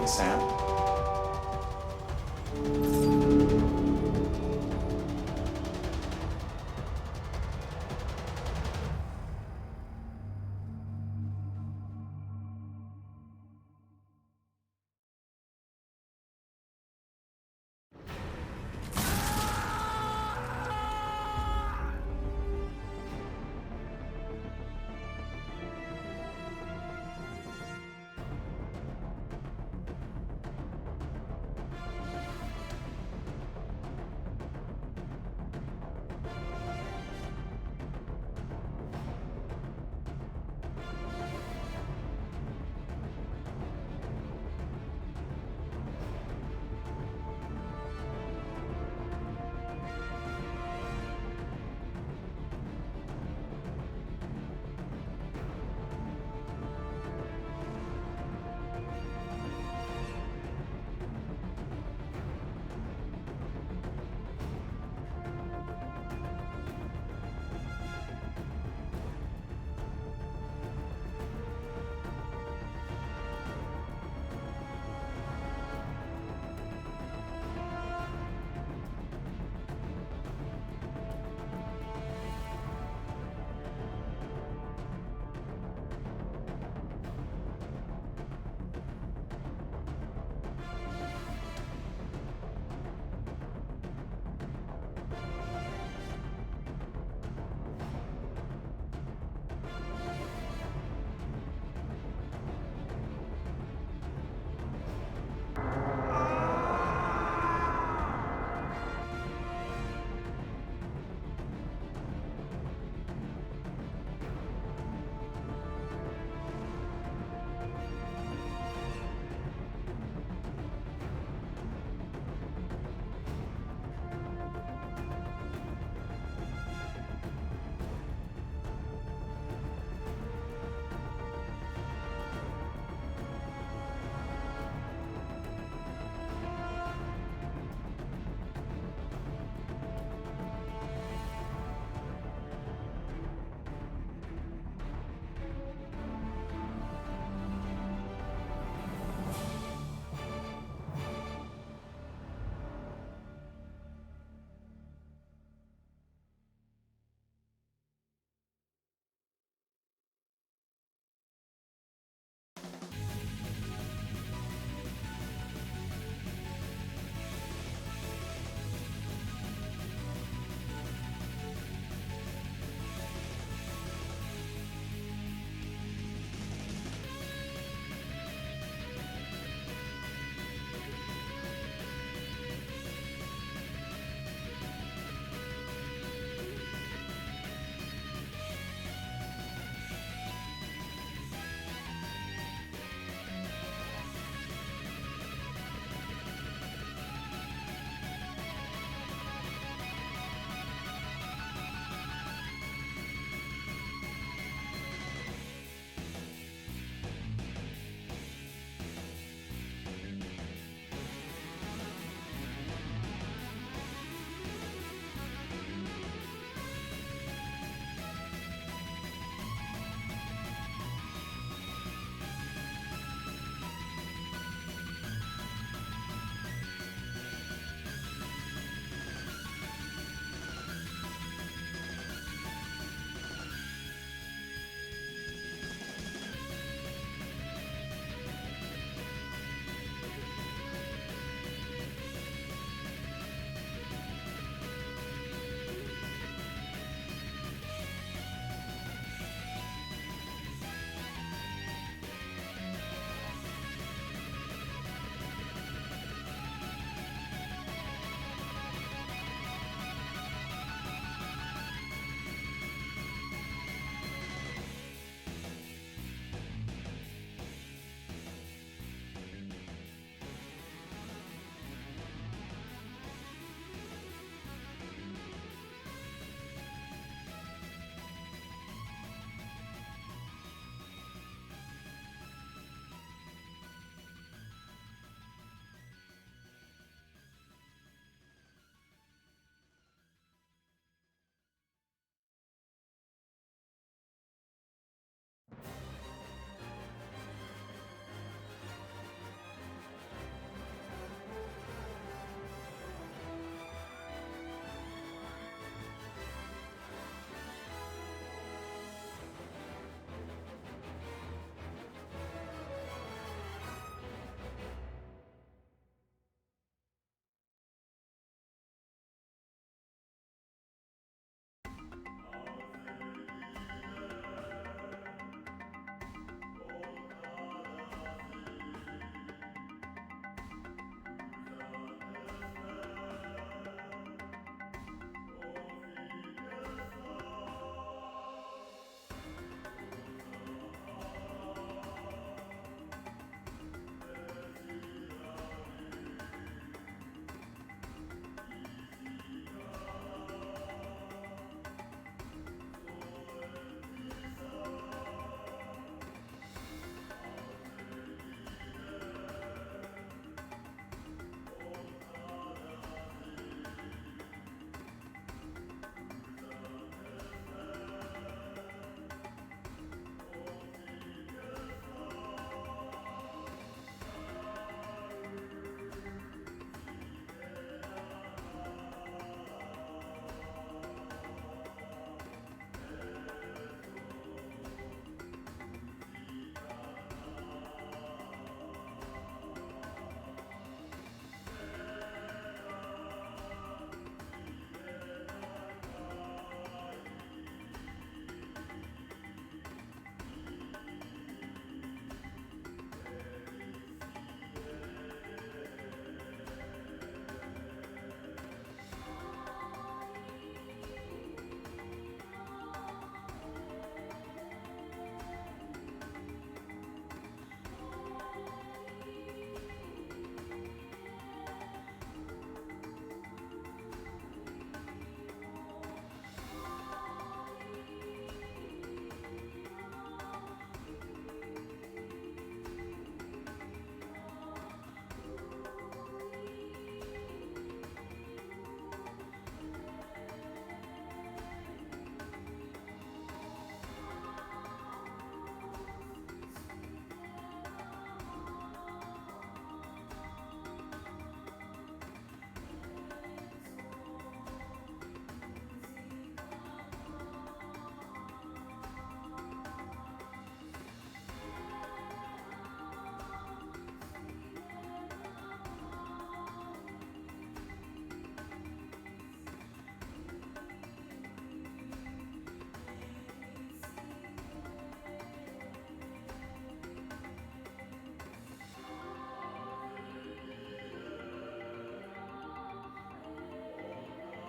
doing, Sam?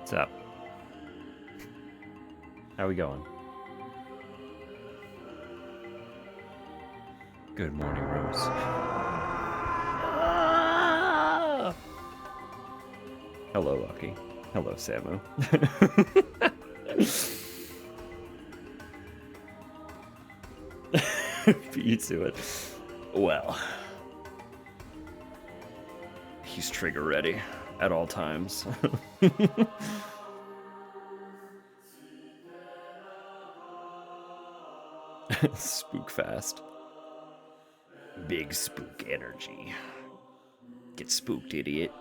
What's up? How we going? Good morning, Rose. Hello, Lucky. Hello, Samu. Beat you to it. Well, he's trigger ready at all times. Spook fast. Big spook energy. Get spooked, idiot.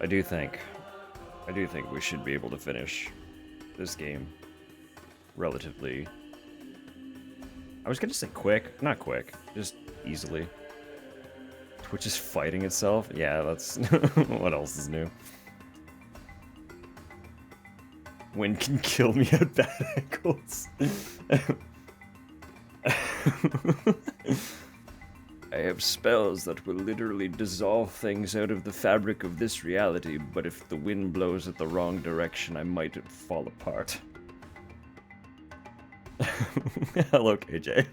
I do think we should be able to finish this game relatively. I was gonna say quick, not quick, just easily. Twitch is fighting itself? Yeah, that's what else is new? Wind can kill me at bad angles. I have spells that will literally dissolve things out of the fabric of this reality, but if the wind blows at the wrong direction, I might fall apart. Hello, KJ.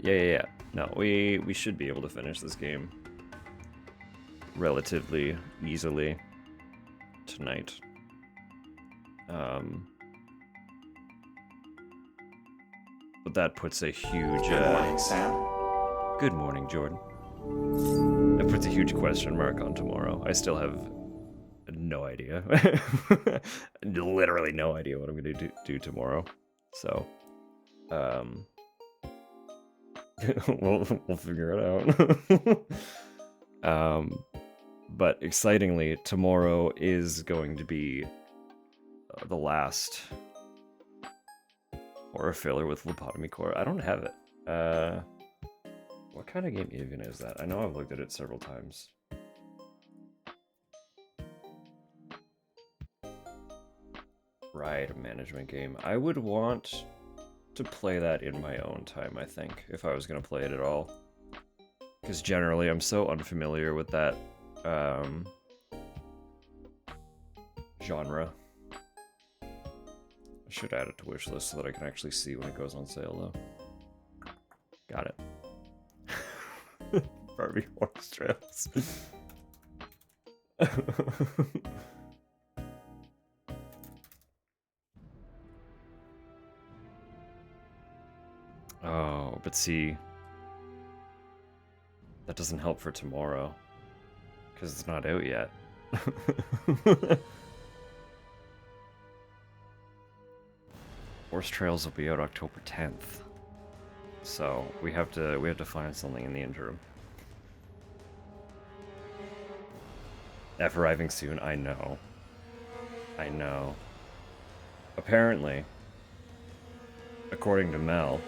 Yeah. No, we should be able to finish this game relatively easily tonight. But that puts a huge... Good morning, Sam. Good morning, Jordan. That puts a huge question mark on tomorrow. I still have no idea. Literally no idea what I'm going to do tomorrow. So, we'll figure it out. But excitingly, tomorrow is going to be the last horror filler with Lobotomy Core. I don't have it. What kind of game even is that? I know I've looked at it several times. Right, a management game. I would want to play that in my own time, I think, if I was going to play it at all. Because generally, I'm so unfamiliar with that genre. I should add it to wishlist so that I can actually see when it goes on sale, though. Got it. Barbie Horse Trails. Oh, but see, that doesn't help for tomorrow, because it's not out yet. Horse Trails will be out October 10th, so we have to find something in the interim. F arriving soon. I know. Apparently, according to Mel,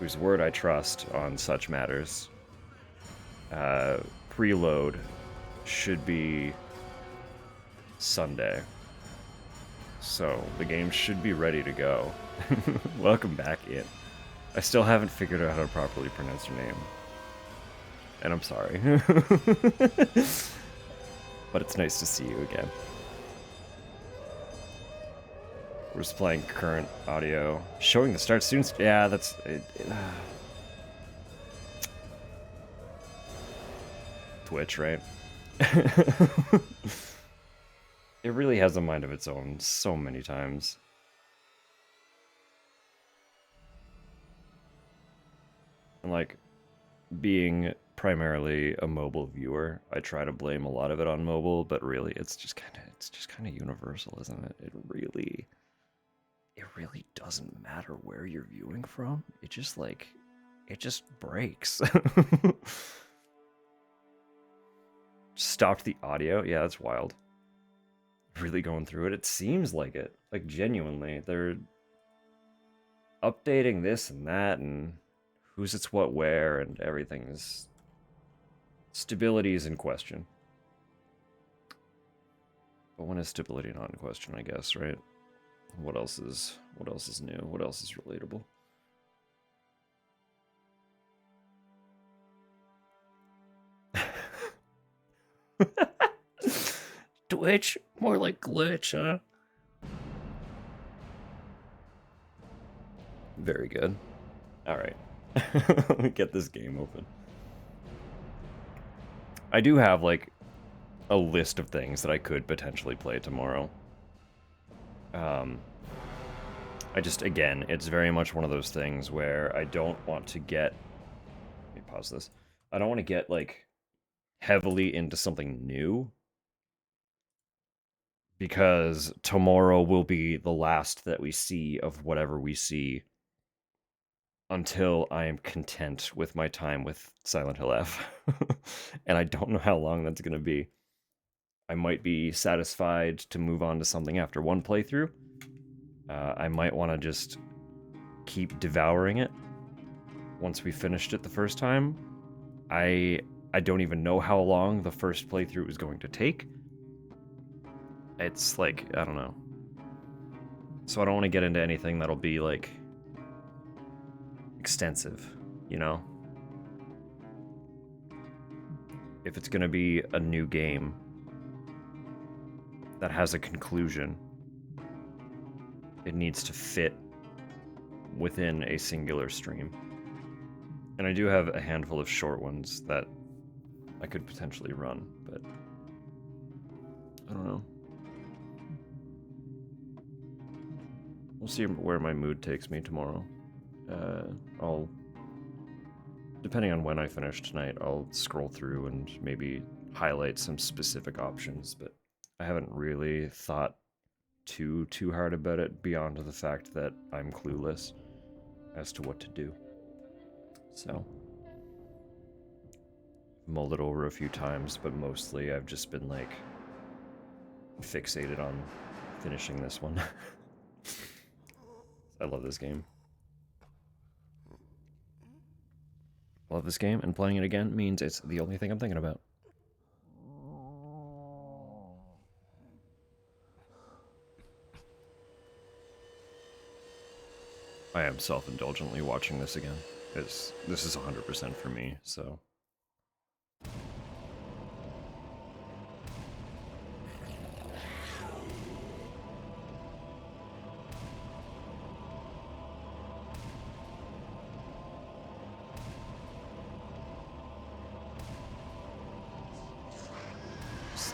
whose word I trust on such matters, preload should be Sunday. So the game should be ready to go. Welcome back in. I still haven't figured out how to properly pronounce your name. And I'm sorry. But it's nice to see you again. We're just playing current audio. Showing the start students. Yeah, that's... Twitch, right? It really has a mind of its own so many times. And like, being primarily a mobile viewer, I try to blame a lot of it on mobile, but really it's just kind of universal, isn't it? It really doesn't matter where you're viewing from. It just breaks. Stopped the audio. Yeah, that's wild. Really going through it. It seems like it. Like, genuinely. They're updating this and that, and who's it's what where, and everything's... Stability is in question. But when is stability not in question, I guess, right? What else is new? What else is relatable? Twitch? More like glitch, huh? Very good. Alright. Let me get this game open. I do have, like, a list of things that I could potentially play tomorrow. I just, again, it's very much one of those things where I don't want to get... Let me pause this. I don't want to get, like, heavily into something new. Because tomorrow will be the last that we see of whatever we see until I am content with my time with Silent Hill F. And I don't know how long that's going to be. I might be satisfied to move on to something after one playthrough. I might want to just keep devouring it once we finished it the first time. I don't even know how long the first playthrough is going to take. It's like, I don't know. So I don't want to get into anything that'll be like extensive, you know? If it's going to be a new game that has a conclusion, it needs to fit within a singular stream. And I do have a handful of short ones that I could potentially run, but I don't know. We'll see where my mood takes me tomorrow. I'll, depending on when I finish tonight, I'll scroll through and maybe highlight some specific options, but I haven't really thought too hard about it beyond the fact that I'm clueless as to what to do. So, mulled it over a few times, but mostly I've just been like fixated on finishing this one. I love this game. Love this game, and playing it again means it's the only thing I'm thinking about. I am self-indulgently watching this again. This is 100% for me, so...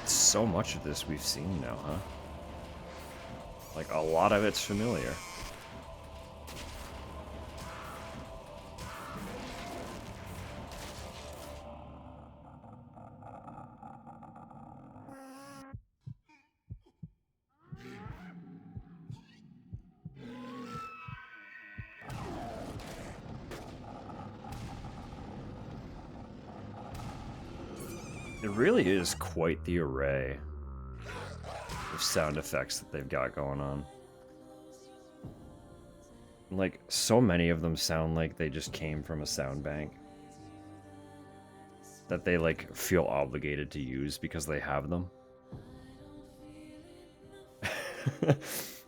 So much of this we've seen now, huh? Like, a lot of it's familiar. It really is quite the array of sound effects that they've got going on. Like, so many of them sound like they just came from a sound bank that they, like, feel obligated to use because they have them.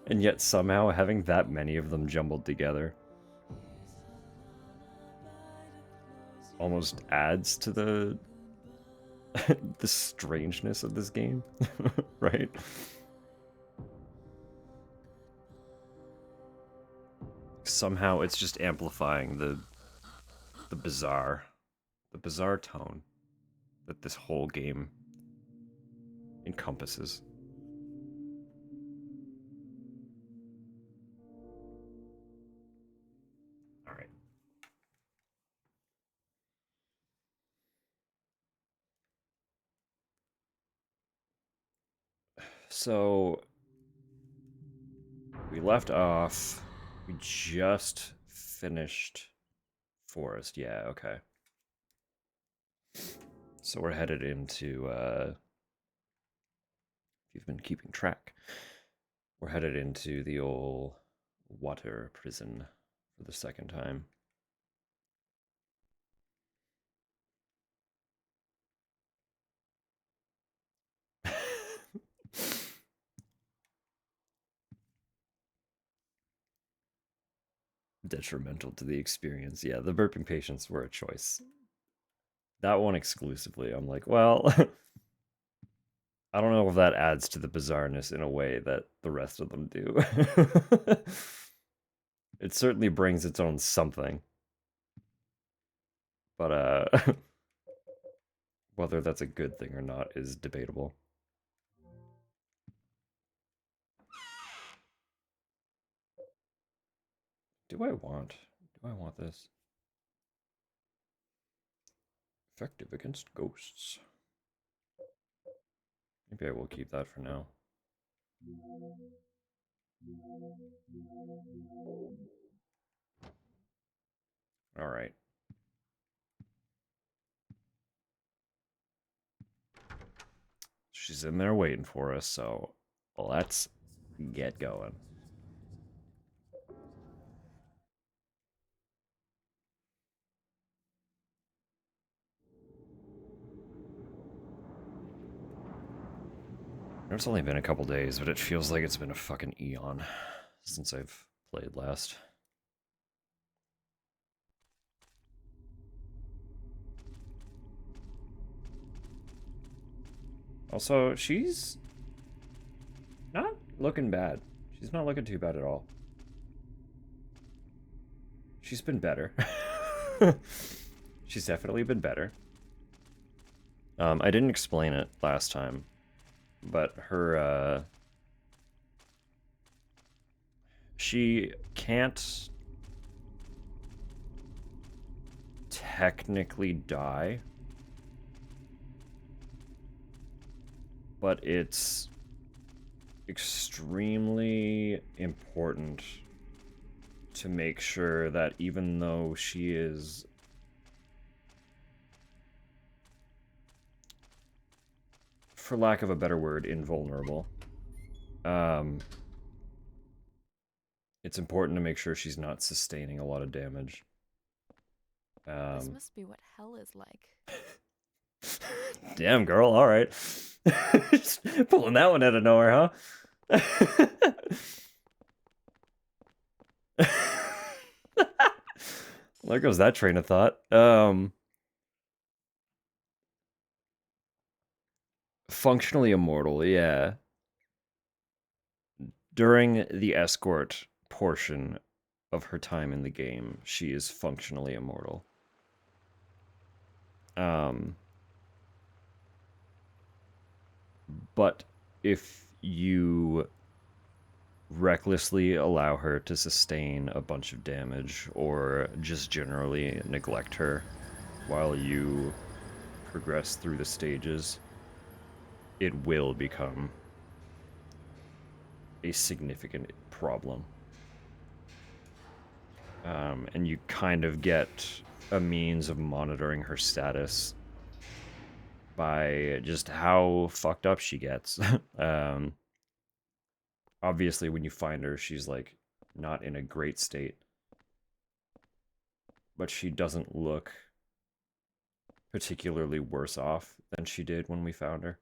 And yet somehow having that many of them jumbled together almost adds to the the strangeness of this game, right? Somehow it's just amplifying the bizarre tone that this whole game encompasses. All right. So we left off. We just finished Forest. Yeah, okay. So we're headed into, if you've been keeping track, we're headed into the old water prison for the second time. detrimental to the experience. Yeah, the burping patients were a choice. That one exclusively. I'm like, well, I don't know if that adds to the bizarreness in a way that the rest of them do. It certainly brings its own something. But, whether that's a good thing or not is debatable. Do I want this? Effective against ghosts. Maybe I will keep that for now. Alright. She's in there waiting for us, so let's get going. It's only been a couple days, but it feels like it's been a fucking eon since I've played last. Also, she's not looking bad. She's not looking too bad at all. She's been better. She's definitely been better. I didn't explain it last time, but her, she can't technically die, but it's extremely important to make sure that even though she is for lack of a better word, invulnerable. It's important to make sure she's not sustaining a lot of damage. This must be what hell is like. Damn, girl, alright. Pulling that one out of nowhere, huh? There goes that train of thought. Functionally immortal, yeah. During the escort portion of her time in the game, she is functionally immortal. But if you recklessly allow her to sustain a bunch of damage or just generally neglect her while you progress through the stages, it will become a significant problem. And you kind of get a means of monitoring her status by just how fucked up she gets. Obviously, when you find her, she's like not in a great state, but she doesn't look particularly worse off than she did when we found her.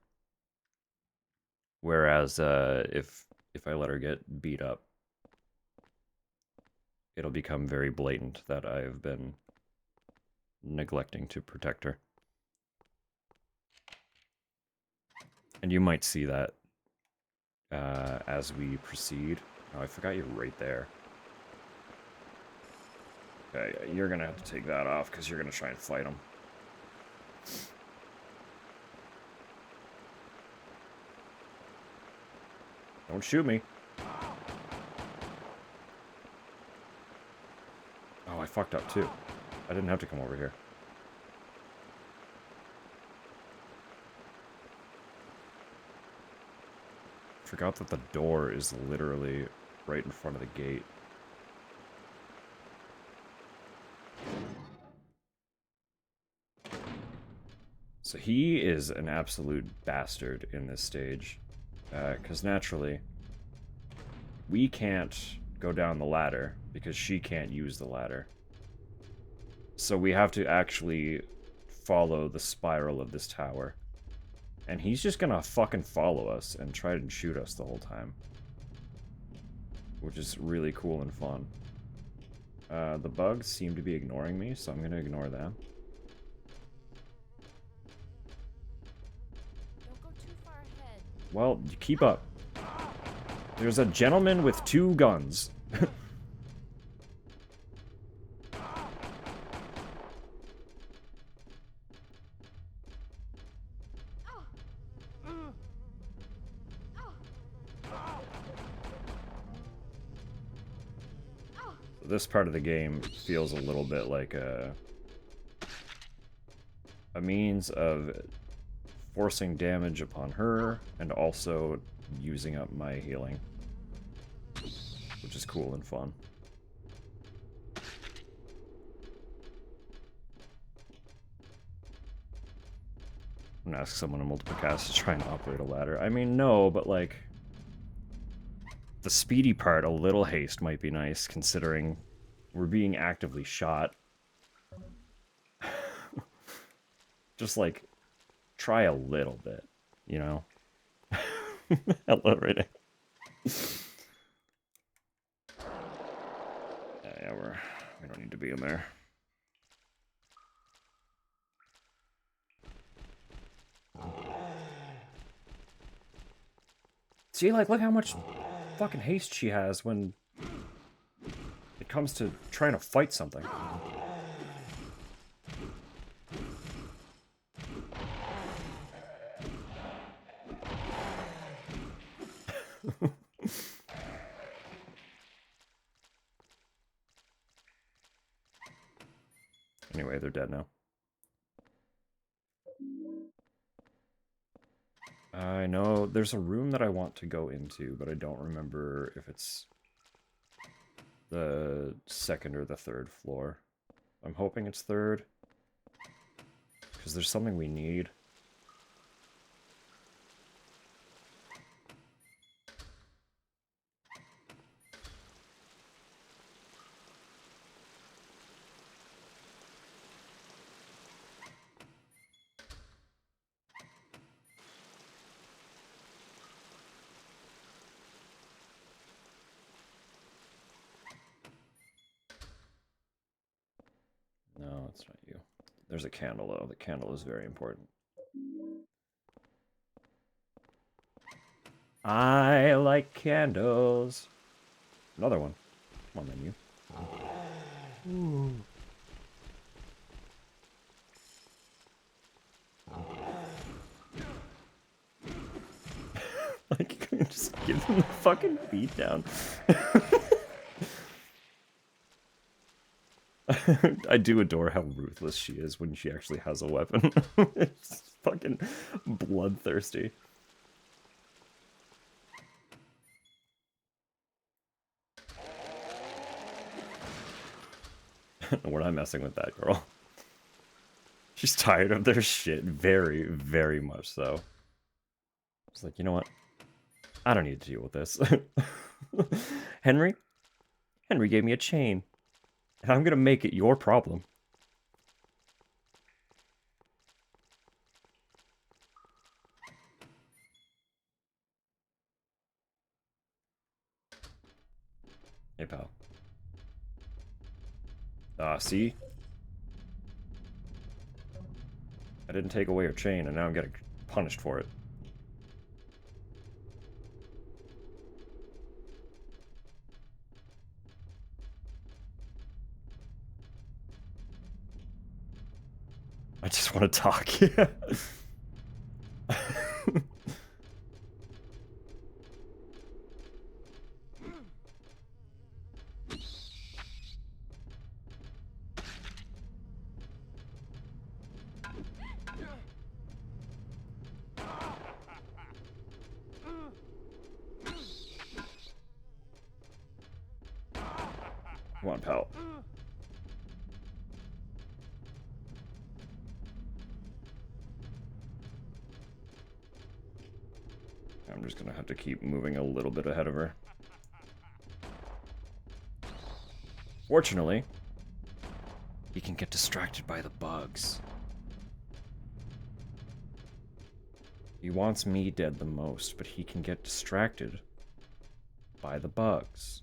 Whereas if I let her get beat up, it'll become very blatant that I've been neglecting to protect her. And you might see that as we proceed. Oh, I forgot you're right there. Okay, you're gonna have to take that off because you're gonna try and fight him. Don't shoot me. Oh, I fucked up too. I didn't have to come over here. Forgot that the door is literally right in front of the gate. So he is an absolute bastard in this stage. Because naturally, we can't go down the ladder because she can't use the ladder. So we have to actually follow the spiral of this tower. And he's just gonna fucking follow us and try and shoot us the whole time. Which is really cool and fun. The bugs seem to be ignoring me, so I'm gonna ignore them. Don't go too far ahead. Well, you keep up. There's a gentleman with 2 guns. This part of the game feels a little bit like a means of forcing damage upon her and also using up my healing, which is cool and fun. I'm gonna ask someone in multiple casts to try and operate a ladder. I mean, no, but like the speedy part, a little haste might be nice, considering we're being actively shot. Just, like, try a little bit, you know? Hello, right? Yeah, we don't need to be in there. See, like, look how much fucking haste she has when it comes to trying to fight something. Anyway, they're dead now. I know there's a room that I want to go into, but I don't remember if it's the 2nd or the 3rd floor. I'm hoping it's 3rd, because there's something we need. No, it's not you. There's a candle, though. The candle is very important. I like candles. Another one. Come on, then, you. Ooh. Like, just give them the fucking beat down. I do adore how ruthless she is when she actually has a weapon. It's fucking bloodthirsty. We're not messing with that girl. She's tired of their shit, very, very much so. It's like, you know what? I don't need to deal with this. Henry gave me a chain. And I'm gonna make it your problem. Hey, pal. See? I didn't take away her chain, and now I'm getting punished for it. I just want to talk. Come on, pal. I'm just gonna have to keep moving a little bit ahead of her. Fortunately, he can get distracted by the bugs. He wants me dead the most, but he can get distracted by the bugs.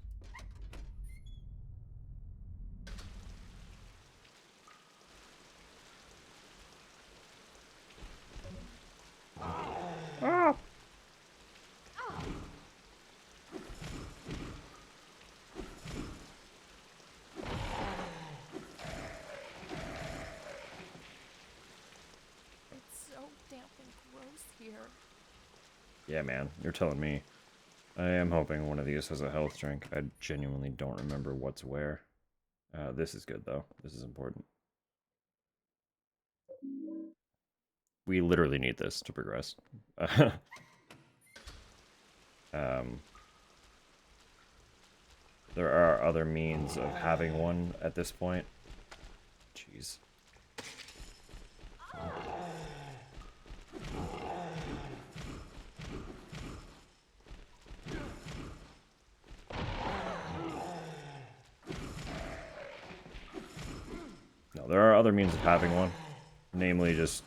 Ah! It's so damp and gross here. Yeah, man, you're telling me. I am hoping one of these has a health drink. I genuinely don't remember what's where. This is good, though. This is important. We literally need this to progress. um, there are other means of having one at this point. Jeez. No, there are other means of having one. Namely, just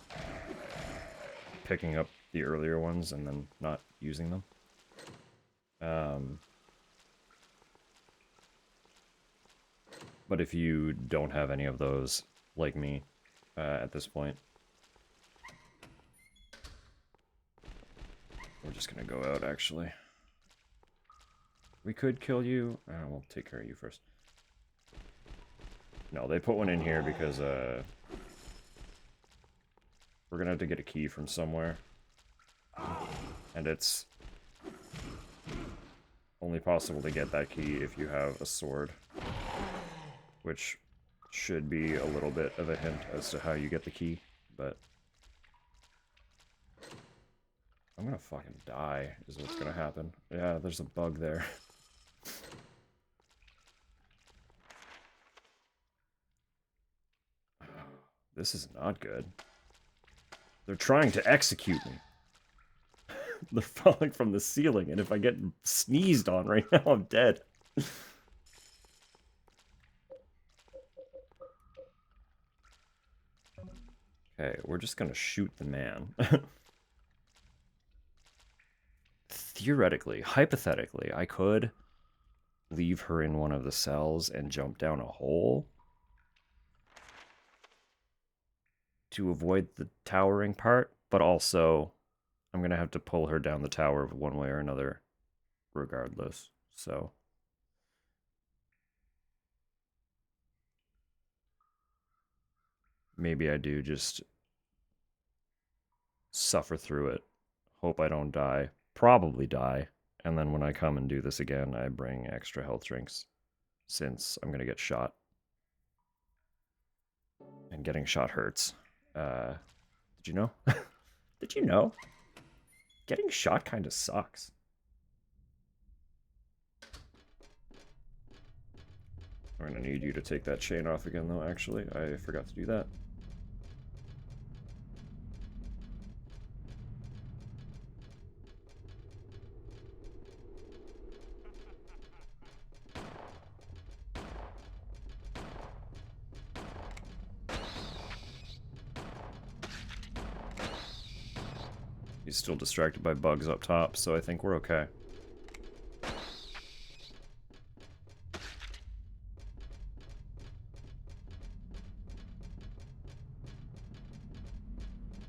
picking up the earlier ones and then not using them. But if you don't have any of those, like me, at this point, we're just gonna go out, actually. We could kill you. We'll take care of you first. No, they put one in here because, we're gonna have to get a key from somewhere. And it's only possible to get that key if you have a sword. Which should be a little bit of a hint as to how you get the key, but... I'm gonna fucking die, is what's gonna happen. Yeah, there's a bug there. This is not good. They're trying to execute me. They're falling from the ceiling, and if I get sneezed on right now, I'm dead. Okay, we're just gonna shoot the man. Theoretically, hypothetically, I could leave her in one of the cells and jump down a hole to avoid the towering part, but also I'm gonna have to pull her down the tower one way or another regardless, so... Maybe I do just suffer through it. Hope I don't die. Probably die. And then when I come and do this again, I bring extra health drinks. Since I'm gonna get shot. And getting shot hurts. Did you know? Did you know? Getting shot kind of sucks. I'm gonna need you to take that chain off again, though, actually. I forgot to do that. He's still distracted by bugs up top, so I think we're okay.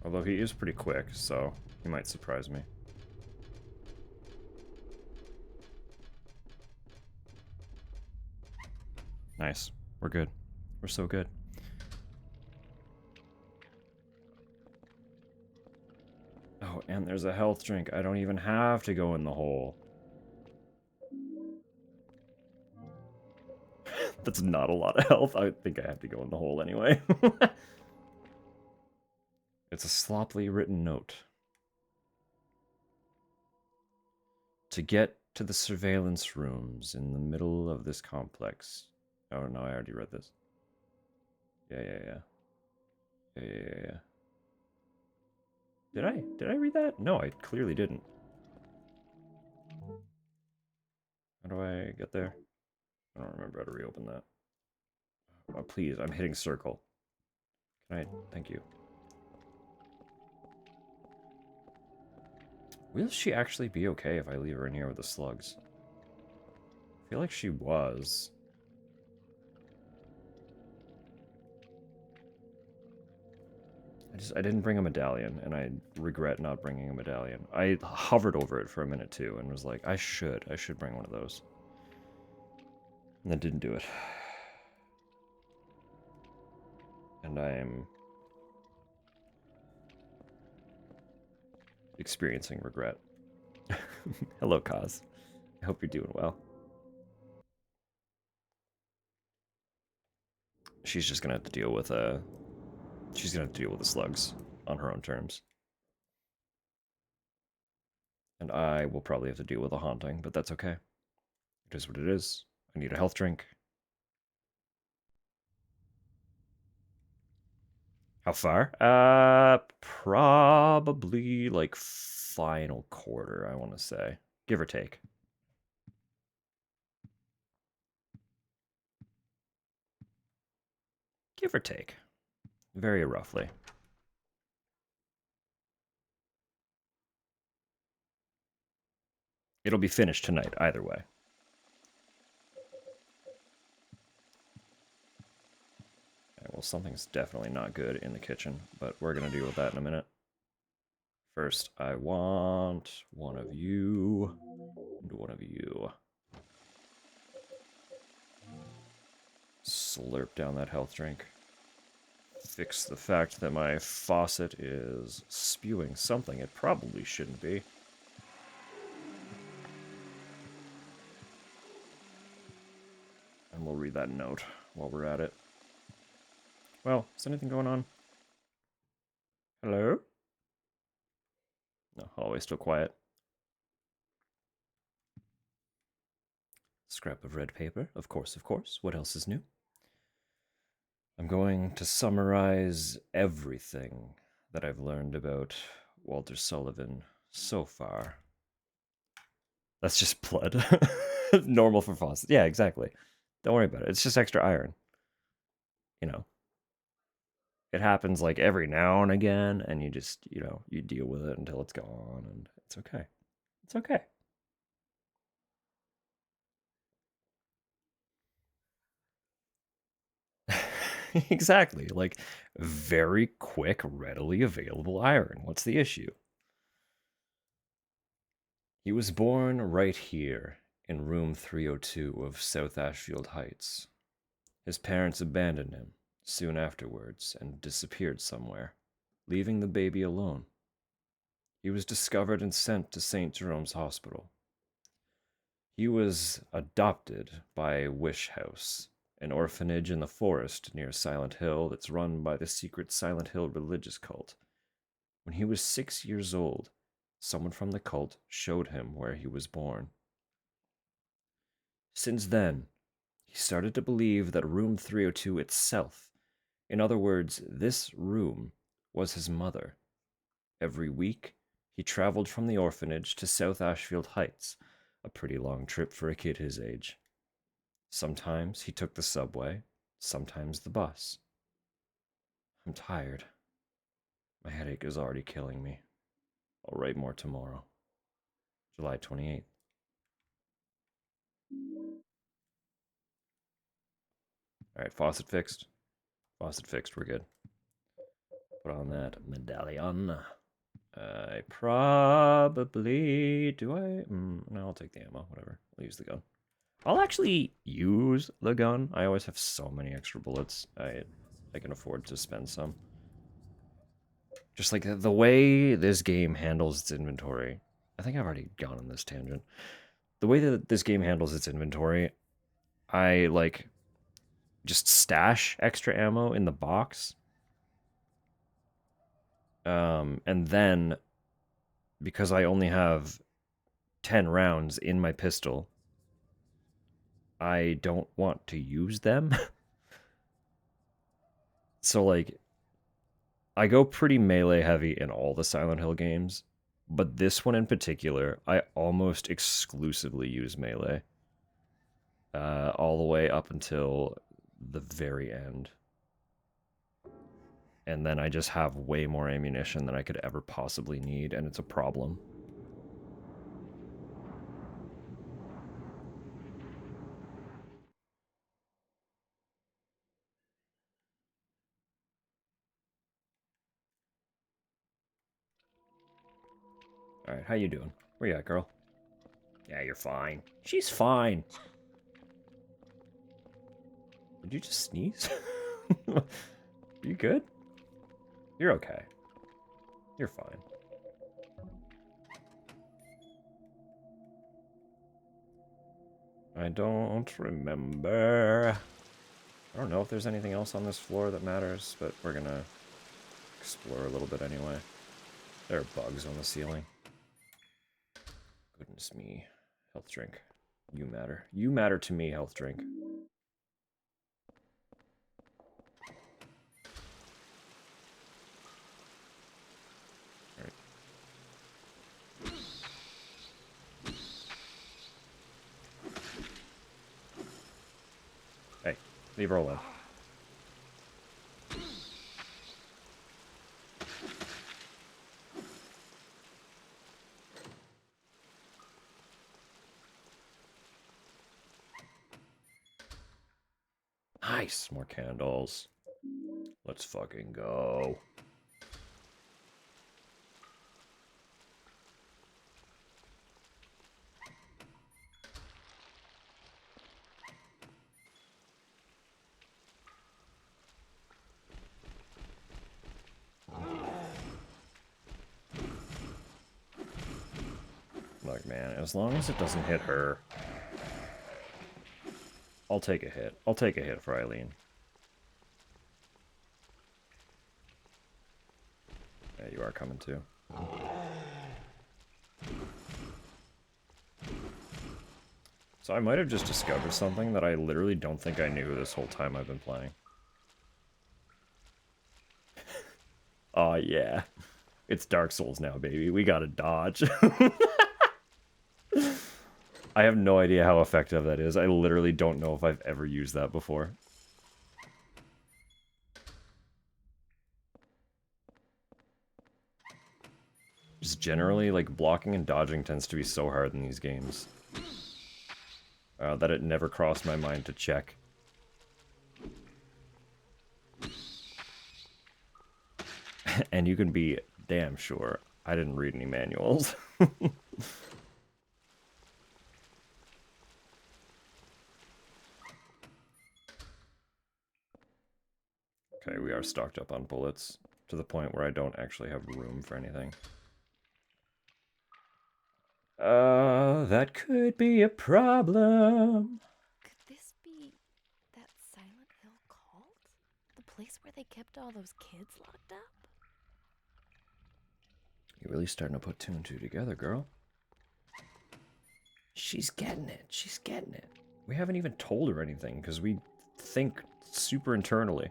Although he is pretty quick, so he might surprise me. Nice. We're good. We're so good. Oh, and there's a health drink. I don't even have to go in the hole. That's not a lot of health. I think I have to go in the hole anyway. It's a sloppily written note. To get to the surveillance rooms in the middle of this complex. Oh no, I already read this. Yeah. Did I read that? No, I clearly didn't. How do I get there? I don't remember how to reopen that. Oh, please, I'm hitting circle. Can I? Thank you. Will she actually be okay if I leave her in here with the slugs? I feel like she was. I didn't bring a medallion, and I regret not bringing a medallion. I hovered over it for a minute too, and was like, I should bring one of those. And then didn't do it. And I am experiencing regret. Hello, Kaz. I hope you're doing well. She's just gonna have to deal with she's gonna have to deal with the slugs on her own terms. And I will probably have to deal with a haunting, but that's okay. It is what it is. I need a health drink. How far? Probably like final quarter, I want to say. Give or take. Give or take. Very roughly. It'll be finished tonight, either way. Okay, well, something's definitely not good in the kitchen, but we're going to deal with that in a minute. First, I want one of you and one of you. Slurp down that health drink. Fix the fact that my faucet is spewing something it probably shouldn't be. And we'll read that note while we're at it. Well, is anything going on? Hello? No, hallway's still quiet. Scrap of red paper, of course, of course. What else is new? I'm going to summarize everything that I've learned about Walter Sullivan so far. That's just blood. Normal for faucets. Yeah, exactly. Don't worry about it. It's just extra iron. You know. It happens like every now and again, and you just, you deal with it until it's gone, and it's okay. It's okay. Exactly. Like, very quick, readily available iron. What's the issue? He was born right here in room 302 of South Ashfield Heights. His parents abandoned him soon afterwards and disappeared somewhere, leaving the baby alone. He was discovered and sent to St. Jerome's Hospital. He was adopted by Wish House, an orphanage in the forest near Silent Hill that's run by the secret Silent Hill religious cult. When he was 6 years old, someone from the cult showed him where he was born. Since then, he started to believe that room 302 itself, in other words, this room, was his mother. Every week, he traveled from the orphanage to South Ashfield Heights, a pretty long trip for a kid his age. Sometimes he took the subway, sometimes the bus. I'm tired. My headache is already killing me. I'll write more tomorrow. July 28th. Alright, faucet fixed. Faucet fixed, we're good. Put on that medallion. I probably... Do I? No, I'll take the ammo, whatever. I'll use the gun. I'll actually use the gun. I always have so many extra bullets. I can afford to spend some. Just like the way this game handles its inventory. I think I've already gone on this tangent. The way that this game handles its inventory, I like just stash extra ammo in the box. And then because I only have 10 rounds in my pistol, I don't want to use them. So like I go pretty melee heavy in all the Silent Hill games, but this one in particular, I almost exclusively use melee. All the way up until the very end. And then I just have way more ammunition than I could ever possibly need, and it's a problem. Alright, how you doing? Where you at, girl? Yeah, you're fine. She's fine. Did you just sneeze? Are you good? You're okay. You're fine. I don't remember. I don't know if there's anything else on this floor that matters, but we're gonna explore a little bit anyway. There are bugs on the ceiling. Goodness me. Health drink. You matter. You matter to me, health drink. Alright. Hey, leave her alone. Nice! More candles. Let's fucking go. Look, man, as long as it doesn't hit her, I'll take a hit. I'll take a hit for Eileen. Yeah, you are coming too. So I might have just discovered something that I literally don't think I knew this whole time I've been playing. Oh yeah. It's Dark Souls now, baby. We gotta dodge. I have no idea how effective that is. I literally don't know if I've ever used that before. Just generally, like, blocking and dodging tends to be so hard in these games. That it never crossed my mind to check. And you can be damn sure I didn't read any manuals. Okay, we are stocked up on bullets, to the point where I don't actually have room for anything. That could be a problem. Could this be that Silent Hill cult? The place where they kept all those kids locked up? You're really starting to put two and two together, girl. She's getting it. She's getting it. We haven't even told her anything, because we think super internally.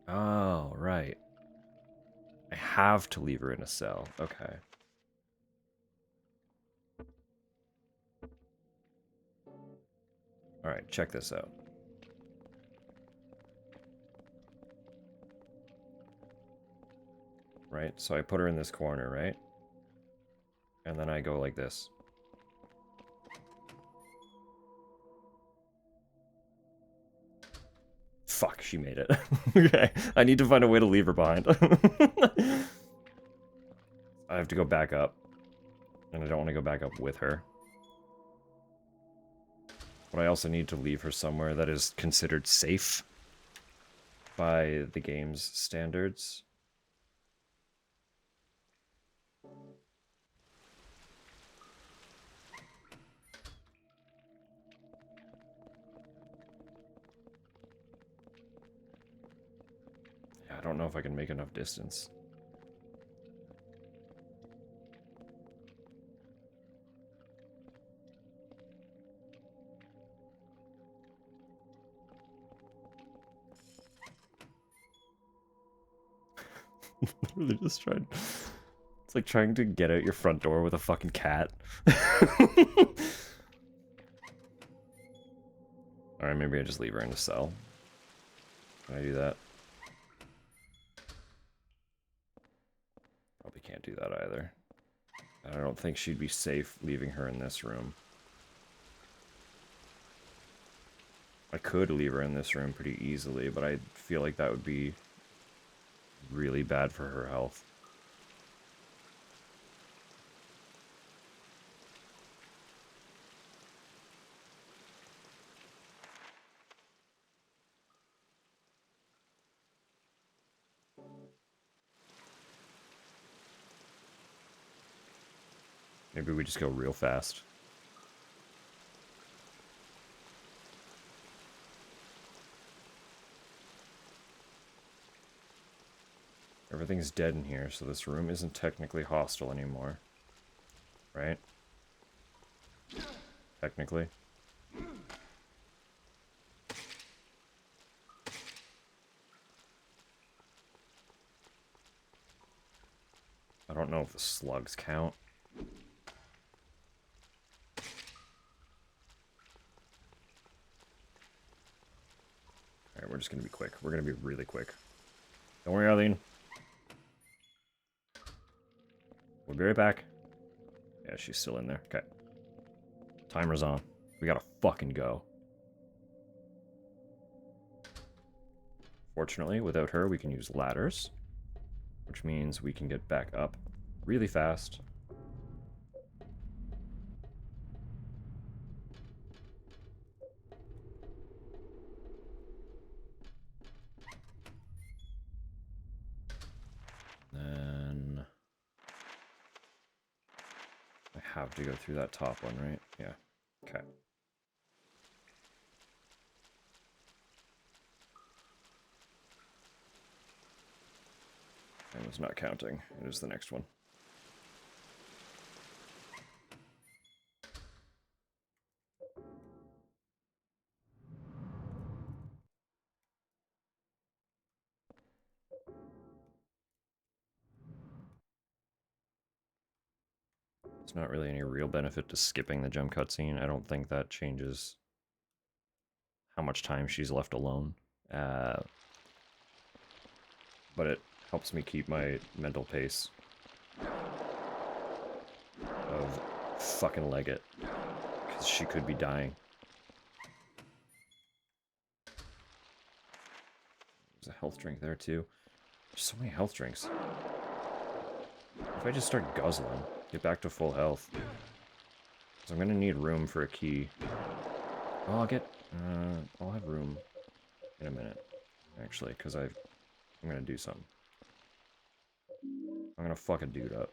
Oh, right. I have to leave her in a cell. Okay. Alright, check this out. Right, so I put her in this corner, right? And then I go like this. Fuck, she made it. Okay, I need to find a way to leave her behind. I have to go back up. And I don't want to go back up with her. But I also need to leave her somewhere that is considered safe by the game's standards. Yeah, I don't know if I can make enough distance. Literally just trying. It's like trying to get out your front door with a fucking cat. Alright, maybe I just leave her in a cell. Can I do that? Probably can't do that either. I don't think she'd be safe leaving her in this room. I could leave her in this room pretty easily, but I feel like that would be really bad for her health. Maybe we just go real fast. Everything's dead in here, so this room isn't technically hostile anymore. Right? Technically. I don't know if the slugs count. Alright, we're just gonna be quick. We're gonna be really quick. Don't worry, Arlene. We'll be right back. Yeah, she's still in there. Okay. Timer's on. We gotta fucking go. Fortunately, without her, we can use ladders, which means we can get back up really fast. Then I have to go through that top one, right? Yeah. Okay. I was not counting. It is the next one. There's not really any real benefit to skipping the jump cutscene. I don't think that changes how much time she's left alone. But it helps me keep my mental pace of fucking leg it, because she could be dying. There's a health drink there too. There's so many health drinks. If I just start guzzling, get back to full health. So I'm gonna need room for a key. Oh, I'll have room in a minute, actually, because I'm gonna do something. I'm gonna fuck a dude up.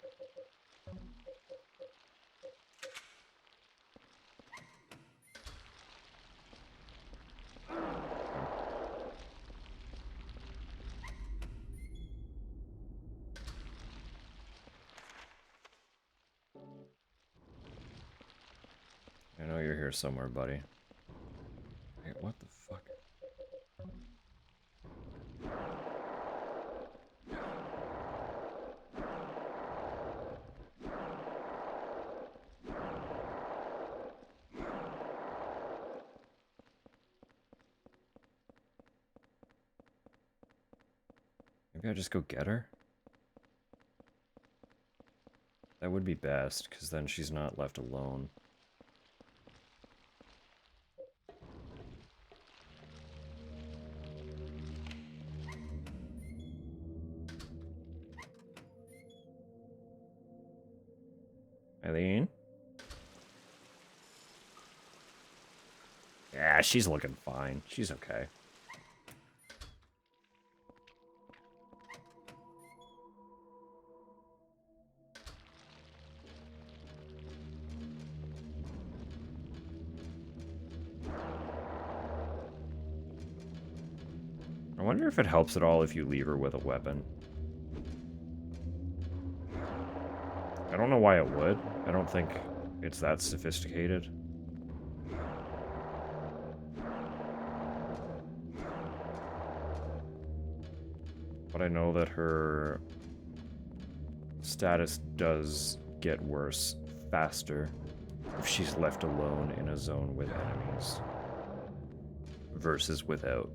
I know you're here somewhere, buddy. Wait, what the fuck? Maybe I just go get her? That would be best, because then she's not left alone. Eileen? Yeah, she's looking fine. She's okay. I wonder if it helps at all if you leave her with a weapon. I don't know why it would. I don't think it's that sophisticated. But I know that her status does get worse faster if she's left alone in a zone with enemies versus without.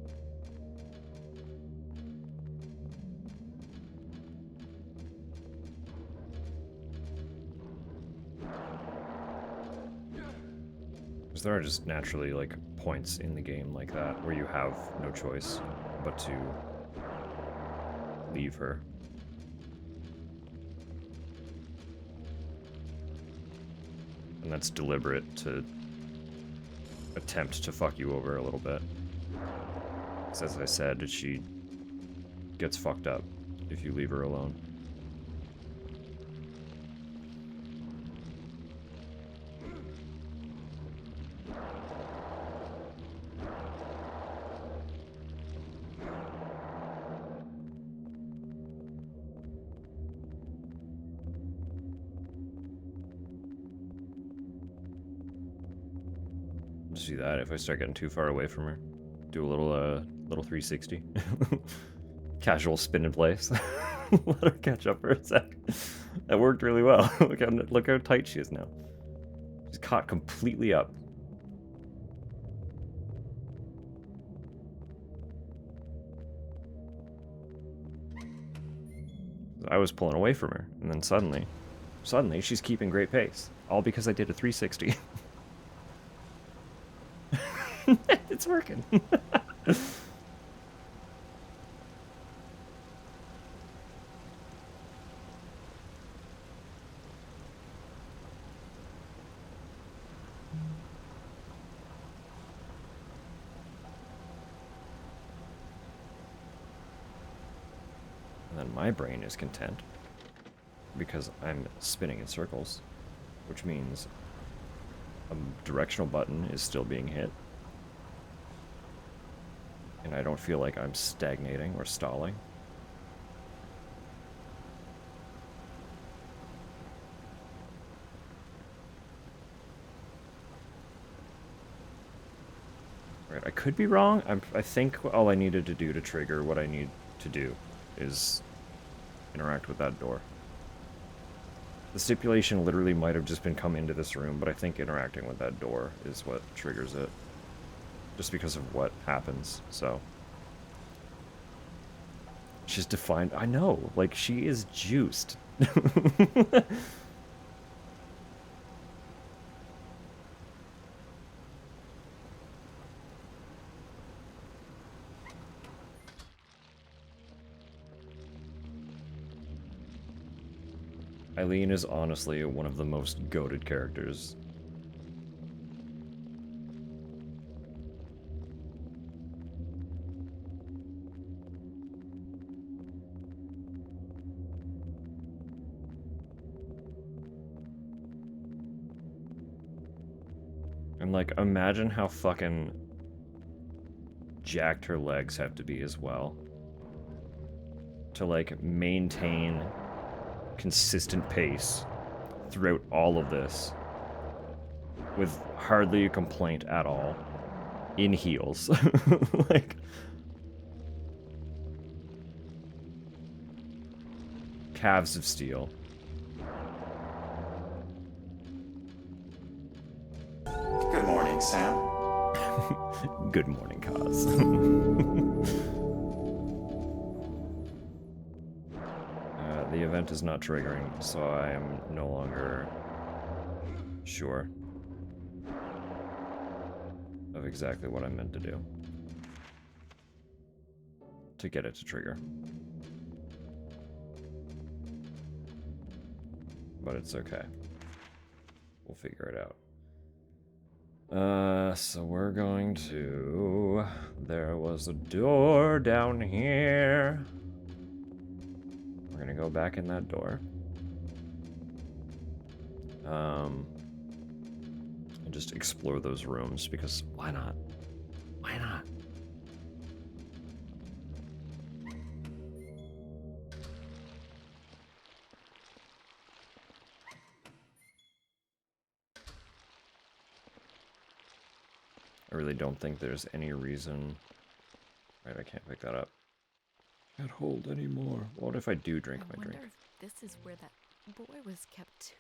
Because there are just naturally, like, points in the game like that where you have no choice but to leave her. And that's deliberate to attempt to fuck you over a little bit. Because as I said, she gets fucked up if you leave her alone. see that if I start getting too far away from her. Do a little 360. Casual spin in place. Let her catch up for a sec. That worked really well. Look how tight she is now. She's caught completely up. I was pulling away from her, and then suddenly she's keeping great pace. All because I did a 360. It's working. And then my brain is content because I'm spinning in circles, which means a directional button is still being hit. And I don't feel like I'm stagnating or stalling. Right, I could be wrong. I think all I needed to do to trigger what I need to do is interact with that door. The stipulation literally might have just been come into this room, but I think interacting with that door is what triggers it. Just because of what happens, so. She's defined. I know, like, she is juiced. Eileen is honestly one of the most goated characters. And, like, imagine how fucking jacked her legs have to be as well. To, like, maintain consistent pace throughout all of this with hardly a complaint at all in heels. Like, calves of steel. Good morning, Sam. Good morning, Kaz. The event is not triggering, so I am no longer sure of exactly what I'm meant to do to get it to trigger. But it's okay. We'll figure it out. So we're going to... There was a door down here. We're gonna go back in that door. And just explore those rooms, because why not? Why not? I really don't think there's any reason... Right, I can't pick that up. Can't hold anymore. What if I do drink my drink? I wonder if this is where that boy was kept too.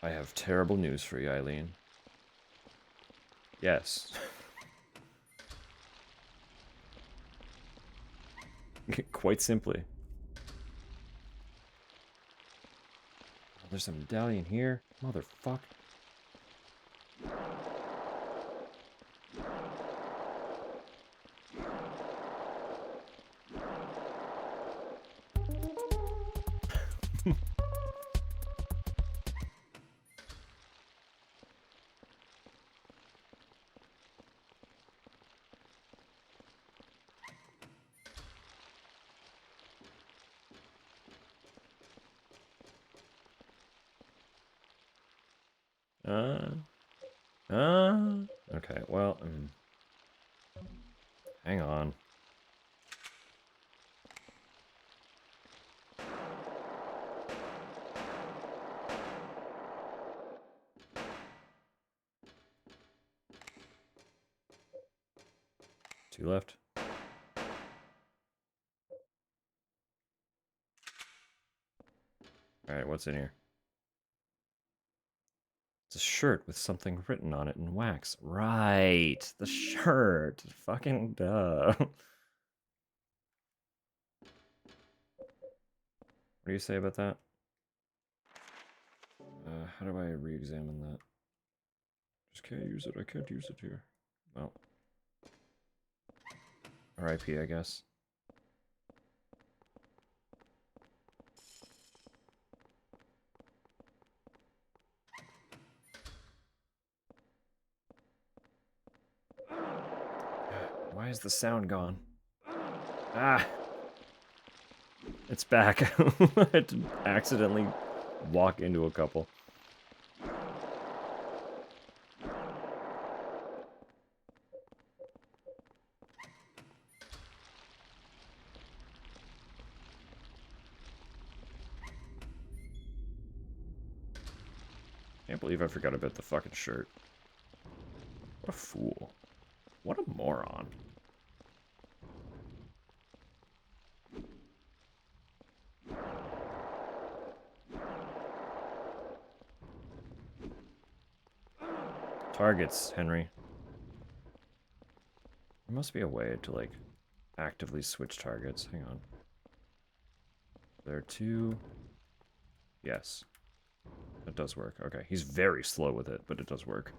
I have terrible news for you, Eileen. Yes. Quite simply. Oh, there's a medallion here. Motherfuck. Okay, well, hang on. Two left. Alright, what's in here? It's a shirt with something written on it in wax. Right, the shirt. Fucking duh. What do you say about that? How do I re-examine that? Just can't use it. I can't use it here. Well. RIP, I guess. Why is the sound gone? Ah! It's back. I had to accidentally walk into a couple. Can't believe I forgot about the fucking shirt. What a fool. What a moron. Targets, Henry. There must be a way to, like, actively switch targets. Hang on. There are two. Yes. That does work. Okay, he's very slow with it, but it does work.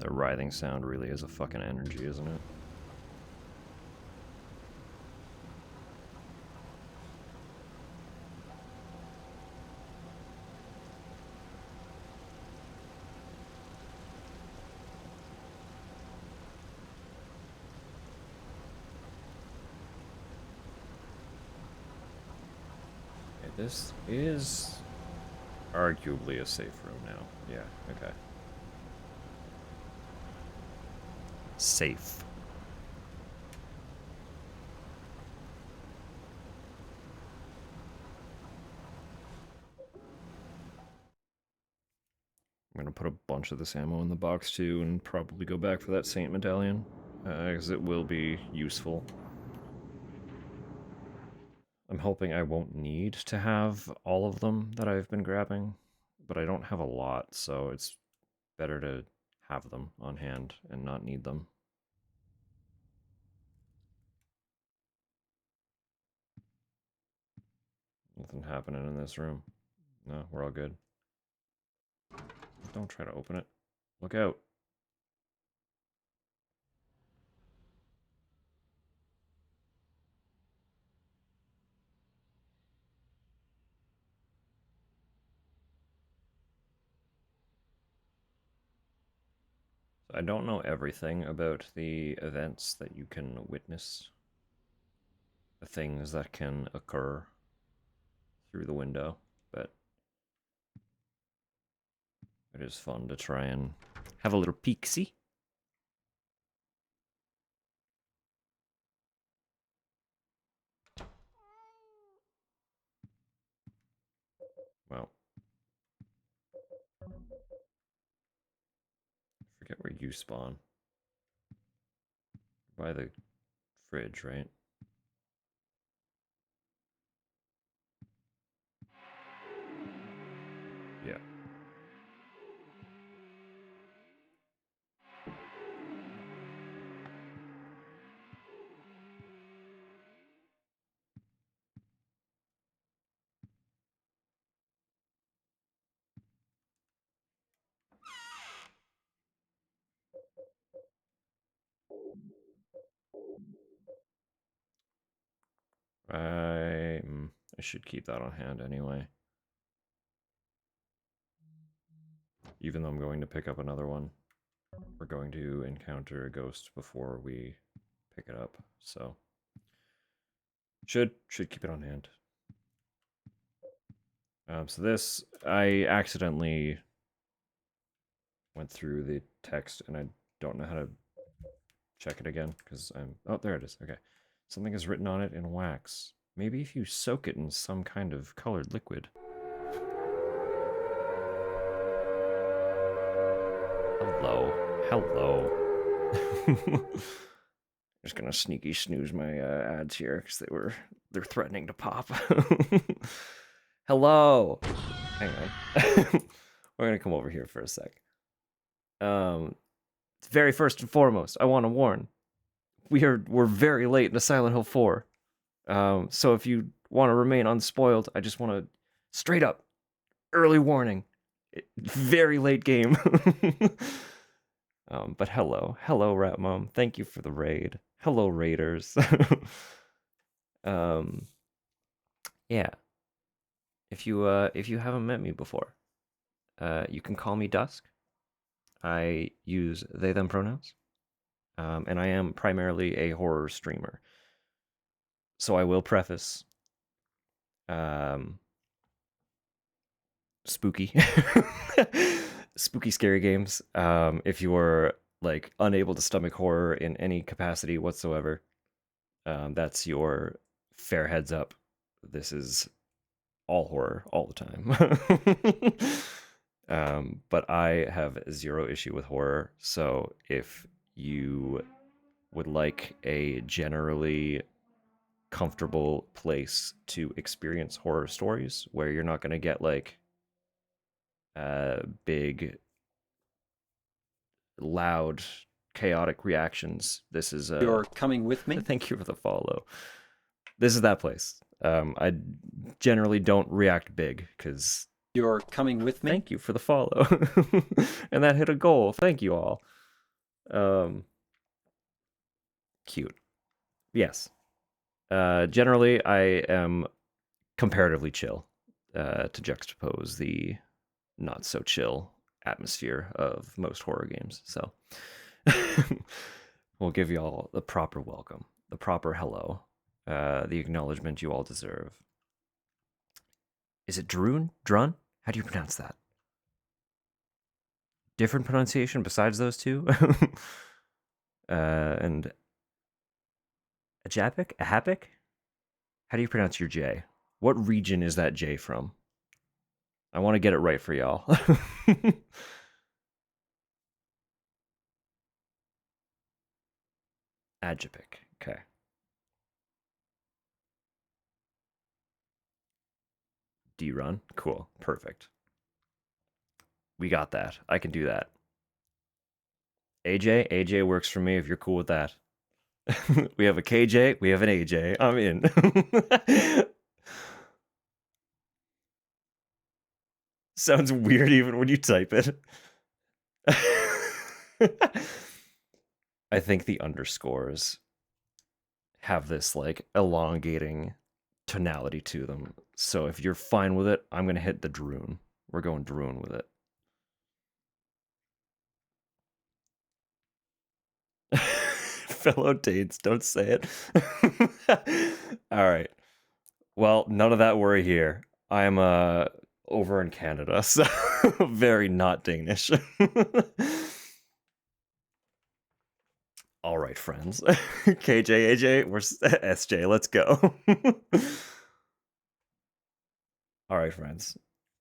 The writhing sound really is a fucking energy, isn't it? Okay, this is arguably a safe room now. Yeah, okay. Safe. I'm gonna put a bunch of this ammo in the box too, and probably go back for that Saint Medallion, because it will be useful. I'm hoping I won't need to have all of them that I've been grabbing, but I don't have a lot, so it's better to have them on hand and not need them. Nothing happening in this room. No, we're all good. Don't try to open it. Look out. I don't know everything about the events that you can witness, the things that can occur through the window, but it is fun to try and have a little peek-see. Well, I forget where you spawn. By the fridge, right? Yeah. I should keep that on hand anyway. Even though I'm going to pick up another one. We're going to encounter a ghost before we pick it up, so Should keep it on hand. So this, I accidentally went through the text and I don't know how to check it again because oh, there it is. Okay. Something is written on it in wax. Maybe if you soak it in some kind of colored liquid. Hello. Just gonna sneaky snooze my ads here because they're threatening to pop. Hello. Hang on. We're gonna come over here for a sec. Very first and foremost, I want to warn, we're very late into Silent Hill 4. So if you want to remain unspoiled, I just want to straight up early warning. Very late game. But hello, Rat Mom. Thank you for the raid. Hello, raiders. Yeah. If you haven't met me before, you can call me Dusk. I use they them pronouns, and I am primarily a horror streamer. So I will preface, spooky. Spooky scary games. If you are like unable to stomach horror in any capacity whatsoever, that's your fair heads up. This is all horror all the time. But I have zero issue with horror, so if you would like a generally comfortable place to experience horror stories where you're not going to get like big, loud, chaotic reactions. This is You're coming with me? Thank you for the follow. This is that place. I generally don't react big because You're coming with me? thank you for the follow. And that hit a goal. Thank you all. Cute. Yes. Generally I am comparatively chill, to juxtapose the not so chill atmosphere of most horror games. So we'll give you all the proper welcome, the proper hello, the acknowledgement you all deserve. Is it Drun? Drun? How do you pronounce that? Different pronunciation besides those two? And Ajapik? Ahapik? How do you pronounce your J? What region is that J from? I want to get it right for y'all. Ajapik. Okay. D-run. Cool. Perfect. We got that. I can do that. AJ? AJ works for me if you're cool with that. We have a KJ. We have an AJ. I'm in. Sounds weird even when you type it. I think the underscores have this like elongating tonality to them. So if you're fine with it, I'm going to hit the Droon. We're going Droon with it. Fellow dates, don't say it. All right. Well, none of that worry here. I'm over in Canada, so very not Danish. All right, friends. KJ, AJ, we're SJ. Let's go. All right, friends.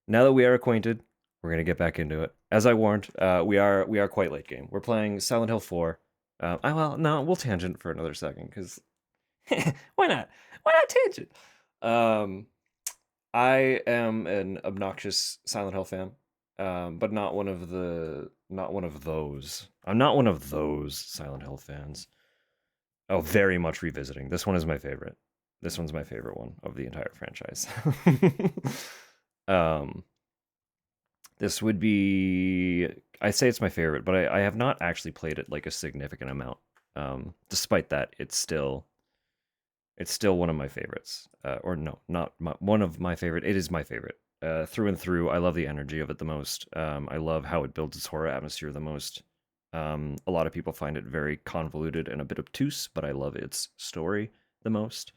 Now that we are acquainted, we're gonna get back into it. As I warned, we are quite late game. We're playing Silent Hill 4. Well, no, we'll tangent for another second because why not? Why not tangent? I am an obnoxious Silent Hill fan, but not one of those. I'm not one of those Silent Hill fans. Oh, very much revisiting. This one is my favorite. This one's my favorite one of the entire franchise. This would be, I say it's my favorite, but I have not actually played it like a significant amount. Despite that, it's still one of my favorites. Or no, not one of my favorite. It is my favorite. Through and through, I love the energy of it the most. I love how it builds its horror atmosphere the most. A lot of people find it very convoluted and a bit obtuse, but I love its story the most.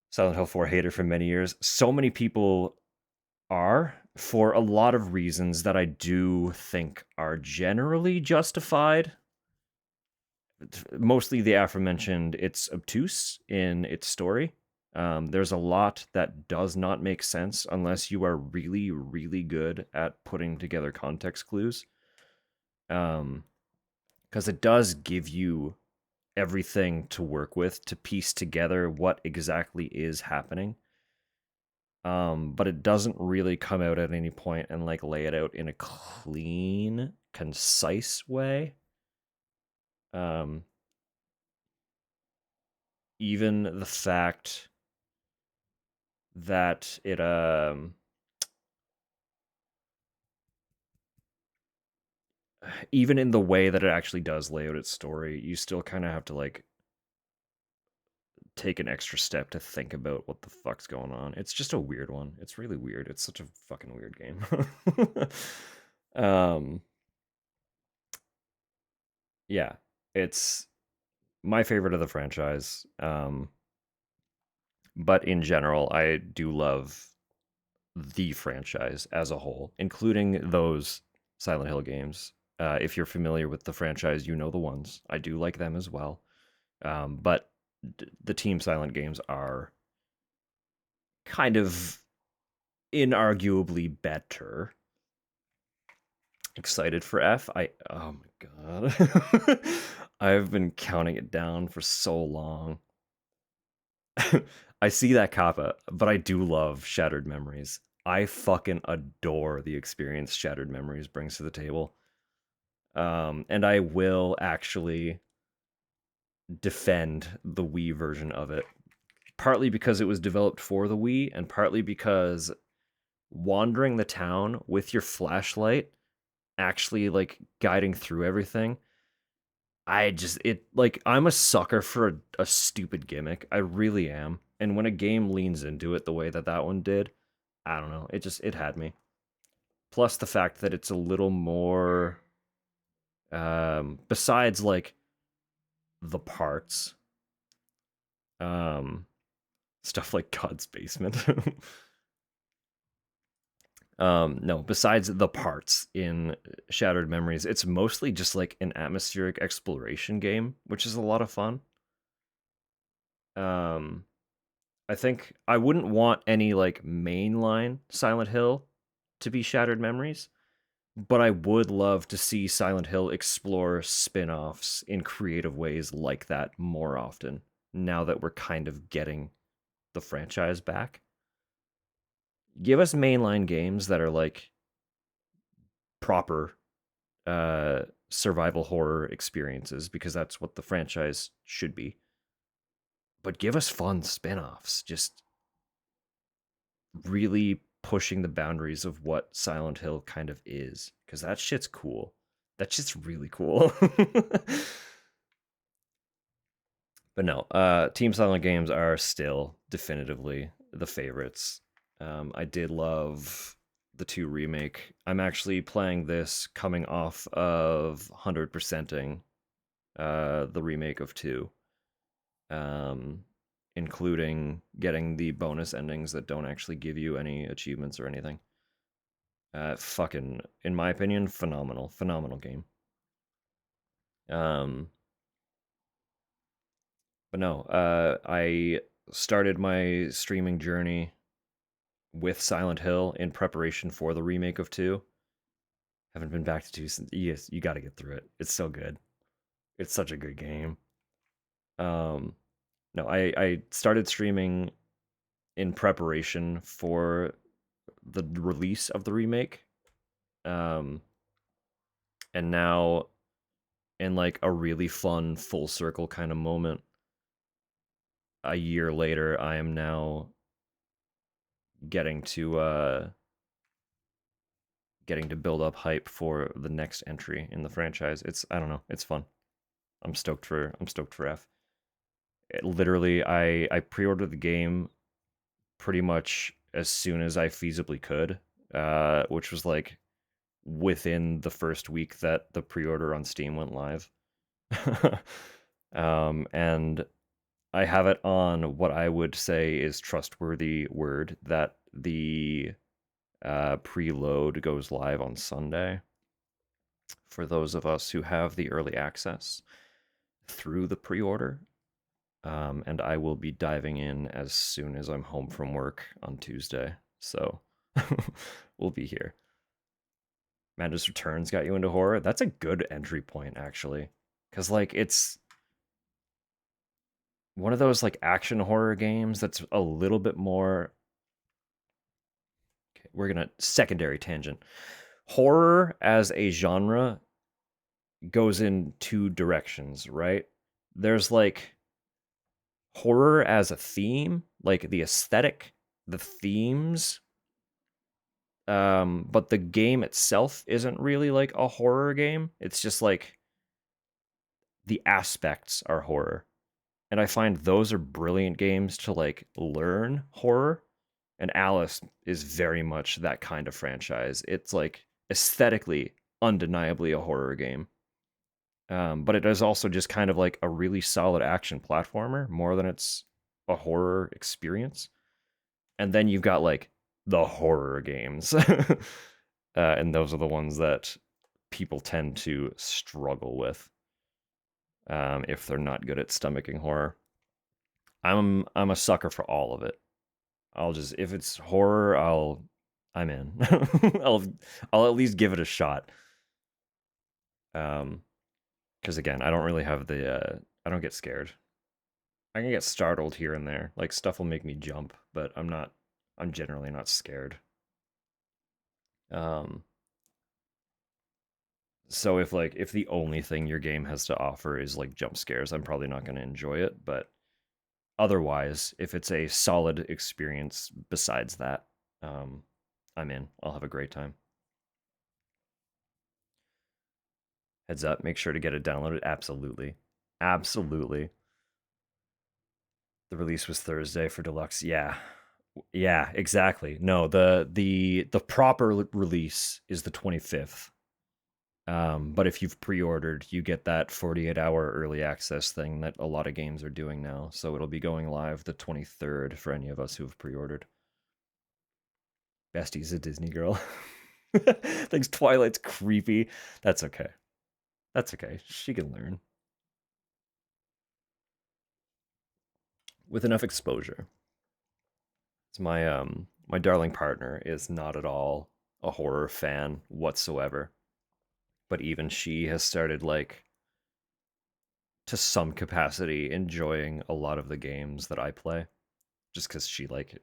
Silent Hill 4 hater for many years. So many people are, for a lot of reasons that I do think are generally justified. Mostly the aforementioned, it's obtuse in its story. There's a lot that does not make sense unless you are really, really good at putting together context clues. Because it does give you everything to work with to piece together what exactly is happening. But it doesn't really come out at any point and like lay it out in a clean, concise way. Even the fact that it even in the way that it actually does lay out its story, you still kind of have to like take an extra step to think about what the fuck's going on. It's just a weird one. It's really weird. It's such a fucking weird game. Yeah, it's my favorite of the franchise. But in general, I do love the franchise as a whole, including those Silent Hill games. If you're familiar with the franchise, you know the ones. I do like them as well. But the Team Silent games are kind of inarguably better. Excited for F? Oh my god. I've been counting it down for so long. I see that kappa, but I do love Shattered Memories. I fucking adore the experience Shattered Memories brings to the table. And I will actually defend the Wii version of it. Partly because it was developed for the Wii, and partly because wandering the town with your flashlight, actually like guiding through everything, I'm a sucker for a stupid gimmick. I really am. And when a game leans into it the way that one did, I don't know. It had me. Plus the fact that it's a little more, besides like the parts, stuff like God's Basement. No, besides the parts in Shattered Memories, it's mostly just like an atmospheric exploration game, which is a lot of fun. I think I wouldn't want any like mainline Silent Hill to be Shattered Memories, but I would love to see Silent Hill explore spin-offs in creative ways like that more often, now that we're kind of getting the franchise back. Give us mainline games that are like proper survival horror experiences, because that's what the franchise should be. But give us fun spin-offs, just really pushing the boundaries of what Silent Hill kind of is, because that shit's cool. That shit's really cool. But no, Team Silent games are still definitively the favorites. I did love the 2 remake. I'm actually playing this coming off of 100%ing the remake of 2. Including getting the bonus endings that don't actually give you any achievements or anything. Fucking, in my opinion, phenomenal game. But no, I started my streaming journey with Silent Hill in preparation for the remake of 2. Haven't been back to 2 since. Yes, you got to get through it. It's so good. It's such a good game. No, I started streaming in preparation for the release of the remake. And now, in like a really fun full circle kind of moment, a year later, I am now getting to build up hype for the next entry in the franchise. I don't know, it's fun. I'm stoked for F. Literally, I pre-ordered the game pretty much as soon as I feasibly could, which was like within the first week that the pre-order on Steam went live. And I have it on what I would say is trustworthy word that the preload goes live on Sunday for those of us who have the early access through the pre-order. And I will be diving in as soon as I'm home from work on Tuesday. So we'll be here. Amanda's Returns got you into horror. That's a good entry point, actually. Because, like, it's one of those, like, action horror games that's a little bit more... Okay, we're going to... Secondary tangent. Horror as a genre goes in two directions, right? There's, like, horror as a theme, like the aesthetic, the themes, but the game itself isn't really like a horror game. It's just like the aspects are horror. And I find those are brilliant games to like learn horror. And Alice is very much that kind of franchise. It's like aesthetically, undeniably a horror game. But it is also just kind of like a really solid action platformer more than it's a horror experience. And then you've got like the horror games. And those are the ones that people tend to struggle with if they're not good at stomaching horror. I'm a sucker for all of it. I'll just, if it's horror, I'm in. I'll at least give it a shot. Because again, I don't really have the I don't get scared. I can get startled here and there. Like stuff will make me jump, but I'm generally not scared. So if the only thing your game has to offer is like jump scares, I'm probably not going to enjoy it, but otherwise, if it's a solid experience besides that, I'm in. I'll have a great time. Heads up, make sure to get it downloaded. Absolutely. Absolutely. The release was Thursday for Deluxe. Yeah. Yeah, exactly. No, the proper release is the 25th. But if you've pre-ordered, you get that 48-hour early access thing that a lot of games are doing now. So it'll be going live the 23rd for any of us who have pre-ordered. Bestie's a Disney girl. Thinks Twilight's creepy. That's okay. That's okay. She can learn. With enough exposure. It's my darling partner is not at all a horror fan whatsoever. But even she has started like to some capacity enjoying a lot of the games that I play just cuz she like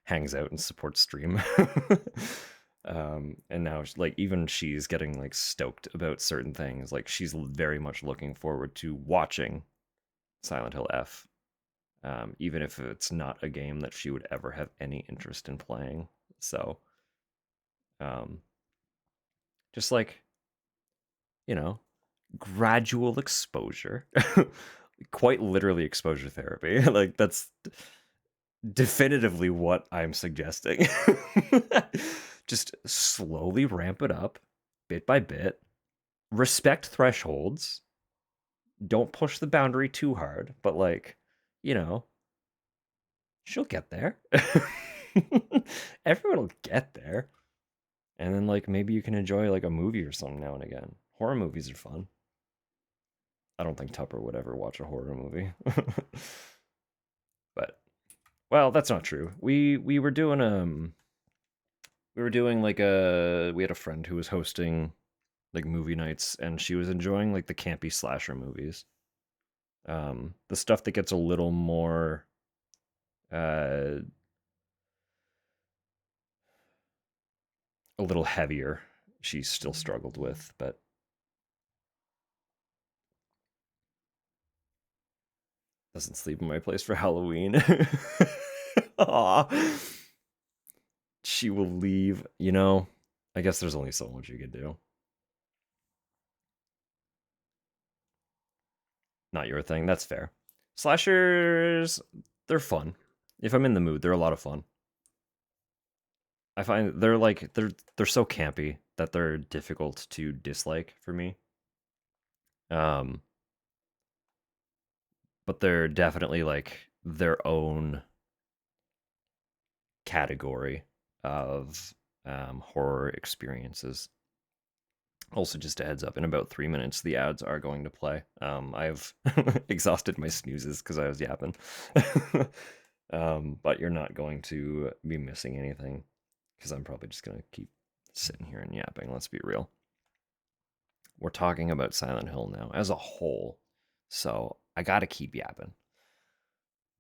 hangs out and supports stream. And now like even she's getting like stoked about certain things. Like she's very much looking forward to watching Silent Hill F. Even if it's not a game that she would ever have any interest in playing. So just like, you know, gradual exposure. Quite literally exposure therapy. Like that's definitively what I'm suggesting. Just slowly ramp it up bit by bit. Respect thresholds. Don't push the boundary too hard, but like, you know, she'll get there. Everyone will get there. And then like maybe you can enjoy like a movie or something now and again. Horror movies are fun. I don't think Tupper would ever watch a horror movie. But well, that's not true. We were doing like we had a friend who was hosting like movie nights and she was enjoying like the campy slasher movies. The stuff that gets a little more a little heavier she still struggled with, but doesn't sleep in my place for Halloween. Aw. She will leave, you know. I guess there's only so much you could do. Not your thing, that's fair. Slashers, they're fun. If I'm in the mood, they're a lot of fun. I find they're like they're so campy that they're difficult to dislike for me. But but they're definitely like their own category of horror experiences. Also, just a heads up, in about 3 minutes, the ads are going to play. I've exhausted my snoozes because I was yapping. But you're not going to be missing anything because I'm probably just going to keep sitting here and yapping. Let's be real. We're talking about Silent Hill now as a whole, so I got to keep yapping.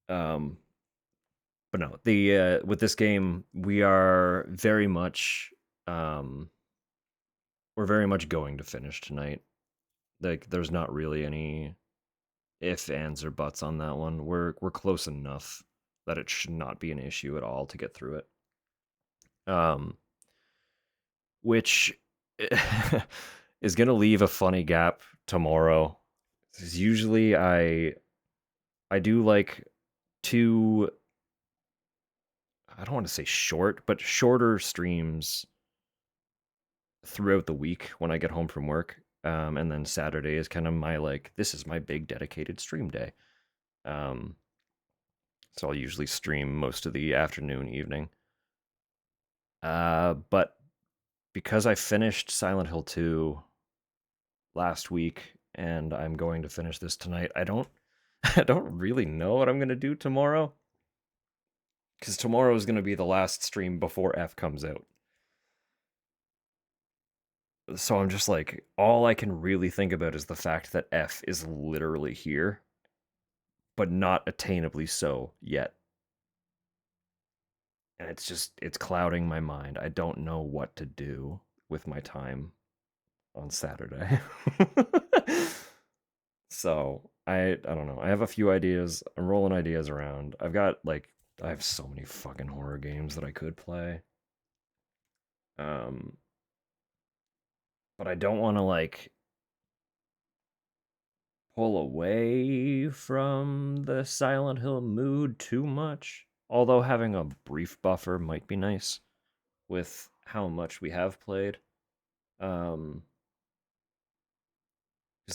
But no, the with this game, we are very much we're very much going to finish tonight. Like, there's not really any ifs, ands, or buts on that one. We're close enough that it should not be an issue at all to get through it. Which is gonna leave a funny gap tomorrow. 'Cause usually I do like two, I don't want to say short, but shorter streams throughout the week when I get home from work. And then Saturday is kind of my like, this is my big dedicated stream day. So I'll usually stream most of the afternoon, evening. But because I finished Silent Hill 2 last week and I'm going to finish this tonight, I don't I don't really know what I'm going to do tomorrow. Cuz tomorrow is going to be the last stream before F comes out. So I'm just like, all I can really think about is the fact that F is literally here, but not attainably so yet. And it's clouding my mind. I don't know what to do with my time on Saturday. So I don't know. I have a few ideas. I'm rolling ideas around. I have so many fucking horror games that I could play. But I don't want to like pull away from the Silent Hill mood too much. Although having a brief buffer might be nice with how much we have played. Because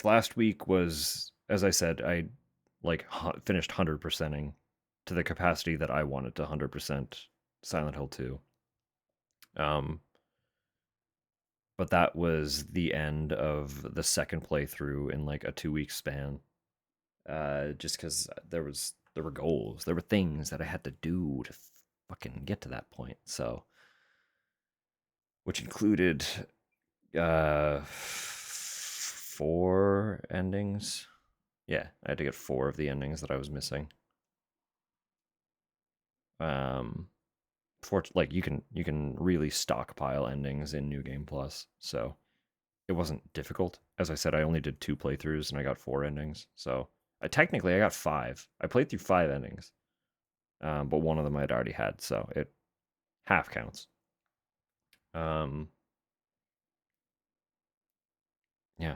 last week was, as I said, I like finished 100%ing to the capacity that I wanted to 100% Silent Hill 2. But that was the end of the second playthrough in like a 2-week span. Just because there were goals, there were things that I had to do to fucking get to that point. So, which included 4 endings. Yeah, I had to get 4 of the endings that I was missing. Like you can really stockpile endings in New Game Plus, so it wasn't difficult. As I said, I only did 2 playthroughs and I got 4 endings. So I got 5. I played through 5 endings, but one of them I'd already had, so it half counts. Yeah,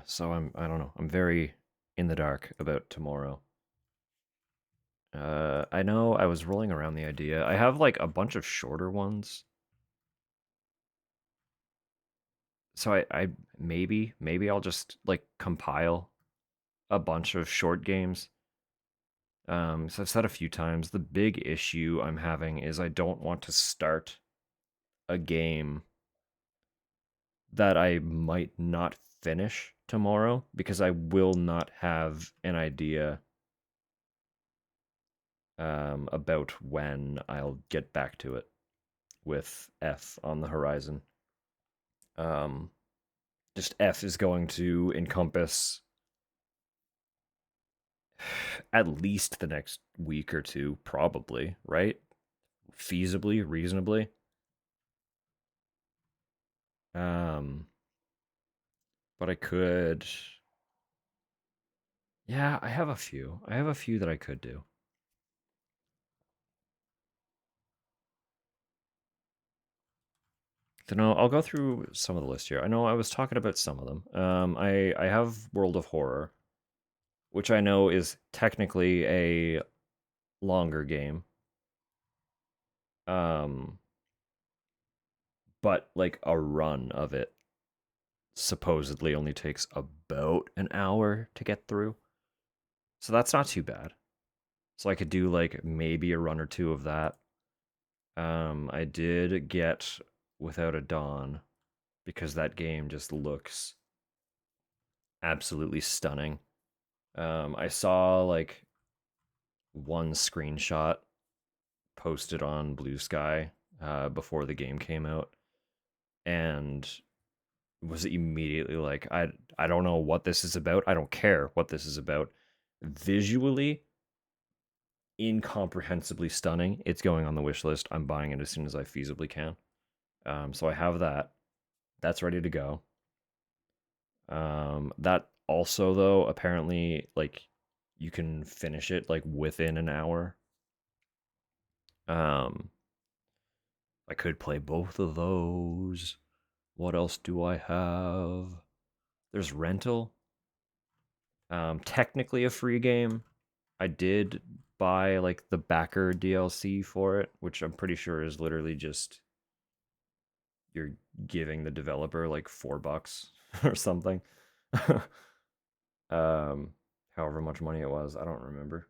so I don't know. I'm very in the dark about tomorrow. I know I was rolling around the idea. I have like a bunch of shorter ones. So I maybe I'll just like compile a bunch of short games. So I've said a few times, the big issue I'm having is I don't want to start a game that I might not finish tomorrow because I will not have an idea about when I'll get back to it with F on the horizon. Just F is going to encompass at least the next week or two, probably, right? Feasibly, reasonably. But I could. Yeah, I have a few. I have a few that I could do. So no, I'll go through some of the list here. I know I was talking about some of them. I have World of Horror, which I know is technically a longer game. But like a run of it supposedly only takes about an hour to get through. So that's not too bad. So I could do like maybe a run or two of that. I did get Without a Dawn because that game just looks absolutely stunning. I saw like one screenshot posted on Blue Sky before the game came out, and was immediately like, I don't know what this is about. I don't care what this is about. Visually, incomprehensibly stunning. It's going on the wish list. I'm buying it as soon as I feasibly can. So I have that. That's ready to go. That also though apparently like you can finish it like within an hour. Um, I could play both of those. What else do I have? There's Rental. Technically a free game. I did buy like the backer DLC for it, which I'm pretty sure is literally just you're giving the developer like $4 or something. However much money it was, I don't remember.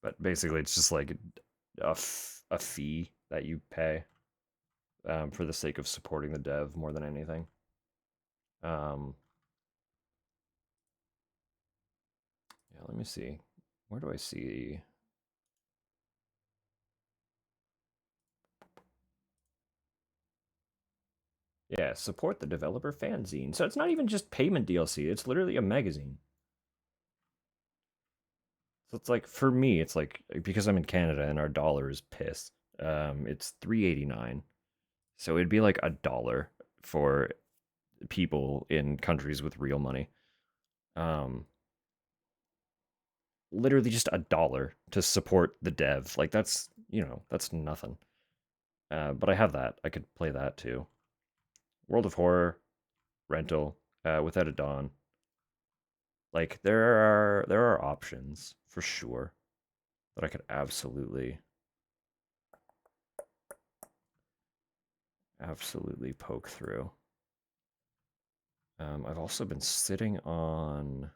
But basically, it's just like a fee that you pay for the sake of supporting the dev more than anything. Yeah, let me see. Where do I see? Yeah, support the developer fanzine. So it's not even just payment DLC. It's literally a magazine. So it's like for me, it's like because I'm in Canada and our dollar is piss. It's $3.89. So it'd be like $1 for people in countries with real money. Literally just $1 to support the dev. Like that's that's nothing. But I have that. I could play that too. World of Horror, Rental, Without a Dawn. Like there are options for sure that I could absolutely poke through. I've also been sitting on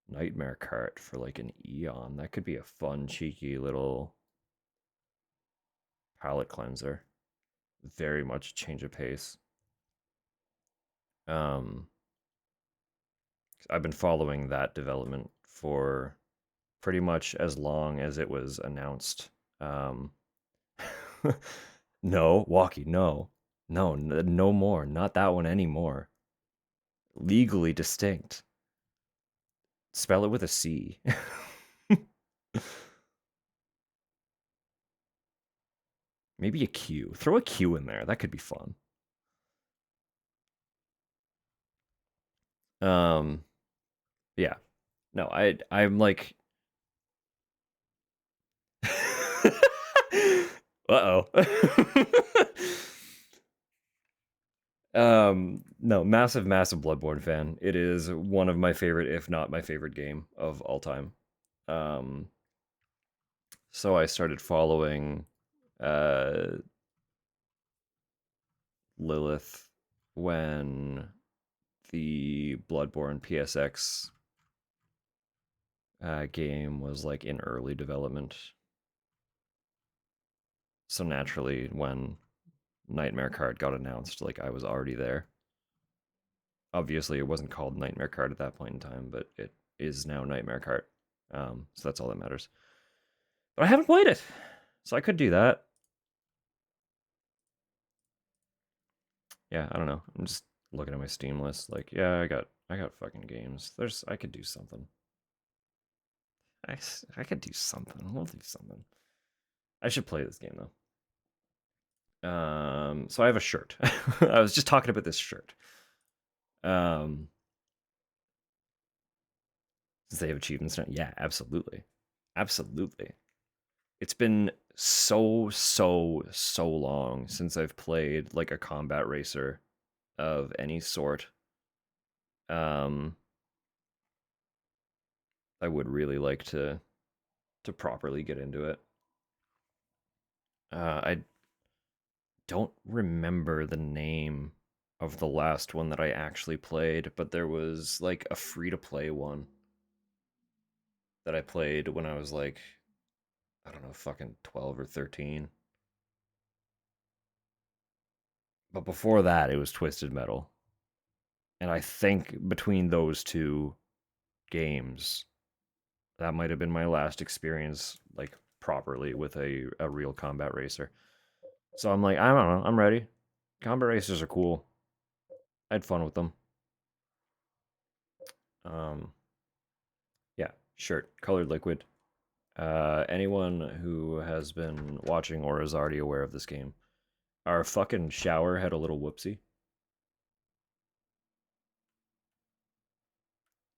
Nightmare Cart for like an eon. That could be a fun, cheeky little palate cleanser. Very much change of pace. I've been following that development for pretty much as long as it was announced. No, Walkie, no. No more. Not that one anymore. Legally distinct. Spell it with a C. Maybe a Q. Throw a Q in there. That could be fun. Yeah. No, I'm like Uh-oh. No, massive Bloodborne fan. It is one of my favorite, if not my favorite game of all time. So I started following Lilith when the Bloodborne PSX game was like in early development. So naturally, when Nightmare Cart got announced, like I was already there. Obviously, it wasn't called Nightmare Cart at that point in time, but it is now Nightmare Cart. So that's all that matters. But I haven't played it, so I could do that. Yeah, I don't know. I'm just looking at my Steam list. Like, yeah, I got fucking games. I could do something. I could do something. We'll do something. I should play this game though. So I have a shirt. I was just talking about this shirt. Since they have achievements now. Yeah, absolutely. Absolutely. It's been so long since I've played like a combat racer of any sort. I would really like to properly get into it. I don't remember the name of the last one that I actually played, but there was like a free to play one. that I played when I was like, I don't know, fucking 12 or 13. But before that, it was Twisted Metal. And I think between those two games, that might have been my last experience, like, properly with a real combat racer. So I'm like, I don't know, I'm ready. Combat racers are cool. I had fun with them. Yeah, shirt, colored liquid. Anyone who has been watching or is already aware of this game, our fucking shower had a little whoopsie.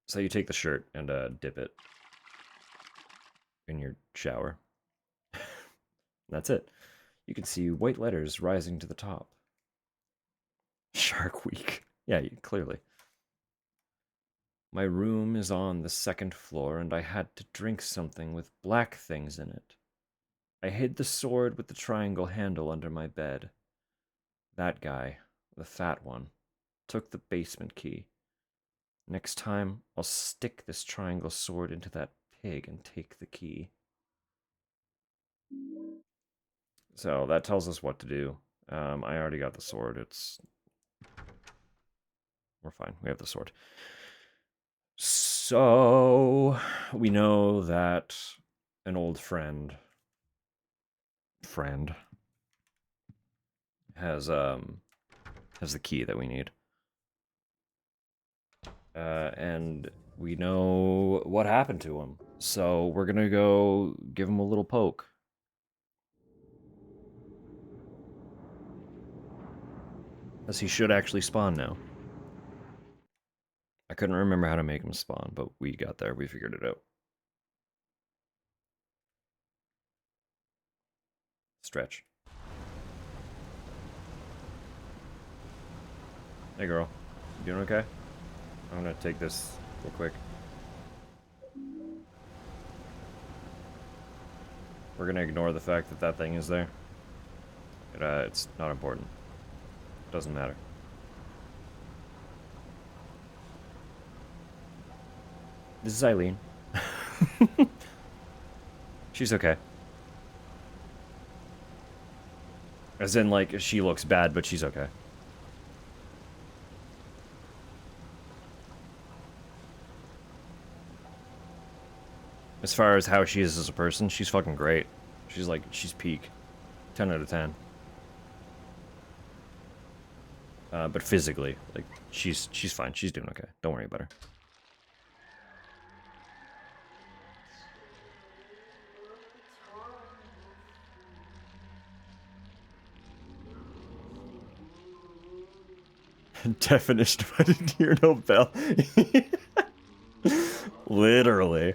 So you take the shirt and dip it in your shower. That's it. You can see white letters rising to the top. Shark Week. Yeah, clearly. My room is on the second floor, and I had to drink something with black things in it. I hid the sword with the triangle handle under my bed. That guy, the fat one, took the basement key. Next time, I'll stick this triangle sword into that pig and take the key. So that tells us what to do. I already got the sword. We're fine. We have the sword. So we know that an old friend has the key that we need. And we know what happened to him. So we're gonna go give him a little poke. As he should actually spawn now. I couldn't remember how to make him spawn, but we got there. We figured it out. Stretch. Hey girl, you doing okay? I'm gonna take this real quick. We're gonna ignore the fact that that thing is there. It's not important. Doesn't matter. This is Eileen. She's okay. As in, like, she looks bad, but she's okay. As far as how she is as a person, she's fucking great. She's peak. 10 out of 10. But physically, like, she's fine. She's doing okay. Don't worry about her. Definition of I didn't hear no bell. Literally.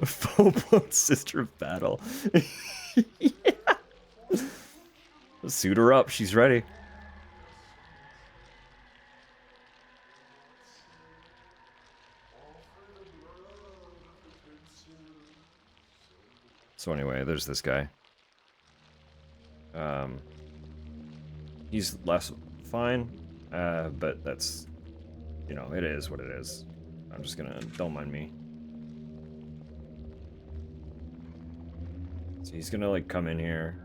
Full-blown sister of battle. Yeah. Suit her up. She's ready. So anyway, there's this guy. He's less fine, but that's, you know, it is what it is. I'm just gonna, don't mind me. So he's gonna, like, come in here.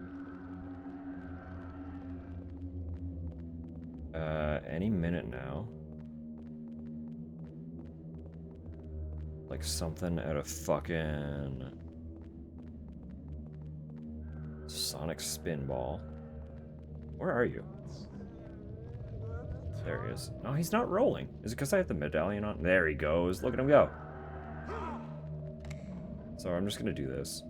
Any minute now. Like something at a fucking Sonic Spinball. Where are you? There he is. No, he's not rolling. Is it because I have the medallion on? There he goes. Look at him go. So I'm just gonna do this.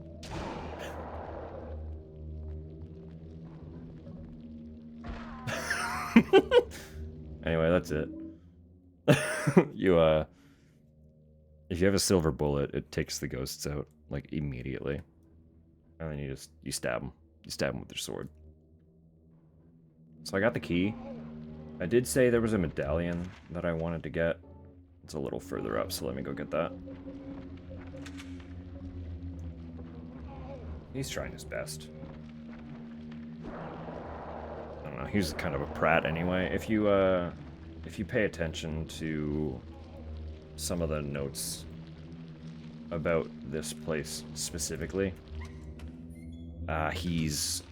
Anyway, that's it. If you have a silver bullet, it takes the ghosts out, like, immediately. And then you stab them. You stab them with your sword. So I got the key. I did say there was a medallion that I wanted to get. It's a little further up, so let me go get that. He's trying his best. I don't know, he's kind of a prat anyway. If you if you pay attention to some of the notes about this place specifically, he's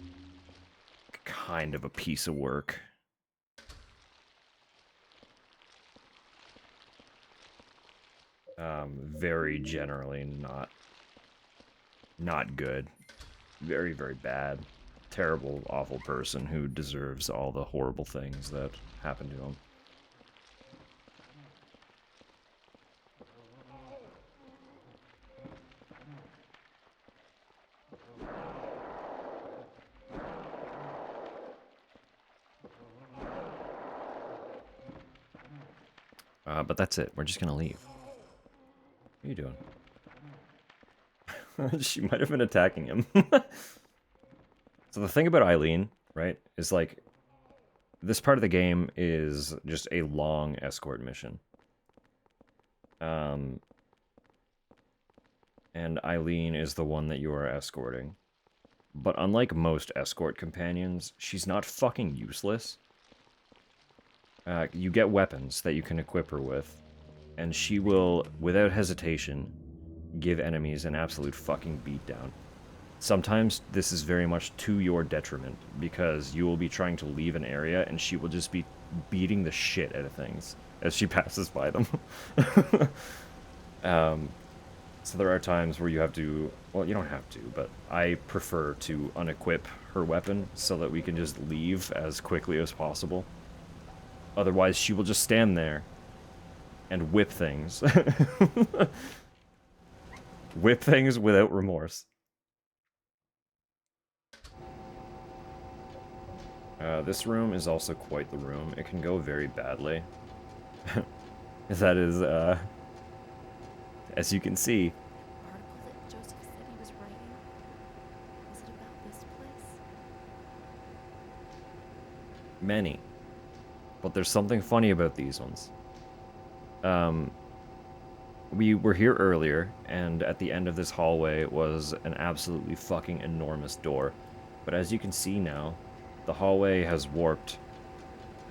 kind of a piece of work. Very generally not good. Very, very bad. Terrible, awful person who deserves all the horrible things that happen to him. But that's it. We're just gonna leave. What are you doing? She might have been attacking him. So the thing about Eileen, right, is like, this part of the game is just a long escort mission. And Eileen is the one that you are escorting. But unlike most escort companions, she's not fucking useless. You get weapons that you can equip her with, and she will, without hesitation, give enemies an absolute fucking beatdown. Sometimes this is very much to your detriment, because you will be trying to leave an area and she will just be beating the shit out of things as she passes by them. So there are times where you have to, well, you don't have to, but I prefer to unequip her weapon so that we can just leave as quickly as possible. Otherwise, she will just stand there and whip things. Whip things without remorse. This room is also quite the room. It can go very badly. That is, as you can see. The article that Joseph said he was writing, was it about this place? Many. But there's something funny about these ones. We were here earlier, and at the end of this hallway was an absolutely fucking enormous door. But as you can see now, the hallway has warped,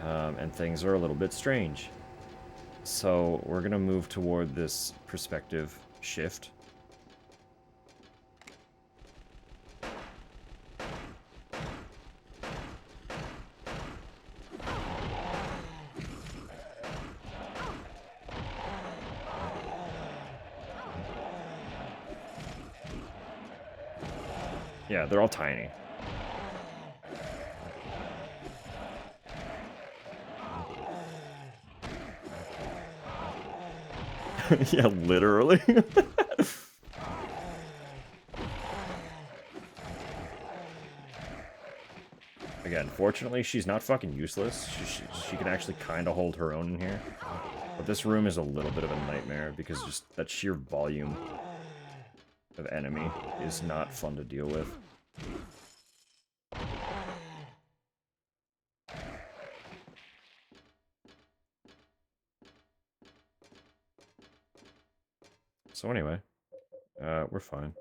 and things are a little bit strange. So we're gonna move toward this perspective shift. Yeah, they're all tiny. Yeah, literally. Again, fortunately, she's not fucking useless. She can actually kind of hold her own in here. But this room is a little bit of a nightmare because just that sheer volume of enemy is not fun to deal with. So anyway, we're fine.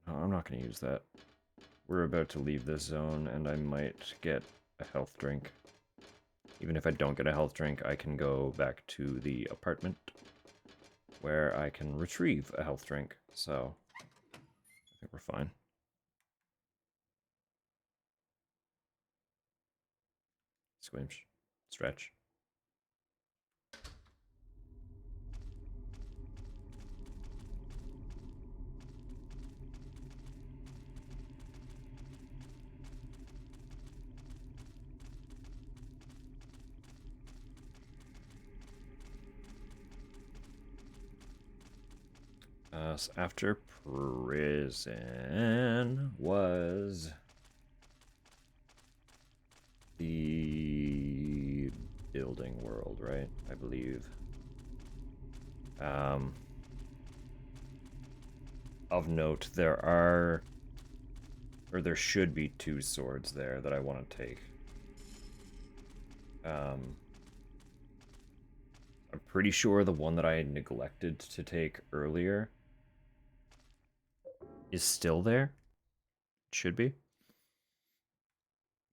No, I'm not going to use that. We're about to leave this zone, and I might get a health drink. Even if I don't get a health drink, I can go back to the apartment, where I can retrieve a health drink. So, I think we're fine. Squinch. Stretch. So after prison was the building world, right? I believe. Of note, there should be 2 swords there that I want to take. I'm pretty sure the one that I neglected to take earlier is still there. Should be.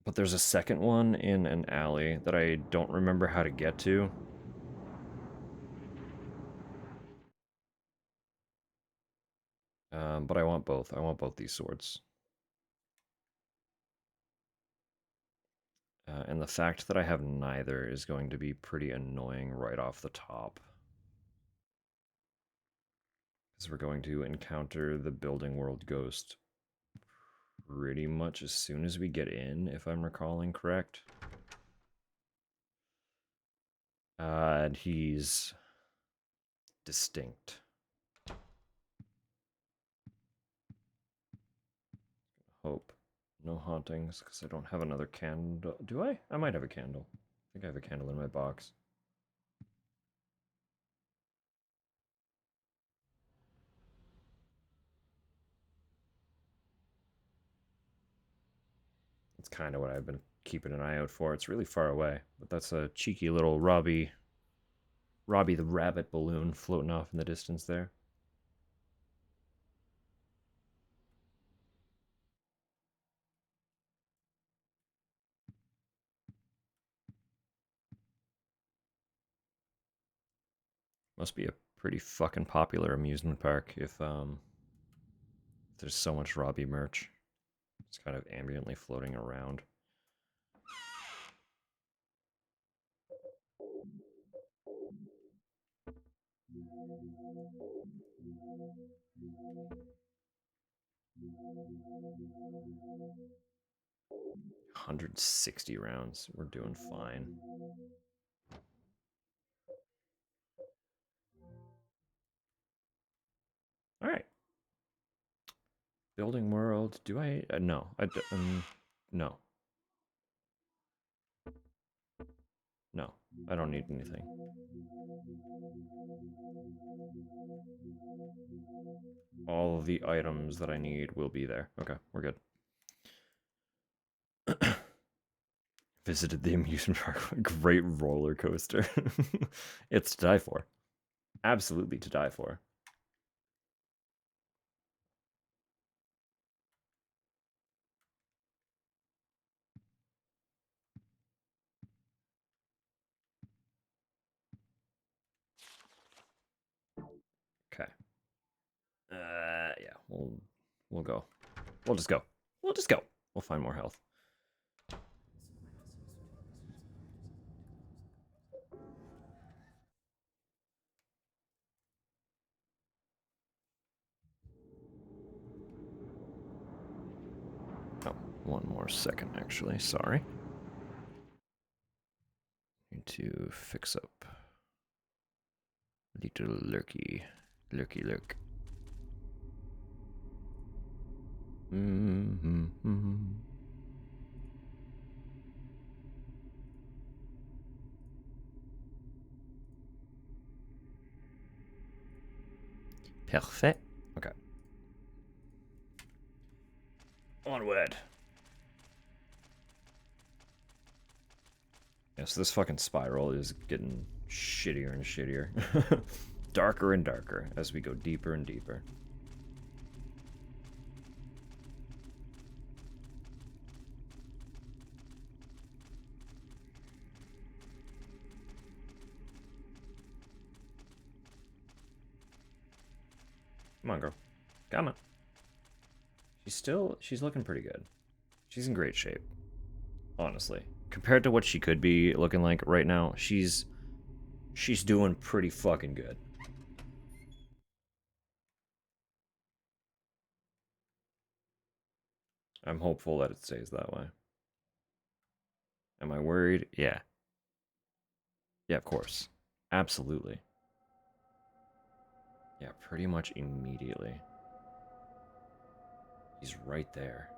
But there's a second one in an alley that I don't remember how to get to. But I want both. I want both these swords. And the fact that I have neither is going to be pretty annoying right off the top. Because we're going to encounter the Building World Ghost pretty much as soon as we get in, if I'm recalling correct. And he's distinct. Hope. No hauntings, because I don't have another candle. Do I? I might have a candle. I think I have a candle in my box. It's kind of what I've been keeping an eye out for. It's really far away, but that's a cheeky little Robbie the Rabbit balloon floating off in the distance there. Must be a pretty fucking popular amusement park if there's so much Robbie merch. It's kind of ambiently floating around. $160. We're doing fine. All right. Building World. Do I? No. No. No. I don't need anything. All of the items that I need will be there. Okay, we're good. Visited the amusement park. Great roller coaster. It's to die for. Absolutely to die for. Okay. Yeah, we'll go. We'll just go. We'll just go. We'll find more health. Oh, one more second, actually. Sorry. Need to fix up. Little lurky. Lurky lurk. Parfait. Okay. Onward. Yeah, so this fucking spiral is getting shittier and shittier. Darker and darker as we go deeper and deeper. Come on, girl. Come on. She's looking pretty good. She's in great shape. Honestly. Compared to what she could be looking like right now, she's doing pretty fucking good. I'm hopeful that it stays that way. Am I worried? Yeah. Yeah, of course. Absolutely. Yeah, pretty much immediately. He's right there.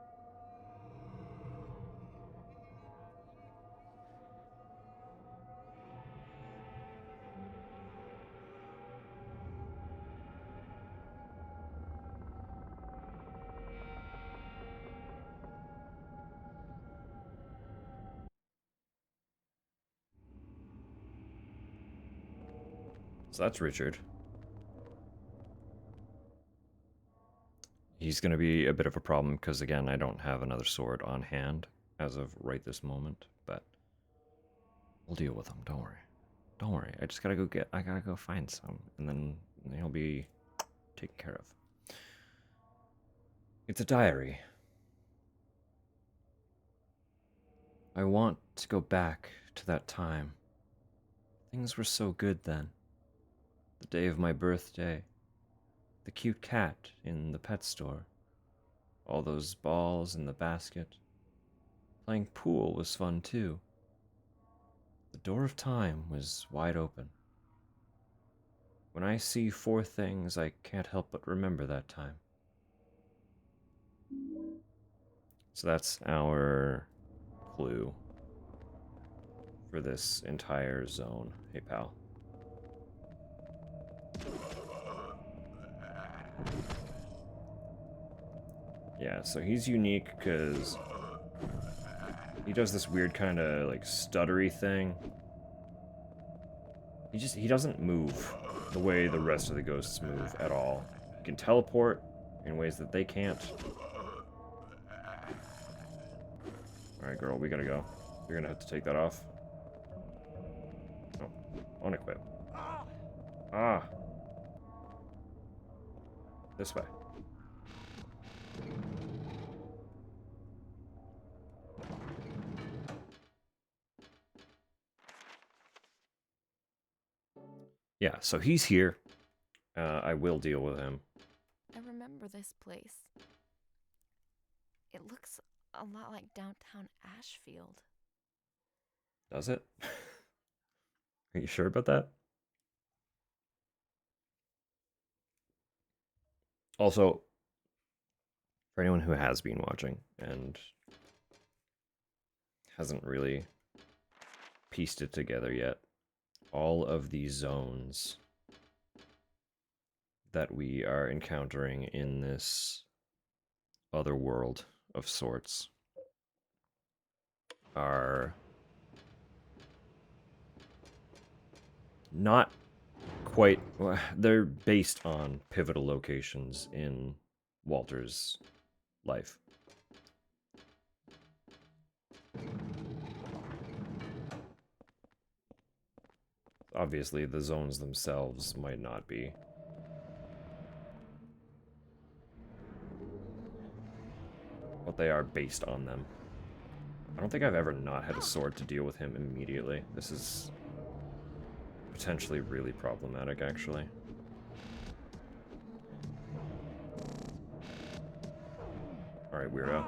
So that's Richard. He's going to be a bit of a problem because, again, I don't have another sword on hand. as of right this moment, but we'll deal with them. Don't worry. Don't worry. I just gotta go find some, and then he'll be taken care of. It's a diary. I want to go back to that time. Things were so good then. The day of my birthday. The cute cat in the pet store. All those balls in the basket. Playing pool was fun too. The door of time was wide open. When I see 4 things, I can't help but remember that time. So that's our clue for this entire zone. Hey, pal. Yeah, so he's unique because he does this weird kind of like stuttery thing. He doesn't move the way the rest of the ghosts move at all. He can teleport in ways that they can't. Alright, girl, we gotta go. You're gonna have to take that off. Oh, unequip. Ah! This way. Yeah, so he's here. I will deal with him. I remember this place. It looks a lot like downtown Ashfield. Does it? Are you sure about that? Also, for anyone who has been watching and hasn't really pieced it together yet, all of these zones that we are encountering in this other world of sorts are not quite, they're based on pivotal locations in Walter's life. Obviously, the zones themselves might not be. But they are based on them. I don't think I've ever not had a sword to deal with him immediately. This is potentially really problematic, actually. Alright, weirdo.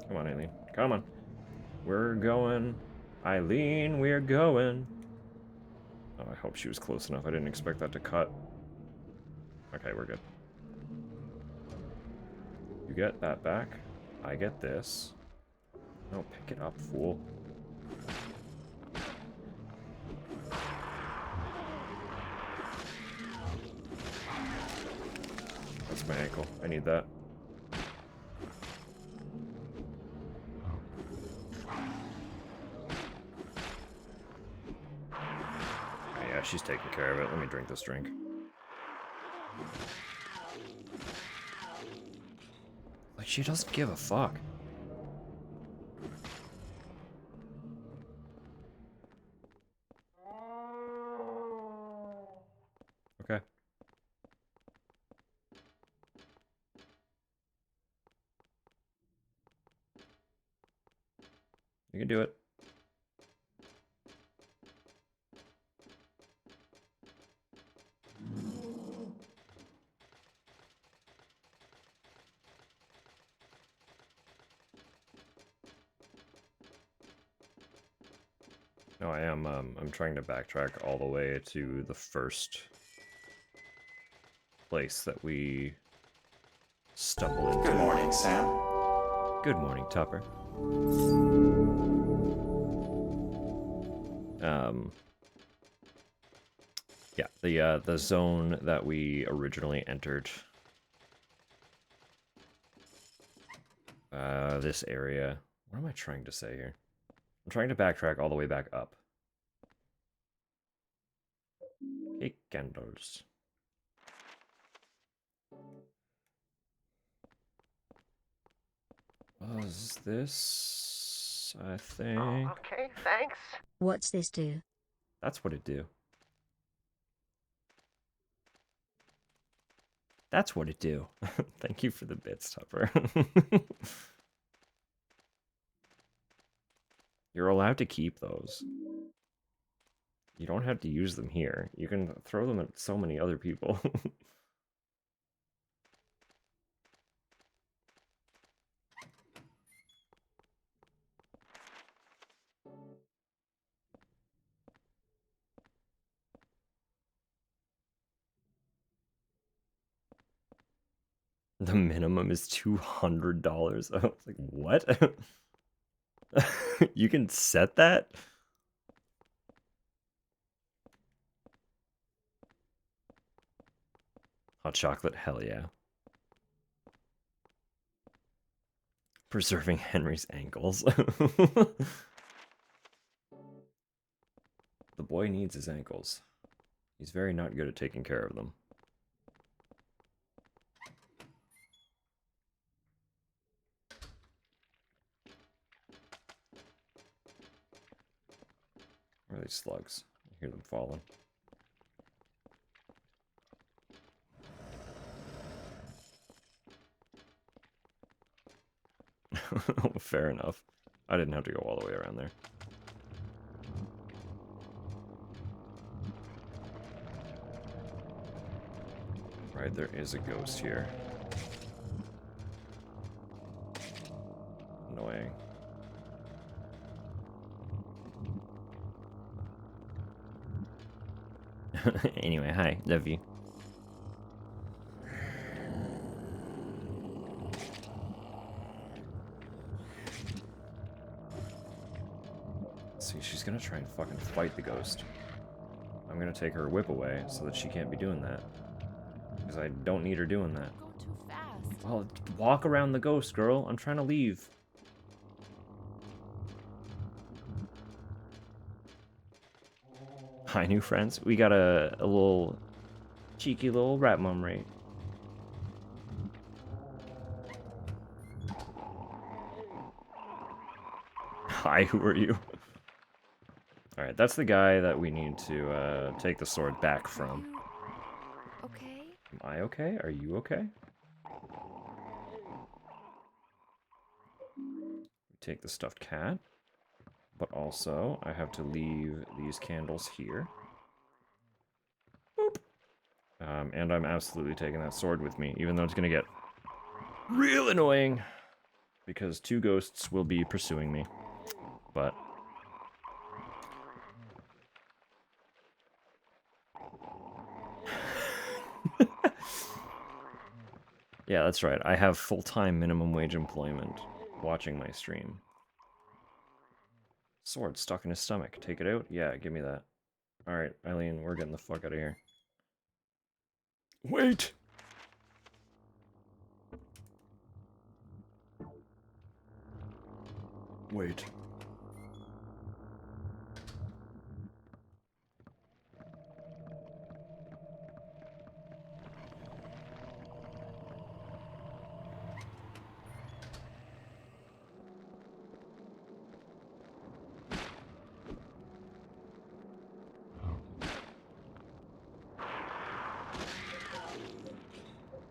Come on, Aileen. Come on. We're going. Eileen, we're going. Oh, I hope she was close enough. I didn't expect that to cut. Okay, we're good. You get that back. I get this. No, pick it up, fool. That's my ankle. I need that. Oh, yeah, she's taking care of it. Let me drink this drink. Like, she doesn't give a fuck. Okay. You can do it. No, I am, I'm trying to backtrack all the way to the first place that we stumble into. Good morning, Sam. Good morning, Tupper. Yeah, the zone that we originally entered. This area. What am I trying to say here? I'm trying to backtrack all the way back up. Cake candles. Was this? I think Okay, thanks. What's this do? that's what it do. That's what it do. Thank you for the bits, Tupper. You're allowed to keep those. You don't have to use them here. You can throw them at so many other people. The minimum is $200. I was like, what? You can set that? Hot chocolate, hell yeah. Preserving Henry's ankles. The boy needs his ankles. He's very not good at taking care of them. Where are these slugs? I hear them falling. Fair enough. I didn't have to go all the way around there. Right, there is a ghost here. Annoying. Anyway, hi, love you. See, she's gonna try and fucking fight the ghost. I'm gonna take her whip away so that she can't be doing that. Because I don't need her doing that. Go too fast. Well, walk around the ghost, girl. I'm trying to leave. Hi, new friends. We got a little cheeky little rat mum raid. Hi, who are you? Alright, that's the guy that we need to take the sword back from. You okay? Am I okay? Are you okay? Take the stuffed cat. But also, I have to leave these candles here. Boop. And I'm absolutely taking that sword with me, even though it's going to get real annoying. Because 2 ghosts will be pursuing me. But... yeah, that's right. I have full-time minimum wage employment watching my stream. Sword stuck in his stomach. Take it out? Yeah, give me that. Alright, Eileen, we're getting the fuck out of here. Wait! Wait.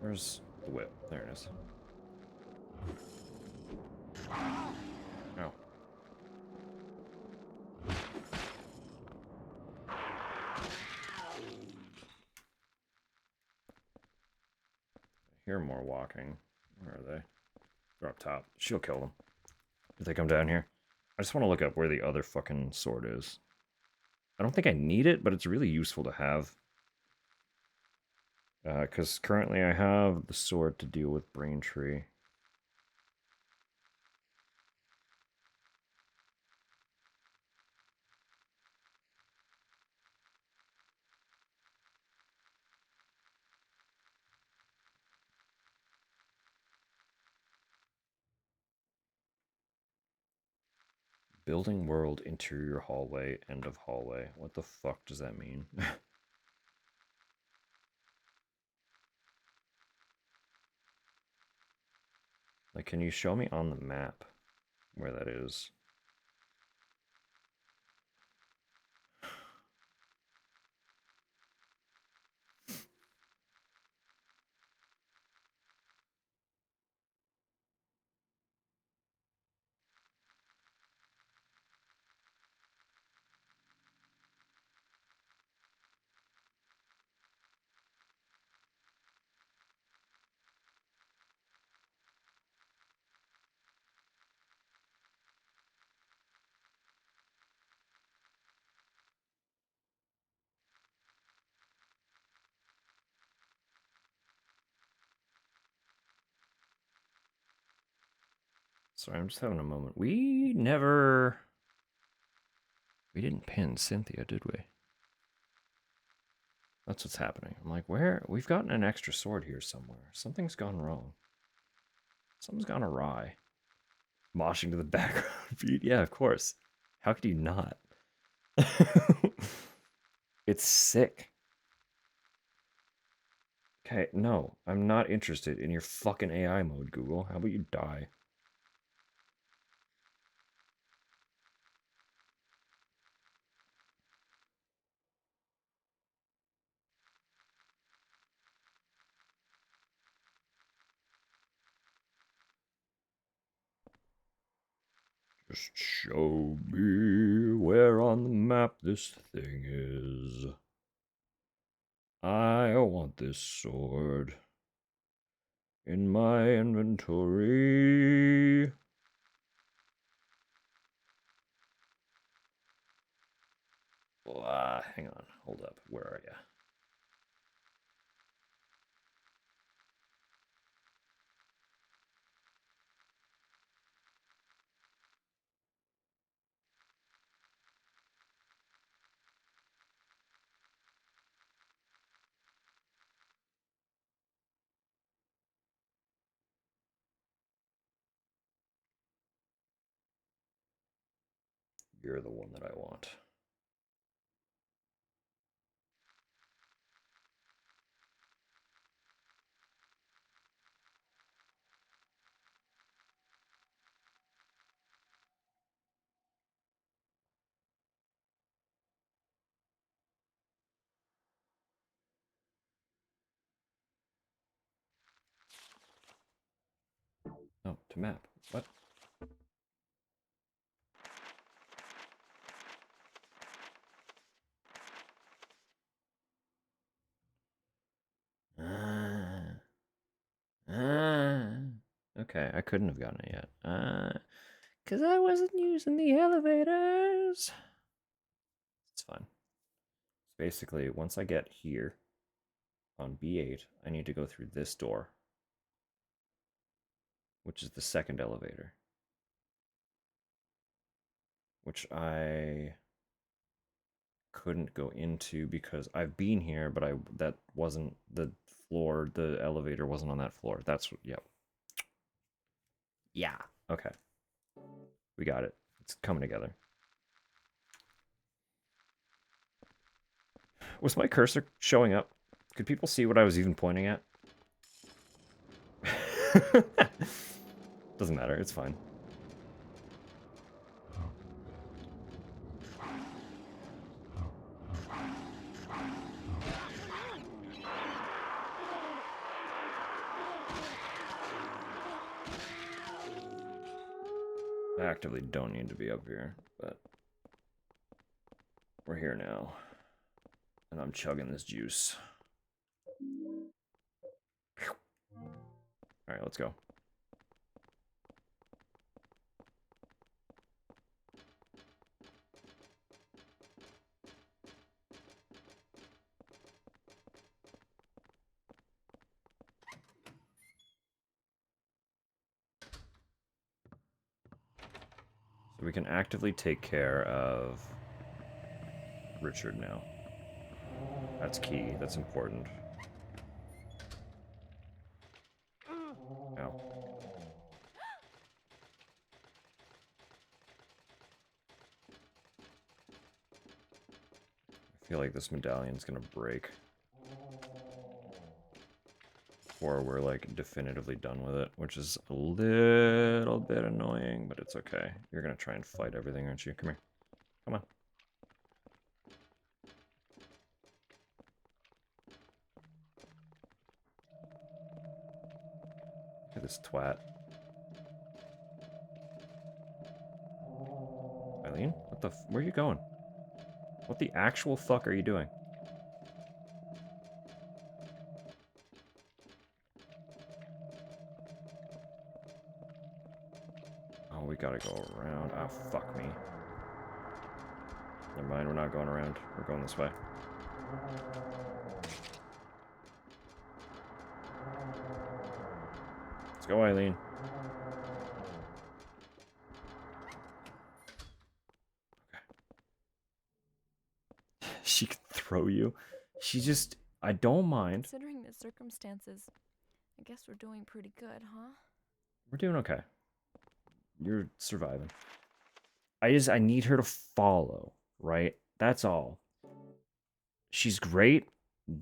Where's the whip? There it is. Oh. I hear more walking. Where are they? They're up top. She'll kill them. If they come down here. I just want to look up where the other fucking sword is. I don't think I need it, but it's really useful to have. Because currently I have the sword to deal with Braintree. Building world, interior hallway, end of hallway. What the fuck does that mean? Like, can you show me on the map where that is? Sorry, I'm just having a moment. We didn't pin Cynthia, did we? That's what's happening. I'm like, where? We've gotten an extra sword here somewhere. Something's gone wrong. Something's gone awry. Moshing to the background beat. Yeah, of course. How could you not? It's sick. Okay, no, I'm not interested in your fucking AI mode, Google. How about you die? Just show me where on the map this thing is. I want this sword in my inventory. Hang on, hold up. Where are you? You're the one that I want. Oh, to map. What? Okay, I couldn't have gotten it yet. Because I wasn't using the elevators. It's fine. Basically, once I get here on B8, I need to go through this door, which is the second elevator, which I couldn't go into because I've been here, but that wasn't the floor. The elevator wasn't on that floor. That's what. Yep. Yeah. Okay. We got it. It's coming together. Was my cursor showing up? Could people see what I was even pointing at? Doesn't matter. It's fine. I actively don't need to be up here, but we're here now. And I'm chugging this juice. Alright, let's go. So we can actively take care of Richard now. That's key. That's important. Ow. I feel like this medallion's gonna break. before we're like definitively done with it, which is a little bit annoying, but it's okay. You're gonna try and fight everything, aren't you? Come here. Come on. Look at this twat. Eileen? What the where are you going? What the actual fuck are you doing? Oh, we gotta go around. Ah, fuck me. Never mind, we're not going around. We're going this way. Let's go, Eileen. Okay. She could throw you. She just... I don't mind. Considering the circumstances, I guess we're doing pretty good, huh? We're doing okay. You're surviving. I need her to follow, right? That's all. She's great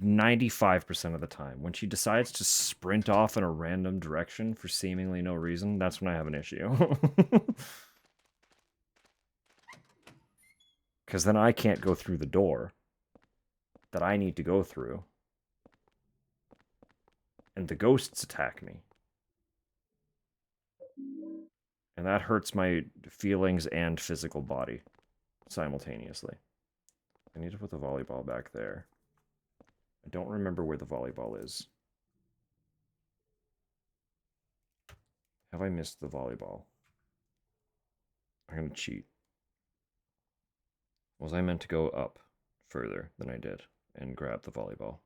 95% of the time. When she decides to sprint off in a random direction for seemingly no reason, that's when I have an issue. Because then I can't go through the door that I need to go through. And the ghosts attack me. And that hurts my feelings and physical body simultaneously. I need to put the volleyball back there. I don't remember where the volleyball is. Have I missed the volleyball? I'm gonna cheat. Was I meant to go up further than I did and grab the volleyball?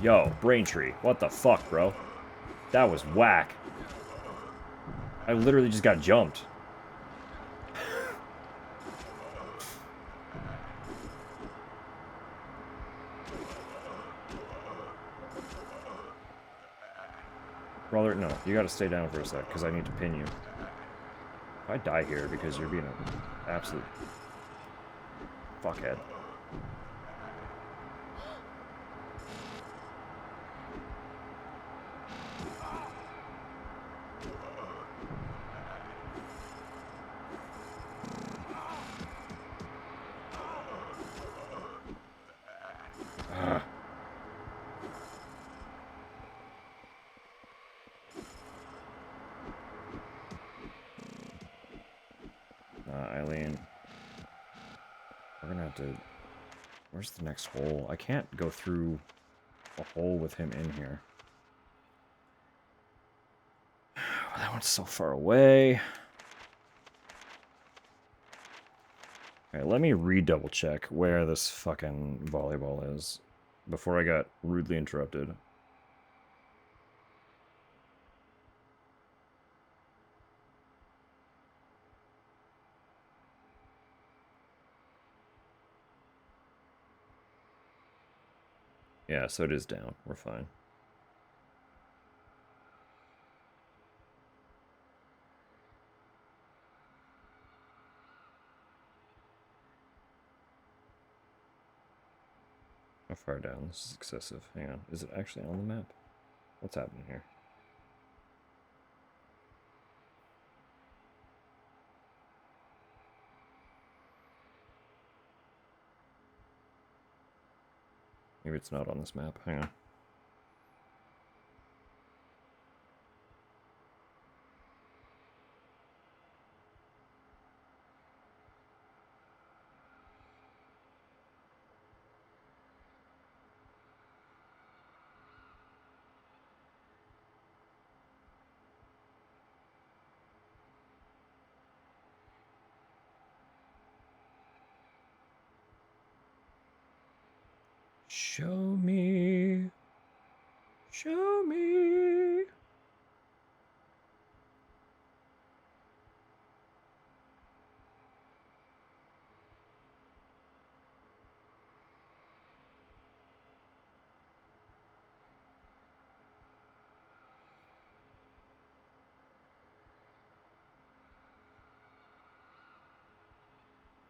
Yo, Braintree, what the fuck, bro? That was whack. I literally just got jumped. Brother, no, you gotta stay down for a sec, because I need to pin you. If I die here because you're being an absolute fuckhead. Eileen. We're gonna have to... Where's the next hole? I can't go through a hole with him in here. That one's so far away. Okay, let me re-double check where this fucking volleyball is before I got rudely interrupted. Yeah, so it is down. We're fine. How far down? This is excessive. Hang on. Is it actually on the map? What's happening here? Maybe it's not on this map. Hang on. Show me. Show me.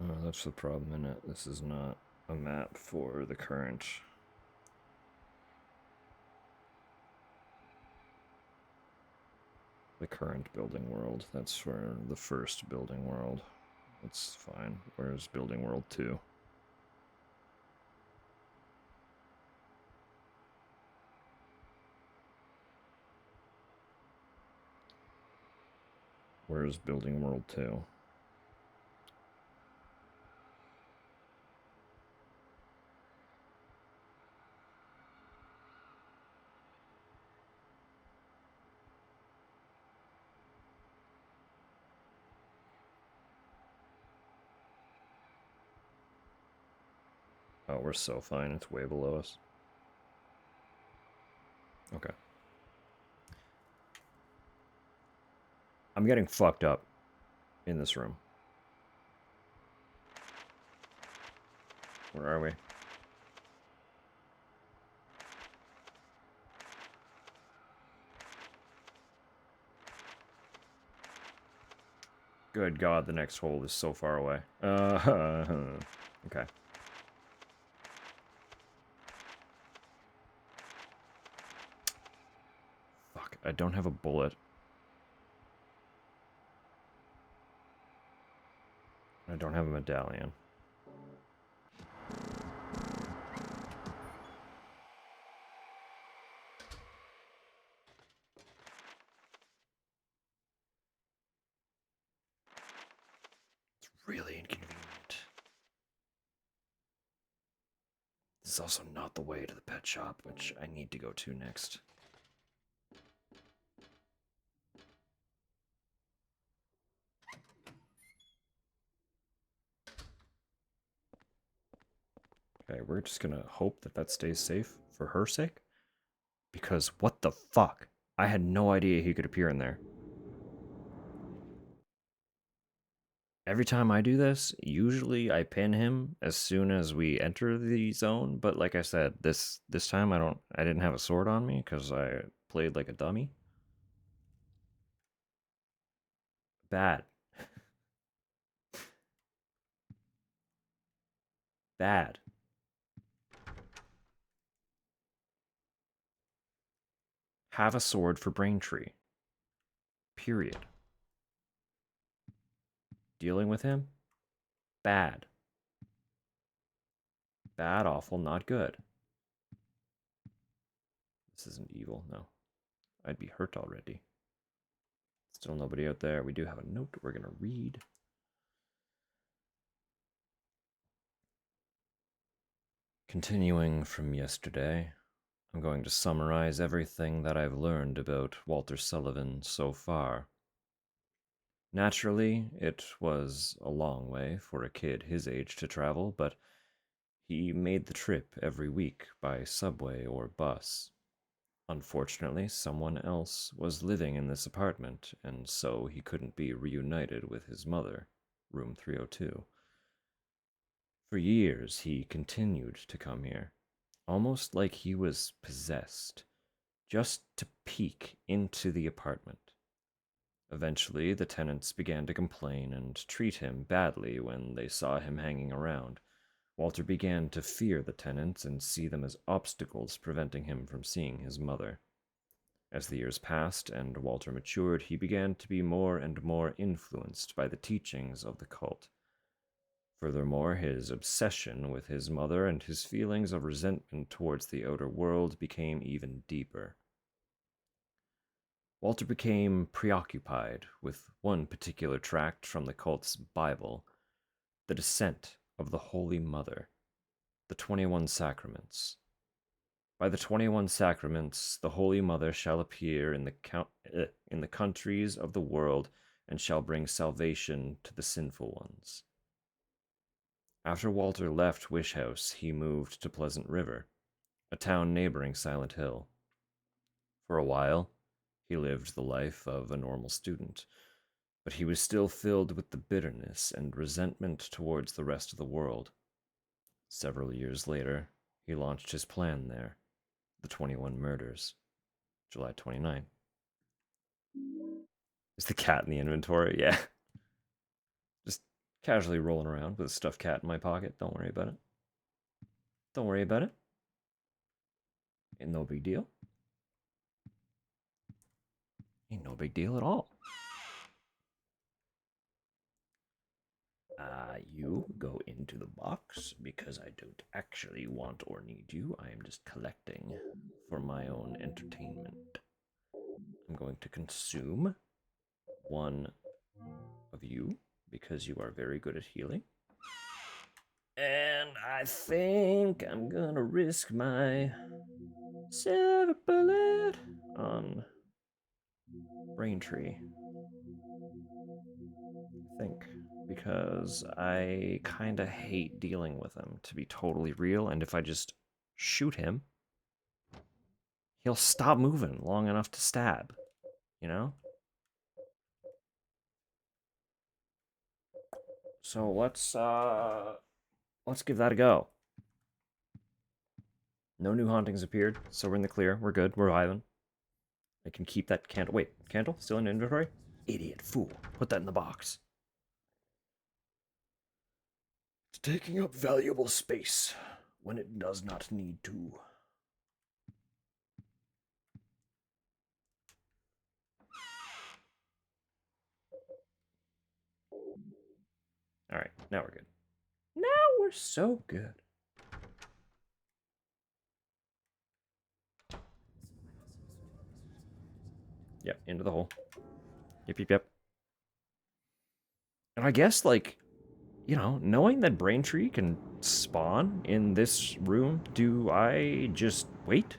Oh, that's the problem in it. This is not a map for the current The current building world. That's for the first building world. That's fine. Where's building world 2? Where's building world 2? Oh, we're so fine. It's way below us. Okay. I'm getting fucked up in this room. Where are we? Good God, the next hole is so far away. Okay. Fuck, I don't have a bullet. I don't have a medallion. It's really inconvenient. This is also not the way to the pet shop, which I need to go to next. Okay, we're just gonna hope that that stays safe for her sake. Because what the fuck? I had no idea he could appear in there. Every time I do this, usually I pin him as soon as we enter the zone, but like I said, this time I didn't have a sword on me cuz I played like a dummy. Bad. Bad. Have a sword for Braintree. Period. Dealing with him? Bad. Bad, awful, not good. This isn't evil, no. I'd be hurt already. Still nobody out there. We do have a note we're gonna read. Continuing from yesterday, I'm going to summarize everything that I've learned about Walter Sullivan so far. Naturally, it was a long way for a kid his age to travel, but he made the trip every week by subway or bus. Unfortunately, someone else was living in this apartment, and so he couldn't be reunited with his mother, room 302. For years, he continued to come here, almost like he was possessed, just to peek into the apartment. Eventually, the tenants began to complain and treat him badly when they saw him hanging around. Walter began to fear the tenants and see them as obstacles preventing him from seeing his mother. As the years passed and Walter matured, he began to be more and more influenced by the teachings of the cult. Furthermore, his obsession with his mother and his feelings of resentment towards the outer world became even deeper. Walter became preoccupied with one particular tract from the cult's Bible, the Descent of the Holy Mother, the 21 Sacraments. By the 21 Sacraments, the Holy Mother shall appear in the countries of the world and shall bring salvation to the sinful ones. After Walter left Wish House, he moved to Pleasant River, a town neighboring Silent Hill. For a while, he lived the life of a normal student, but he was still filled with the bitterness and resentment towards the rest of the world. Several years later, he launched his plan there, the 21 Murders, July 29. Is the cat in the inventory? Yeah. Just casually rolling around with a stuffed cat in my pocket. Don't worry about it. Don't worry about it. Ain't no big deal. Ain't no big deal at all. You go into the box because I don't actually want or need you. I am just collecting for my own entertainment. I'm going to consume one of you because you are very good at healing. And I think I'm gonna risk my silver bullet on Braintree. I think. Because I kinda hate dealing with him, to be totally real, and if I just shoot him, he'll stop moving long enough to stab, you know? So let's give that a go. No new hauntings appeared, so we're in the clear. We're good. We're vibing. I can keep that candle. Wait, candle? Still in inventory? Idiot, fool. Put that in the box. It's taking up valuable space when it does not need to. Alright, now we're good. Now we're so good. Yep, into the hole. Yep. And I guess, like, you know, knowing that Braintree can spawn in this room, do I just wait?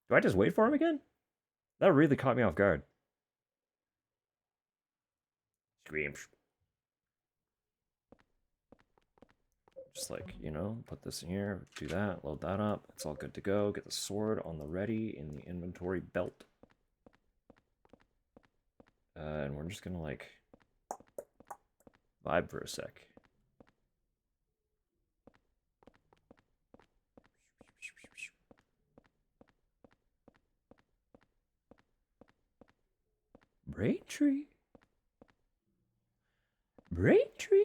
Do I just wait for him again? That really caught me off guard. Screams. Just like, you know, put this in here, do that, load that up. It's all good to go. Get the sword on the ready in the inventory belt. And we're just gonna, like, vibe for a sec. Braintree? Braintree?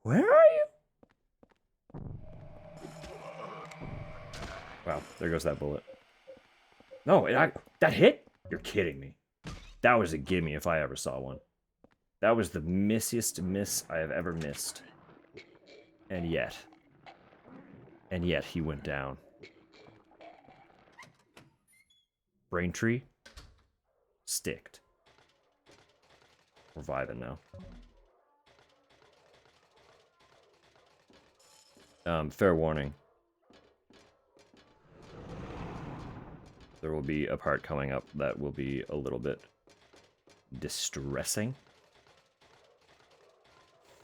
Where are you? Wow, there goes that bullet. No, that hit? You're kidding me. That was a gimme if I ever saw one. That was the missiest miss I have ever missed. And yet he went down. Braintree? Sticked. We're vibing now. Fair warning. There will be a part coming up that will be a little bit distressing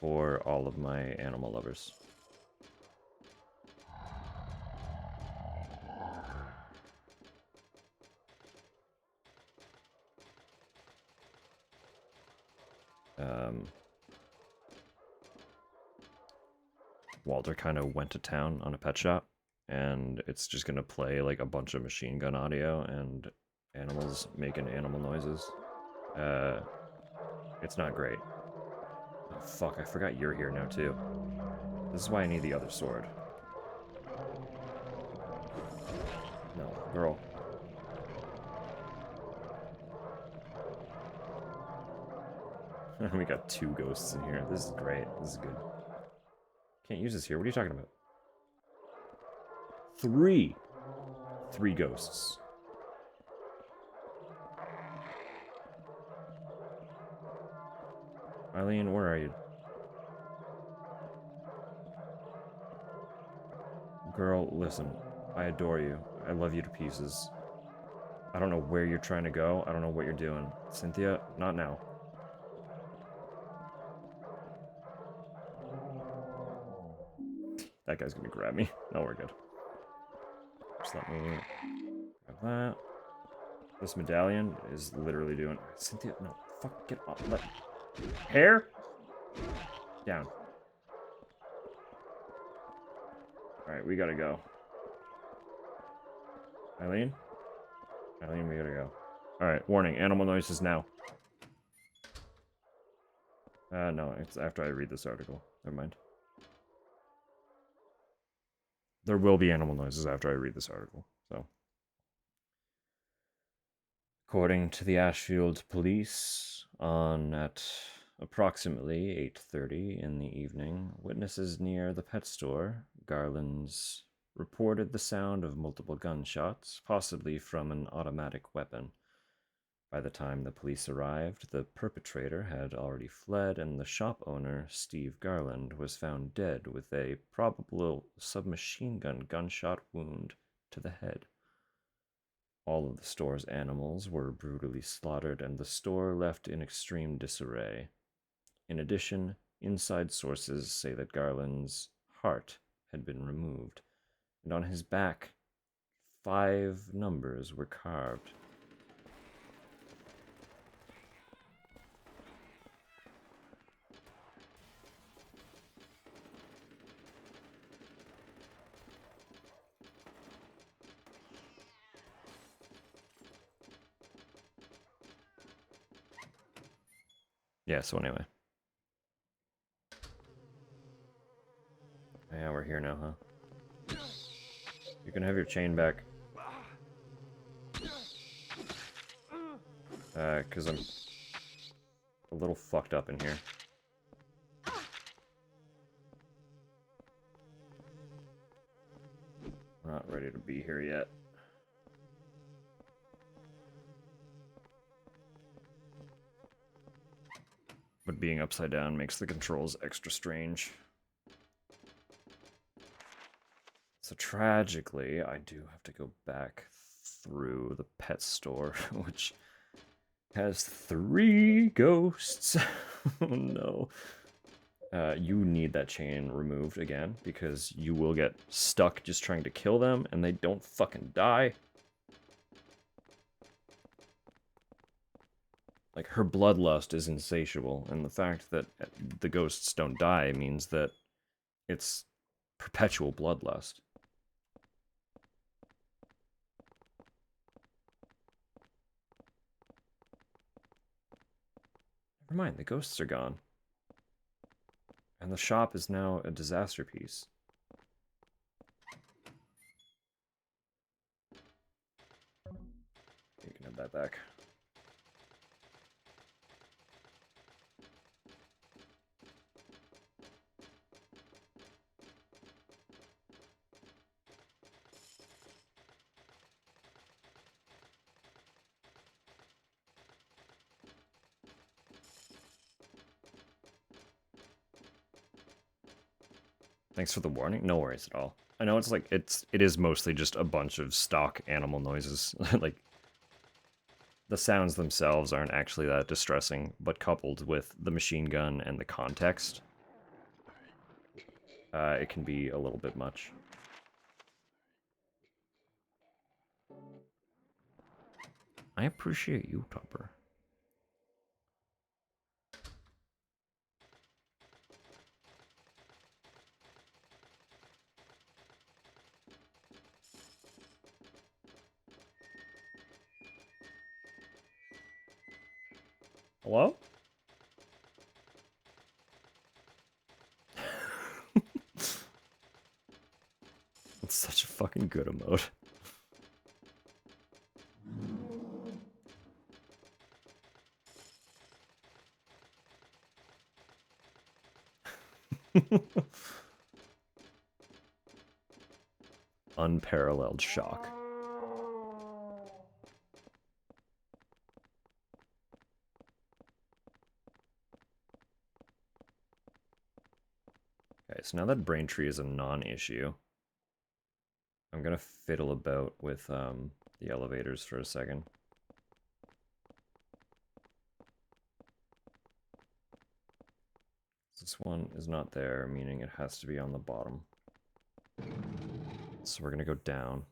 for all of my animal lovers. Walter kind of went to town on a pet shop, and it's just gonna play like a bunch of machine gun audio and animals making animal noises. It's not great. Oh, fuck, I forgot you're here now too. This is why I need the other sword. No, girl. We got 2 ghosts in here. This is great. This is good. Can't use this here. What are you talking about? 3. 3 ghosts. Eileen, where are you? Girl, listen. I adore you. I love you to pieces. I don't know where you're trying to go. I don't know what you're doing. Cynthia, not now. That guy's gonna grab me. No, we're good. Just let me grab that. This medallion is literally doing... Cynthia, no. Fuck, get off. Let... Hair? Down. Alright, we gotta go. Eileen? Eileen, we gotta go. Alright, warning. Animal noises now. No, it's after I read this article. Never mind. There will be animal noises after I read this article, so. According to the Ashfield police, on at approximately 8:30 in the evening, witnesses near the pet store, Garland's, reported the sound of multiple gunshots, possibly from an automatic weapon. By the time the police arrived, the perpetrator had already fled, and the shop owner, Steve Garland, was found dead with a probable submachine gun gunshot wound to the head. All of the store's animals were brutally slaughtered, and the store left in extreme disarray. In addition, inside sources say that Garland's heart had been removed, and on his back, 5 numbers were carved. Yeah, so anyway. Yeah, we're here now, huh? You can have your chain back. Because I'm a little fucked up in here. We're not ready to be here yet. But being upside down makes the controls extra strange. So tragically, I do have to go back through the pet store, which has 3 ghosts. Oh no. You need that chain removed again, because you will get stuck just trying to kill them, and they don't fucking die. Like, her bloodlust is insatiable, and the fact that the ghosts don't die means that it's perpetual bloodlust. Never mind, the ghosts are gone. And the shop is now a disaster piece. You can have that back. Thanks for the warning. No worries at all. I know it's like it is mostly just a bunch of stock animal noises. Like, the sounds themselves aren't actually that distressing, but coupled with the machine gun and the context, it can be a little bit much. I appreciate you, Topper. Hello? It's such a fucking good emote. Unparalleled shock. Okay, so now that Braintree is a non-issue, I'm gonna fiddle about with the elevators for a second. This one is not there, meaning it has to be on the bottom. So we're gonna go down.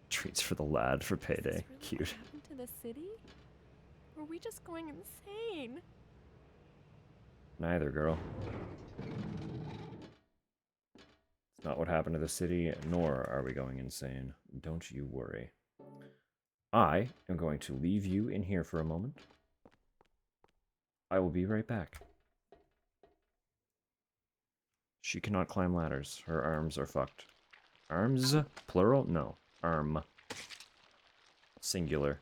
Treats for the lad for payday. Cute. What happened to the city? Were we just going insane? Neither, girl. It's not what happened to the city, nor are we going insane. Don't you worry. I am going to leave you in here for a moment. I will be right back. She cannot climb ladders. Her arms are fucked. Arms? Plural? No. Arm. Singular.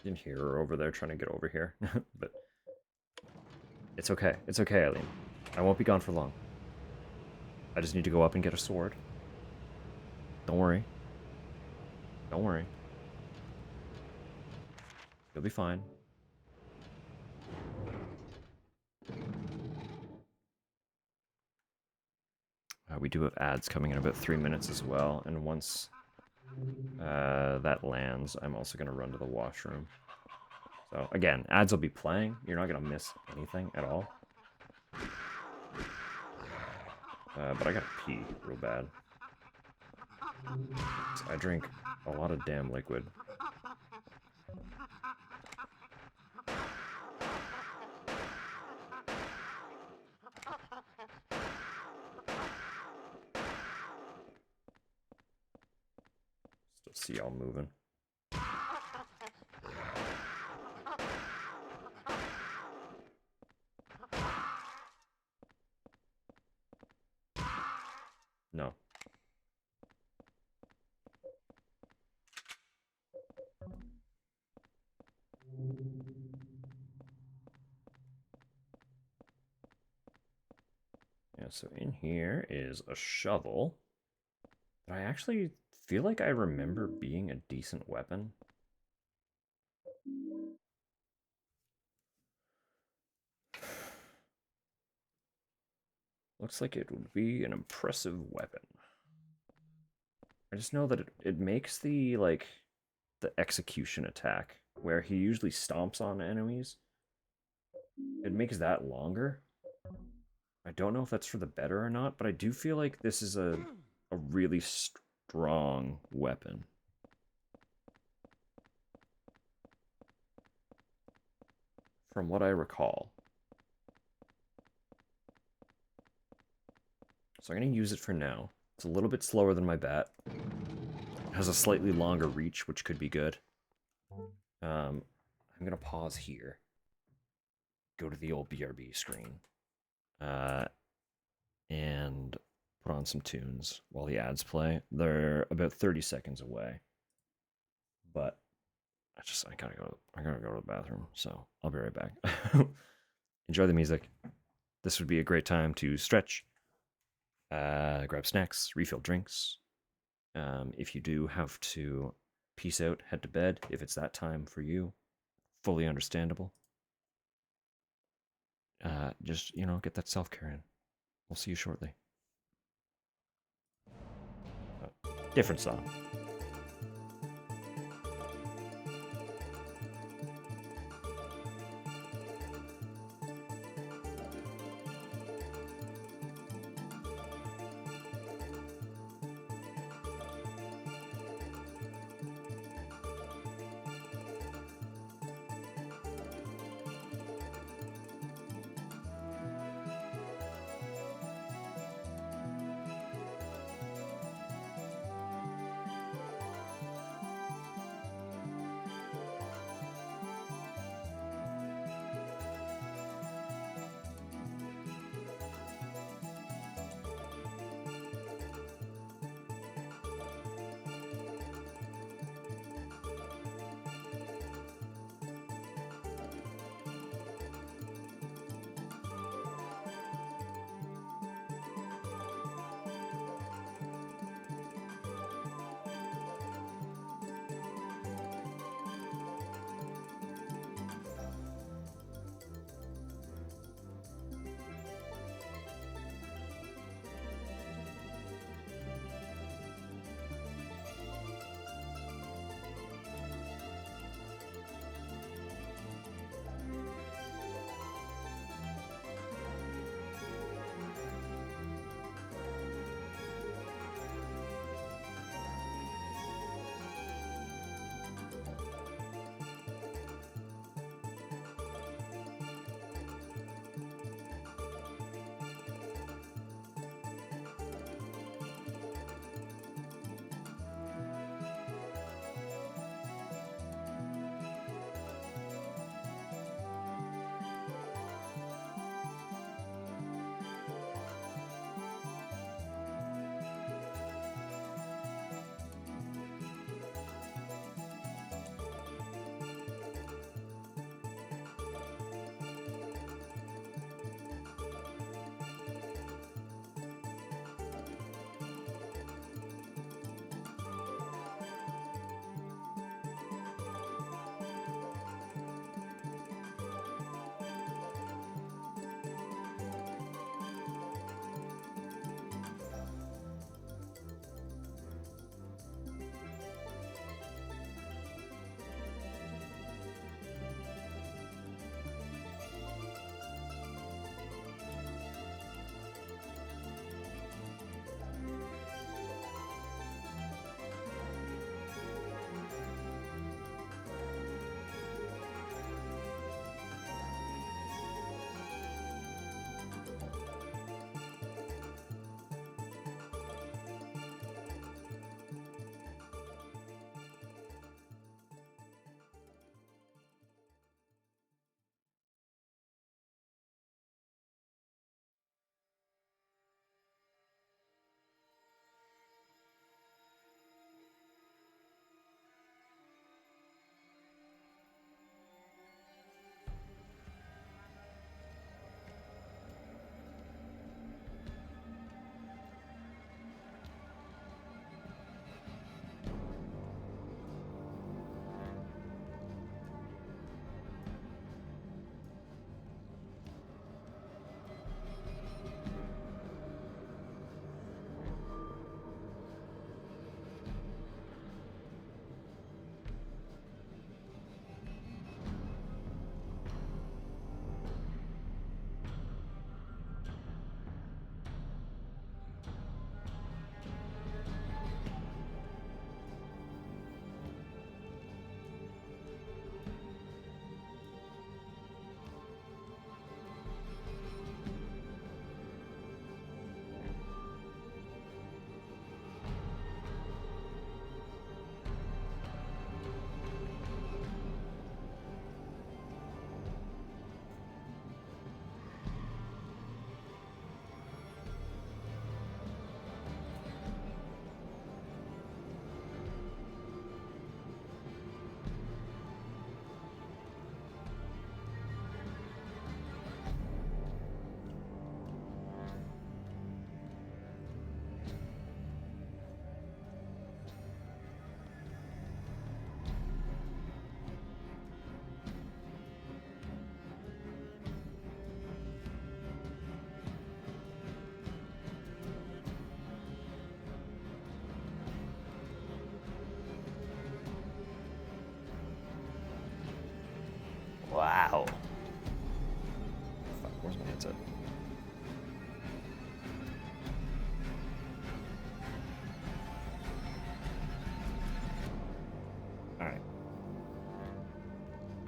Didn't hear her over there trying to get over here. But it's okay. It's okay, Eileen. I won't be gone for long. I just need to go up and get a sword. Don't worry. Don't worry. You'll be fine. We do have ads coming in about 3 minutes as well, and once that lands, I'm also going to run to the washroom. So, again, ads will be playing. You're not going to miss anything at all. But I gotta pee real bad. I drink a lot of damn liquid. Still see y'all moving. No. Yeah, so in here is a shovel. But I actually feel like I remember being a decent weapon. Looks like it would be an impressive weapon. I just know that it makes the, like, the execution attack, where he usually stomps on enemies. It makes that longer. I don't know if that's for the better or not, but I do feel like this is a really strong weapon. From what I recall. So I'm going to use it for now. It's a little bit slower than my bat. It has a slightly longer reach, which could be good. I'm going to pause here. Go to the old BRB screen. And put on some tunes while the ads play. They're about 30 seconds away. But I gotta go to the bathroom, so I'll be right back. Enjoy the music. This would be a great time to stretch, grab snacks, refill drinks. If you do have to peace out, head to bed, if it's that time for you, fully understandable. Just, get that self-care in. We'll see you shortly. Different song.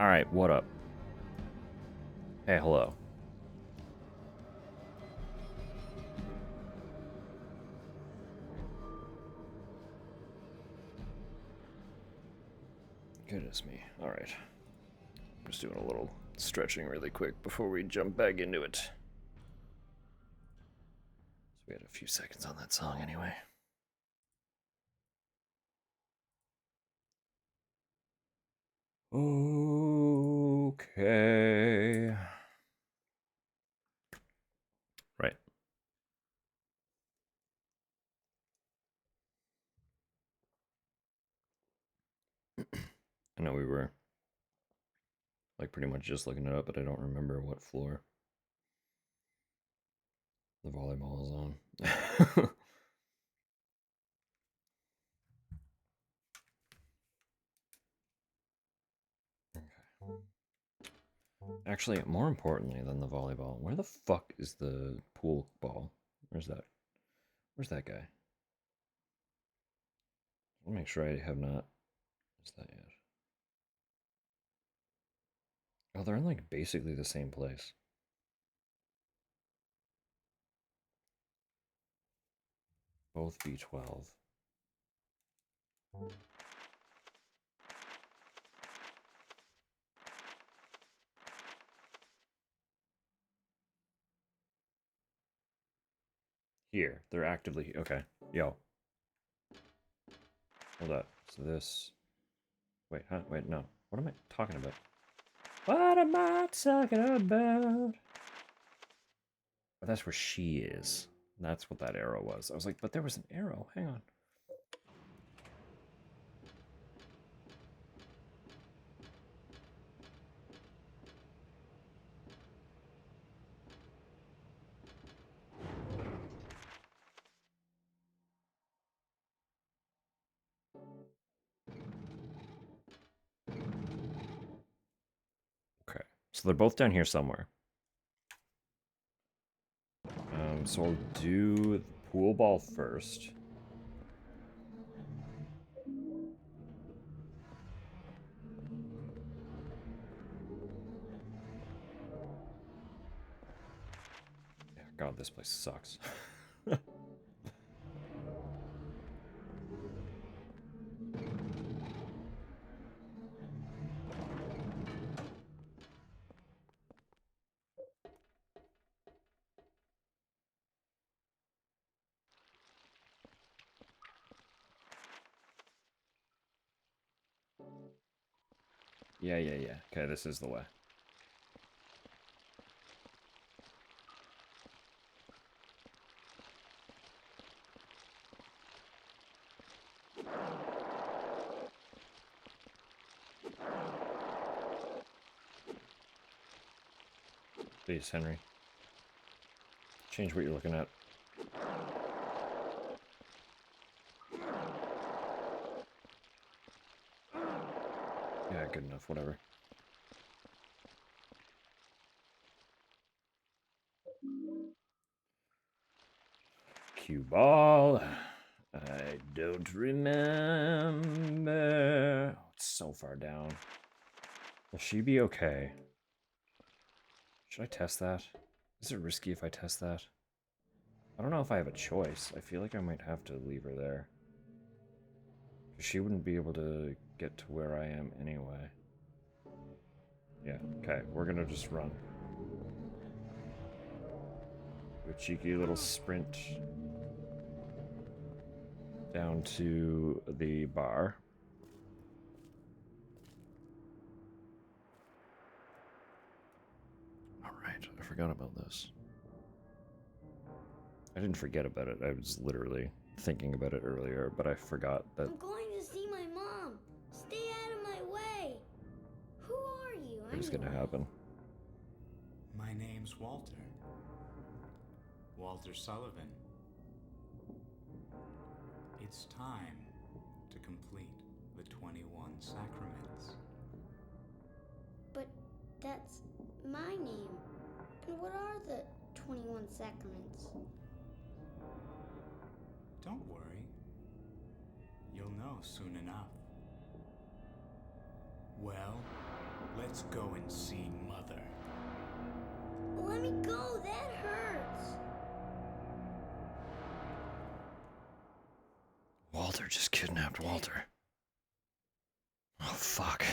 Alright, what up? Hey, hello. Goodness me. Alright. Just doing a little stretching really quick before we jump back into it. So we had a few seconds on that song anyway. Okay. Right. I know we were like pretty much just looking it up, but I don't remember what floor the volleyball is on. Actually, more importantly than the volleyball, where the fuck is the pool ball? Where's that? Where's that guy? I'll make sure I have not missed that yet. Oh, they're in like basically the same place. Both B12. Here, they're actively okay. Yo, hold up. So this. Wait, huh? Wait, no. What am I talking about? What am I talking about? Oh, that's where she is. That's what that arrow was. I was like, but there was an arrow. Hang on. Okay, so they're both down here somewhere. So I'll do the pool ball first. Yeah, God, this place sucks. Yeah. Okay, this is the way. Please, Henry. Change what you're looking at. Yeah, good enough, whatever. Cue ball. I don't remember. Oh, it's so far down. Will she be okay? Should I test that? Is it risky if I test that? I don't know if I have a choice. I feel like I might have to leave her there. She wouldn't be able to get to where I am anyway. Yeah, okay, we're gonna just run. A cheeky little sprint down to the bar. Alright, I forgot about this. I didn't forget about it, I was literally thinking about it earlier, but I forgot that... I'm going to see my mom. Stay out of my way. Who are you? It was gonna happen. My name's Walter. Walter Sullivan. It's time to complete the 21 sacraments. But that's my name. And what are the 21 sacraments? Don't worry. You'll know soon enough. Well, Let's go and see Mother. Let me go, that hurts. Walter just kidnapped Walter. Oh, fuck.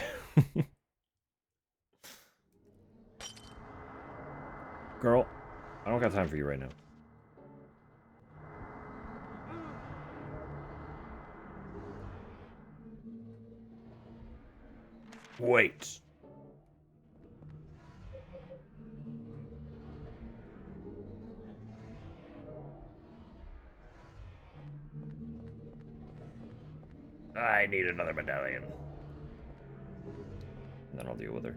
Girl, I don't got time for you right now. Wait. I need another medallion. And then I'll deal with her.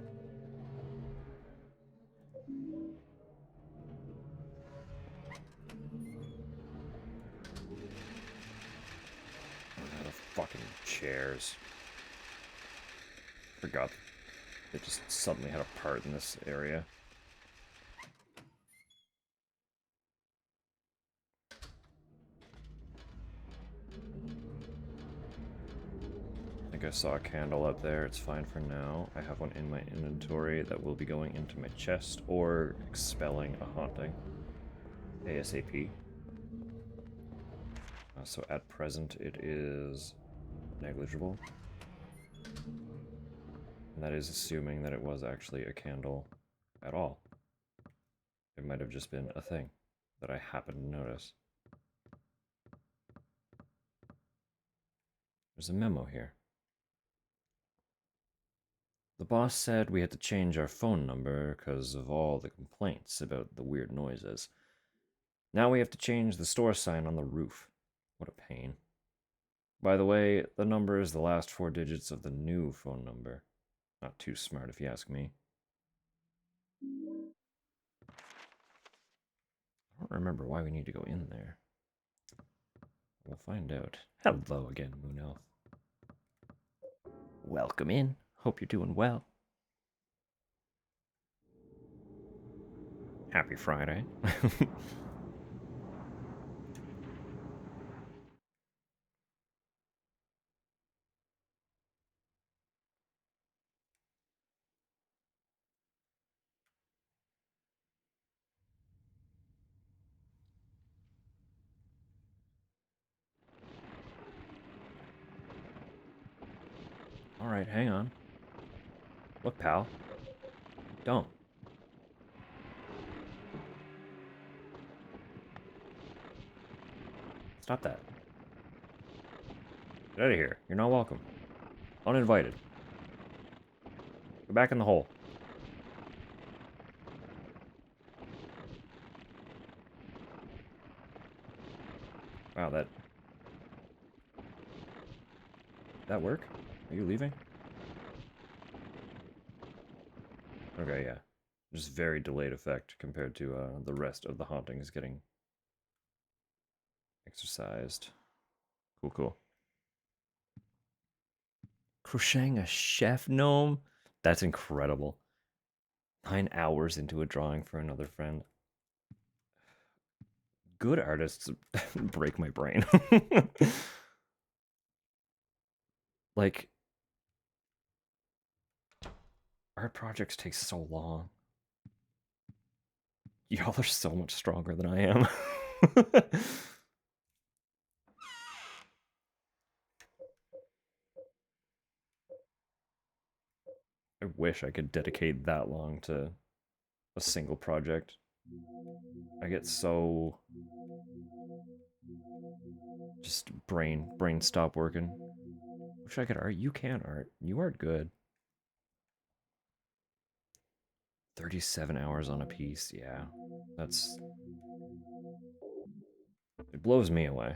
The fucking chairs. Forgot they just suddenly had a part in this area. I think I saw a candle up there. It's fine for now. I have one in my inventory that will be going into my chest or expelling a haunting. ASAP. So at present it is negligible. And that is assuming that it was actually a candle at all. It might have just been a thing that I happened to notice. There's a memo here. The boss said we had to change our phone number because of all the complaints about the weird noises. Now we have to change the store sign on the roof. What a pain. By the way, the number is the last 4 digits of the new phone number. Not too smart if you ask me. I don't remember why we need to go in there. We'll find out. Hello again, Moon Elf. Welcome in. Hope you're doing well. Happy Friday. Alright, hang on. Look, pal. Don't. Stop that. Get out of here. You're not welcome. Uninvited. Go back in the hole. Wow, that work? Are you leaving? Okay, yeah. Just very delayed effect compared to the rest of the hauntings getting exercised. Cool, cool. Crocheting a chef gnome? That's incredible. 9 hours into a drawing for another friend. Good artists break my brain. Like, art projects take so long. Y'all are so much stronger than I am. I wish I could dedicate that long to a single project. I get so just brain stop working. Wish I could art. You can art. You art good. 37 hours on a piece. Yeah. That's it blows me away.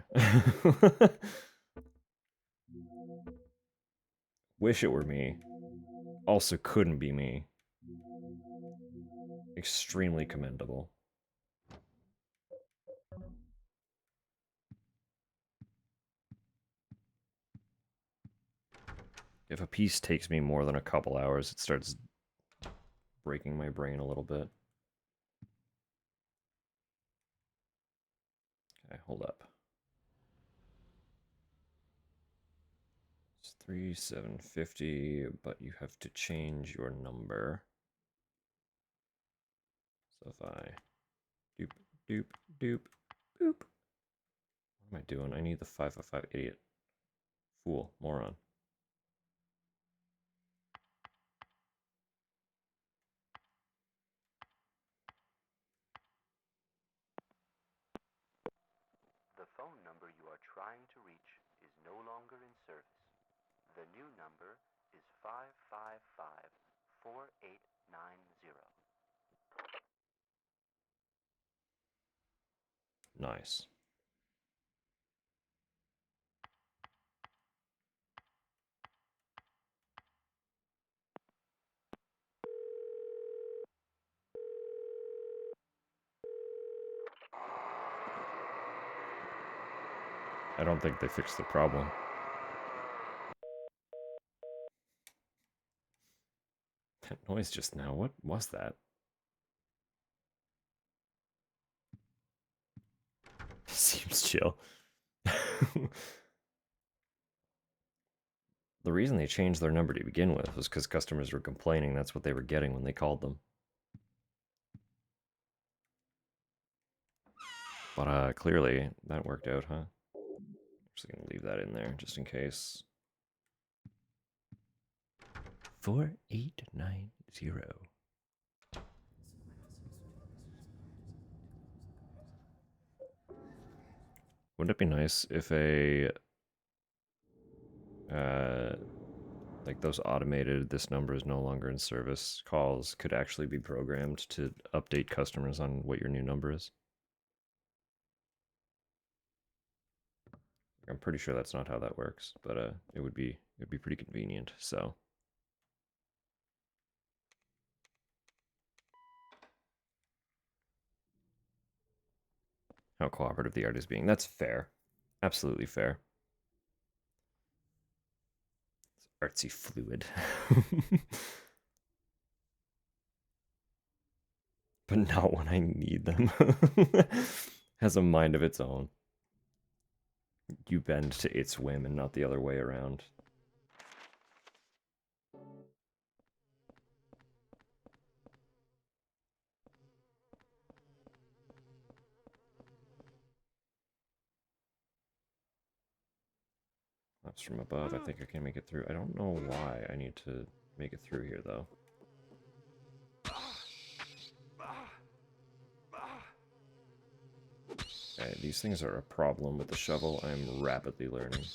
Wish it were me. Also couldn't be me. Extremely commendable. If a piece takes me more than a couple hours, it starts breaking my brain a little bit. Okay, hold up. It's 3750, but you have to change your number. So if I doop, doop, doop, boop. What am I doing? I need the 555, idiot. Fool, moron. The phone number you are trying to reach is no longer in service. The new number is 555-4890. Nice. I don't think they fixed the problem. That noise just now, what was that? Seems chill. The reason they changed their number to begin with was because customers were complaining that's what they were getting when they called them. But clearly that worked out, huh? I'm just gonna leave that in there just in case. 4890. Wouldn't it be nice if like those automated "this number is no longer in service" calls could actually be programmed to update customers on what your new number is? I'm pretty sure that's not how that works, but it'd be pretty convenient. So how cooperative the art is being. That's fair. Absolutely fair. It's artsy fluid. But not when I need them. Has a mind of its own. You bend to its whim and not the other way around. That's from above. I think I can make it through. I don't know why I need to make it through here, though. Okay, these things are a problem with the shovel. I'm rapidly learning.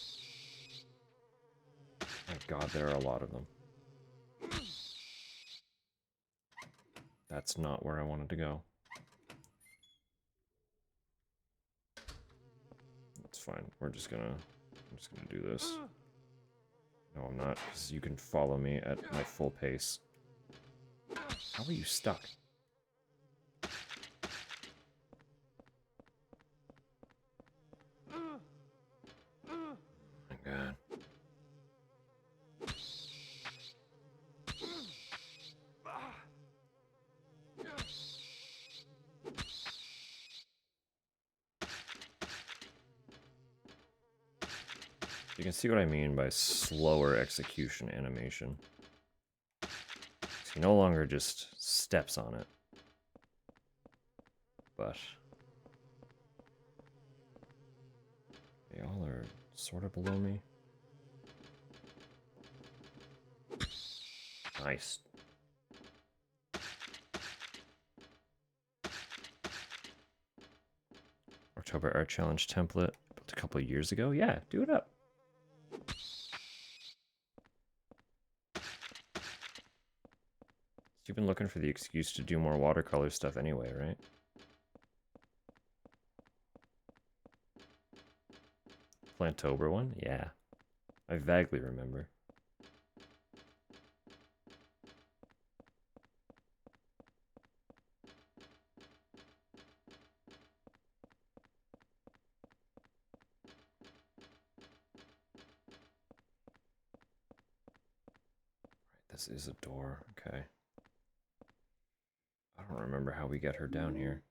My god, there are a lot of them. That's not where I wanted to go. That's fine. I'm just gonna do this. No, I'm not, because you can follow me at my full pace. How are you stuck? My god. You can see what I mean by slower execution animation. He no longer just steps on it. But they all are sort of below me. Nice. October Art Challenge template built a couple of years ago. Yeah, do it up. You've been looking for the excuse to do more watercolor stuff anyway, right? Plantober one? Yeah. I vaguely remember. This is a door, okay. I don't remember how we get her down here.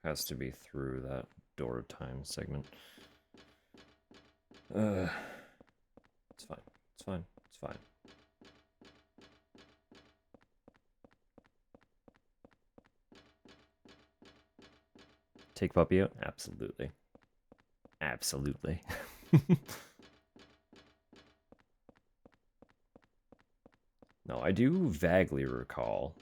Has to be through that door time segment. It's fine. It's fine. It's fine. Take puppy out? Absolutely. Absolutely. No, I do vaguely recall.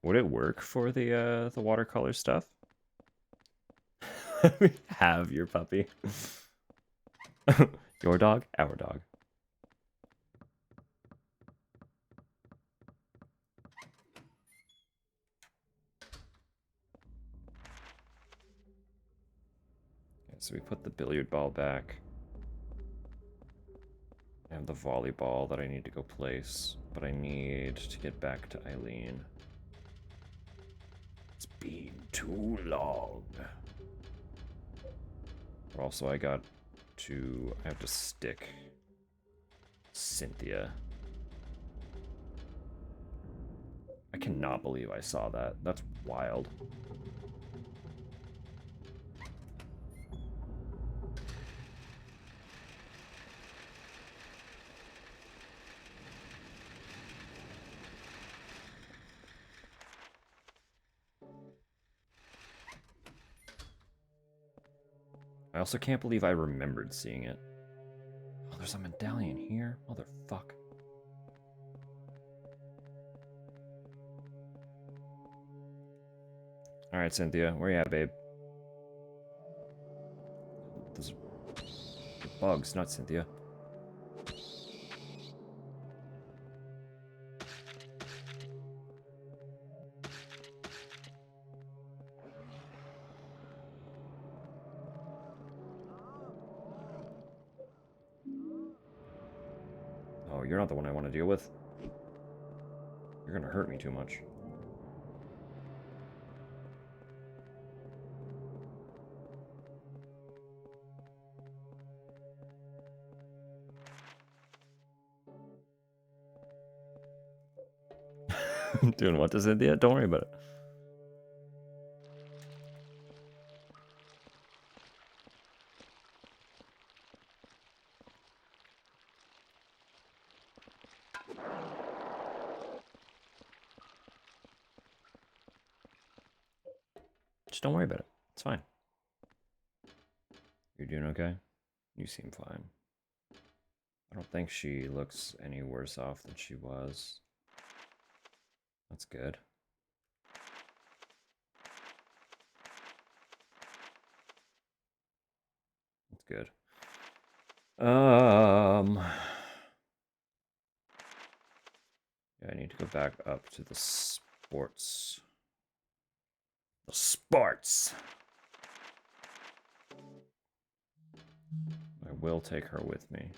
Would it work for the watercolor stuff? Have your puppy. Your dog, our dog. Okay, so we put the billiard ball back. I have the volleyball that I need to go place, but I need to get back to Eileen. It's been too long. But also I have to stick Cynthia. I cannot believe I saw that. That's wild. I also can't believe I remembered seeing it. Oh, there's a medallion here? Motherfuck. Alright, Cynthia. Where you at, babe? Those are bugs, not Cynthia. Oh, you're not the one I want to deal with. You're gonna hurt me too much. Doing what to Cynthia? Don't worry about it. Just don't worry about it. It's fine. You're doing okay? You seem fine. I don't think she looks any worse off than she was. That's good. That's good. Yeah, I need to go back up to the sports. The sports! I will take her with me.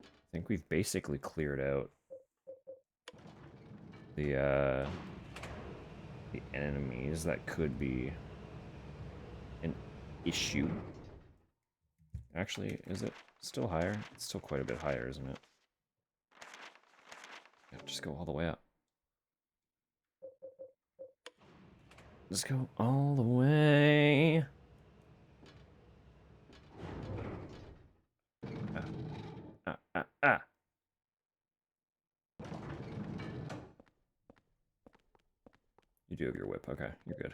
I think we've basically cleared out the enemies that could be an issue. Actually, is it still higher? It's still quite a bit higher, isn't it? Yeah, just go all the way up. Just go all the way. Ah. You do have your whip. Okay, you're good.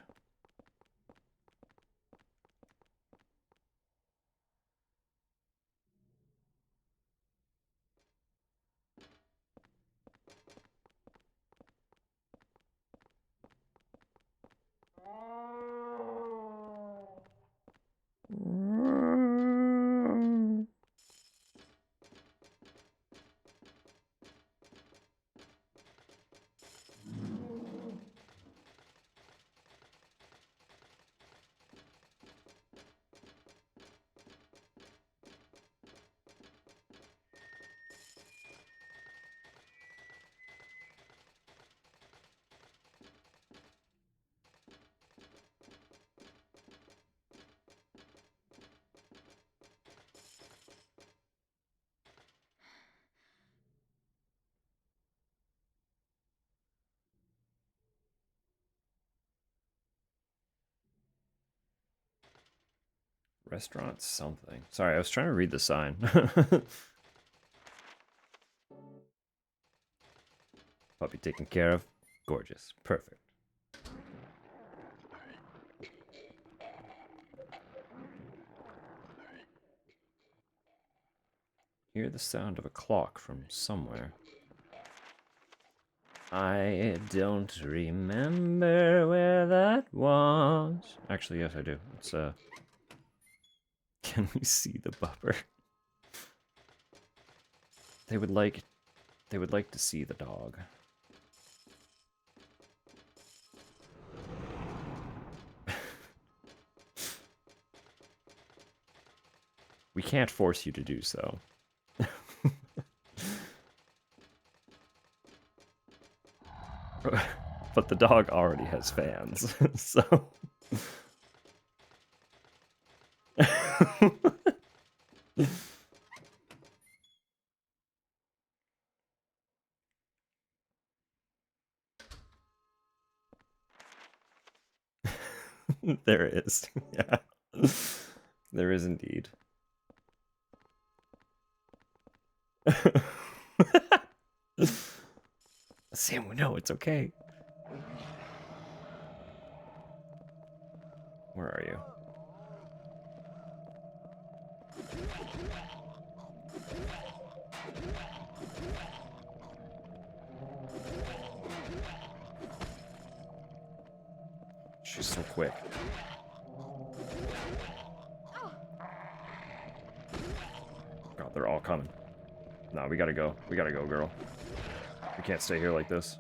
Restaurant something. Sorry, I was trying to read the sign. Puppy taken care of. Gorgeous. Perfect. Hear the sound of a clock from somewhere. I don't remember where that was. Actually, yes, I do. It's Can we see the bubber? They would like to see the dog. We can't force you to do so. But the dog already has fans, so... There is, yeah. There is indeed. Sam, no, it's okay. Where are you? She's so quick. God, they're all coming. No, we gotta go. We gotta go, girl. We can't stay here like this.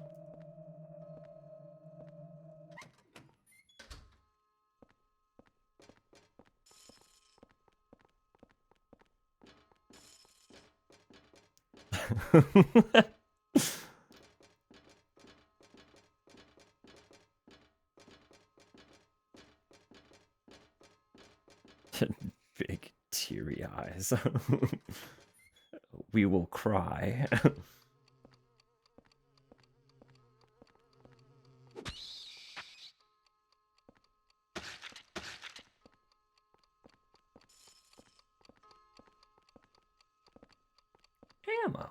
Big teary eyes. We will cry. Ammo.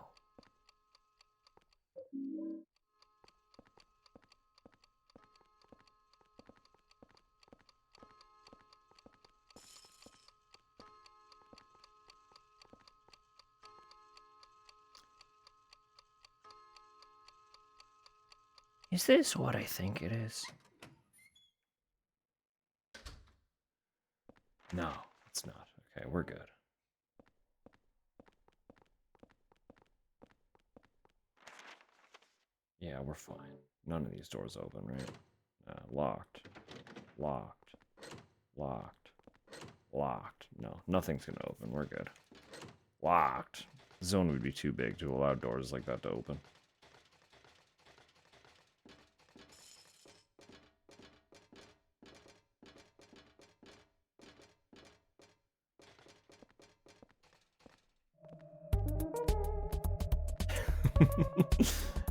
Is this what I think it is? No, it's not. Okay, we're good. Yeah, we're fine. None of these doors open, right? Locked. Locked. Locked. Locked. No, nothing's gonna open. We're good. Locked. The zone would be too big to allow doors like that to open.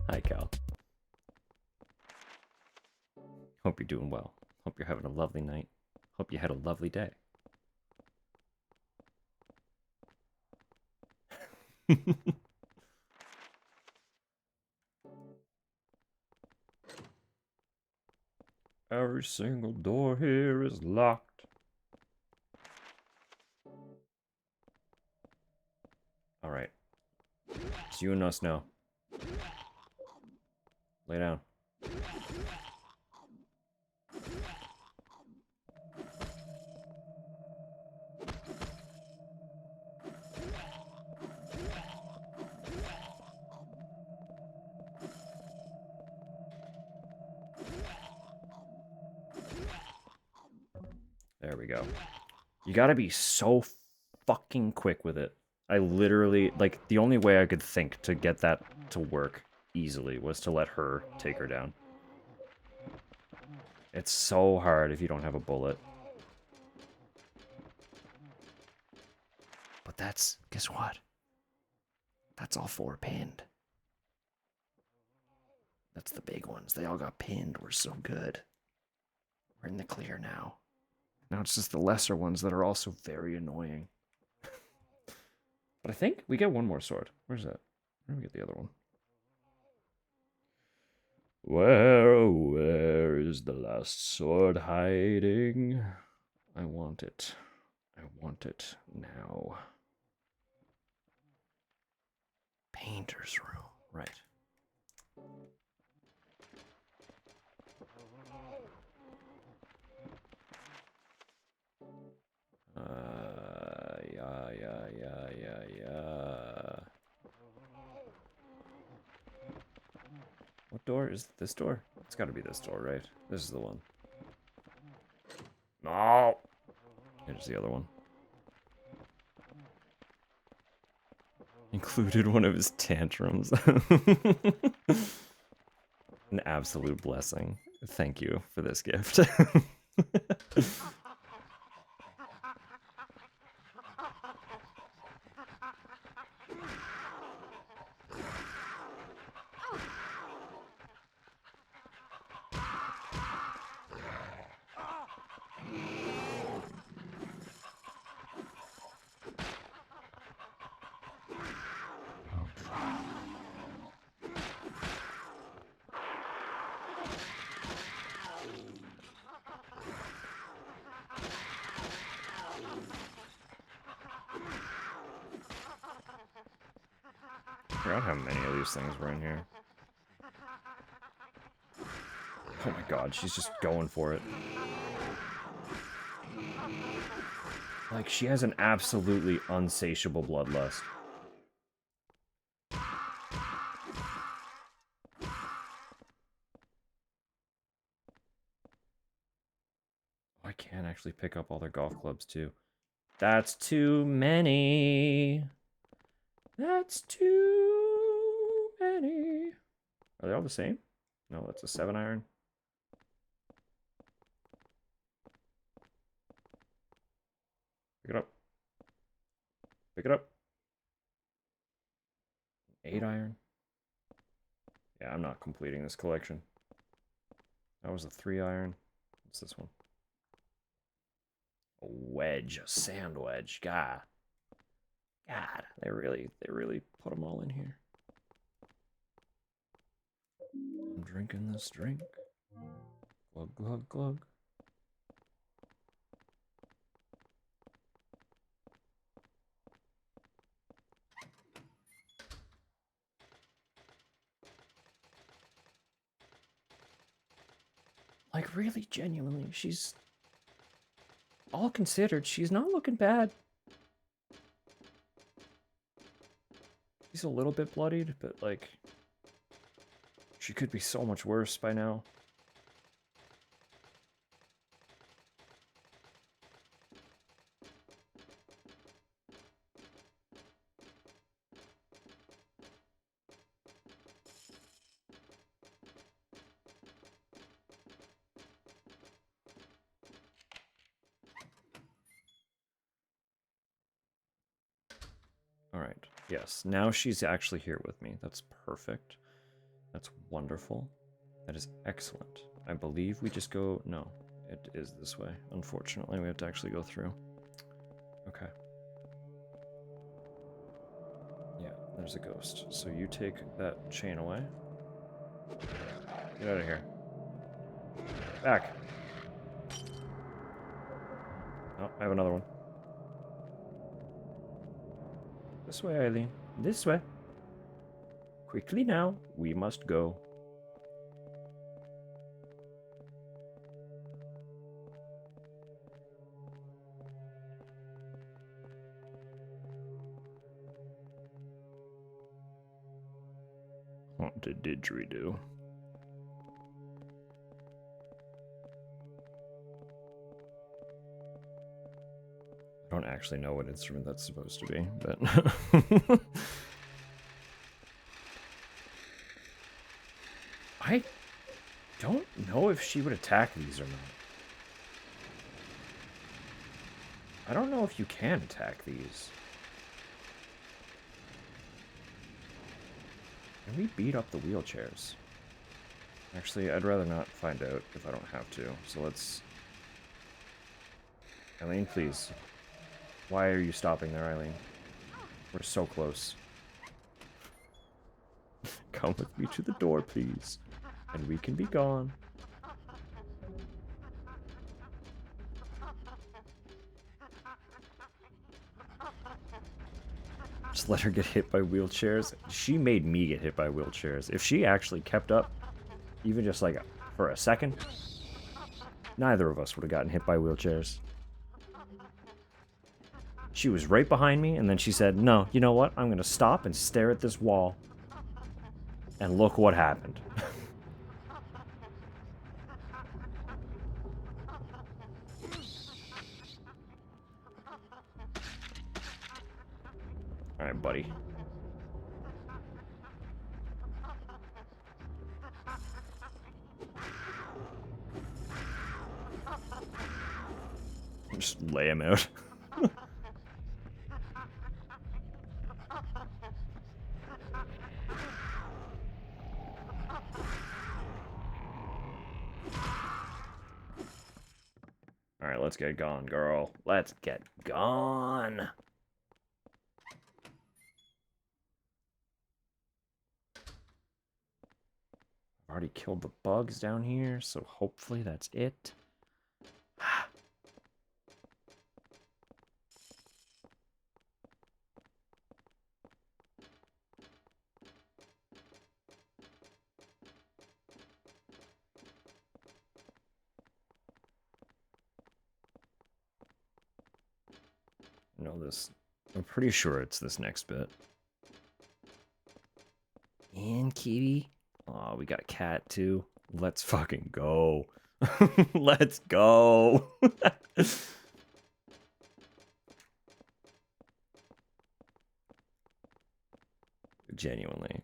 Hi, Cal. Hope you're doing well. Hope you're having a lovely night. Hope you had a lovely day. Every single door here is locked. All right. It's you and us now. Lay down. There we go. You gotta be so fucking quick with it. I literally, like, the only way I could think to get that to work easily was to let her take her down. It's so hard if you don't have a bullet. But that's, guess what? That's all 4 pinned. That's the big ones. They all got pinned. We're so good. We're in the clear now. Now it's just the lesser ones that are also very annoying. But I think we get one more sword. Where's that? Where do we get the other one? Where is the last sword hiding? I want it. I want it now. Painter's room. Right. Yeah. What door is this door? It's gotta be this door, right? This is the one. No! Here's the other one. Included one of his tantrums. An absolute blessing. Thank you for this gift. I forgot how many of these things were in here. Oh my god, she's just going for it. Like, she has an absolutely unsatiable bloodlust. I can actually pick up all their golf clubs, too. That's too many. That's too many. Are they all the same? No, that's a 7-iron. Pick it up. Pick it up. 8-iron. Yeah, I'm not completing this collection. That was a 3-iron. What's this one? A wedge, a sand wedge. God. They really put them all in here. I'm drinking this drink. Glug, glug, glug. Like, really, genuinely, she's... all considered, she's not looking bad. She's a little bit bloodied, but, like... she could be so much worse by now. Alright, yes, now she's actually here with me. That's perfect. That's wonderful. That is excellent. I believe we just go... no, it is this way. Unfortunately, we have to actually go through. Okay. Yeah, there's a ghost. So you take that chain away. Get out of here. Back! Oh, I have another one. This way, Eileen. This way. Quickly now, we must go. What did didgeridoo? I don't actually know what instrument that's supposed to be, but... I don't know if she would attack these or not. I don't know if you can attack these. Can we beat up the wheelchairs? Actually, I'd rather not find out if I don't have to. So let's Eileen, please. Why are you stopping there, Eileen? We're so close. Come with me to the door, please. And we can be gone. Just let her get hit by wheelchairs. She made me get hit by wheelchairs. If she actually kept up, even just like for a second, neither of us would have gotten hit by wheelchairs. She was right behind me, and then she said, no, you know what? I'm going to stop and stare at this wall. And look what happened. Alright, buddy. Just lay him out. Alright, let's get gone, girl. Let's get gone. I've already killed the bugs down here, so hopefully that's it. No, this... I'm pretty sure it's this next bit. And kitty. Aw, we got a cat too. Let's fucking go. Let's go. Genuinely.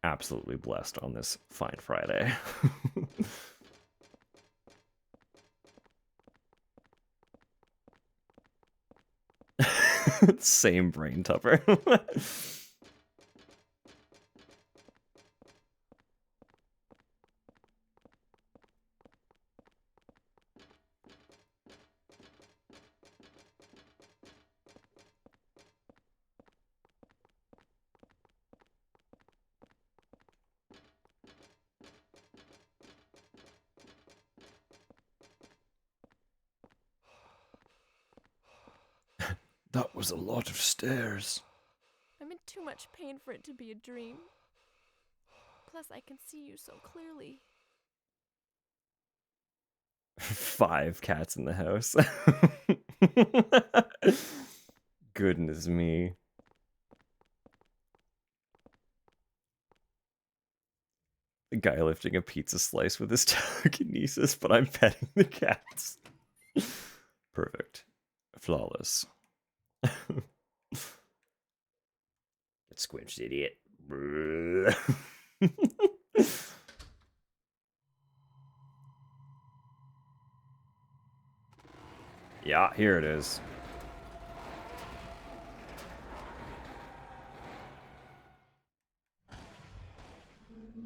Absolutely blessed on this fine Friday. Same brain, Tupper. That was a lot of stairs. I'm in too much pain for it to be a dream. Plus, I can see you so clearly. 5 cats in the house. Goodness me. The guy lifting a pizza slice with his telekinesis, but I'm petting the cats. Perfect. Flawless. Get squinched, idiot. Yeah, here it is.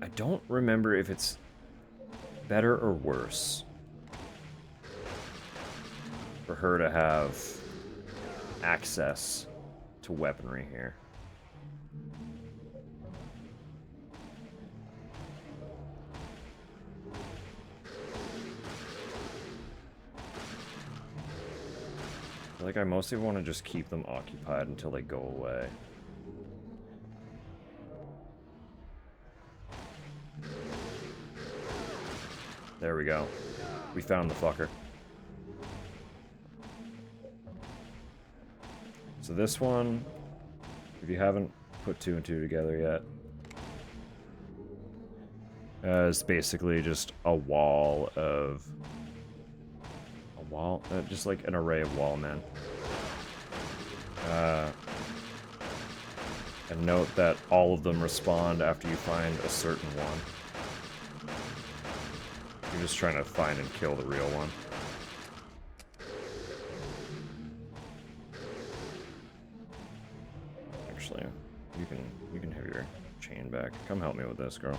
I don't remember if it's better or worse for her to have access to weaponry here. I feel like I mostly want to just keep them occupied until they go away. There we go. We found the fucker. So this one, if you haven't put 2 and 2 together yet, is basically just a wall of... just like an array of wall men. And note that all of them respond after you find a certain one. You're just trying to find and kill the real one. Actually, you can have your chain back. Come help me with this, girl.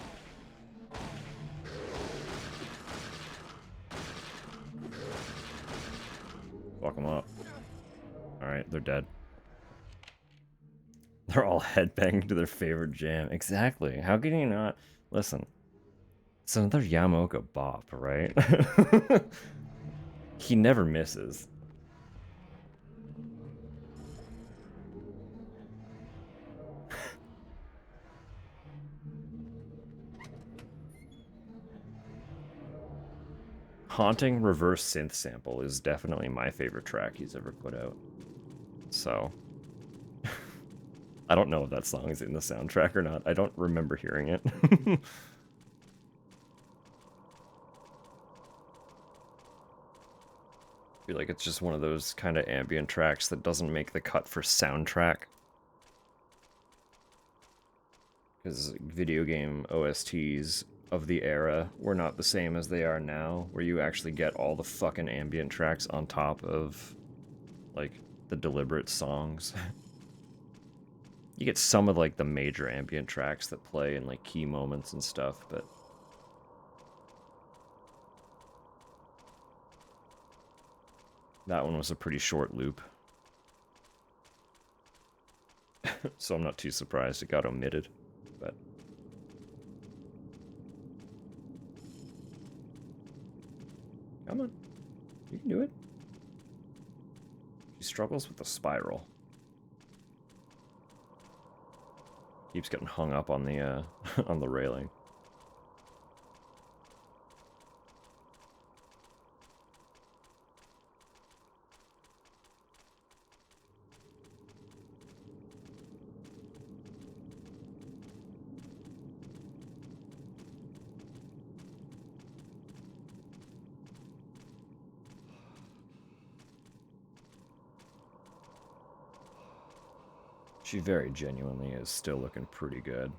They're dead. They're all headbanging to their favorite jam. Exactly. How can you not listen? It's another Yamaoka bop, right? He never misses. Haunting Reverse Synth Sample is definitely my favorite track he's ever put out. So, I don't know if that song is in the soundtrack or not. I don't remember hearing it. I feel like it's just one of those kind of ambient tracks that doesn't make the cut for soundtrack. Because video game OSTs of the era were not the same as they are now, where you actually get all the fucking ambient tracks on top of, like, the deliberate songs. You get some of, like, the major ambient tracks that play in, like, key moments and stuff, but... that one was a pretty short loop. So I'm not too surprised it got omitted, but... come on. You can do it. She struggles with the spiral. Keeps getting hung up on the on the railing. She very genuinely is still looking pretty good.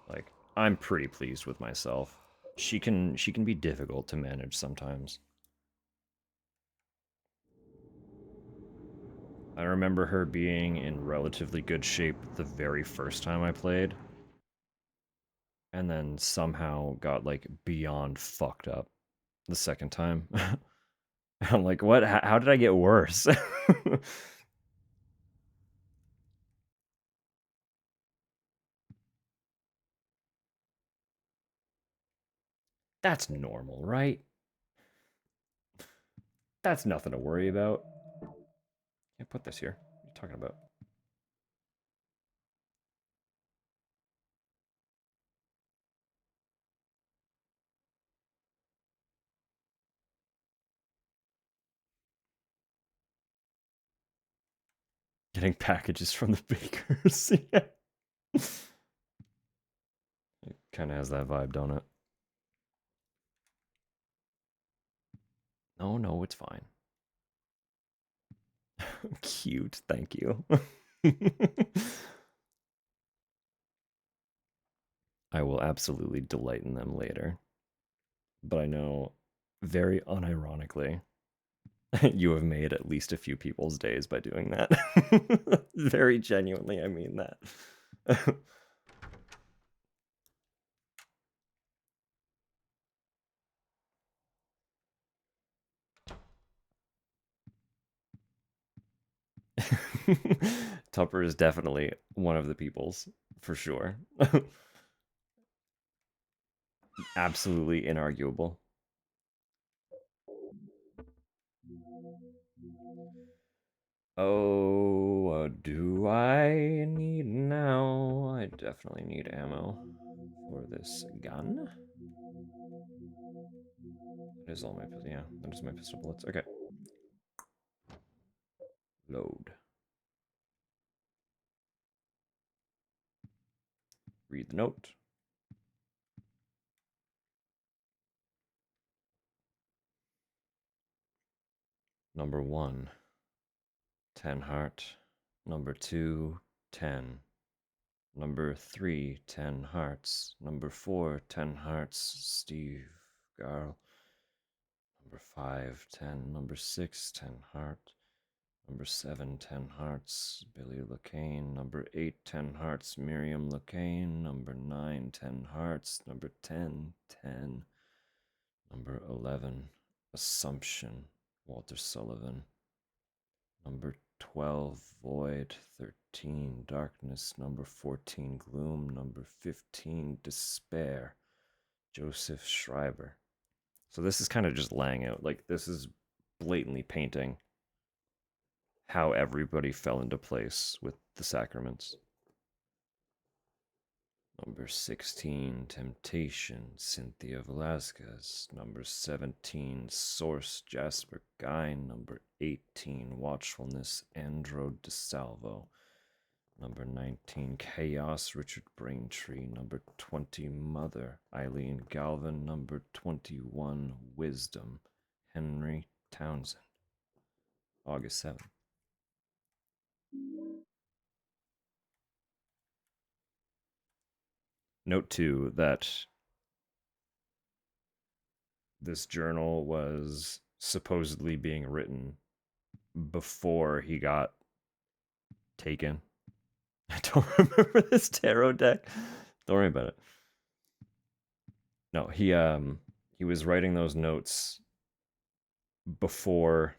Like, I'm pretty pleased with myself. She can be difficult to manage sometimes. I remember her being in relatively good shape the very first time I played. And then somehow got, like, beyond fucked up the second time. I'm like, what? How did I get worse? That's normal, right? That's nothing to worry about. Can't put this here. What are you talking about? Getting packages from the bakers. Yeah. It kind of has that vibe, don't it? No, it's fine. Cute, thank you. I will absolutely delight in them later. But I know, very unironically, you have made at least a few people's days by doing that. Very genuinely, I mean that. Tupper is definitely one of the peoples, for sure. Absolutely inarguable. Oh, do I need now? I definitely need ammo for this gun. That is all my pistol. Yeah, that is my pistol bullets. Okay. Load. Read the note. Number 1, 10 heart. Number 2, 10. Number 3, 10 hearts. Number 4, 10 hearts. Steve Garl. Number 5, 10. Number 6, 10 heart. Number 7, 10 hearts. Billy Lacane. Number 8, 10 hearts. Miriam Lacane. Number 9, 10 hearts. Number 10, 10. Number 11, Assumption. Walter Sullivan. Number 12, void. 13, darkness. Number 14, gloom. Number 15, despair. Joseph Schreiber. So this is kind of just laying out, like, this is blatantly painting how everybody fell into place with the sacraments. Number 16, Temptation, Cynthia Velasquez. Number 17, Source, Jasper Guy. Number 18, Watchfulness, Andro DeSalvo. Number 19, Chaos, Richard Braintree. Number 20, Mother, Eileen Galvin. Number 21, Wisdom, Henry Townsend. August 7th. Note too that this journal was supposedly being written before he got taken. I don't remember this tarot deck. Don't worry about it. No, he was writing those notes before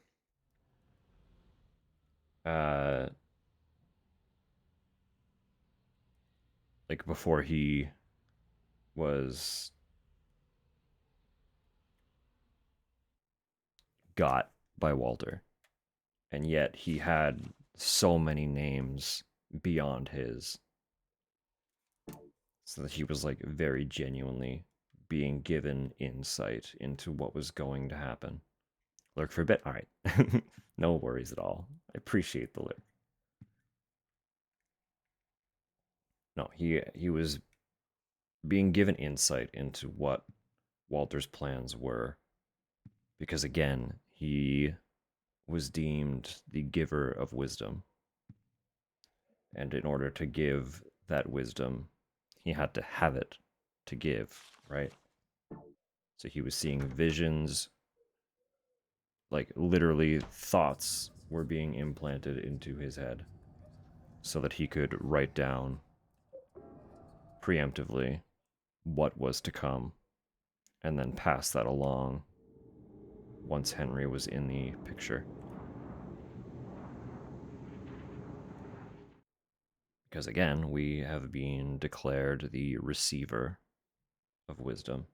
like before he was got by Walter. And yet he had so many names beyond his. So that he was like very genuinely being given insight into what was going to happen. Lurk for a bit? Alright. No worries at all. I appreciate the lurk. No, he was being given insight into what Walter's plans were. Because again, he was deemed the giver of wisdom. And in order to give that wisdom, he had to have it to give, right? So he was seeing visions, like literally thoughts were being implanted into his head so that he could write down preemptively what was to come and then pass that along once Henry was in the picture. Because again, we have been declared the receiver of wisdom.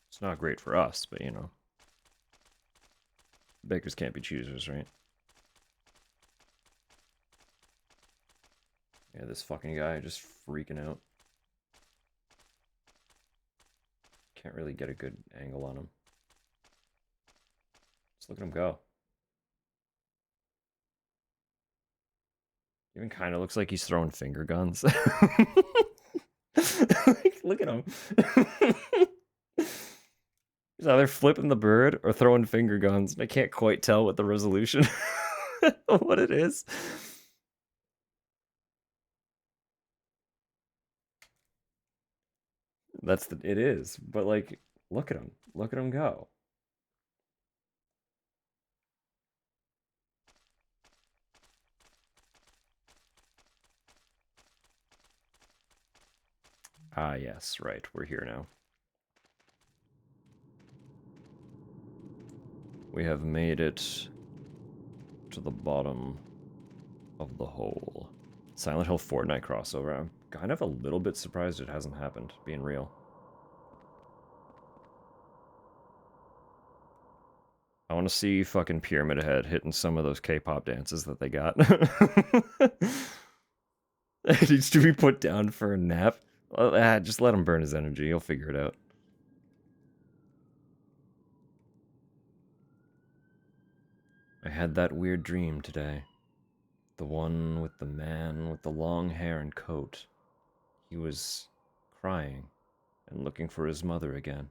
It's not great for us, but you know. Beggars can't be choosers, right? Yeah, this fucking guy just freaking out. Can't really get a good angle on him. Just look at him go. Even kind of looks like he's throwing finger guns. Look at him. He's either flipping the bird or throwing finger guns. And I can't quite tell what the resolution what it is. It is. But like, look at him. Look at him go. Ah, yes, right. We're here now. We have made it to the bottom of the hole. Silent Hill Fortnite crossover. I'm kind of a little bit surprised it hasn't happened, being real. I want to see fucking Pyramid Head hitting some of those K-pop dances that they got. It needs to be put down for a nap. Just let him burn his energy. He'll figure it out. I had that weird dream today. The one with the man with the long hair and coat. He was crying and looking for his mother again.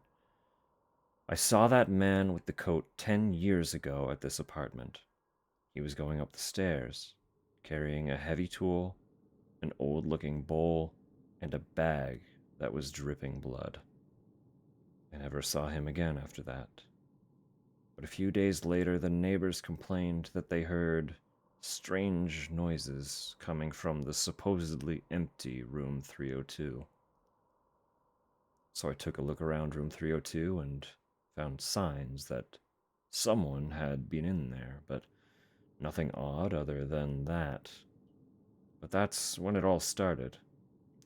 I saw that man with the coat 10 years ago at this apartment. He was going up the stairs, carrying a heavy tool, an old-looking bowl, and a bag that was dripping blood. I never saw him again after that. But a few days later, the neighbors complained that they heard strange noises coming from the supposedly empty room 302. So I took a look around room 302 and found signs that someone had been in there, but nothing odd other than that. But that's when it all started.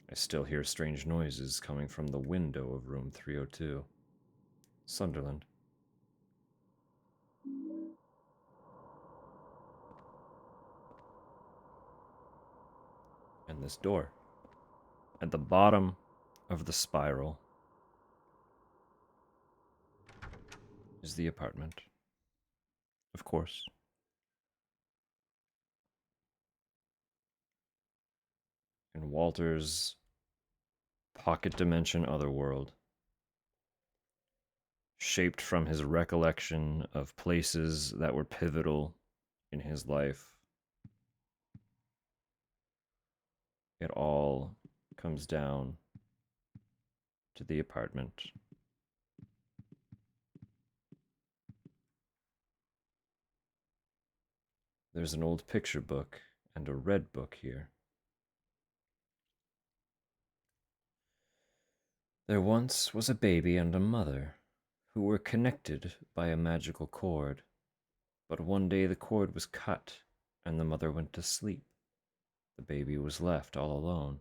I still hear strange noises coming from the window of room 302. Sunderland. And this door. At the bottom of the spiral is the apartment. Of course. In Walter's pocket dimension otherworld, shaped from his recollection of places that were pivotal in his life, it all comes down to the apartment. There's an old picture book and a red book here. There once was a baby and a mother who were connected by a magical cord, but one day the cord was cut and the mother went to sleep. The baby was left all alone.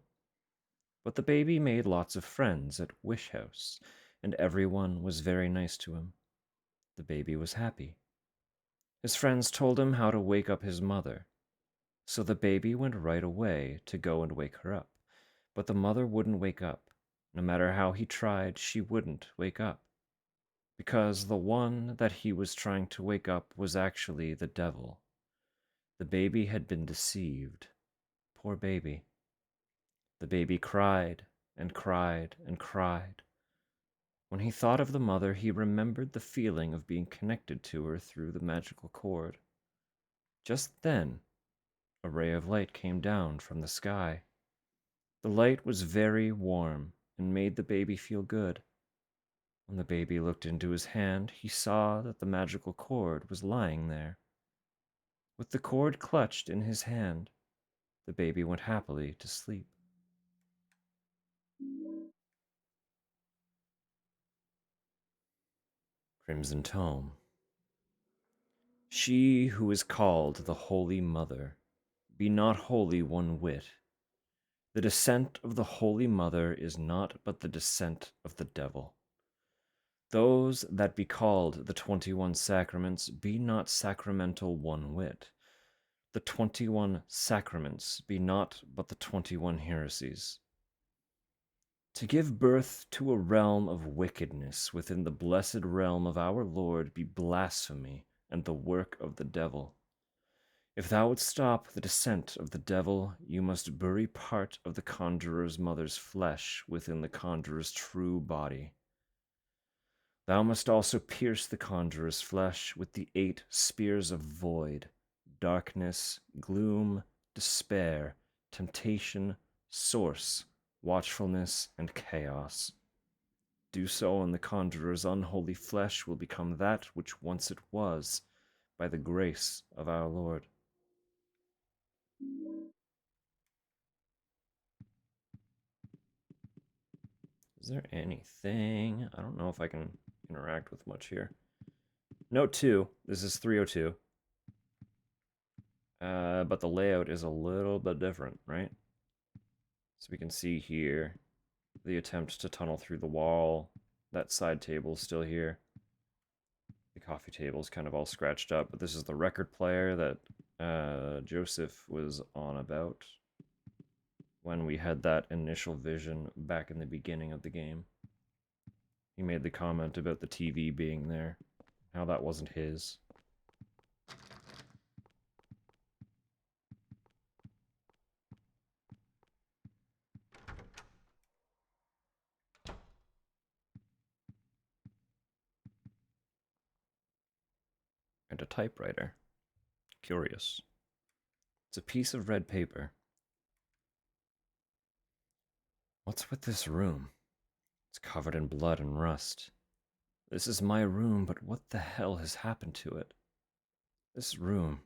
But the baby made lots of friends at Wish House, and everyone was very nice to him. The baby was happy. His friends told him how to wake up his mother. So the baby went right away to go and wake her up. But the mother wouldn't wake up. No matter how he tried, she wouldn't wake up. Because the one that he was trying to wake up was actually the devil. The baby had been deceived. Poor baby. The baby cried and cried and cried. When he thought of the mother, he remembered the feeling of being connected to her through the magical cord. Just then, a ray of light came down from the sky. The light was very warm and made the baby feel good. When the baby looked into his hand, he saw that the magical cord was lying there. With the cord clutched in his hand, the baby went happily to sleep. Crimson Tome. She who is called the Holy Mother, be not holy one whit. The descent of the Holy Mother is not but the descent of the devil. Those that be called the 21 Sacraments be not sacramental one whit. The 21 Sacraments be not but the 21 heresies. To give birth to a realm of wickedness within the blessed realm of our Lord be blasphemy and the work of the devil. If thou wouldst stop the descent of the devil, you must bury part of the conjurer's mother's flesh within the conjurer's true body. Thou must also pierce the conjurer's flesh with the 8 spears of void, darkness, gloom, despair, temptation, source, watchfulness, and chaos. Do so, and the conjurer's unholy flesh will become that which once it was, by the grace of our Lord. Is there anything? I don't know if I can interact with much here. Note 2, this is 302. But the layout is a little bit different, right? So we can see here the attempt to tunnel through the wall. That side table's still here. The coffee table's kind of all scratched up, but this is the record player that Joseph was on about when we had that initial vision back in the beginning of the game. He made the comment about the TV being there, how that wasn't his. And a typewriter. Curious. It's a piece of red paper. What's with this room? It's covered in blood and rust. This is my room, but what the hell has happened to it? This room.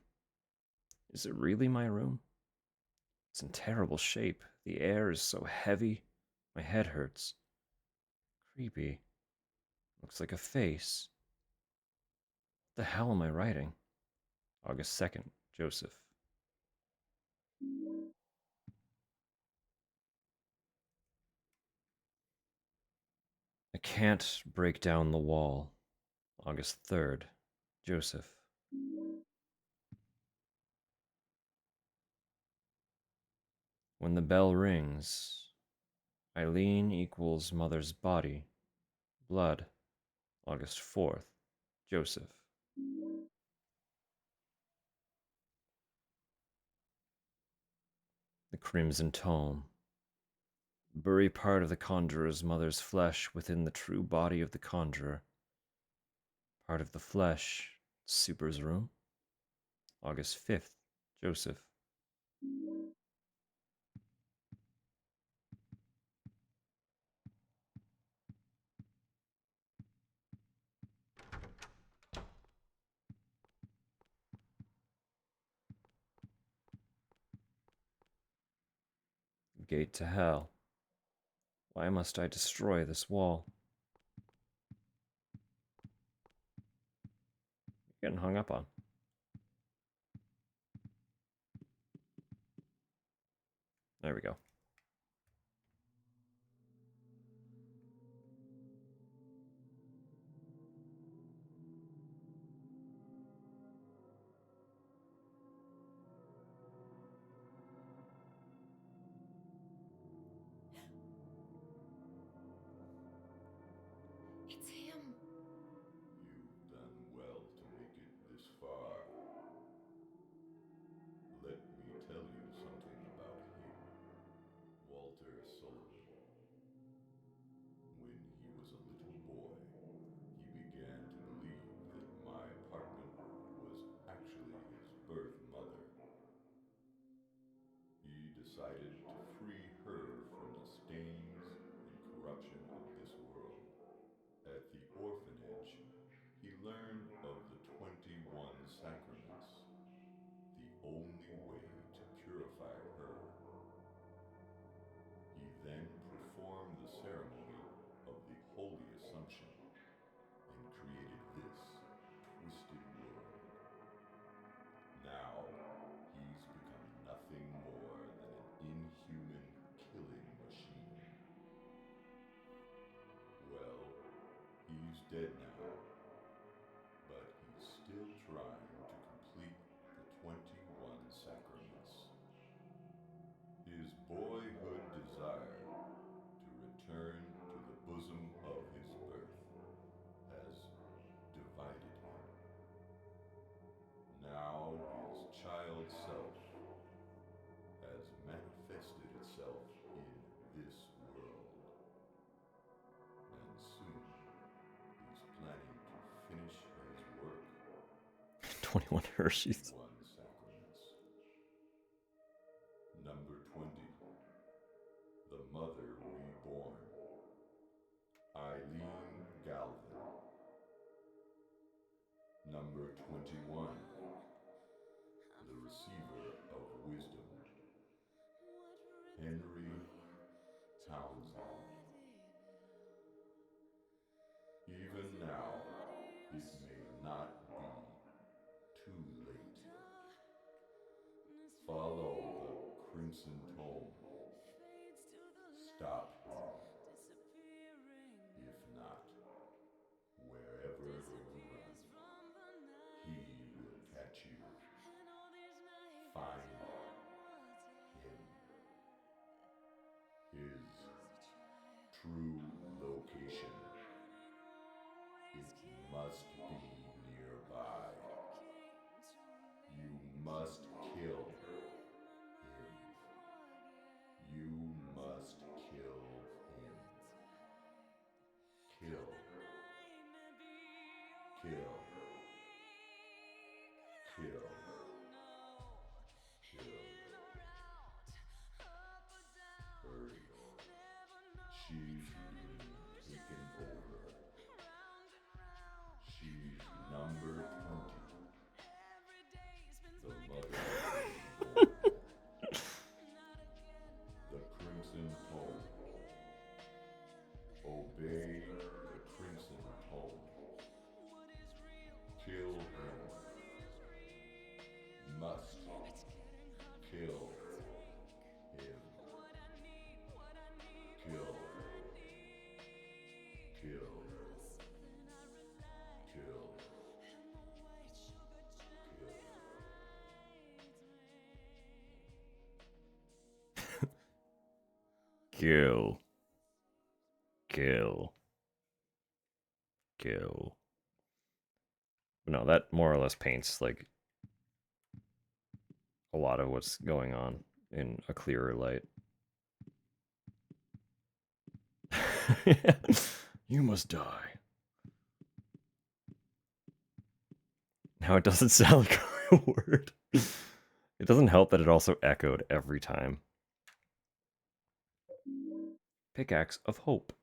Is it really my room? It's in terrible shape. The air is so heavy. My head hurts. Creepy. Looks like a face. What the hell am I writing? August 2nd, Joseph. I can't break down the wall. August 3rd, Joseph. When the bell rings, Eileen equals mother's body. Blood. August 4th, Joseph. The Crimson Tome. Bury part of the conjurer's mother's flesh within the true body of the conjurer. Part of the flesh, Super's room. August 5th, Joseph. Gate to hell. Why must I destroy this wall? Getting hung up on. There we go. It's him. You've done well to make it this far. Let me tell you something about him, Walter Sullivan. When he was a little boy, he began to believe that my apartment was actually his birth mother. He decided to free her from the stains and corruption of this world. At the orphanage, he learned of the 21 sacraments, the only way to purify her. He then performed the ceremony of the Holy Assumption and created this twisted world. Now, he's become nothing more than an inhuman killing machine. Well, he's dead now, but he's still trying to complete the 21 sacraments. His boyhood desire to return to the bosom of his birth has divided him. Now his child self has manifested itself in this world. And soon he's planning to finish his work. 21 Hershey's. 21 sacraments. Number 20. The Mother Reborn. Eileen Galvin. Number 21. The Receiver of Wisdom. Henry Townsend. Even now, it may not be too late. Follow the Crimson Tome. Stop him. If not, wherever you run, he will catch you. Find him. His true location. It must be nearby. You must kill him. You must kill him. Kill. Kill. Kill. Kill. Hurry. She's being taken over. She's number 20. The mother obey the crimson tone. Kill him. Must kill him. Kill. Kill. Kill. Kill. Kill. Kill. No, that more or less paints like a lot of what's going on in a clearer light. You must die. Now it doesn't sound like a real word. It doesn't help that it also echoed every time. Pickaxe of Hope.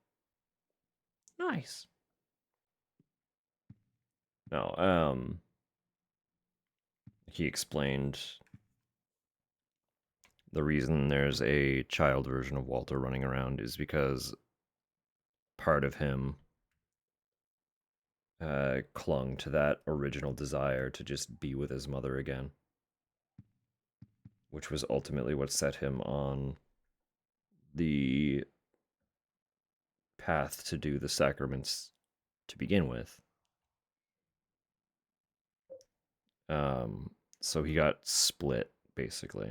Nice. No, he explained the reason there's a child version of Walter running around is because part of him clung to that original desire to just be with his mother again, which was ultimately what set him on the path to do the sacraments to begin with. So he got split, basically.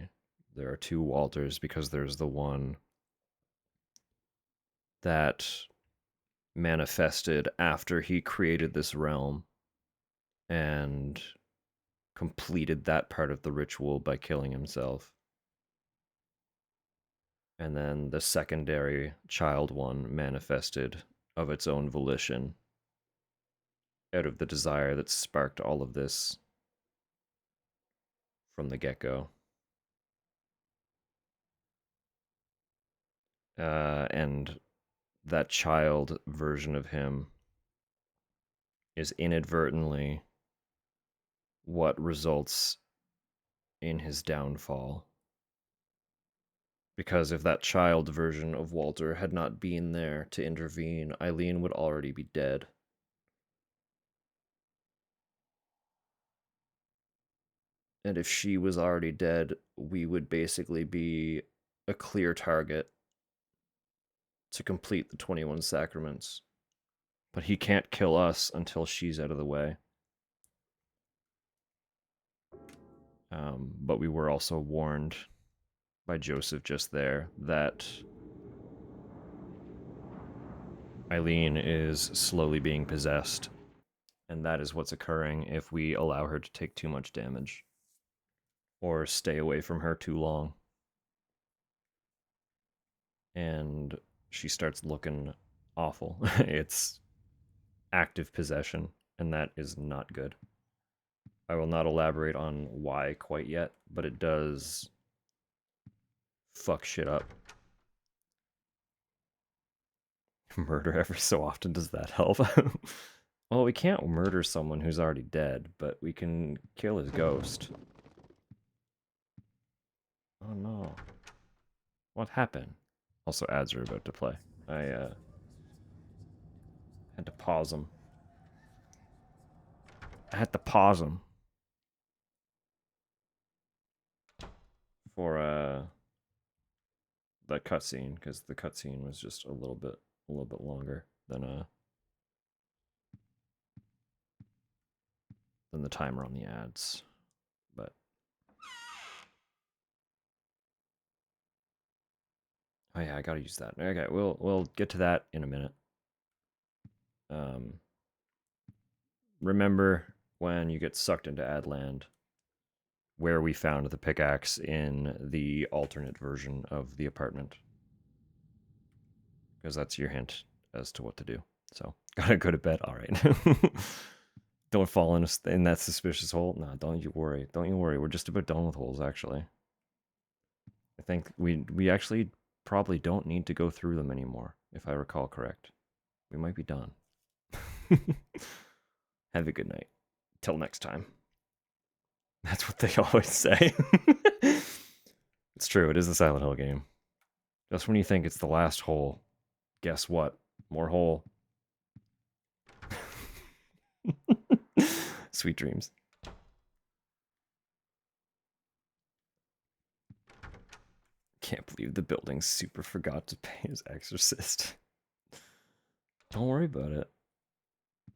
There are two Walters because there's the one that manifested after he created this realm and completed that part of the ritual by killing himself. And then the secondary child one manifested of its own volition out of the desire that sparked all of this from the get-go. And that child version of him is inadvertently what results in his downfall. Because if that child version of Walter had not been there to intervene, Eileen would already be dead. And if she was already dead, we would basically be a clear target to complete the 21 sacraments. But he can't kill us until she's out of the way. But we were also warned by Joseph just there that Eileen is slowly being possessed, and that is what's occurring if we allow her to take too much damage or stay away from her too long. And she starts looking awful. It's active possession, and that is not good. I will not elaborate on why quite yet, but it does fuck shit up. Murder every so often, does that help? Well, we can't murder someone who's already dead, but we can kill his ghost. Oh no. What happened? Also, ads are about to play. I had to pause them. I had to pause them for that cutscene, because the cutscene was just a little bit longer than the timer on the ads. But oh yeah, I gotta use that. Okay, we'll get to that in a minute. Remember when you get sucked into Adland, where we found the pickaxe in the alternate version of the apartment. Because that's your hint as to what to do. So, gotta go to bed. All right. Don't fall in that suspicious hole. No, don't you worry. Don't you worry. We're just about done with holes, actually. I think we actually probably don't need to go through them anymore, if I recall correct. We might be done. Have a good night. Till next time. That's what they always say. It's true, it is the Silent Hill game. Just when you think it's the last hole, guess what? More hole. Sweet dreams. Can't believe the building super forgot to pay his exorcist. Don't worry about it.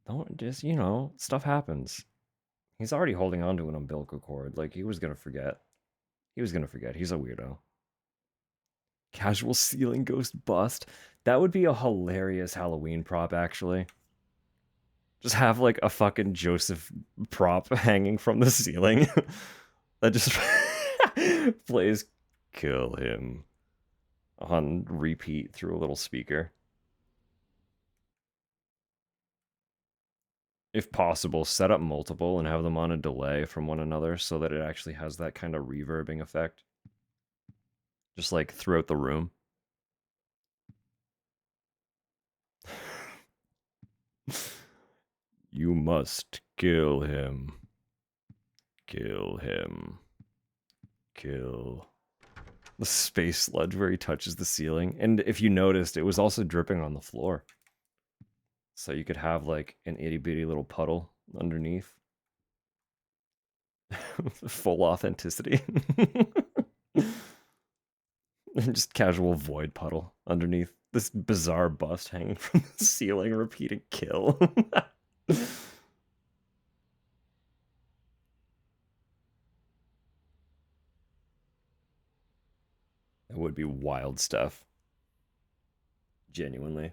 Don't just, you know, stuff happens. He's already holding on to an umbilical cord. Like, he was gonna forget. He was gonna forget. He's a weirdo. Casual ceiling ghost bust. That would be a hilarious Halloween prop, actually. Just have, like, a fucking Joseph prop hanging from the ceiling. That just plays kill him on repeat through a little speaker. If possible, set up multiple and have them on a delay from one another so that it actually has that kind of reverbing effect. Just like throughout the room. You must kill him. Kill him. Kill. The space sludge where he touches the ceiling. And if you noticed, it was also dripping on the floor. So you could have like an itty bitty little puddle underneath. Full authenticity. Just casual void puddle underneath this bizarre bust hanging from the ceiling, repeating kill. That would be wild stuff. Genuinely.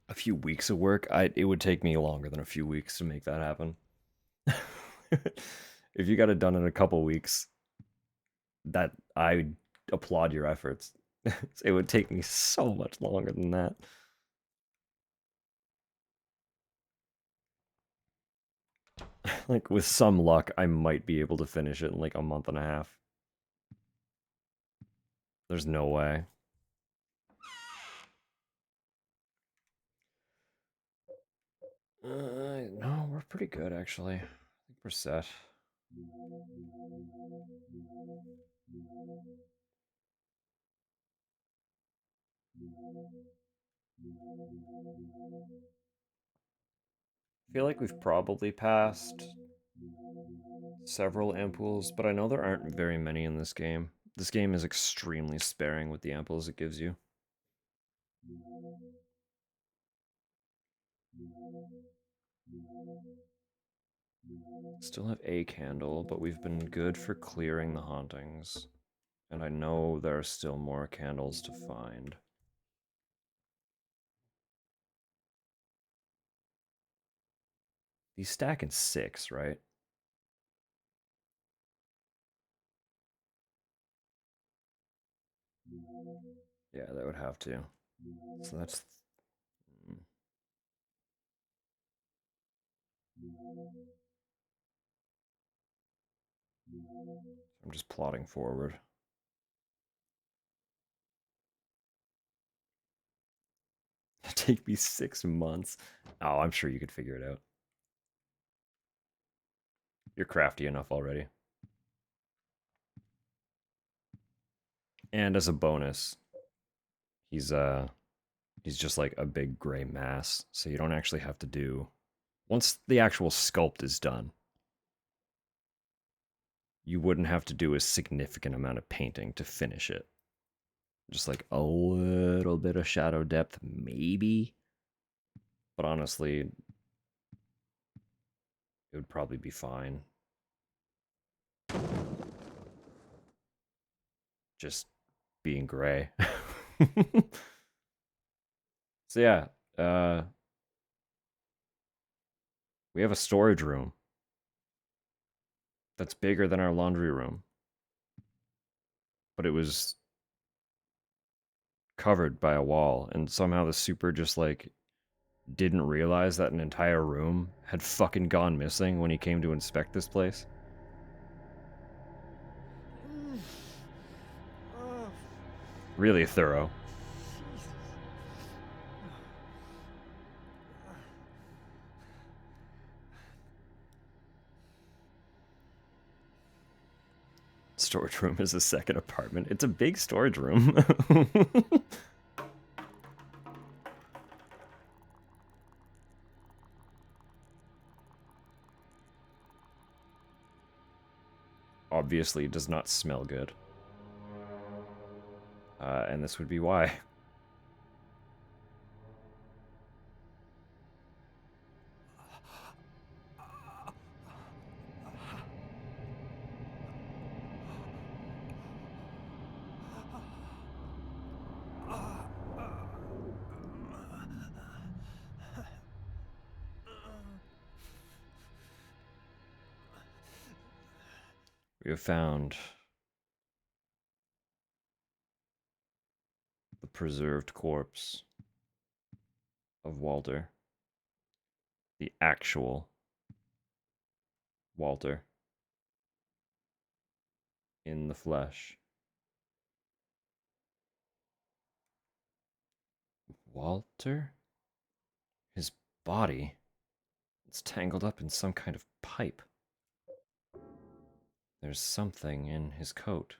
A few weeks of work, it would take me longer than a few weeks to make that happen. If you got it done in a couple weeks, that I applaud your efforts. It would take me so much longer than that. Like, with some luck, I might be able to finish it in like a month and a half. There's no way. No, we're pretty good actually. I think we're set. I feel like we've probably passed several ampoules, but I know there aren't very many in this game. This game is extremely sparing with the ampoules it gives you. Still have a candle, but we've been good for clearing the hauntings. And I know there are still more candles to find. These stack in 6, right? Yeah, that would have to. So that's... I'm just plotting forward. Take me 6 months. Oh, I'm sure you could figure it out. You're crafty enough already. And as a bonus, he's just like a big gray mass, so you don't actually have to do... Once the actual sculpt is done, you wouldn't have to do a significant amount of painting to finish it. Just like a little bit of shadow depth, maybe. But honestly, it would probably be fine. Just being gray. So yeah, we have a storage room that's bigger than our laundry room. But it was covered by a wall, and somehow the super just like didn't realize that an entire room had fucking gone missing when he came to inspect this place. Really thorough. storage room is a second apartment. It's a big storage room. Obviously, it does not smell good. And this would be why. We have found the preserved corpse of Walter. The actual Walter. In the flesh. Walter? His body? It's tangled up in some kind of pipe. There's something in his coat.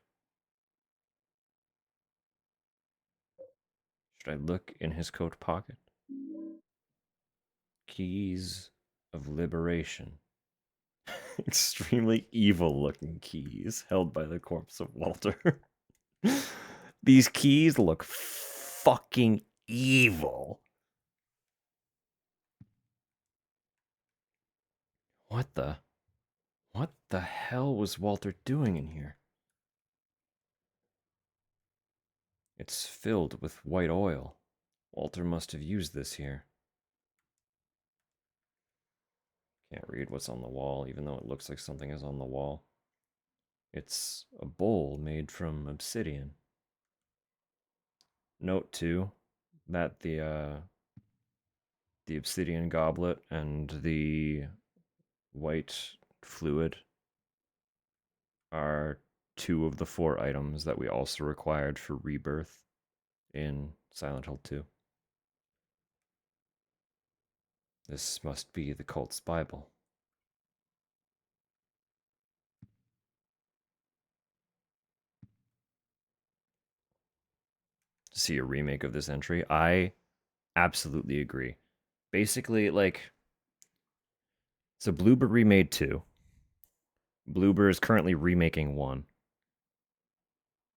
Should I look in his coat pocket? Keys of liberation. Extremely evil looking keys held by the corpse of Walter. These keys look fucking evil. What the hell was Walter doing in here? It's filled with white oil. Walter must have used this here. Can't read what's on the wall, even though it looks like something is on the wall. It's a bowl made from obsidian. Note too that the obsidian goblet and the white fluid are 2 of the 4 items that we also required for rebirth in Silent Hill 2. This must be the cult's Bible. To see a remake of this entry, I absolutely agree. Basically, like, so Bloober remade 2. Bloober is currently remaking 1.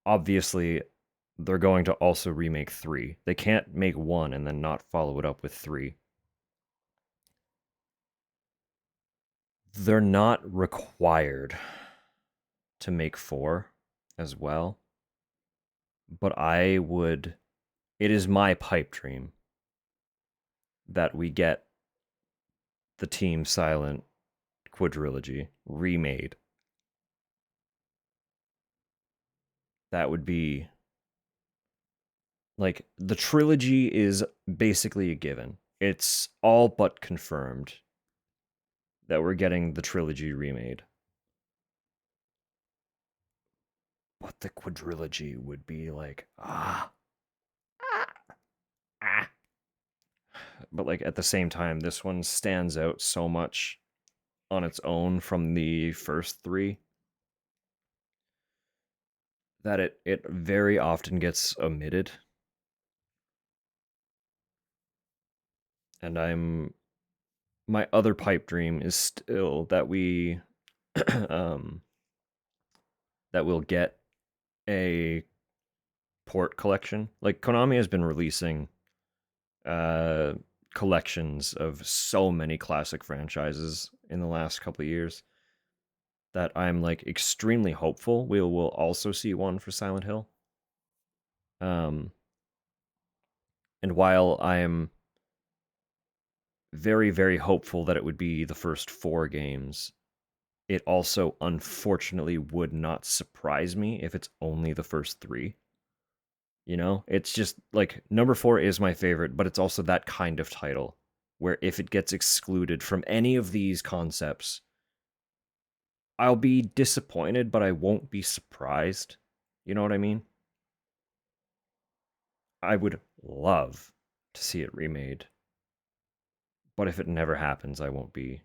Obviously, they're going to also remake 3. They can't make 1 and then not follow it up with 3. They're not required to make 4 as well. But I would... It is my pipe dream that we get the Team Silent quadrilogy remade. That would be... Like, the trilogy is basically a given. It's all but confirmed that we're getting the trilogy remade. But the quadrilogy would be like, But like at the same time, this one stands out so much on its own from the first 3 that it very often gets omitted. And my other pipe dream is still that we that we'll get a port collection. Like, Konami has been releasing collections of so many classic franchises in the last couple of years that I'm like extremely hopeful we will also see one for Silent Hill. And while I'm very, very hopeful that it would be the first 4 games, it also unfortunately would not surprise me if it's only the first 3. You know, it's just like number 4 is my favorite, but it's also that kind of title where if it gets excluded from any of these concepts, I'll be disappointed, but I won't be surprised. You know what I mean? I would love to see it remade. But if it never happens, I won't be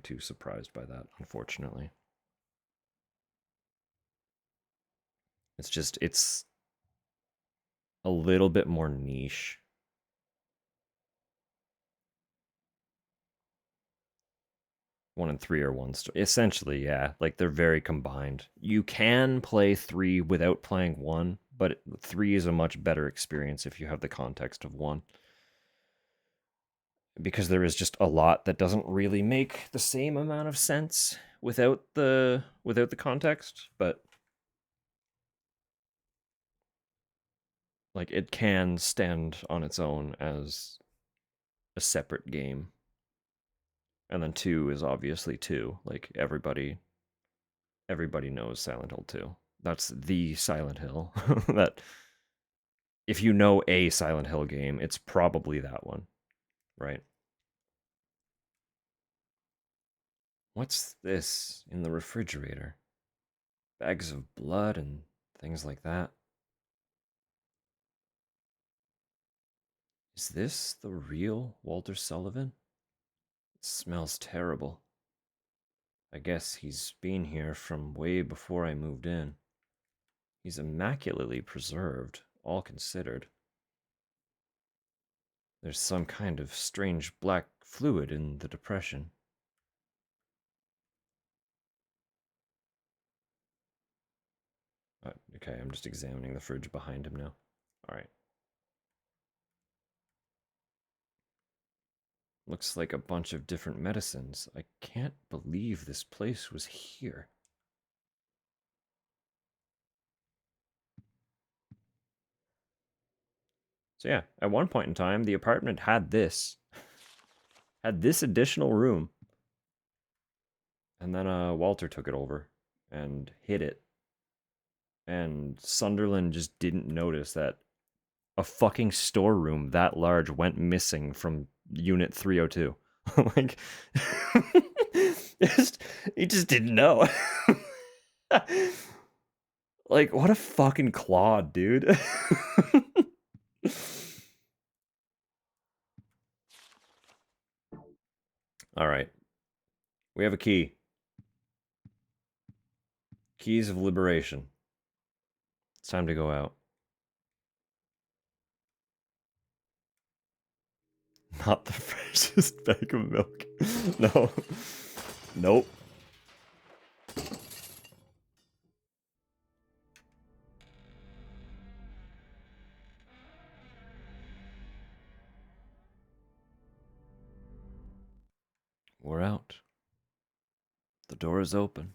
too surprised by that, unfortunately. It's just, it's a little bit more niche. 1 and 3 are one story. Essentially, yeah. Like, they're very combined. You can play 3 without playing 1, but 3 is a much better experience if you have the context of 1. Because there is just a lot that doesn't really make the same amount of sense without the context, but like, it can stand on its own as a separate game. And then 2 is obviously 2. Like, everybody knows Silent Hill 2. That's the Silent Hill. That if you know a Silent Hill game, it's probably that one, right? What's this in the refrigerator? Bags of blood and things like that. Is this the real Walter Sullivan? It smells terrible. I guess he's been here from way before I moved in. He's immaculately preserved, all considered. There's some kind of strange black fluid in the depression. Okay, I'm just examining the fridge behind him now. All right. Looks like a bunch of different medicines. I can't believe this place was here. So yeah, at one point in time, the apartment had this. Had this additional room. And then Walter took it over and hid it. And Sunderland just didn't notice that a fucking storeroom that large went missing from Unit 302. Like, he just didn't know. Like, what a fucking clod, dude. All right. We have a key. Keys of liberation. It's time to go out. Not the freshest bag of milk. No. Nope. We're out. The door is open.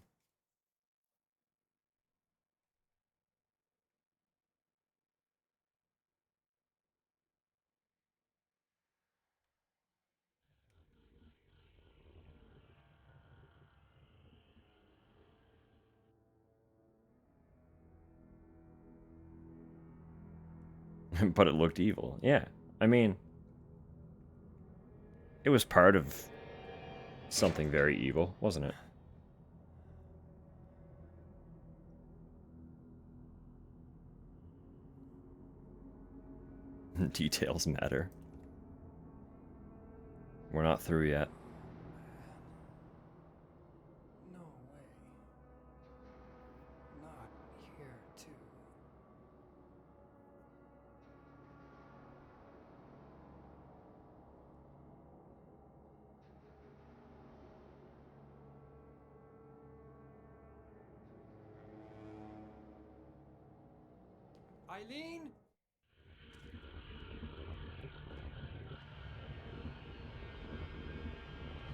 But it looked evil. Yeah. I mean, it was part of something very evil, wasn't it? Details matter. We're not through yet. No way. Not here, too. Eileen?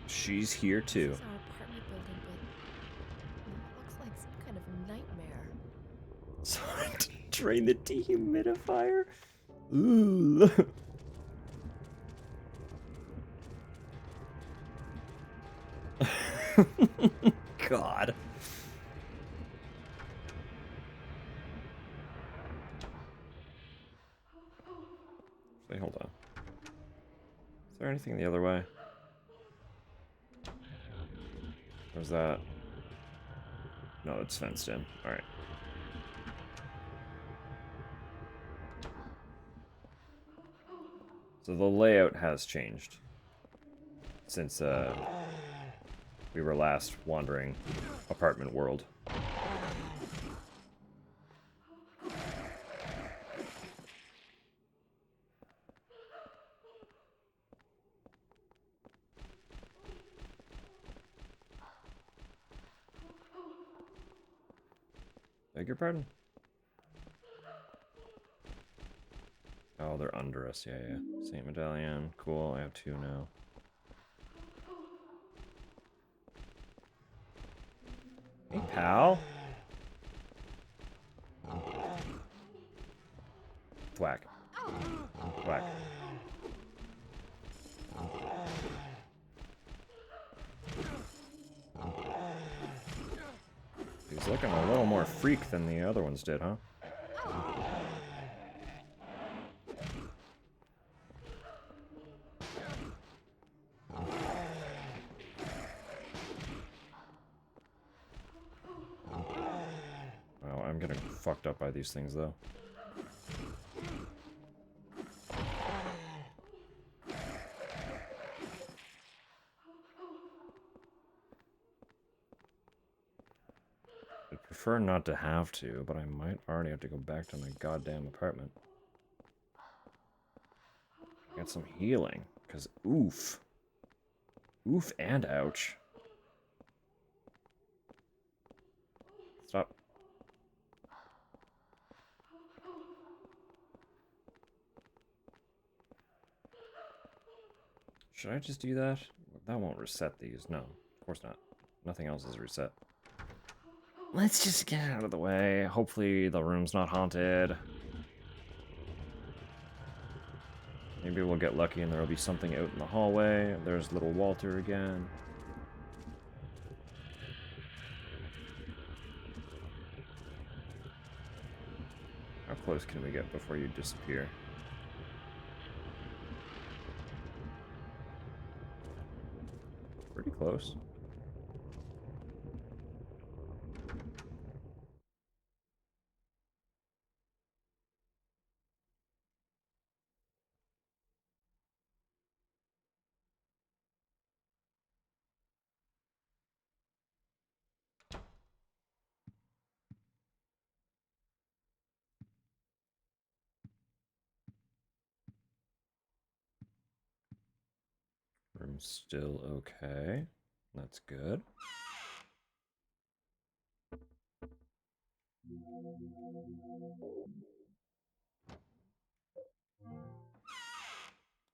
She's here too. This is our apartment building, but it looks like some kind of nightmare. Sorry to drain the dehumidifier. Ooh. God. Wait, hold on. Is there anything the other way? Where's that? No, it's fenced in. Alright. So the layout has changed since we were last wandering apartment world. Beg your pardon? Oh, they're under us. Yeah, yeah. Saint Medallion. Cool. I have 2 now. Hey, pal. Thwack. Thwack. He's looking a little more freak than the other ones did, huh? Well, I'm getting fucked up by these things, though. I'd prefer not to have to, but I might already have to go back to my goddamn apartment. Get some healing, because oof. Oof and ouch. Stop. Should I just do that? That won't reset these. No, of course not. Nothing else is reset. Let's just get out of the way. Hopefully the room's not haunted. Maybe we'll get lucky and there'll be something out in the hallway. There's little Walter again. How close can we get before you disappear? Pretty close. Room's still okay. That's good.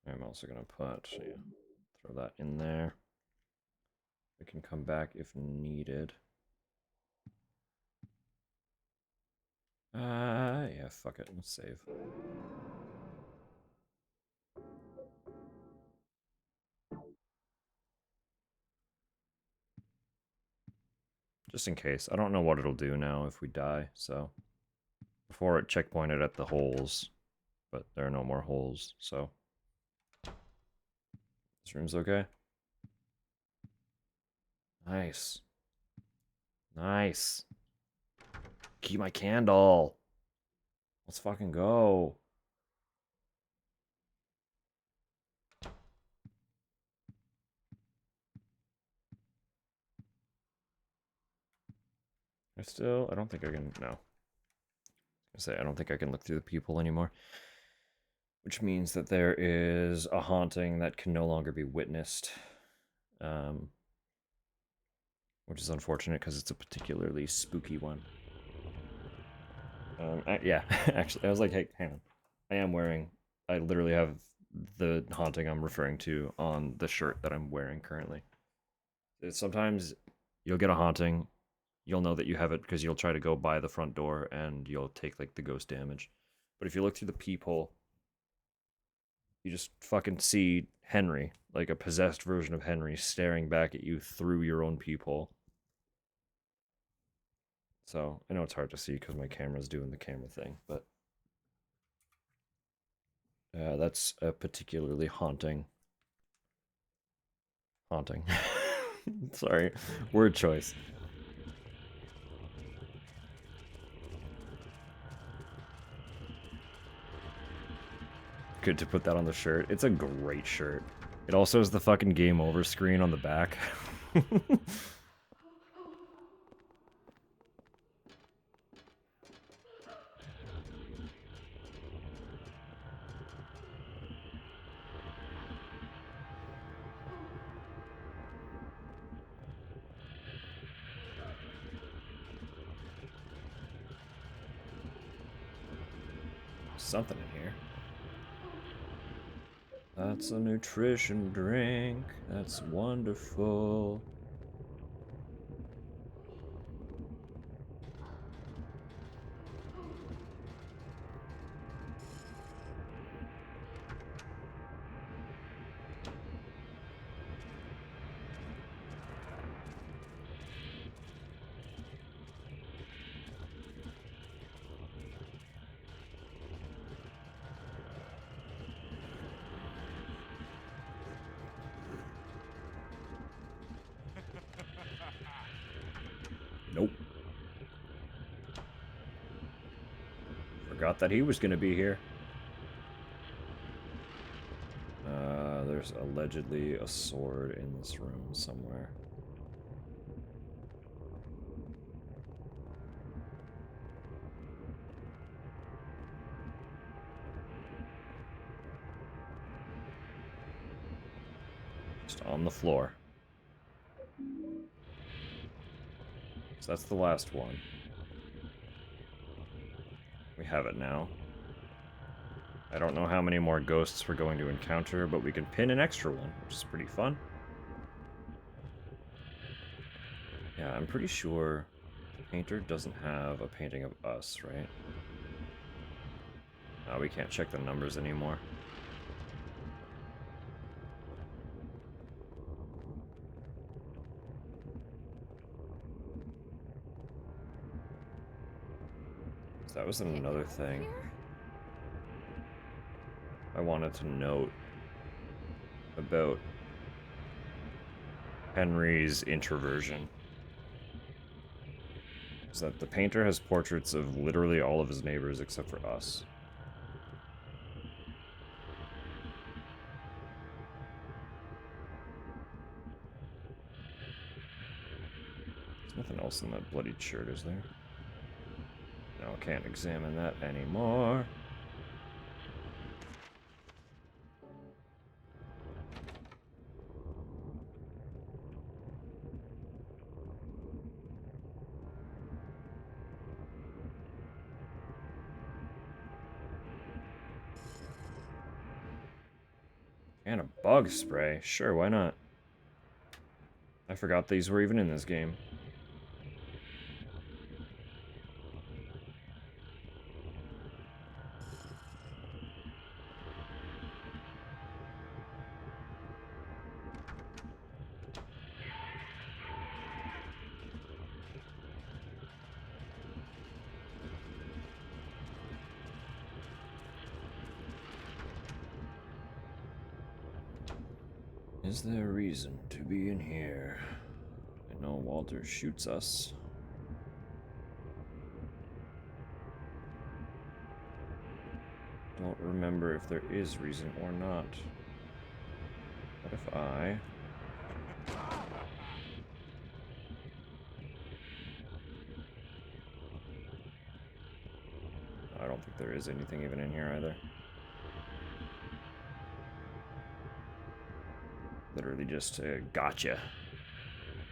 I'm also gonna put, yeah, throw that in there. We can come back if needed. Yeah, fuck it. Let's save. Just in case. I don't know what it'll do now if we die, so. Before it checkpointed at the holes, but there are no more holes, so. This room's okay. Nice. Nice. Keep my candle. Let's fucking go. I don't think I can, no. I don't think I can look through the people anymore. Which means that there is a haunting that can no longer be witnessed. Which is unfortunate because it's a particularly spooky one. Yeah, actually, I was like, hey, hang on. I literally have the haunting I'm referring to on the shirt that I'm wearing currently. Sometimes you'll get a haunting, you'll know that you have it because you'll try to go by the front door and you'll take like the ghost damage. But if you look through the peephole, you just fucking see Henry, like a possessed version of Henry, staring back at you through your own peephole. So, I know it's hard to see because my camera's doing the camera thing, but that's a particularly haunting. Sorry, word choice. Good to put that on the shirt. It's a great shirt. It also has the fucking game over screen on the back. Something in here. That's a nutrition drink. That's wonderful. Nope. Forgot that he was gonna be here. There's allegedly a sword in this room somewhere. Just on the floor. So that's the last one. We have it now. I don't know how many more ghosts we're going to encounter, but we can pin an extra one, which is pretty fun. Yeah, I'm pretty sure the painter doesn't have a painting of us, right? We can't check the numbers anymore. So that was another thing I wanted to note about Henry's introversion. Is that the painter has portraits of literally all of his neighbors except for us. There's nothing else in that bloodied shirt, is there? No, can't examine that anymore. And a bug spray. Sure, why not? I forgot these were even in this game. Is there a reason to be in here? I know Walter shoots us. Don't remember if there is reason or not. What if I... I don't think there is anything even in here either. Literally just a gotcha.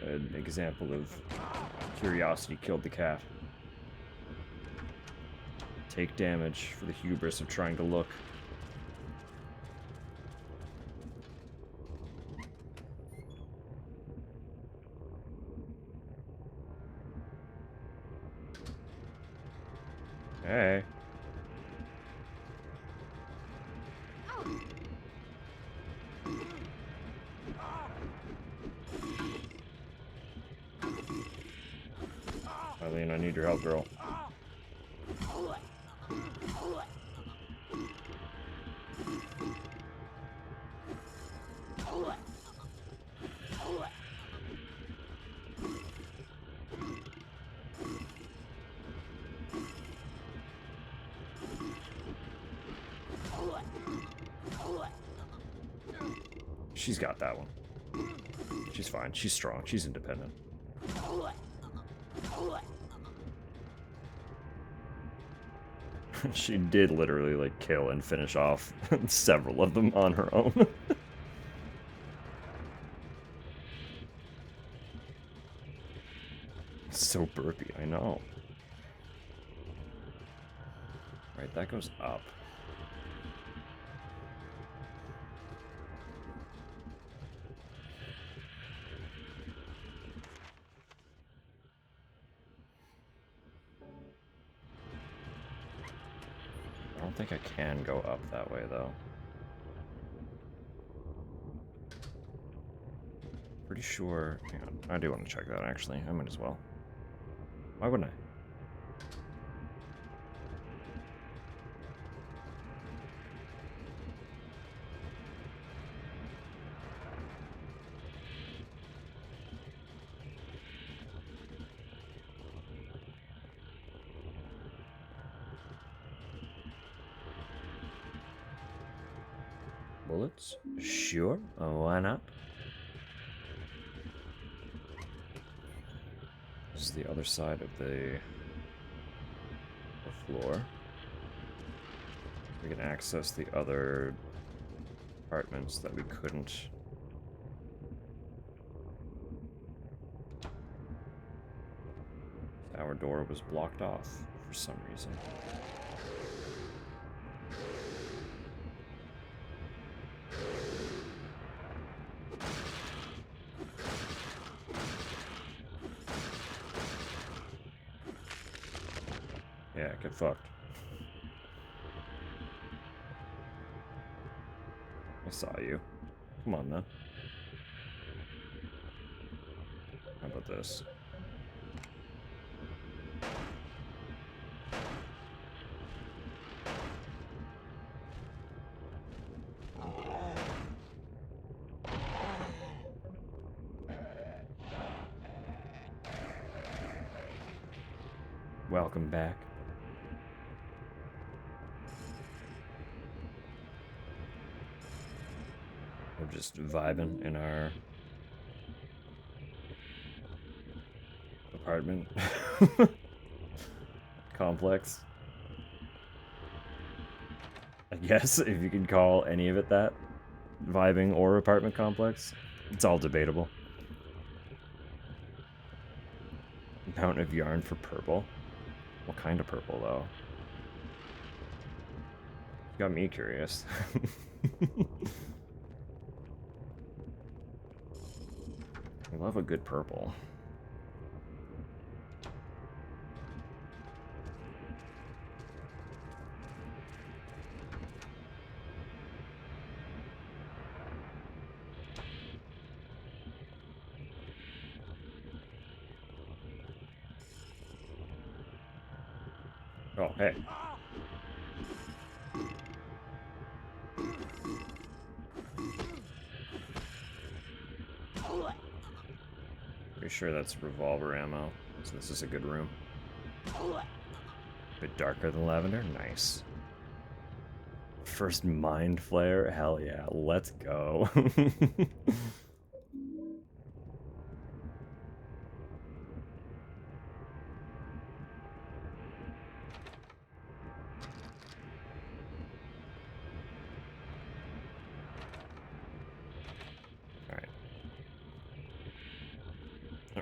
An example of curiosity killed the cat. Take damage for the hubris of trying to look. Hey. Eileen, I need your help, girl. She's got that one. She's fine. She's strong. She's independent. She did literally, like, kill and finish off several of them on her own. So burpy, I know. Right, that goes up. I don't think I can go up that way, though. Pretty sure... Hang on, I do want to check that, actually. I might as well. Why wouldn't I? Bullets? Sure. Why not? This is the other side of the floor. We can access the other apartments that we couldn't. Our door was blocked off for some reason. Yeah, get fucked. I saw you. Come on, then. How about this? Welcome back. We're just vibing in our apartment complex. I guess, if you can call any of it that. Vibing or apartment complex. It's all debatable. Mountain of yarn for purple. What kind of purple, though? Got me curious. I love a good purple. Oh, hey. Pretty sure that's revolver ammo, so this is a good room. A bit darker than lavender, nice. First mind flare, hell yeah, let's go.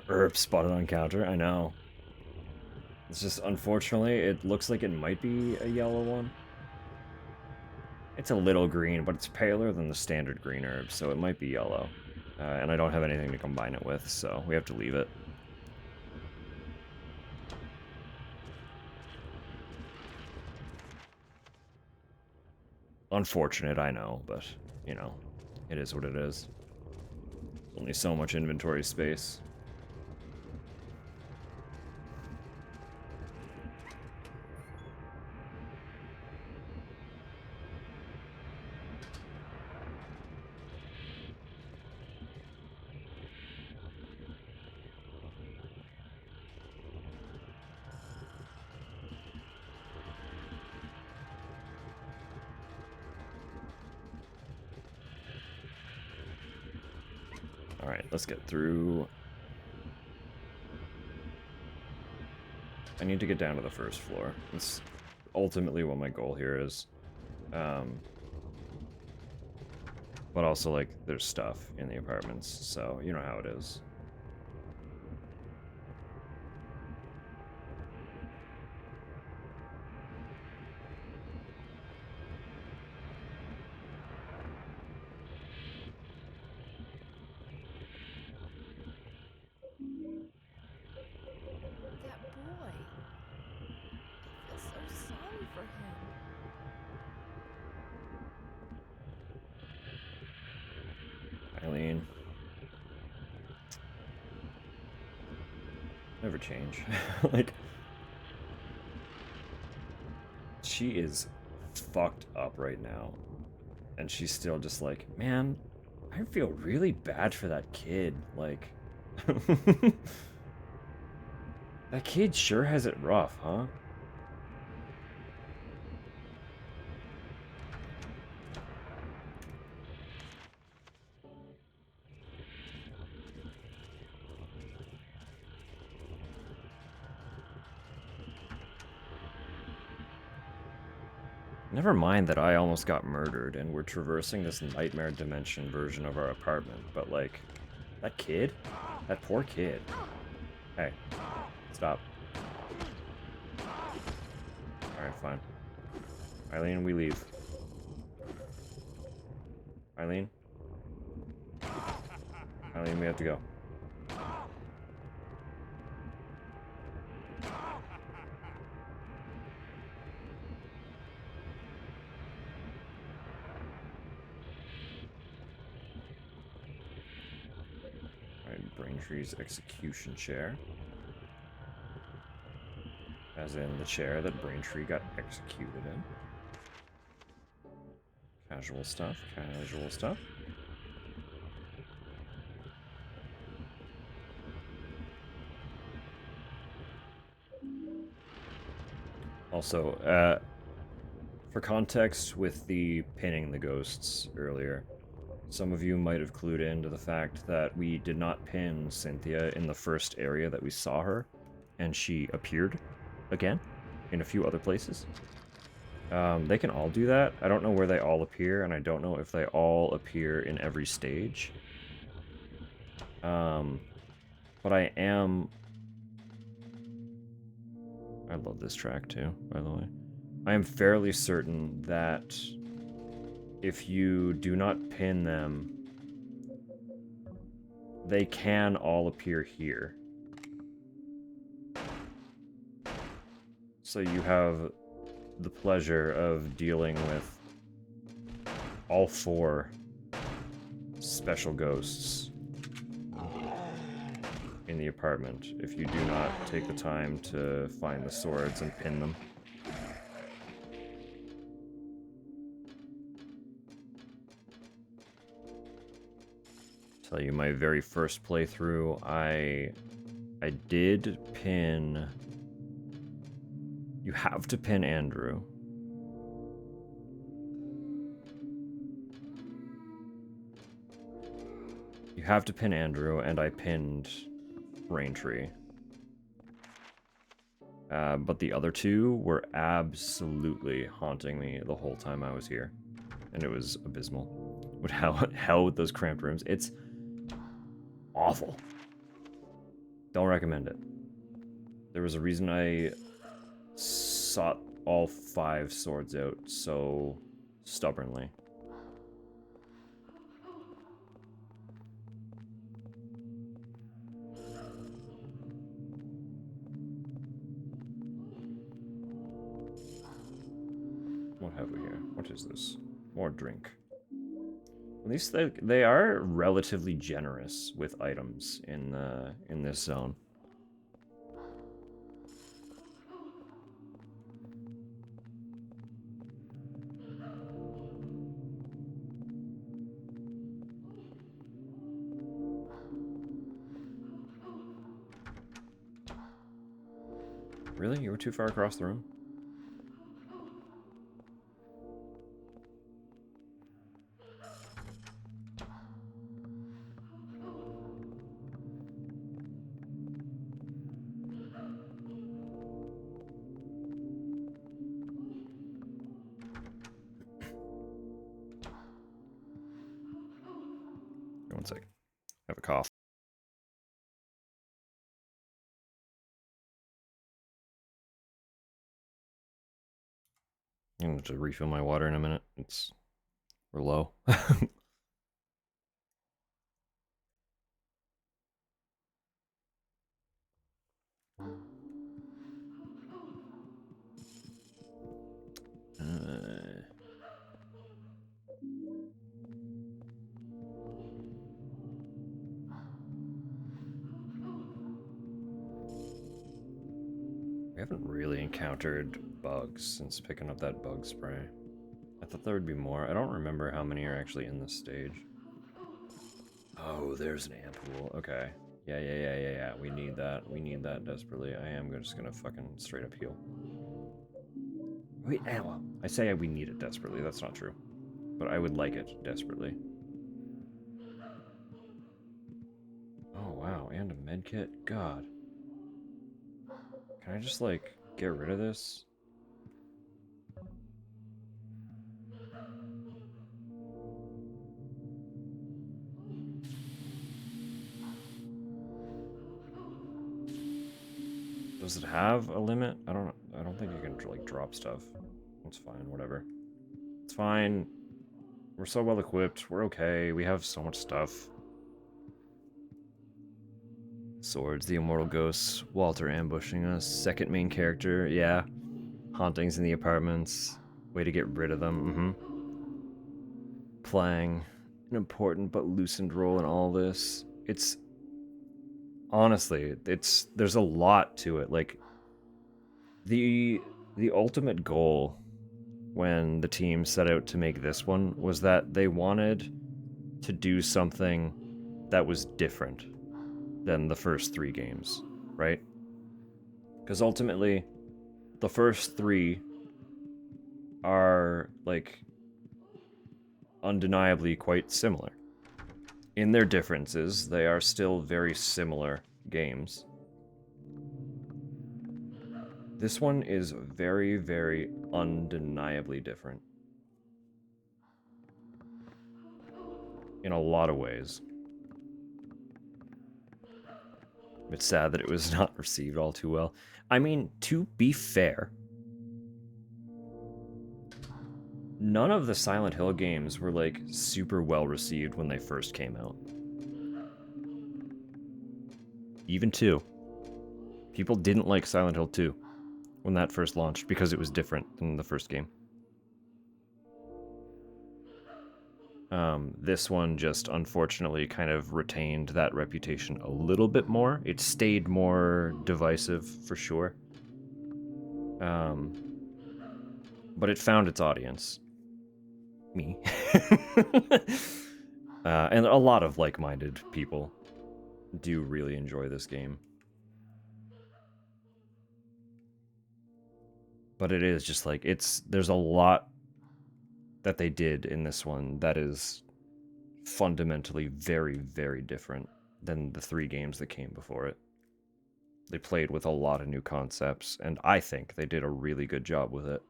Herb spotted on counter, I know. It's just, unfortunately, it looks like it might be a yellow one. It's a little green, but it's paler than the standard green herb, so it might be yellow. And I don't have anything to combine it with, so we have to leave it. Unfortunate, I know, but, you know, it is what it is. Only so much inventory space. Alright, let's get through. I need to get down to the first floor. That's ultimately what my goal here is. But also, like, there's stuff in the apartments, so you know how it is. Never change. Like, she is fucked up right now. And she's still just like, man, I feel really bad for that kid. Like, that kid sure has it rough, huh? Never mind that I almost got murdered and we're traversing this nightmare dimension version of our apartment, but like, that kid? That poor kid. Hey, stop. Alright, fine. Eileen, we leave. Eileen? Eileen, we have to go. Alright, Braintree's execution chair. As in the chair that Braintree got executed in. Casual stuff, casual stuff. Also, for context with the pinning the ghosts earlier, some of you might have clued into the fact that we did not pin Cynthia in the first area that we saw her, and she appeared again in a few other places. They can all do that. I don't know where they all appear, and I don't know if they all appear in every stage. But I love this track too, by the way. I am fairly certain that if you do not pin them, they can all appear here. So you have the pleasure of dealing with all 4 special ghosts in the apartment if you do not take the time to find the swords and pin them. Tell you my very first playthrough, I did pin. You have to pin Andrew. You have to pin Andrew, and I pinned Braintree. But the other 2 were absolutely haunting me the whole time I was here. And it was abysmal. With hell with those cramped rooms. It's awful. Don't recommend it. There was a reason I sought all 5 swords out so stubbornly. What have we here? What is this? More drink. At least they are relatively generous with items in this zone. Really? You were too far across the room? One sec. I have a cough. I'm going to refill my water in a minute. We're low. encountered bugs since picking up that bug spray. I thought there would be more. I don't remember how many are actually in this stage. Oh, there's an ampoule. Okay. Yeah. We need that. We need that desperately. I am just gonna fucking straight up heal. Wait, well, I say we need it desperately. That's not true. But I would like it desperately. Oh, wow. And a medkit? God. Can I just, like, get rid of this? Does it have a limit? I don't think you can, like, drop stuff. It's fine, whatever. It's fine. We're so well equipped. We're okay. We have so much stuff. Swords, the immortal ghosts, Walter ambushing us, second main character, yeah. Hauntings in the apartments, way to get rid of them, Playing an important but loosened role in all this. It's, honestly, there's a lot to it. Like, the ultimate goal when the team set out to make this one was that they wanted to do something that was different than the first 3 games, right? Because ultimately, the first 3 are, like, undeniably quite similar. In their differences, they are still very similar games. This one is very, very undeniably different. In a lot of ways. It's sad that it was not received all too well. I mean, to be fair, none of the Silent Hill games were, like, super well received when they first came out. Even 2. People didn't like Silent Hill 2 when that first launched because it was different than the first game. This one just unfortunately kind of retained that reputation a little bit more. It stayed more divisive for sure. But it found its audience. Me. And a lot of like-minded people do really enjoy this game. But it is just like, there's a lot that they did in this one that is fundamentally very, very different than the 3 games that came before it. They played with a lot of new concepts, and I think they did a really good job with it.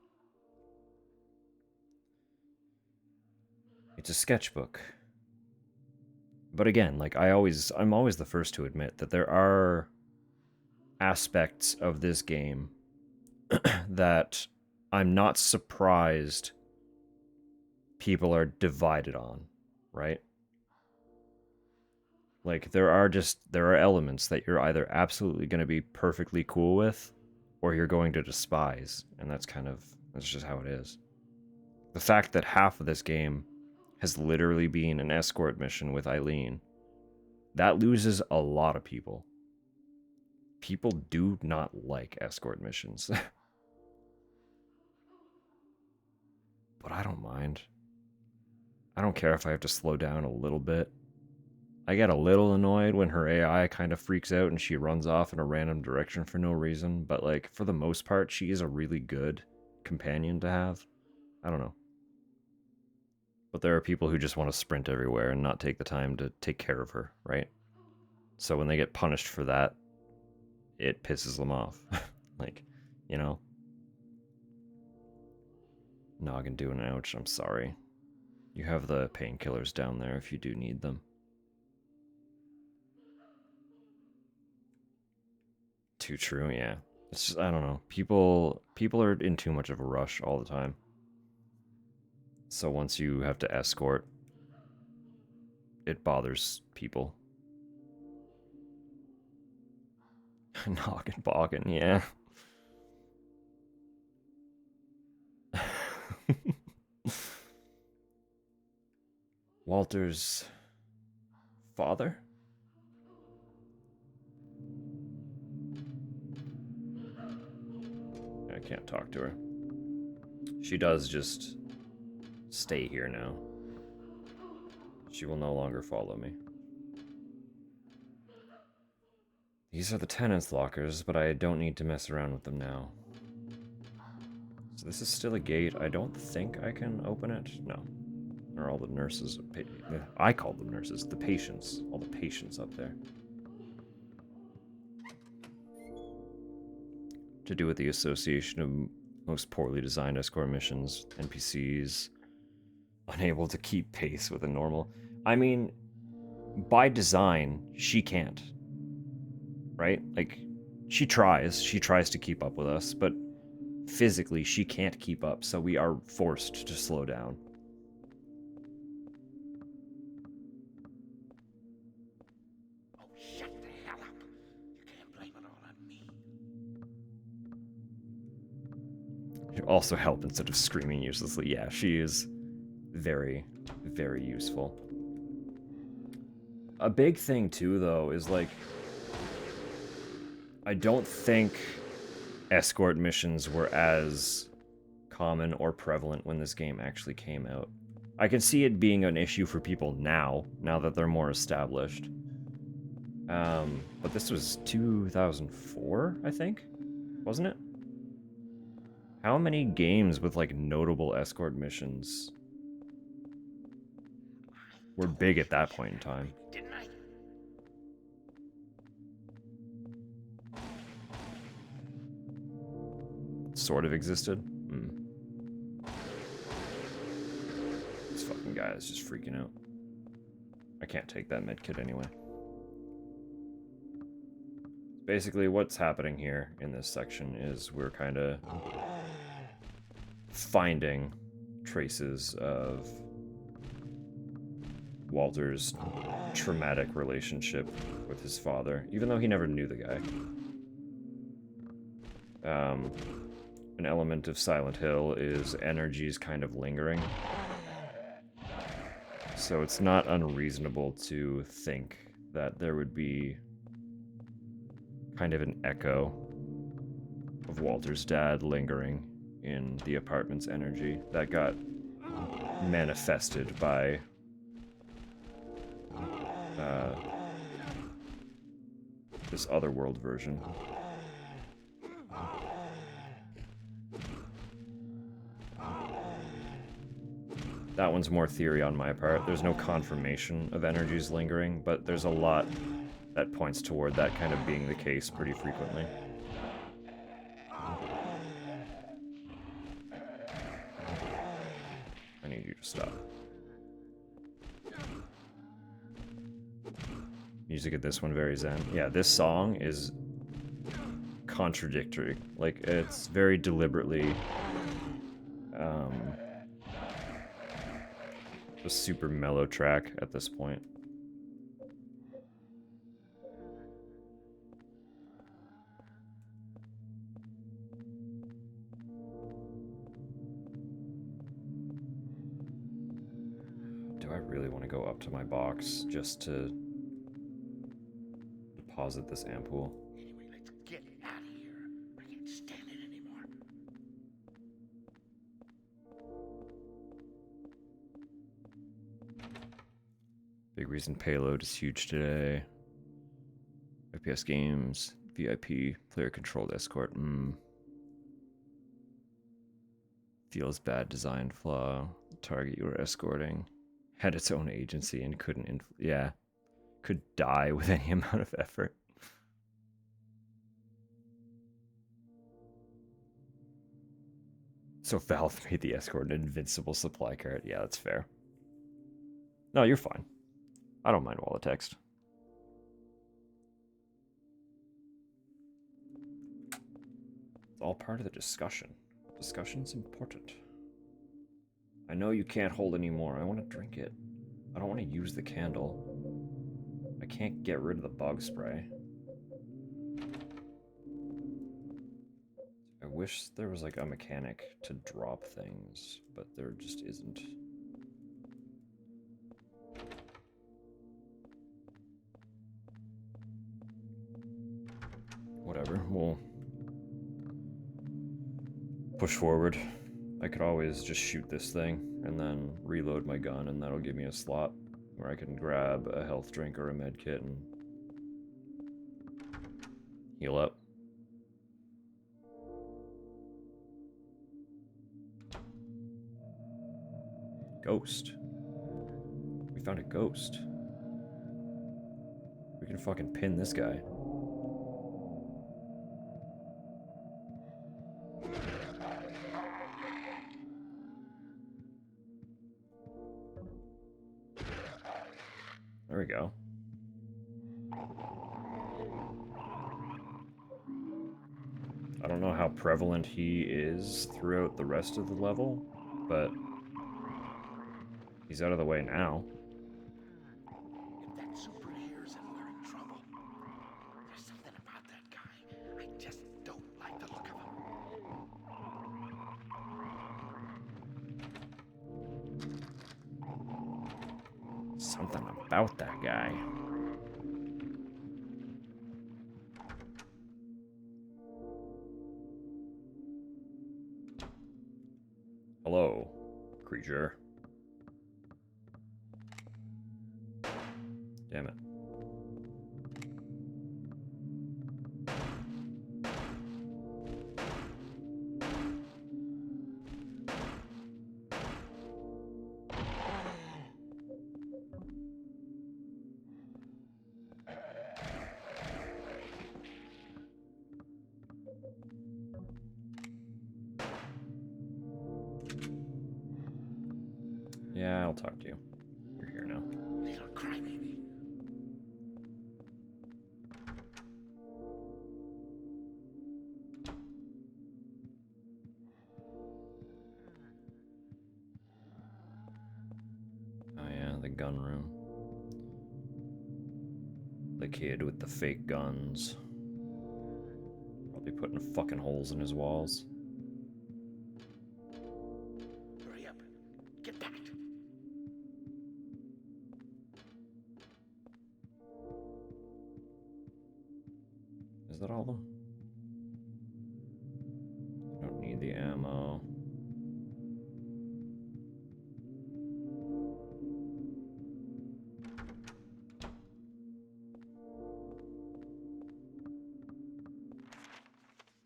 It's a sketchbook. But again, like, I'm always the first to admit that there are aspects of this game that I'm not surprised people are divided on, right? Like, there are elements that you're either absolutely going to be perfectly cool with, or you're going to despise, and that's just how it is. The fact that half of this game has literally been an escort mission with Eileen, that loses a lot of people. People do not like escort missions. But I don't mind. I don't care if I have to slow down a little bit. I get a little annoyed when her AI kind of freaks out and she runs off in a random direction for no reason, but, like, for the most part, she is a really good companion to have. I don't know. But there are people who just want to sprint everywhere and not take the time to take care of her, right? So when they get punished for that, it pisses them off. Like, you know? Noggin doing an ouch, I'm sorry. You have the painkillers down there if you do need them. Too true, yeah. It's just, I don't know. People are in too much of a rush all the time. So once you have to escort, it bothers people. Noggin boggin, yeah. Walter's father? I can't talk to her. She does just stay here now. She will no longer follow me. These are the tenants' lockers, but I don't need to mess around with them now. So this is still a gate. I don't think I can open it. No. Or all the nurses. I call them nurses. The patients. All the patients up there. To do with the Association of Most Poorly Designed Escort Missions, NPCs, unable to keep pace with a normal. I mean, by design, she can't. Right? Like, she tries to keep up with us, but physically she can't keep up, so we are forced to slow down. Oh, shut the hell up. You can't blame it all on me. You also help instead of screaming uselessly. Yeah, she is very, very useful. A big thing, too, though, is, like, I don't think escort missions were as common or prevalent when this game actually came out. I can see it being an issue for people now that they're more established. But this was 2004, I think? Wasn't it? How many games with, like, notable escort missions were big at that point in time? Didn't I? Sort of existed. This fucking guy is just freaking out. I can't take that medkit anyway. Basically, what's happening here in this section is we're kind of finding traces of Walter's traumatic relationship with his father, even though he never knew the guy. An element of Silent Hill is energies kind of lingering. So it's not unreasonable to think that there would be kind of an echo of Walter's dad lingering in the apartment's energy that got manifested by this otherworld version. That one's more theory on my part. There's no confirmation of energies lingering, but there's a lot that points toward that kind of being the case pretty frequently. I need you to stop. Music at this one very zen. Yeah, this song is contradictory. Like, it's very deliberately a super mellow track at this point. Do I really want to go up to my box just to deposit this ampoule? Anyway, let's get out of here. I can't stand it anymore. Big reason payload is huge today. FPS games, VIP, player-controlled escort. Feels bad design flaw. Target you were escorting had its own agency and couldn't. Yeah, could die with any amount of effort. So Valve made the escort an invincible supply cart. Yeah, that's fair. No, you're fine. I don't mind wall of text. It's all part of the discussion. Discussion's important. I know you can't hold any more. I want to drink it. I don't want to use the candle. I can't get rid of the bug spray. I wish there was like a mechanic to drop things, but there just isn't. Whatever, we'll push forward. I could always just shoot this thing and then reload my gun, and that'll give me a slot where I can grab a health drink or a med kit and heal up. Ghost. We found a ghost. We can fucking pin this guy. There we go. I don't know how prevalent he is throughout the rest of the level, but he's out of the way now. If that superhero's in, we're in trouble. There's something about that guy. I just don't like the look of him. Something about that guy. Hello, creature. Damn it. Yeah, I'll talk to you. You're here now. Little crybaby. Oh yeah, the gun room. The kid with the fake guns. Probably putting fucking holes in his walls. Hurry up. Get back. Is that all of them? I don't need the ammo.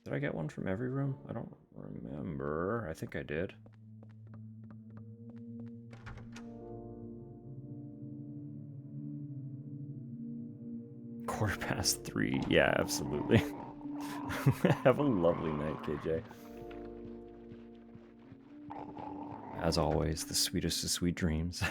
Did I get one from every room? I don't remember. I think I did. Quarter past 3. Yeah, absolutely. Have a lovely night, KJ. As always, the sweetest of sweet dreams.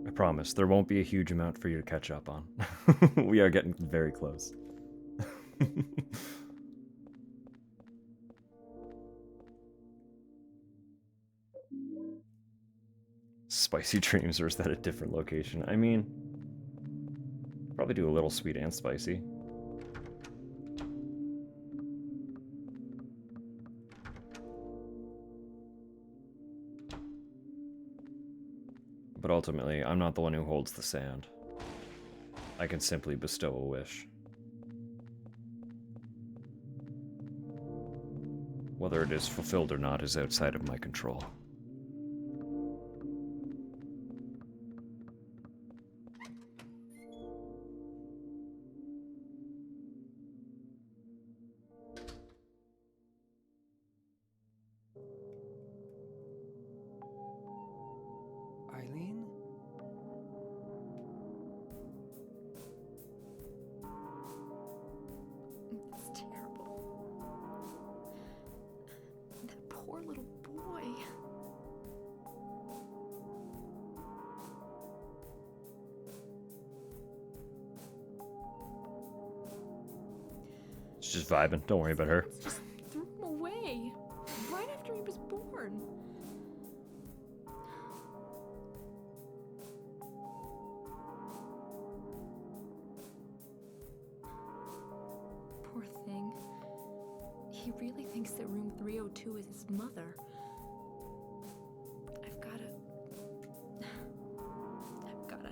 I promise, there won't be a huge amount for you to catch up on. We are getting very close. Spicy dreams, or is that a different location? I mean, probably do a little sweet and spicy. But ultimately, I'm not the one who holds the sand. I can simply bestow a wish. Whether it is fulfilled or not is outside of my control. Eileen? It's terrible. That poor little boy. She's just vibing. Don't worry about her. Just threw him away right after he was born. Poor thing. He really thinks that room 302 is his mother.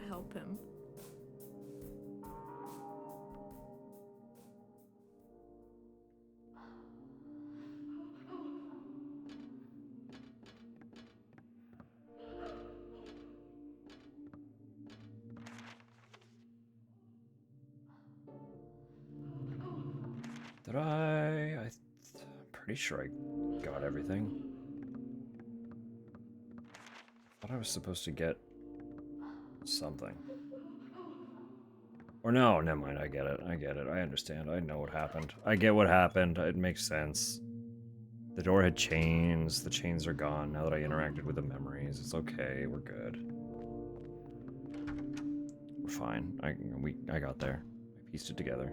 help him. Did I'm pretty sure I got everything. Thought I was supposed to get something. Or no, never mind, I get it. I get it. I understand. I know what happened. I get what happened. It makes sense. The door had chains. The chains are gone now that I interacted with the memories. It's okay. We're good. We're fine. I got there. I pieced it together.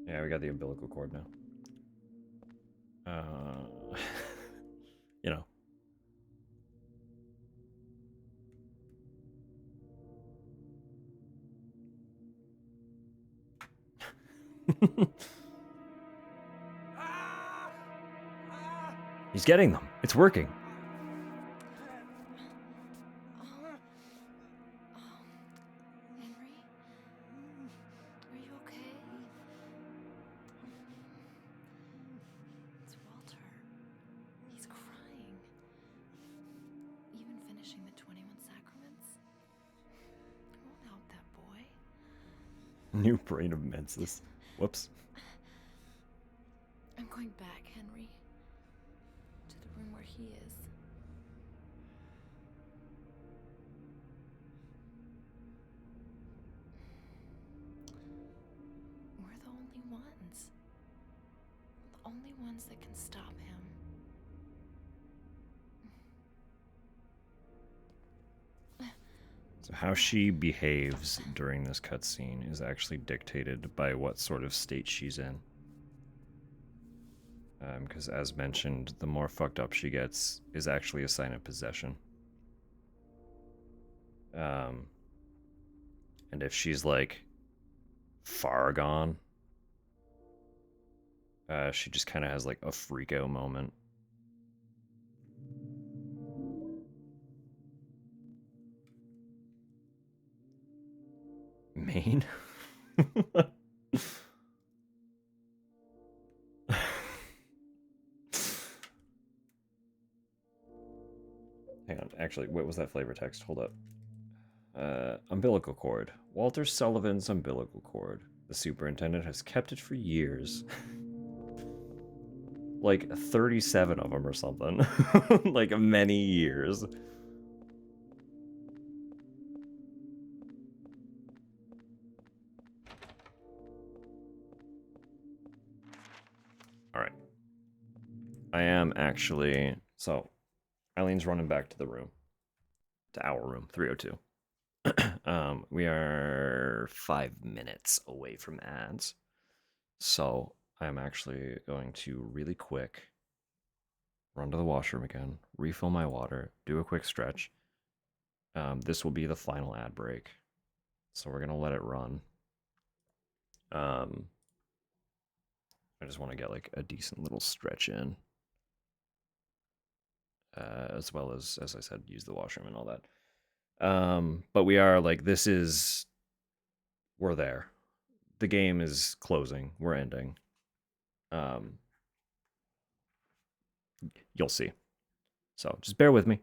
Yeah, we got the umbilical cord now. You know. He's getting them. It's working. Henry? Are you okay? It's Walter. He's crying. Even finishing the 21 sacraments? It won't help that boy. New brain of Mensis. Whoops. I'm going back, Henry. To the room where he is. We're the only ones. The only ones that can stop him. So how she behaves during this cutscene is actually dictated by what sort of state she's in. Because as mentioned, the more fucked up she gets is actually a sign of possession. And if she's like far gone, she just kind of has like a freak out moment. Maine? Hang on, actually, what was that flavor text? Hold up. Umbilical cord. Walter Sullivan's umbilical cord. The superintendent has kept it for years. Like 37 of them or something. Like many years. Alright. I am actually... So, Eileen's running back to the room. To our room, 302. We are 5 minutes away from ads. So, I'm actually going to really quick run to the washroom again, refill my water, do a quick stretch. This will be the final ad break. So we're going to let it run. I just want to get like a decent little stretch in. As well as I said, use the washroom and all that. But we are like, we're there. The game is closing. We're ending. You'll see. So just bear with me.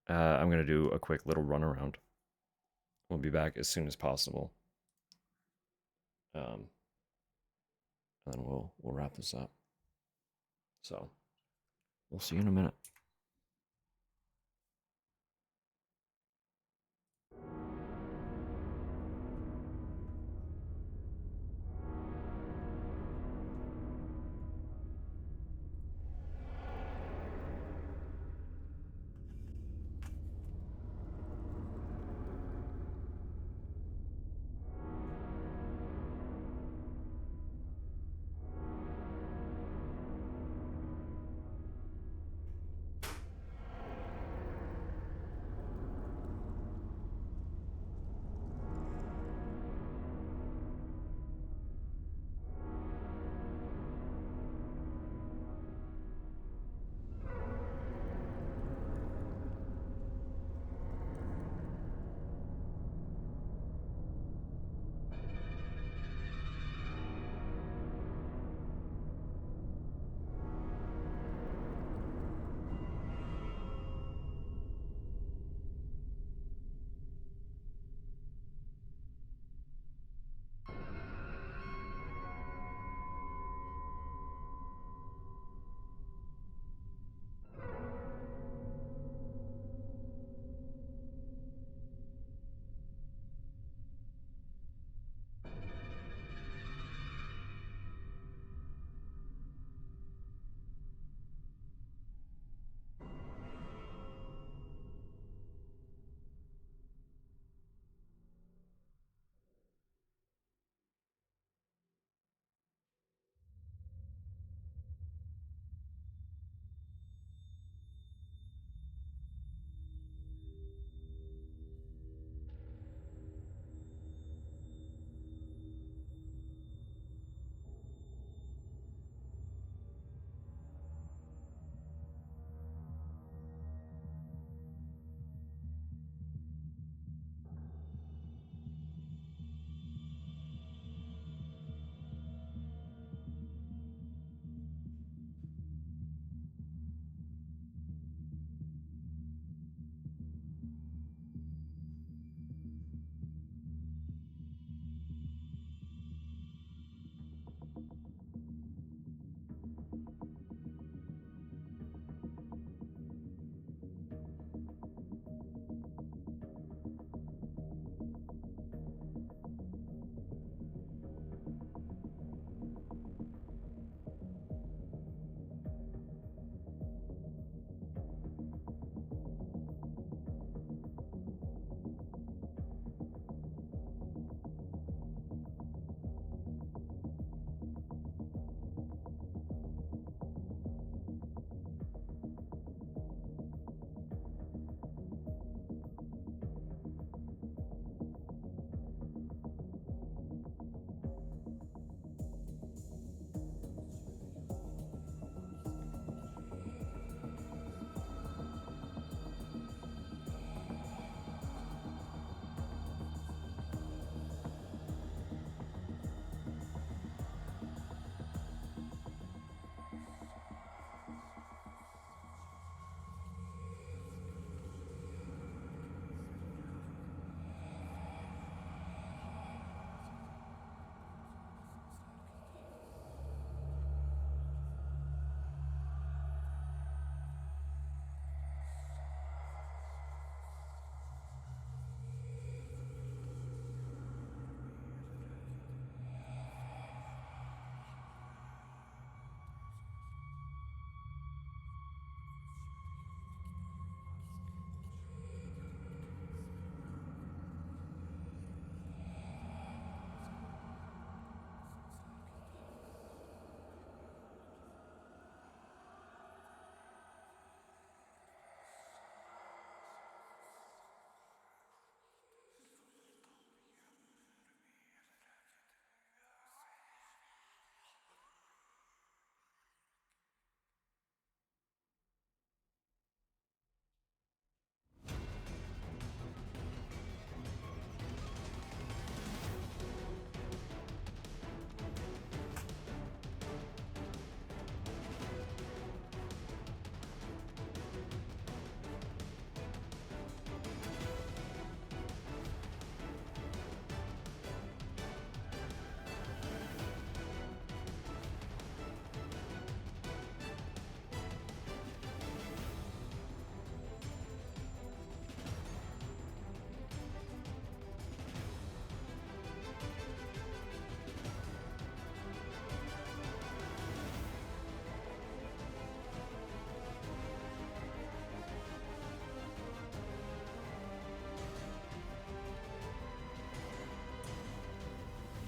I'm going to do a quick little run around. We'll be back as soon as possible. And then we'll wrap this up. So we'll see you in a minute.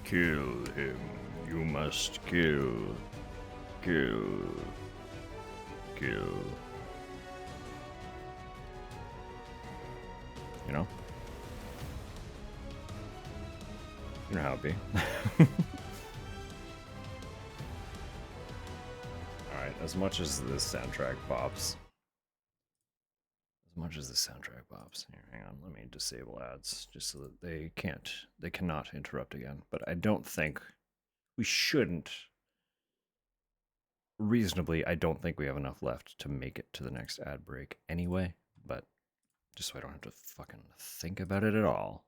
Kill him. You must kill. Kill. Kill. You know? You know how it be. Alright, as much as this soundtrack pops. As much as this soundtrack pops. Here, hang on, let me disable ads just so that they cannot interrupt again. But I don't think we shouldn't. Reasonably, I don't think we have enough left to make it to the next ad break anyway, but just so I don't have to fucking think about it at all.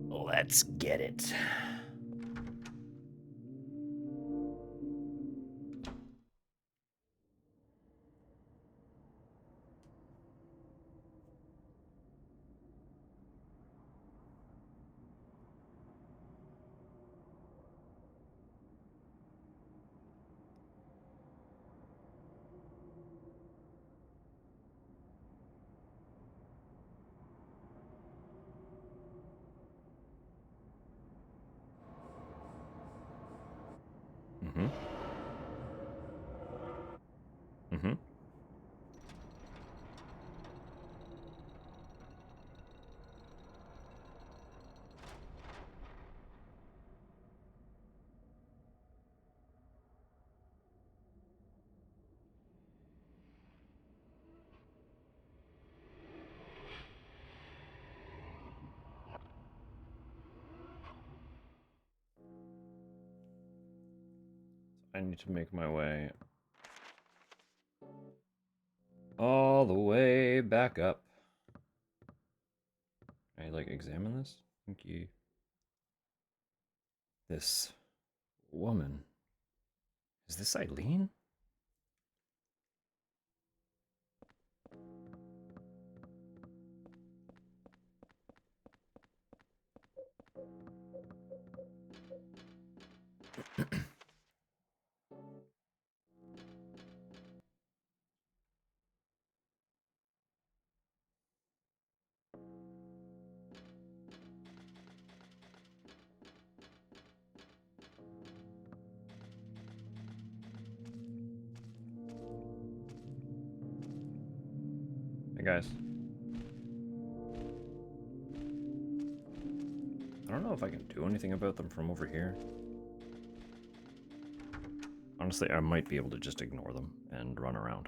Let's get it. Mm-hmm. Mm-hmm. I need to make my way all the way back up. Can I, like, examine this? Thank you. This woman. Is this Eileen? Hey guys. I don't know if I can do anything about them from over here. Honestly, I might be able to just ignore them and run around.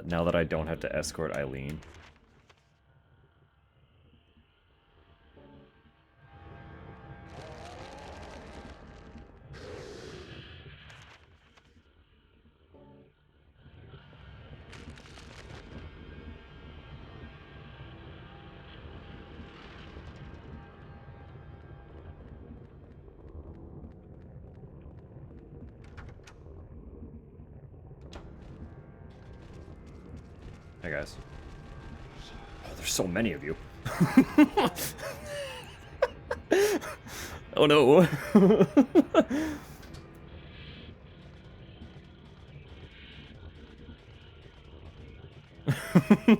Now that I don't have to escort Eileen. Hey guys. Oh, there's so many of you. Oh no.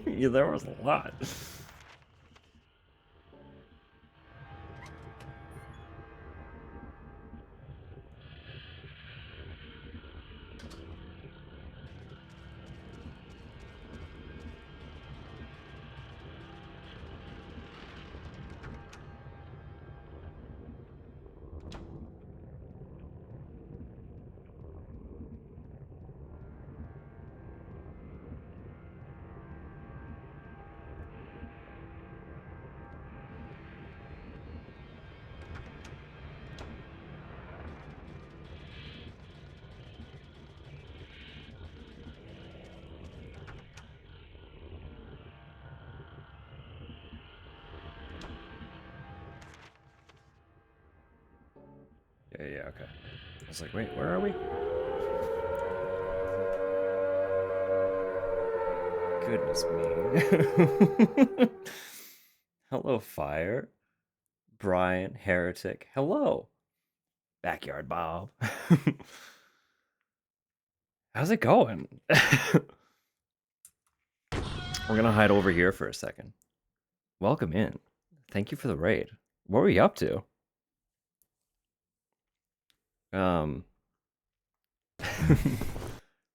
Yeah, there was a lot. Yeah, okay. I was like, wait, where are we? Goodness me. Hello, Fire. Brian, Heretic. Hello. Backyard Bob. How's it going? We're gonna hide over here for a second. Welcome in. Thank you for the raid. What were you up to? We're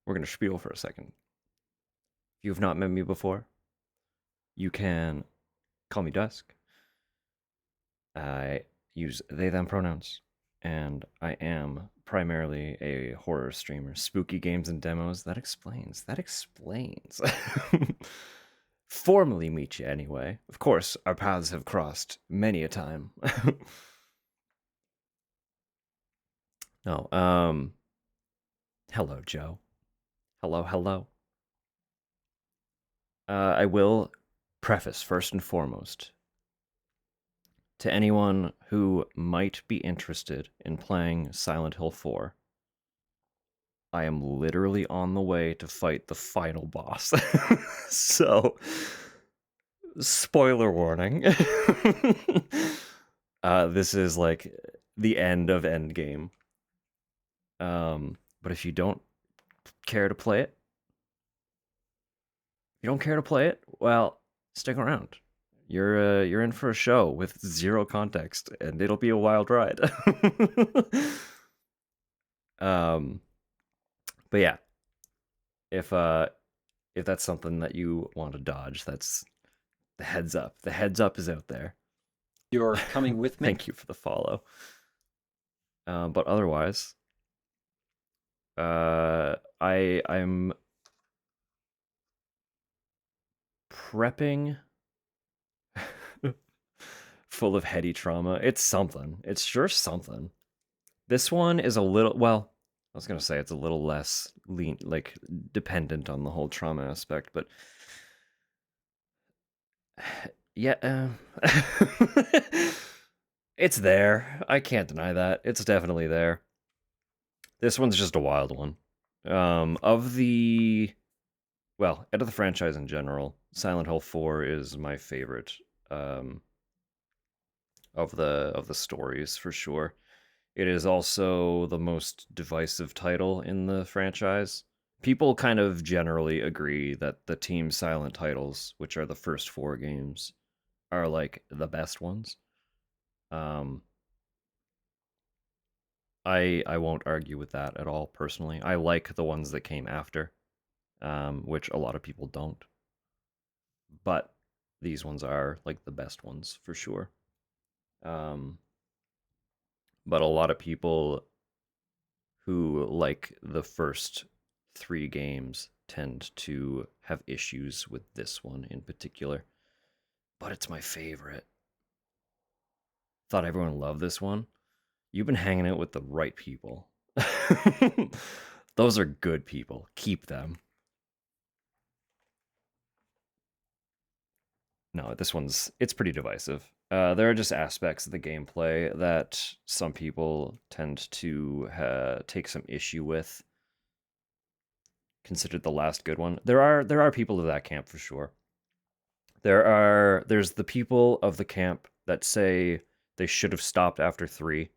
gonna spiel for a second. If you've not met me before, you can call me Dusk. I use they them pronouns, and I am primarily a horror streamer. Spooky games and demos. That explains. That explains. Formally meet you anyway. Of course, our paths have crossed many a time. No, hello, Joe. Hello, hello. I will preface first and foremost to anyone who might be interested in playing Silent Hill 4. I am literally on the way to fight the final boss. So, spoiler warning. This is like the end of Endgame. But if you don't care to play it, well, stick around. You're in for a show with zero context, and it'll be a wild ride. But yeah, if that's something that you want to dodge, that's the heads up. The heads up is out there. You're coming with me? Thank you for the follow. But otherwise, I'm prepping full of heady trauma. It's something. It's sure something. This one is a little, well, I was gonna say it's a little less like dependent on the whole trauma aspect, but yeah, it's there. I can't deny that. It's definitely there. This one's just a wild one. Out of the franchise in general, Silent Hill 4 is my favorite of the stories for sure. It is also the most divisive title in the franchise. People kind of generally agree that the Team Silent titles, which are the first 4 games, are like the best ones. I won't argue with that at all personally. I like the ones that came after, which a lot of people don't. But these ones are like the best ones for sure. But a lot of people who like the first 3 games tend to have issues with this one in particular. But it's my favorite. Thought everyone loved this one. You've been hanging out with the right people. Those are good people. Keep them. No, it's pretty divisive. There are just aspects of the gameplay that some people tend to take some issue with. Considered the last good one. There are people of that camp for sure. There's the people of the camp that say they should have stopped after 3.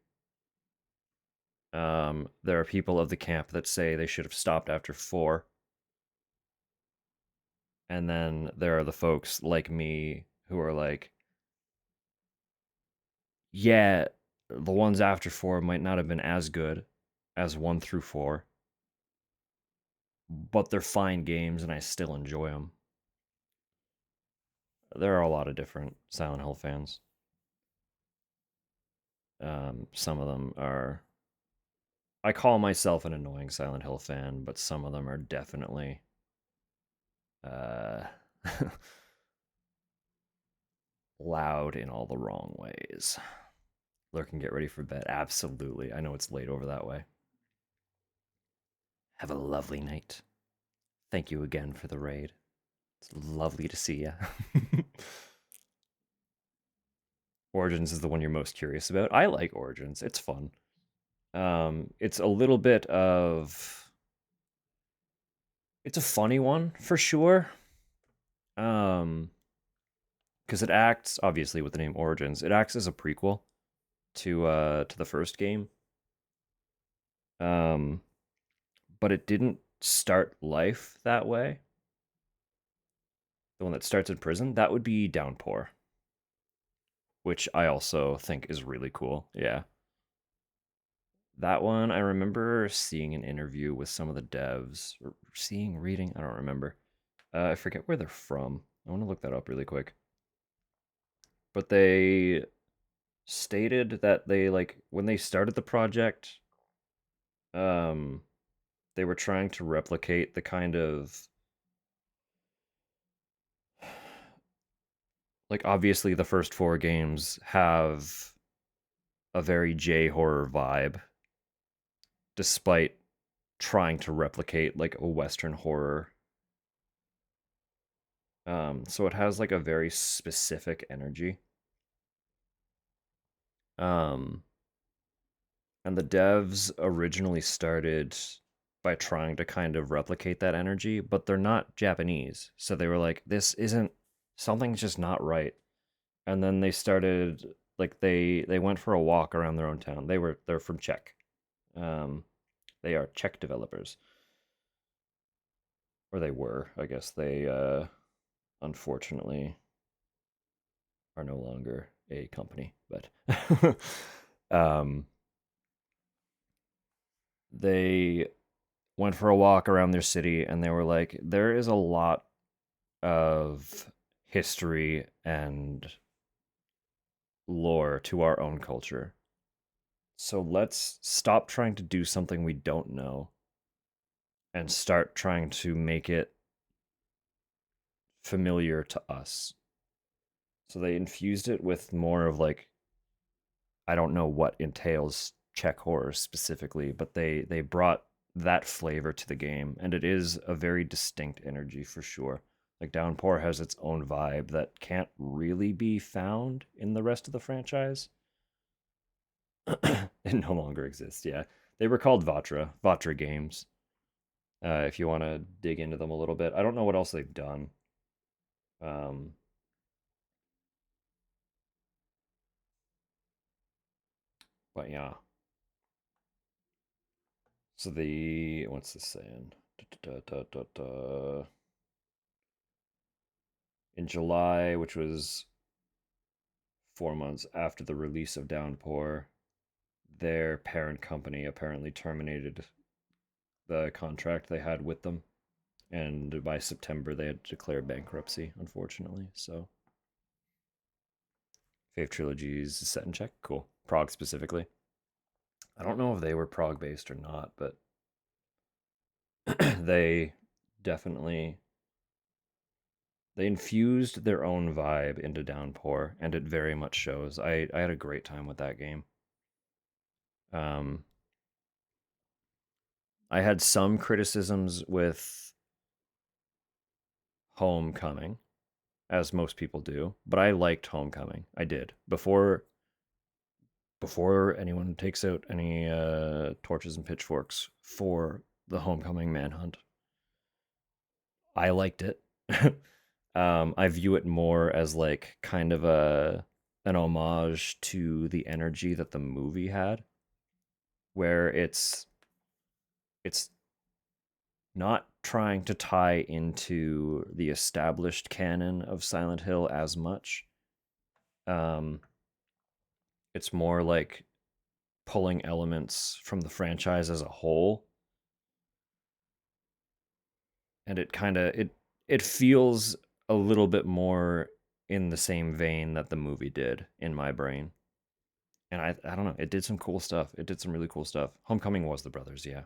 There are people of the camp that say they should have stopped after 4. And then there are the folks like me who are like, yeah, the ones after 4 might not have been as good as 1 through 4, but they're fine games and I still enjoy them. There are a lot of different Silent Hill fans. Some of them are... I call myself an annoying Silent Hill fan, but some of them are definitely... loud in all the wrong ways. Lurking, get ready for bed. Absolutely. I know it's late over that way. Have a lovely night. Thank you again for the raid. It's lovely to see you. Origins is the one you're most curious about. I like Origins. It's fun. It's a little bit of... It's a funny one, for sure. Because it acts, obviously with the name Origins, it acts as a prequel to the first game. But it didn't start life that way. the one that starts in prison, that would be Downpour, which I also think is really cool. Yeah. That one, I remember seeing an interview with some of the devs, or reading, I don't remember. I forget where they're from. I want to look that up really quick. But they stated that they, like, when they started the project, they were trying to replicate the kind of, like, obviously the first 4 games have a very J-horror vibe, despite trying to replicate, like, a Western horror. So it has, like, a very specific energy. And the devs originally started by trying to kind of replicate that energy, but they're not Japanese. So they were like, this isn't, something's just not right. And then they started, like, they went for a walk around their own town. They're from Czech. They are Czech developers. Or they were, I guess. They unfortunately are no longer a company, but they went for a walk around their city and they were like, there is a lot of history and lore to our own culture. So let's stop trying to do something we don't know and start trying to make it familiar to us. So they infused it with more of, like, I don't know what entails Czech horror specifically, but they brought that flavor to the game, and it is a very distinct energy for sure. Like, Downpour has its own vibe that can't really be found in the rest of the franchise. It no longer exists, yeah. They were called Vatra Games. If you want to dig into them a little bit. I don't know what else they've done. But yeah. So what's this saying? In July, which was 4 months after the release of Downpour, their parent company apparently terminated the contract they had with them. And by September, they had declared bankruptcy, unfortunately. So, Fave Trilogies is set in Czech. Cool. Prague specifically. I don't know if they were Prague based or not, but they definitely, they infused their own vibe into Downpour, and it very much shows. I had a great time with that game. I had some criticisms with Homecoming, as most people do, but I liked Homecoming. I did. Before anyone takes out any torches and pitchforks for the Homecoming manhunt, I liked it. I view it more as, like, kind of an homage to the energy that the movie had, where it's not trying to tie into the established canon of Silent Hill as much. It's more like pulling elements from the franchise as a whole, and it feels a little bit more in the same vein that the movie did in my brain. And I don't know, it did some cool stuff. It did some really cool stuff. Homecoming was the brothers, yeah.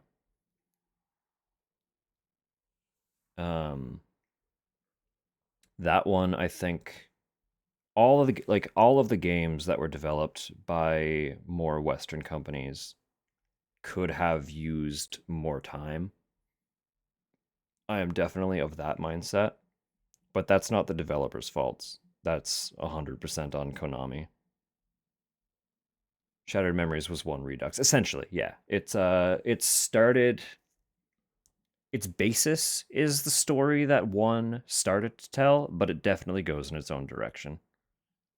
That one, I think all of the games that were developed by more Western companies could have used more time. I am definitely of that mindset, but that's not the developers' faults. That's 100% on Konami. Shattered Memories was one Redux, essentially. Yeah, it started. Its basis is the story that one started to tell, but it definitely goes in its own direction.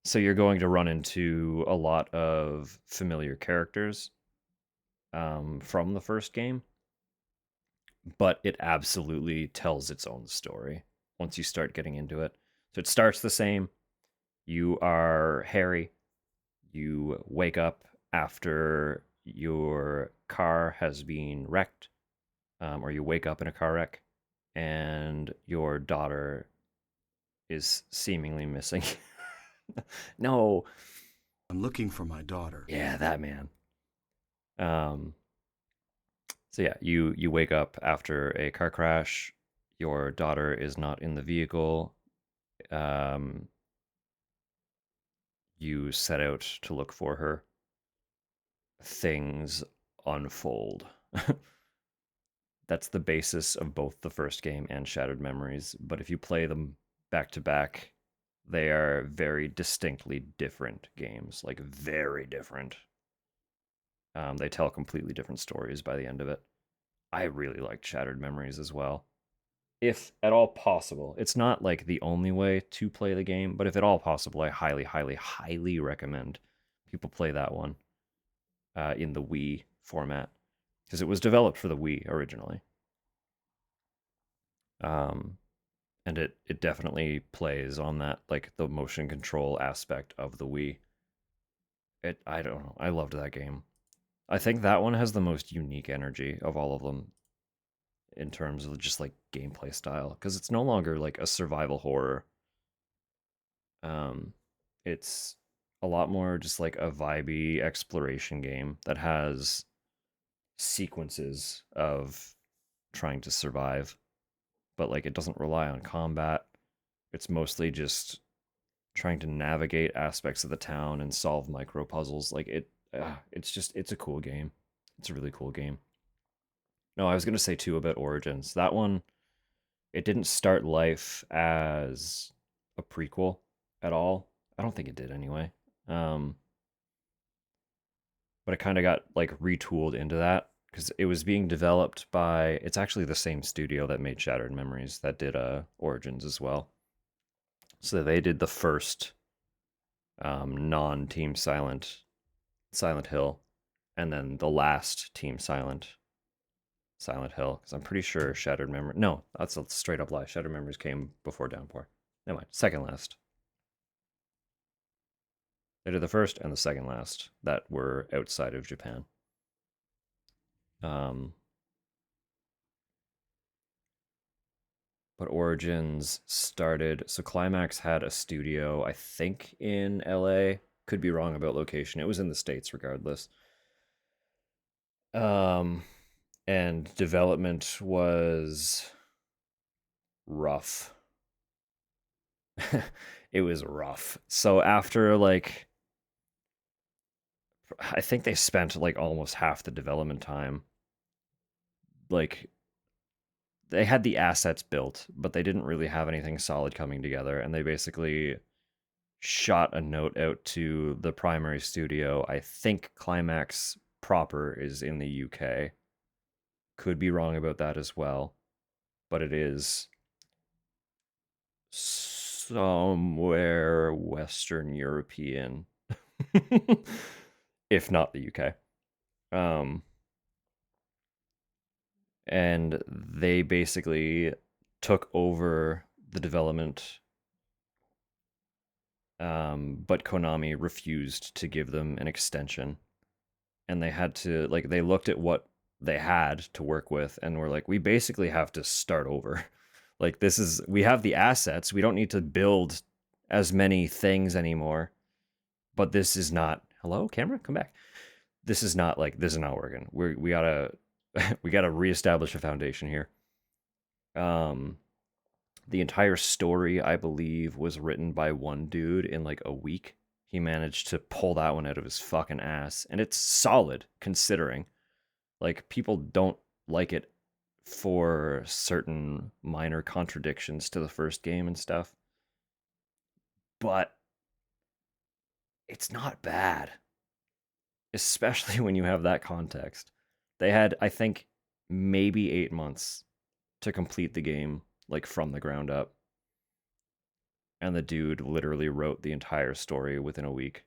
So you're going to run into a lot of familiar characters from the first game, but it absolutely tells its own story once you start getting into it. So it starts the same. You are Harry. You wake up after your car has been wrecked, or you wake up in a car wreck, and your daughter is seemingly missing. No. I'm looking for my daughter. Yeah, that man. So yeah, you wake up after a car crash. Your daughter is not in the vehicle. You set out to look for her. Things unfold. That's the basis of both the first game and Shattered Memories, but if you play them back to back, they are very distinctly different games, like very different. They tell completely different stories by the end of it. I really liked Shattered Memories as well. If at all possible, it's not like the only way to play the game, but if at all possible, I highly, highly, highly recommend people play that one in the Wii format, because it was developed for the Wii originally. And it definitely plays on that, like the motion control aspect of the Wii. I don't know, I loved that game. I think that one has the most unique energy of all of them in terms of just like gameplay style, because it's no longer like a survival horror. It's a lot more just like a vibey exploration game that has sequences of trying to survive, but like it doesn't rely on combat. It's mostly just trying to navigate aspects of the town and solve micro puzzles. Like it's a cool game. It's a really cool game. No, I was gonna say too about Origins. That one, it didn't start life as a prequel at all. I don't think it did anyway. But it kind of got like retooled into that because it was being developed by, it's actually the same studio that made Shattered Memories that did Origins as well. So they did the first non-Team Silent Hill, and then the last Team Silent Hill, because I'm pretty sure Shattered Memories, no, that's a straight up lie. Shattered Memories came before Downpour. Never mind, second last. They did the first and the second last that were outside of Japan. But Origins started, so Climax had a studio, I think in LA, could be wrong about location. It was in the States regardless. And development was rough. It was rough. So after like, I think they spent like almost half the development time. Like, they had the assets built, but they didn't really have anything solid coming together, and they basically shot a note out to the primary studio. I think Climax proper is in the UK. Could be wrong about that as well, but it is somewhere Western European, if not the UK. And they basically took over the development, but Konami refused to give them an extension, and they had to, like, they looked at what they had to work with and were like, we basically have to start over. Like, this is, we have the assets, we don't need to build as many things anymore, but this is not, hello, camera, come back. This is not working. We gotta we gotta reestablish a foundation here. The entire story, I believe, was written by one dude in like a week. He managed to pull that one out of his fucking ass, and it's solid considering. Like, people don't like it for certain minor contradictions to the first game and stuff, but it's not bad, especially when you have that context. They had, I think, maybe 8 months to complete the game, like, from the ground up. And the dude literally wrote the entire story within a week.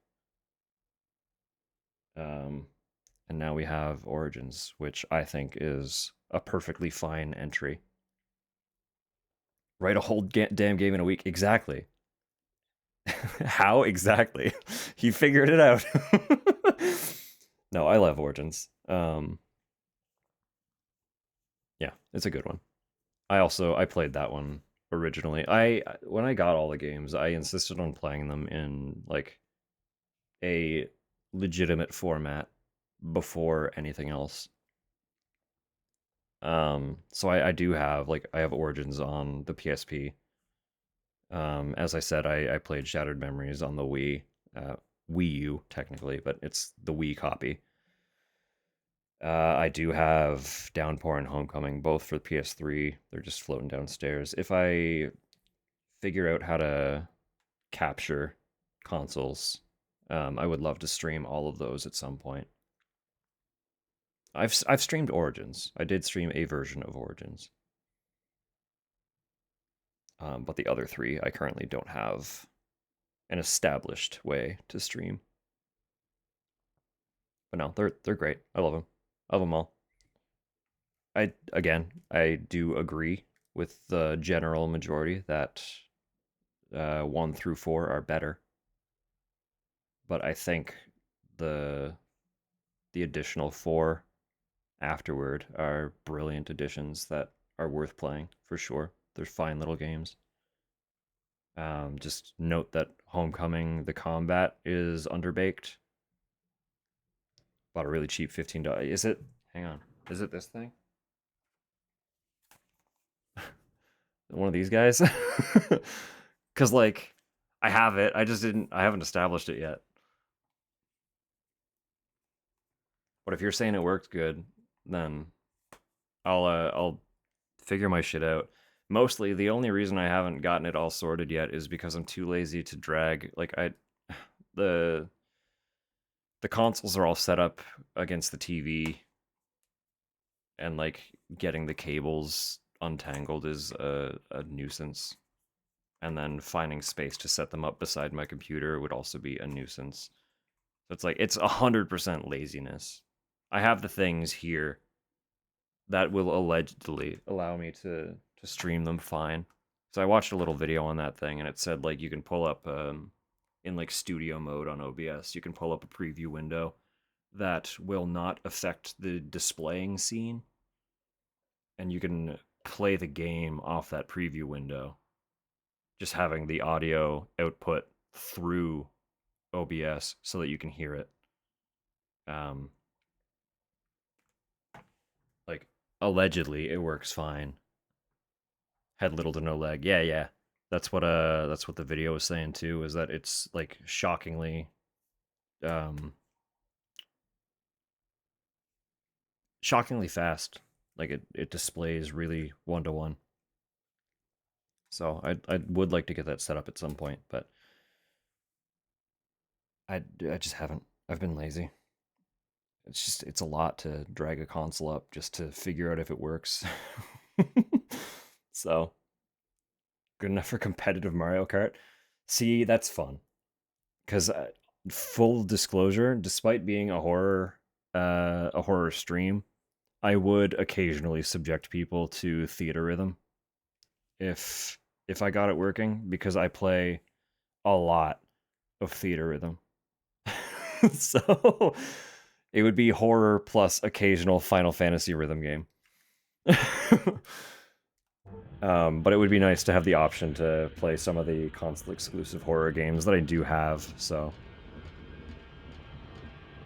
And now we have Origins, which I think is a perfectly fine entry. Write a whole damn game in a week. Exactly. How exactly? He figured it out. No, I love Origins. Yeah, it's a good one. I played that one originally. When I got all the games, I insisted on playing them in like a legitimate format before anything else. So I do have I have Origins on the PSP. As I said, I played Shattered Memories on the Wii, Wii U technically, but it's the Wii copy. I do have Downpour and Homecoming, both for the PS3. They're just floating downstairs. If I figure out how to capture consoles, I would love to stream all of those at some point. I've streamed Origins. I did stream a version of Origins. But the other three, I currently don't have an established way to stream. But no, they're great. I love them. I love them all. I do agree with the general majority that 1 through 4 are better. But I think the additional 4 afterward are brilliant additions that are worth playing for sure. They're fine little games. Just note that Homecoming, the combat is underbaked. Bought a really cheap $15. Is it? Hang on. Is it this thing? One of these guys? Because I have it. I haven't established it yet. But if you're saying it worked good, then I'll figure my shit out. Mostly, the only reason I haven't gotten it all sorted yet is because I'm too lazy to drag. The consoles are all set up against the TV, and getting the cables untangled is a nuisance. And then finding space to set them up beside my computer would also be a nuisance. So it's 100% laziness. I have the things here that will allegedly allow me to stream them fine. So I watched a little video on that thing, and it said you can pull up in studio mode on OBS, you can pull up a preview window that will not affect the displaying scene, and you can play the game off that preview window, just having the audio output through OBS so that you can hear it. Allegedly it works fine. Had little to no lag. Yeah. That's what the video was saying too, is that it's shockingly fast. It displays really 1-to-1. So I would like to get that set up at some point, but I just haven't. I've been lazy. It's a lot to drag a console up just to figure out if it works. So, good enough for competitive Mario Kart. See, that's fun. Because full disclosure, despite being a horror stream, I would occasionally subject people to Theater Rhythm if I got it working, because I play a lot of Theater Rhythm. So it would be horror plus occasional Final Fantasy rhythm game. But it would be nice to have the option to play some of the console exclusive horror games that I do have, so.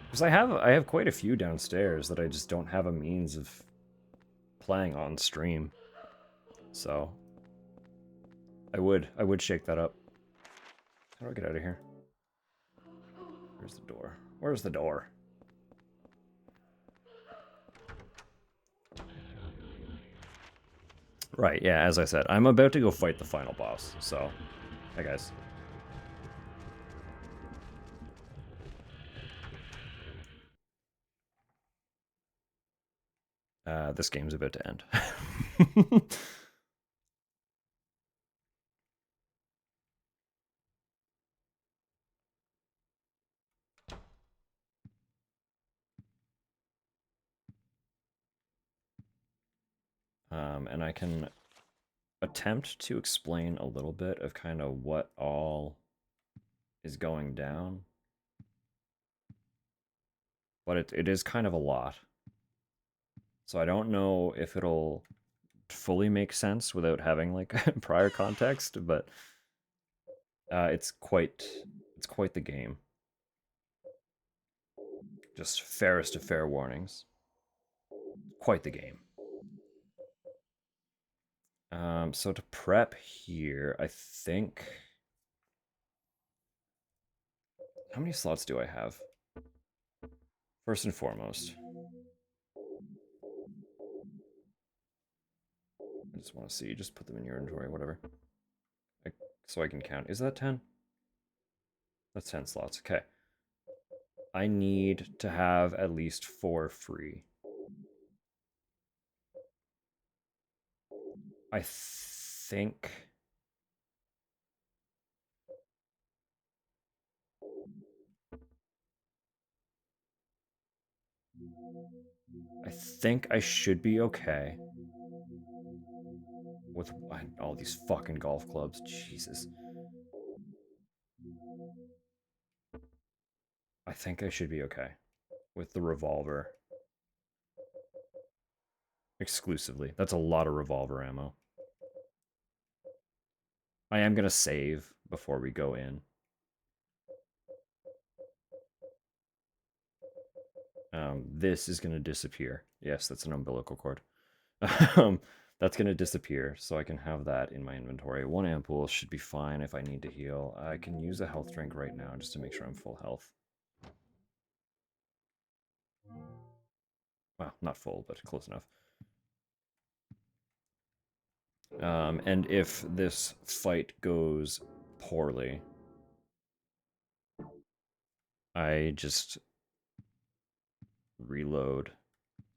Because I have quite a few downstairs that I just don't have a means of playing on stream. So I would shake that up. How do I get out of here? Where's the door? Where's the door? Right, yeah, as I said, I'm about to go fight the final boss, so, hi guys. This game's about to end. And I can attempt to explain a little bit of kind of what all is going down. But it is kind of a lot. So I don't know if it'll fully make sense without having like prior context, but it's quite the game. Just fairest of fair warnings. Quite the game. So to prep here, I think... How many slots do I have? First and foremost. I just want to see. Just put them in your inventory, whatever. So I can count. Is that 10? That's 10 slots. Okay. I need to have at least 4 free. I think... I should be okay with all these fucking golf clubs. Jesus. I think I should be okay with the revolver. Exclusively. That's a lot of revolver ammo. I am going to save before we go in. This is going to disappear. Yes, that's an umbilical cord. That's going to disappear, so I can have that in my inventory. 1 ampoule should be fine if I need to heal. I can use a health drink right now just to make sure I'm full health. Well, not full, but close enough. And if this fight goes poorly, I just reload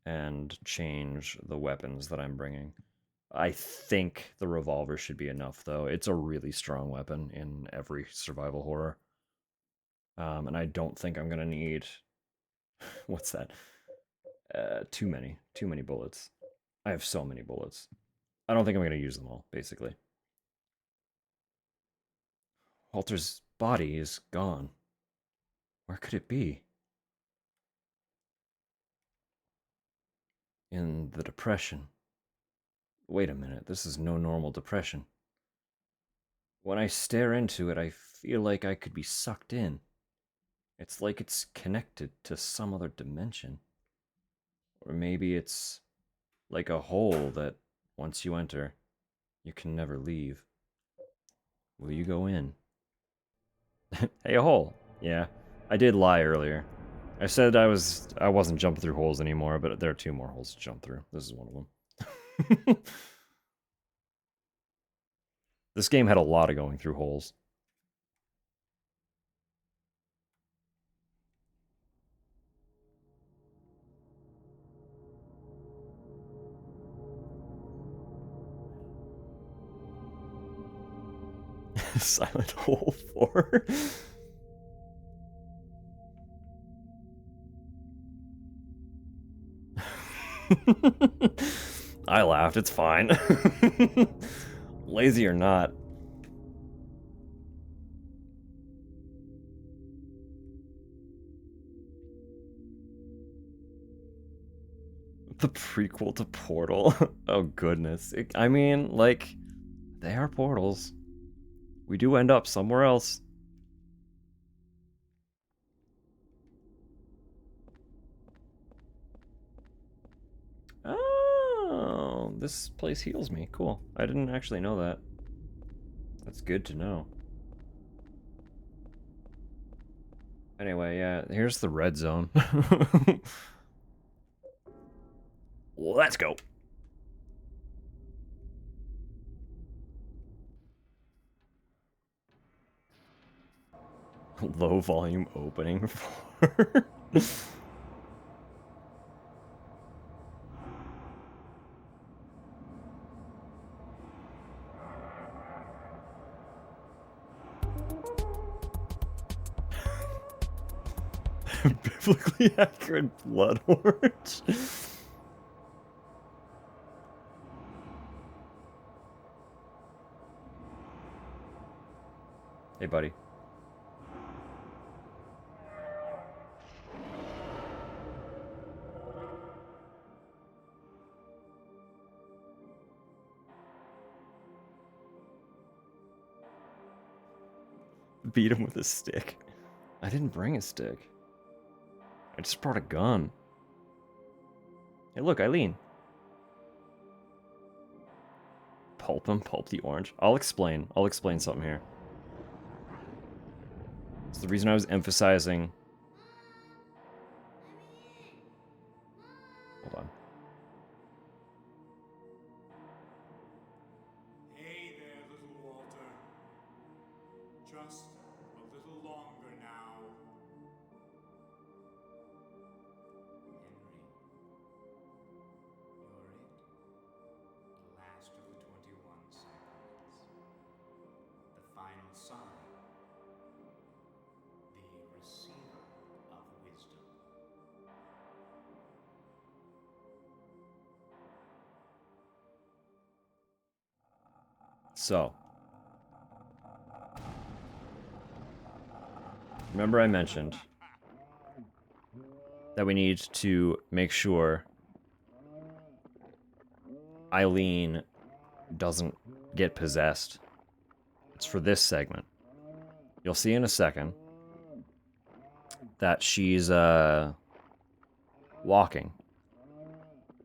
and change the weapons that I'm bringing. I think the revolver should be enough, though. It's a really strong weapon in every survival horror. And I don't think I'm gonna need... What's that? Too many bullets. I have so many bullets. I don't think I'm gonna use them all, basically. Walter's body is gone. Where could it be? In the depression. Wait a minute, this is no normal depression. When I stare into it, I feel like I could be sucked in. It's like it's connected to some other dimension. Or maybe it's like a hole that, once you enter, you can never leave. Will you go in? Hey, a hole. Yeah, I did lie earlier. I said I wasn't jumping through holes anymore, but there are 2 more holes to jump through. This is one of them. This game had a lot of going through holes. Silent Hole 4. I laughed, it's fine. Lazy or not. The prequel to Portal. Oh goodness. I mean, like, they are portals. We do end up somewhere else. Oh, this place heals me. Cool. I didn't actually know that. That's good to know. Anyway, yeah, here's the red zone. Let's go. Low volume opening for... Biblically accurate blood orange. Hey, buddy. beat him with a stick. I didn't bring a stick. I just brought a gun. Hey, look, Eileen. Pulp him, pulp the orange. I'll explain something here. It's the reason I was emphasizing... Hold on. Hey there, little Walter. Just a little longer now. Henry, you're it. The last of the 21 sacraments. The final sign. The receiver of wisdom. So, remember I mentioned that we need to make sure Eileen doesn't get possessed. It's for this segment. You'll see in a second that she's walking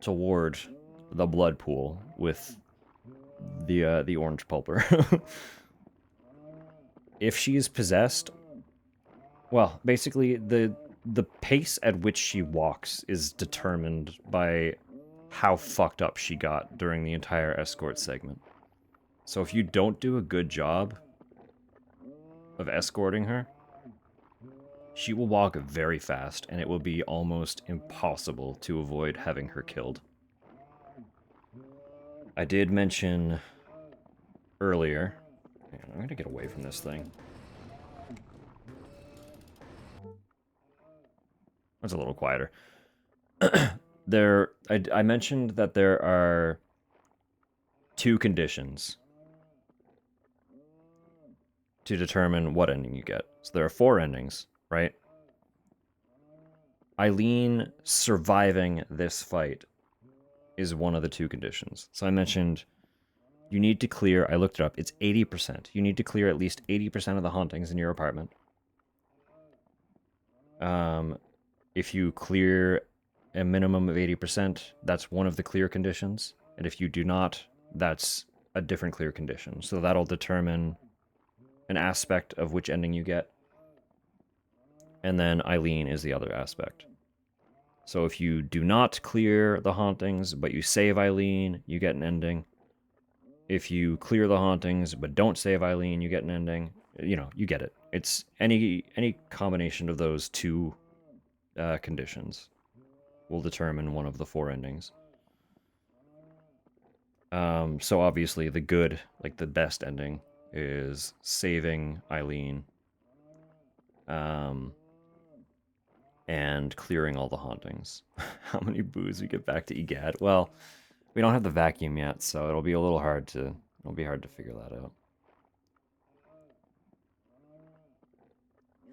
toward the blood pool with the orange pulper. If she is possessed, well, basically the pace at which she walks is determined by how fucked up she got during the entire escort segment. So if you don't do a good job of escorting her, she will walk very fast, and it will be almost impossible to avoid having her killed. I did mention earlier... Hang on, I'm gonna get away from this thing. That's a little quieter. I mentioned that there are 2 conditions to determine what ending you get. So there are 4 endings, right? Eileen surviving this fight is one of the 2 conditions. So I mentioned you need to clear, I looked it up, it's 80%. You need to clear at least 80% of the hauntings in your apartment. If you clear a minimum of 80%, that's one of the clear conditions. And if you do not, that's a different clear condition. So that'll determine an aspect of which ending you get. And then Eileen is the other aspect. So if you do not clear the hauntings, but you save Eileen, you get an ending. If you clear the hauntings, but don't save Eileen, you get an ending. You know, you get it. It's any combination of those 2 conditions will determine one of the 4 endings. So obviously the good, like the best ending, is saving Eileen. And clearing all the hauntings. How many boos we get back to Egad? Well, we don't have the vacuum yet, so it'll be a little hard to figure that out.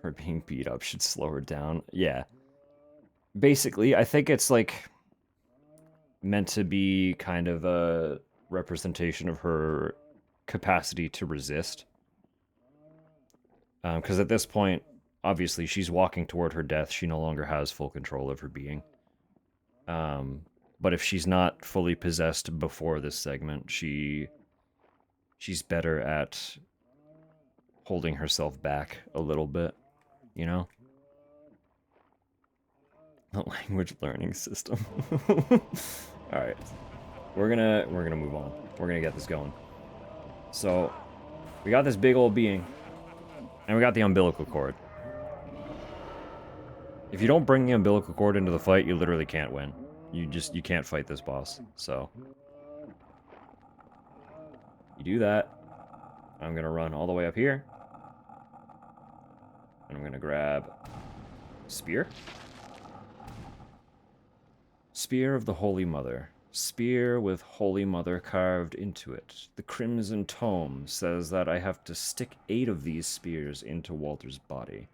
Her being beat up should slow her down. Yeah. Basically, I think it's like meant to be kind of a representation of her capacity to resist. Because at this point, obviously, she's walking toward her death. She no longer has full control of her being. But if she's not fully possessed before this segment, she's better at holding herself back a little bit, you know? The language learning system. Alright. We're gonna move on. We're gonna get this going. So, we got this big old being, and we got the umbilical cord. If you don't bring the umbilical cord into the fight, you literally can't win. You can't fight this boss. So, you do that. I'm gonna run all the way up here. And I'm gonna grab spear. Spear of the Holy Mother. Spear with Holy Mother carved into it. The Crimson Tome says that I have to stick 8 of these spears into Walter's body.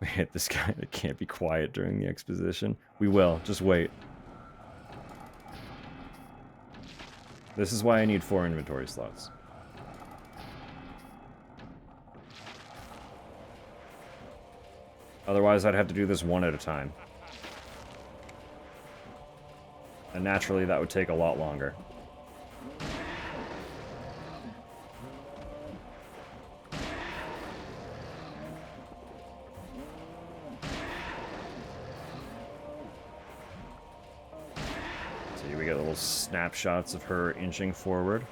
We hit this guy that can't be quiet during the exposition. We will, just wait. This is why I need 4 inventory slots. Otherwise, I'd have to do this one at a time. And naturally, that would take a lot longer. See, we get little snapshots of her inching forward.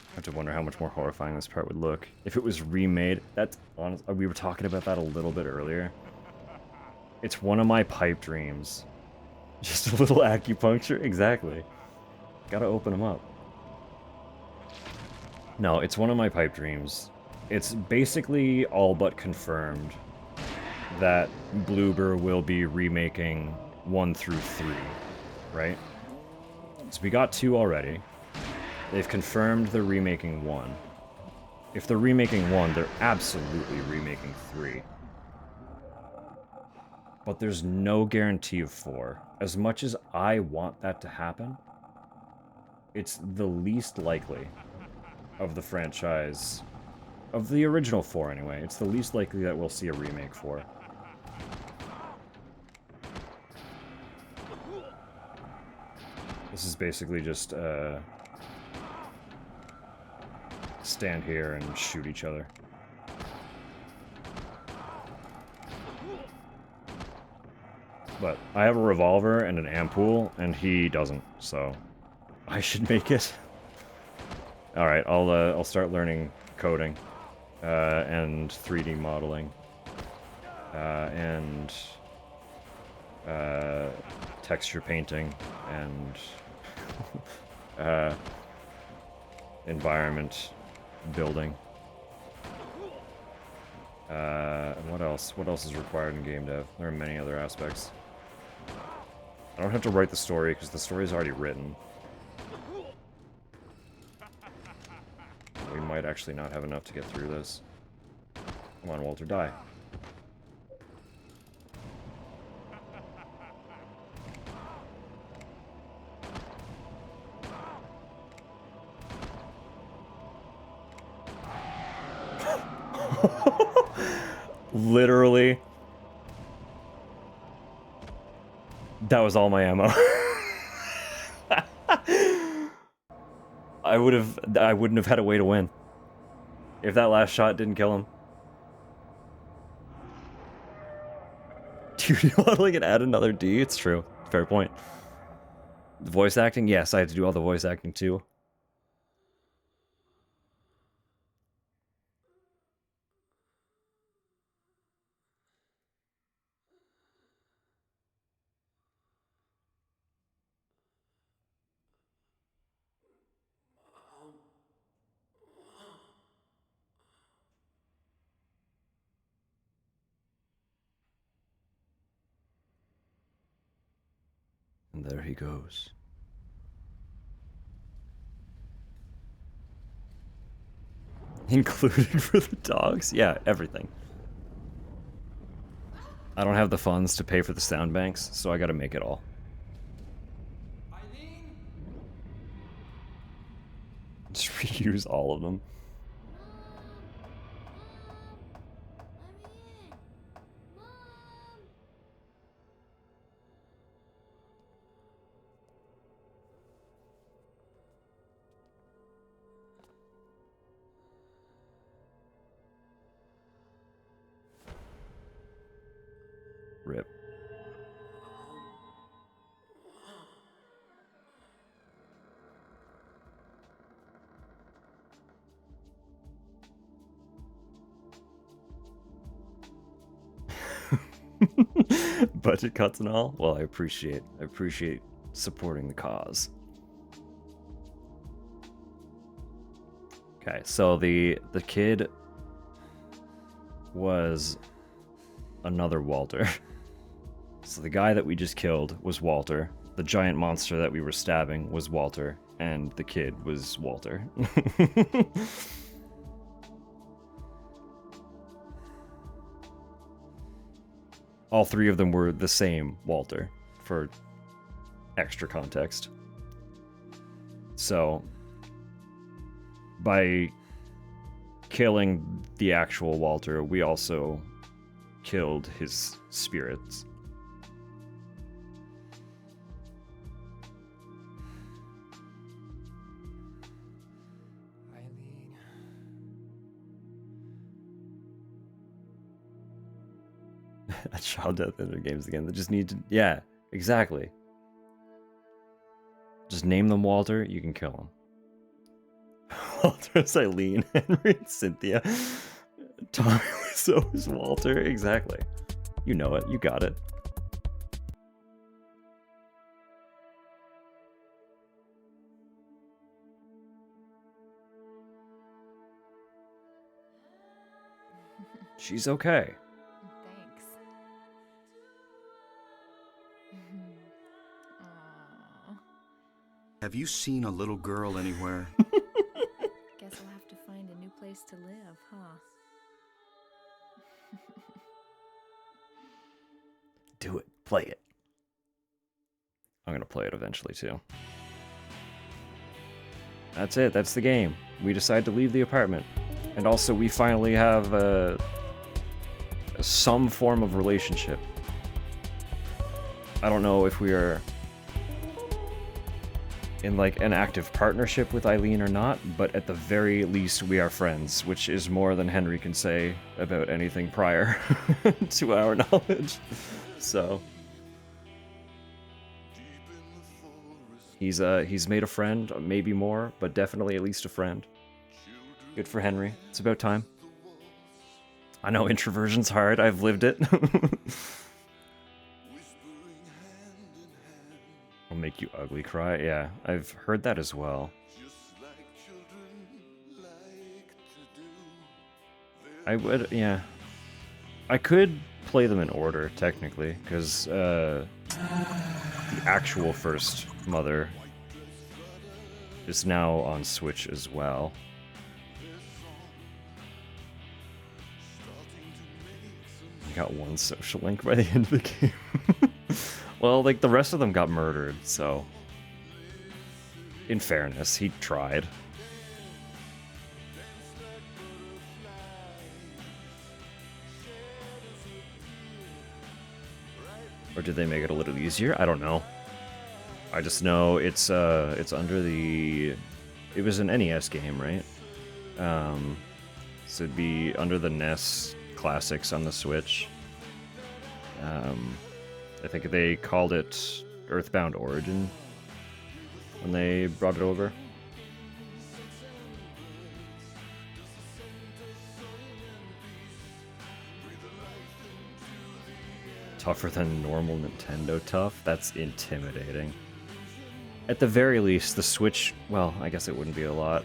I have to wonder how much more horrifying this part would look if it was remade. That's honest. We were talking about that a little bit earlier. It's one of my pipe dreams. Just a little acupuncture, exactly. Gotta open them up. No, it's one of my pipe dreams. It's basically all but confirmed that Bloober will be remaking 1 through 3, right? So we got 2 already. They've confirmed they're remaking 1. If they're remaking 1, they're absolutely remaking 3. But there's no guarantee of 4. As much as I want that to happen, it's the least likely of the franchise. Of the original 4, anyway. It's the least likely that we'll see a remake for. This is basically just, stand here and shoot each other. But I have a revolver and an ampoule, and he doesn't, so I should make it. All right, I'll start learning coding and 3D modeling and texture painting and environment building. And what else? What else is required in game dev? There are many other aspects. I don't have to write the story because the story is already written. We might actually not have enough to get through this. Come on, Walter, die. Literally. That was all my ammo. I wouldn't have had a way to win if that last shot didn't kill him. 2D modeling and add another D? It's true. Fair point. The voice acting? Yes, I had to do all the voice acting too. And there he goes. Included for the dogs? Yeah, everything. I don't have the funds to pay for the sound banks, so I gotta make it all. Eileen? Just reuse all of them. Rip. Budget cuts and all? Well, I appreciate supporting the cause. Okay, so the kid was another Walter. So the guy that we just killed was Walter. The giant monster that we were stabbing was Walter. And the kid was Walter. All 3 of them were the same Walter, for extra context. So, by killing the actual Walter, we also killed his spirits. Eileen. A child death in their games again. They just need to, yeah, exactly. Just name them Walter, you can kill them. Walter's Eileen, Henry, Cynthia. Tommy Wiseau is Walter, exactly. You know it, you got it. She's okay. Thanks. Aw. Have you seen a little girl anywhere? Guess I'll have to find a new place to live, huh? Do it. Play it. I'm gonna play it eventually too. That's it. That's the game. We decide to leave the apartment. And also we finally have some form of relationship. I don't know if we are in like an active partnership with Eileen or not, but at the very least we are friends, which is more than Henry can say about anything prior to our knowledge. So he's made a friend, maybe more, but definitely at least a friend. Good for Henry. It's about time. I know introversion's hard. I've lived it. I'll make you ugly cry. Yeah, I've heard that as well. I would, yeah. I could play them in order, technically, because the actual first Mother is now on Switch as well. I got one social link by the end of the game. Well, like, the rest of them got murdered, so... In fairness, he tried. Or did they make it a little easier? I don't know. I just know it's under the... It was an NES game, right? So it'd be under the NES Classics on the Switch. I think they called it Earthbound Origin when they brought it over. Tougher than normal Nintendo tough? That's intimidating. At the very least, the Switch, well, I guess it wouldn't be a lot.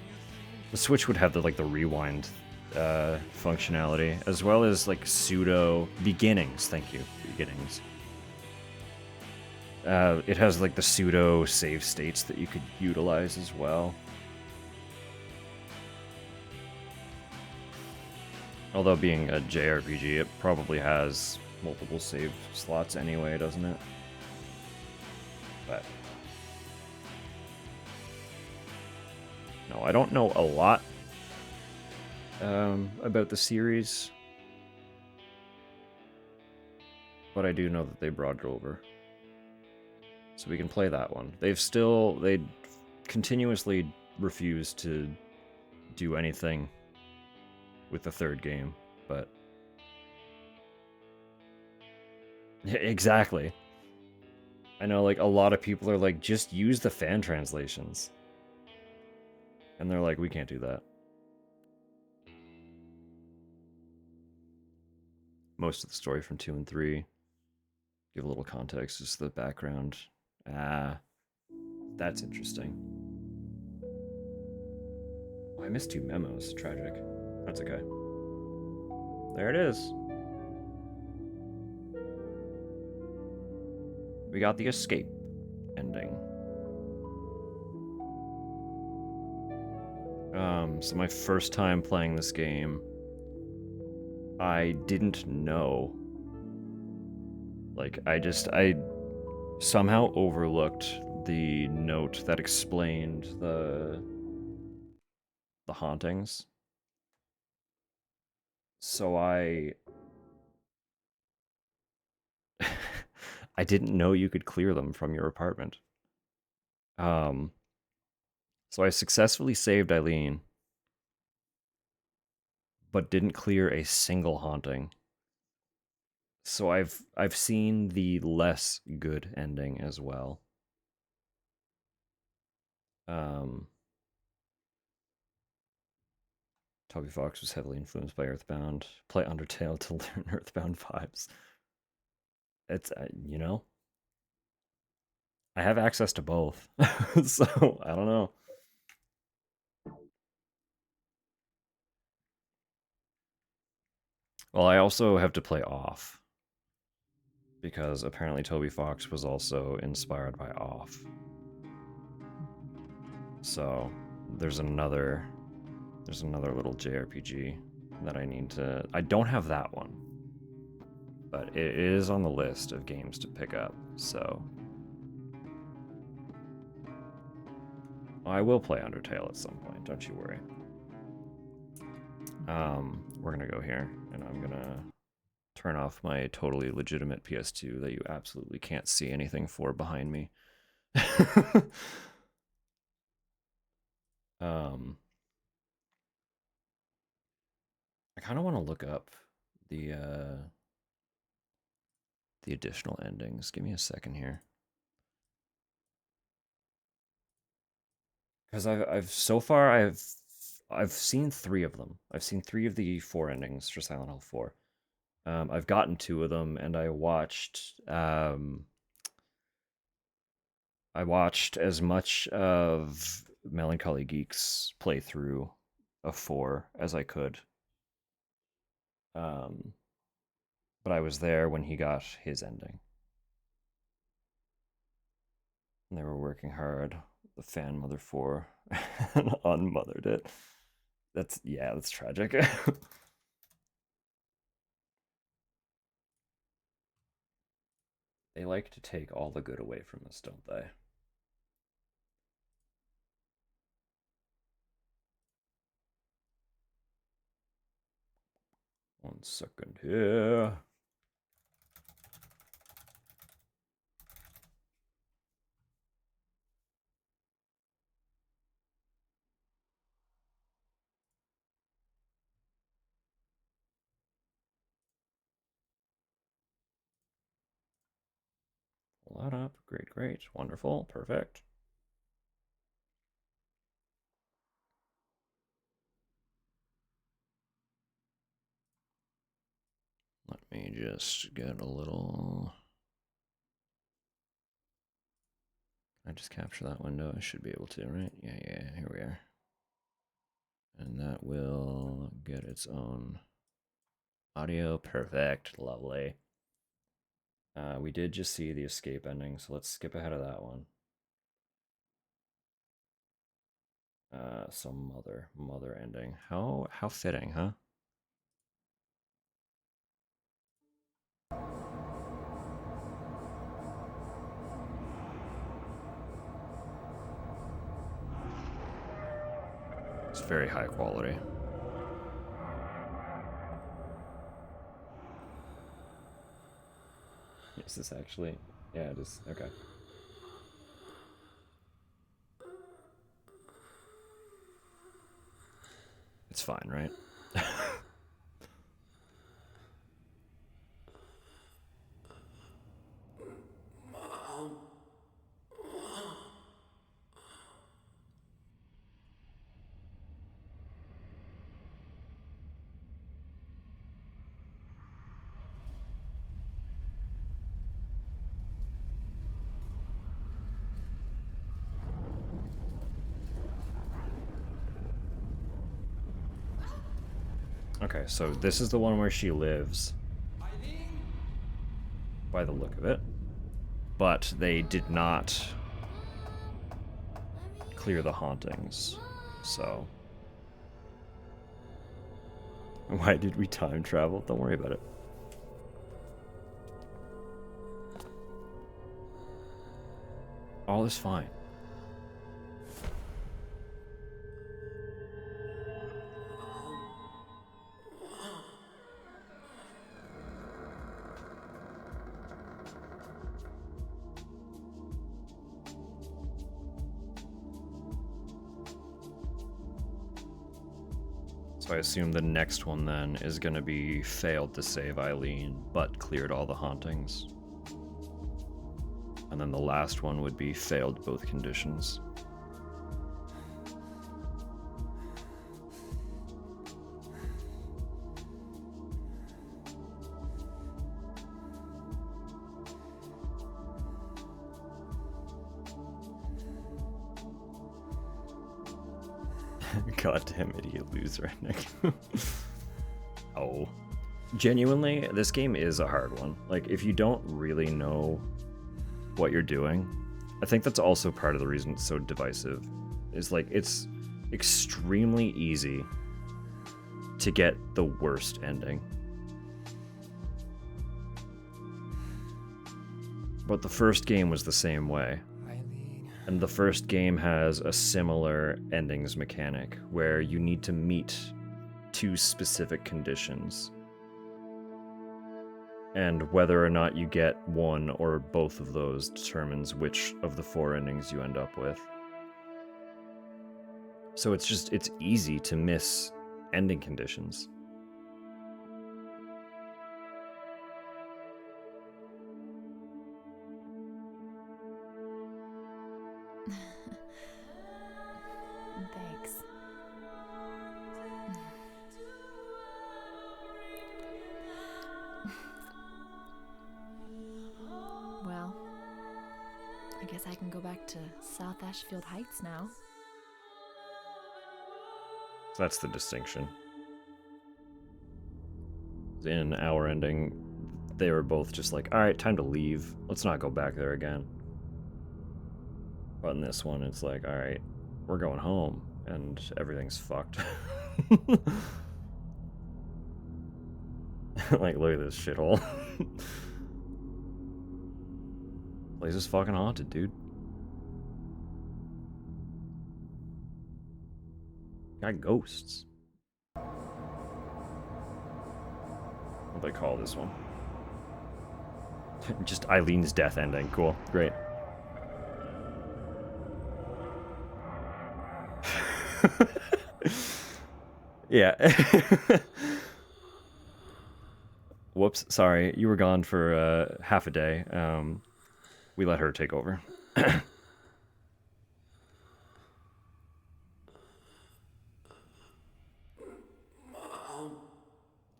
The Switch would have the rewind functionality, as well as like pseudo beginnings. Thank you, beginnings. It has like the pseudo save states that you could utilize as well. Although being a JRPG, it probably has multiple save slots anyway, doesn't it? But no, I don't know a lot about the series, but I do know that they brought it over. So we can play that one. They continuously refuse to do anything with the third game, but... Yeah, exactly. I know, like, a lot of people are like, just use the fan translations. And they're like, we can't do that. Most of the story from 2 and 3. Give a little context, just the background. Ah, that's interesting. Oh, I missed 2 memos. Tragic. That's okay. There it is. We got the escape ending. So my first time playing this game, I didn't know. Like, I somehow overlooked the note that explained the the hauntings. So I didn't know you could clear them from your apartment. So I successfully saved Eileen, but didn't clear a single haunting. So I've seen the less good ending as well. Toby Fox was heavily influenced by Earthbound. Play Undertale to learn Earthbound vibes. It's you know, I have access to both, so I don't know. Well, I also have to play Off because apparently Toby Fox was also inspired by Off. So there's another little JRPG that I need to. I don't have that one, but it is on the list of games to pick up. So I will play Undertale at some point. Don't you worry. We're gonna go here, and I'm gonna turn off my totally legitimate PS2 that you absolutely can't see anything for behind me. I kind of want to look up the additional endings. Give me a second here. Because I've seen 3 of them. I've seen 3 of the 4 endings for Silent Hill 4. I've gotten 2 of them, and I watched as much of Melancholy Geek's playthrough of 4 as I could. But I was there when he got his ending. And they were working hard. The fan mother 4 and unmothered it. That's tragic. They like to take all the good away from us, don't they? One second here. Pull that up. Great, great. Wonderful. Perfect. Let me just get a little... Can I just capture that window? I should be able to, right? Yeah, here we are. And that will get its own audio. Perfect. Lovely. We did just see the escape ending, so let's skip ahead of that one. Some mother ending. How fitting, huh? It's very high quality. Is this actually? Yeah, it is. Okay. It's fine, right? Mom. Okay, so this is the one where she lives. By the look of it. But they did not clear the hauntings, so... Why did we time travel? Don't worry about it. All is fine. So I assume the next one then is gonna be failed to save Eileen, but cleared all the hauntings. And then the last one would be failed both conditions. Goddamn idiot loser, Nick. Oh. Genuinely, this game is a hard one. Like, if you don't really know what you're doing, I think that's also part of the reason it's so divisive. Is like, it's extremely easy to get the worst ending. But the first game was the same way. And the first game has a similar endings mechanic where you need to meet 2 specific conditions. And whether or not you get one or both of those determines which of the 4 endings you end up with. So it's easy to miss ending conditions. Thanks. Well, I guess I can go back to South Ashfield Heights now. So that's the distinction. In our ending, they were both just like, alright, time to leave. Let's not go back there again. But in this one, it's like, alright, we're going home, and everything's fucked. Like, look at this shithole. Place is fucking haunted, dude. Got ghosts. What do they call this one? Just Eileen's death ending. Cool. Great. Yeah. Whoops. Sorry. You were gone for half a day. We let her take over.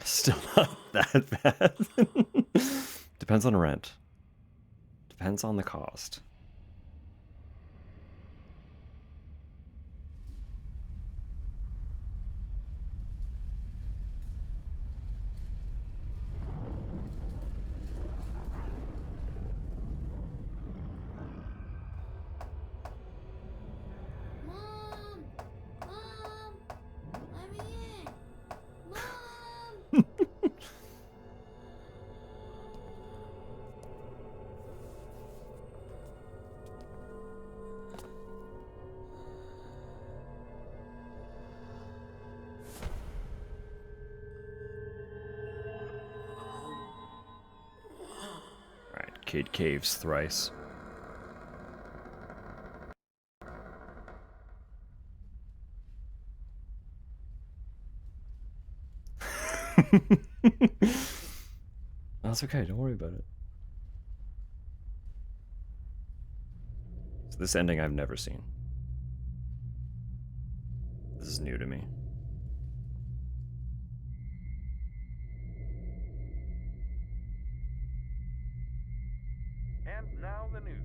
Still not that bad. Depends on rent. Depends on the cost. Mom! Mom! Let me in! Mom! Alright, Kid caves thrice. That's okay, don't worry about it. So this ending I've never seen. This is new to me. And now the news.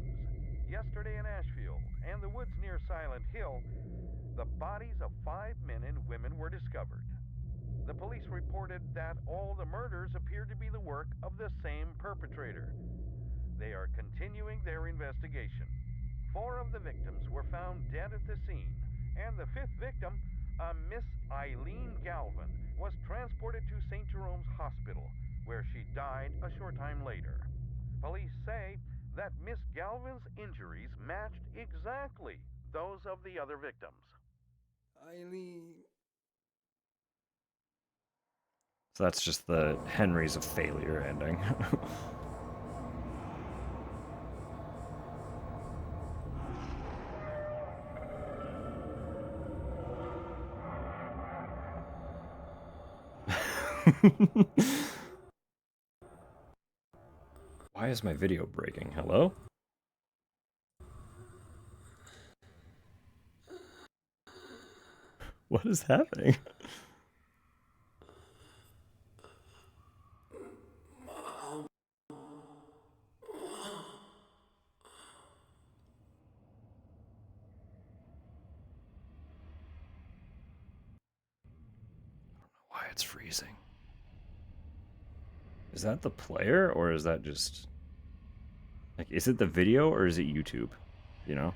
Yesterday in Ashfield and the woods near Silent Hill, the bodies of 5 men and women were discovered. The police reported that all the murders appeared to be the work of the same perpetrator. They are continuing their investigation. 4 of the victims were found dead at the scene, and the 5th victim, a Miss Eileen Galvin, was transported to St. Jerome's Hospital, where she died a short time later. Police say that Miss Galvin's injuries matched exactly those of the other victims. Eileen. So that's just the Henry's a failure ending. Why is my video breaking? Hello? What is happening? Why it's freezing. Is that the player, or is that just... Like, is it the video, or is it YouTube? You know?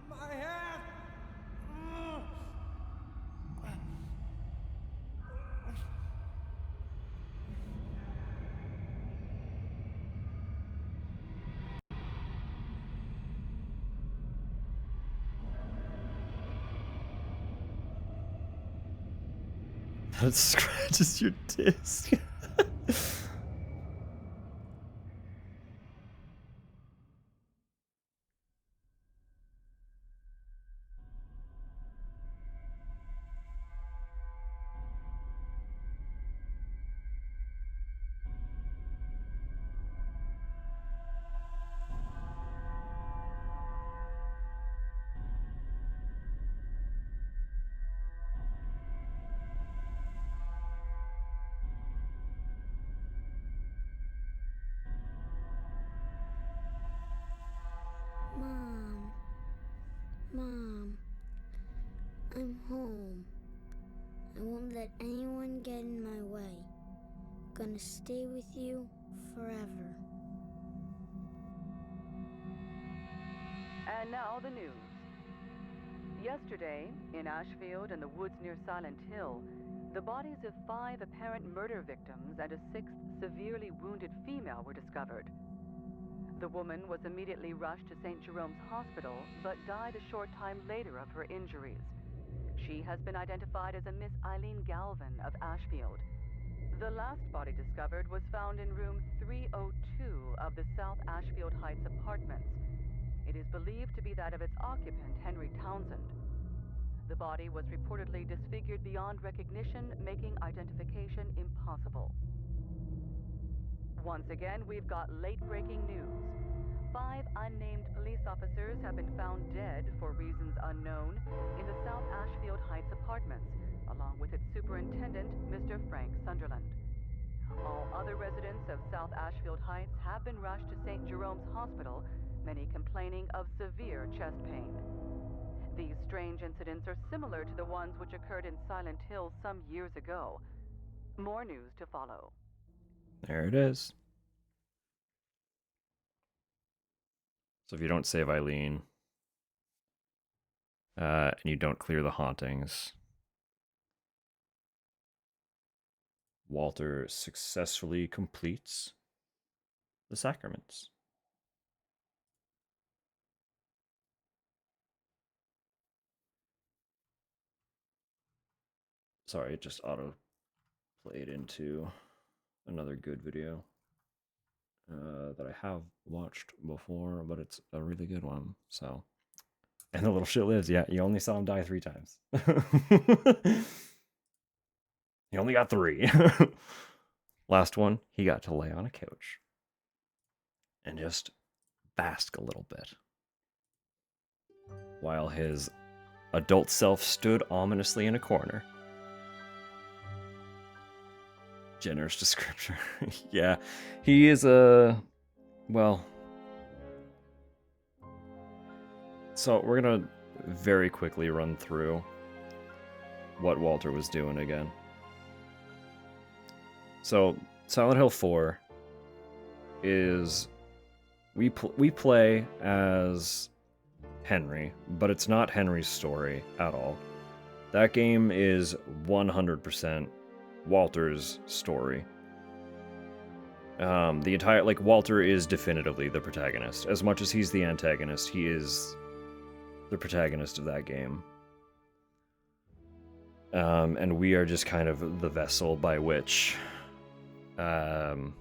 My head! That scratches your disc. Mom, I'm home. I won't let anyone get in my way. Gonna stay with you forever. And now the news. Yesterday, in Ashfield and the woods near Silent Hill, the bodies of 5 apparent murder victims and a 6th severely wounded female were discovered. The woman was immediately rushed to St. Jerome's Hospital, but died a short time later of her injuries. She has been identified as a Miss Eileen Galvin of Ashfield. The last body discovered was found in room 302 of the South Ashfield Heights apartments. It is believed to be that of its occupant, Henry Townsend. The body was reportedly disfigured beyond recognition, making identification impossible. Once again, we've got late-breaking news. 5 unnamed police officers have been found dead for reasons unknown in the South Ashfield Heights apartments, along with its superintendent, Mr. Frank Sunderland. All other residents of South Ashfield Heights have been rushed to St. Jerome's Hospital, many complaining of severe chest pain. These strange incidents are similar to the ones which occurred in Silent Hill some years ago. More news to follow. There it is. So if you don't save Eileen, and you don't clear the hauntings, Walter successfully completes the sacraments. Sorry, it just auto played into another good video that I have watched before, but it's a really good one. So, and the little shit lives. Yeah, you only saw him die 3 times. He only got 3. Last one, he got to lay on a couch and just bask a little bit while his adult self stood ominously in a corner. Generous descriptor. Yeah, he is a... well... So we're gonna very quickly run through what Walter was doing again. So, Silent Hill 4 is... We play as Henry, but it's not Henry's story at all. That game is 100% Walter's story. The entire, like, Walter is definitively the protagonist. As much as he's the antagonist, he is the protagonist of that game. And we are just kind of the vessel by which the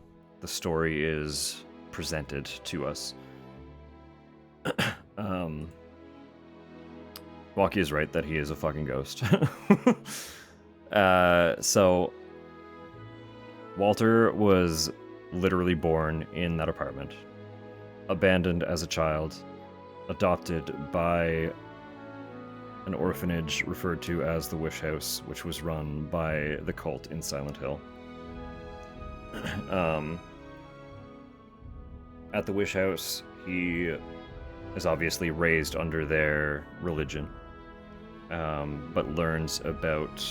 story is presented to us. Walkie is right that he is a fucking ghost. So Walter was literally born in that apartment, abandoned as a child, adopted by an orphanage referred to as the Wish House, which was run by the cult in Silent Hill. At the Wish House, he is obviously raised under their religion, but learns that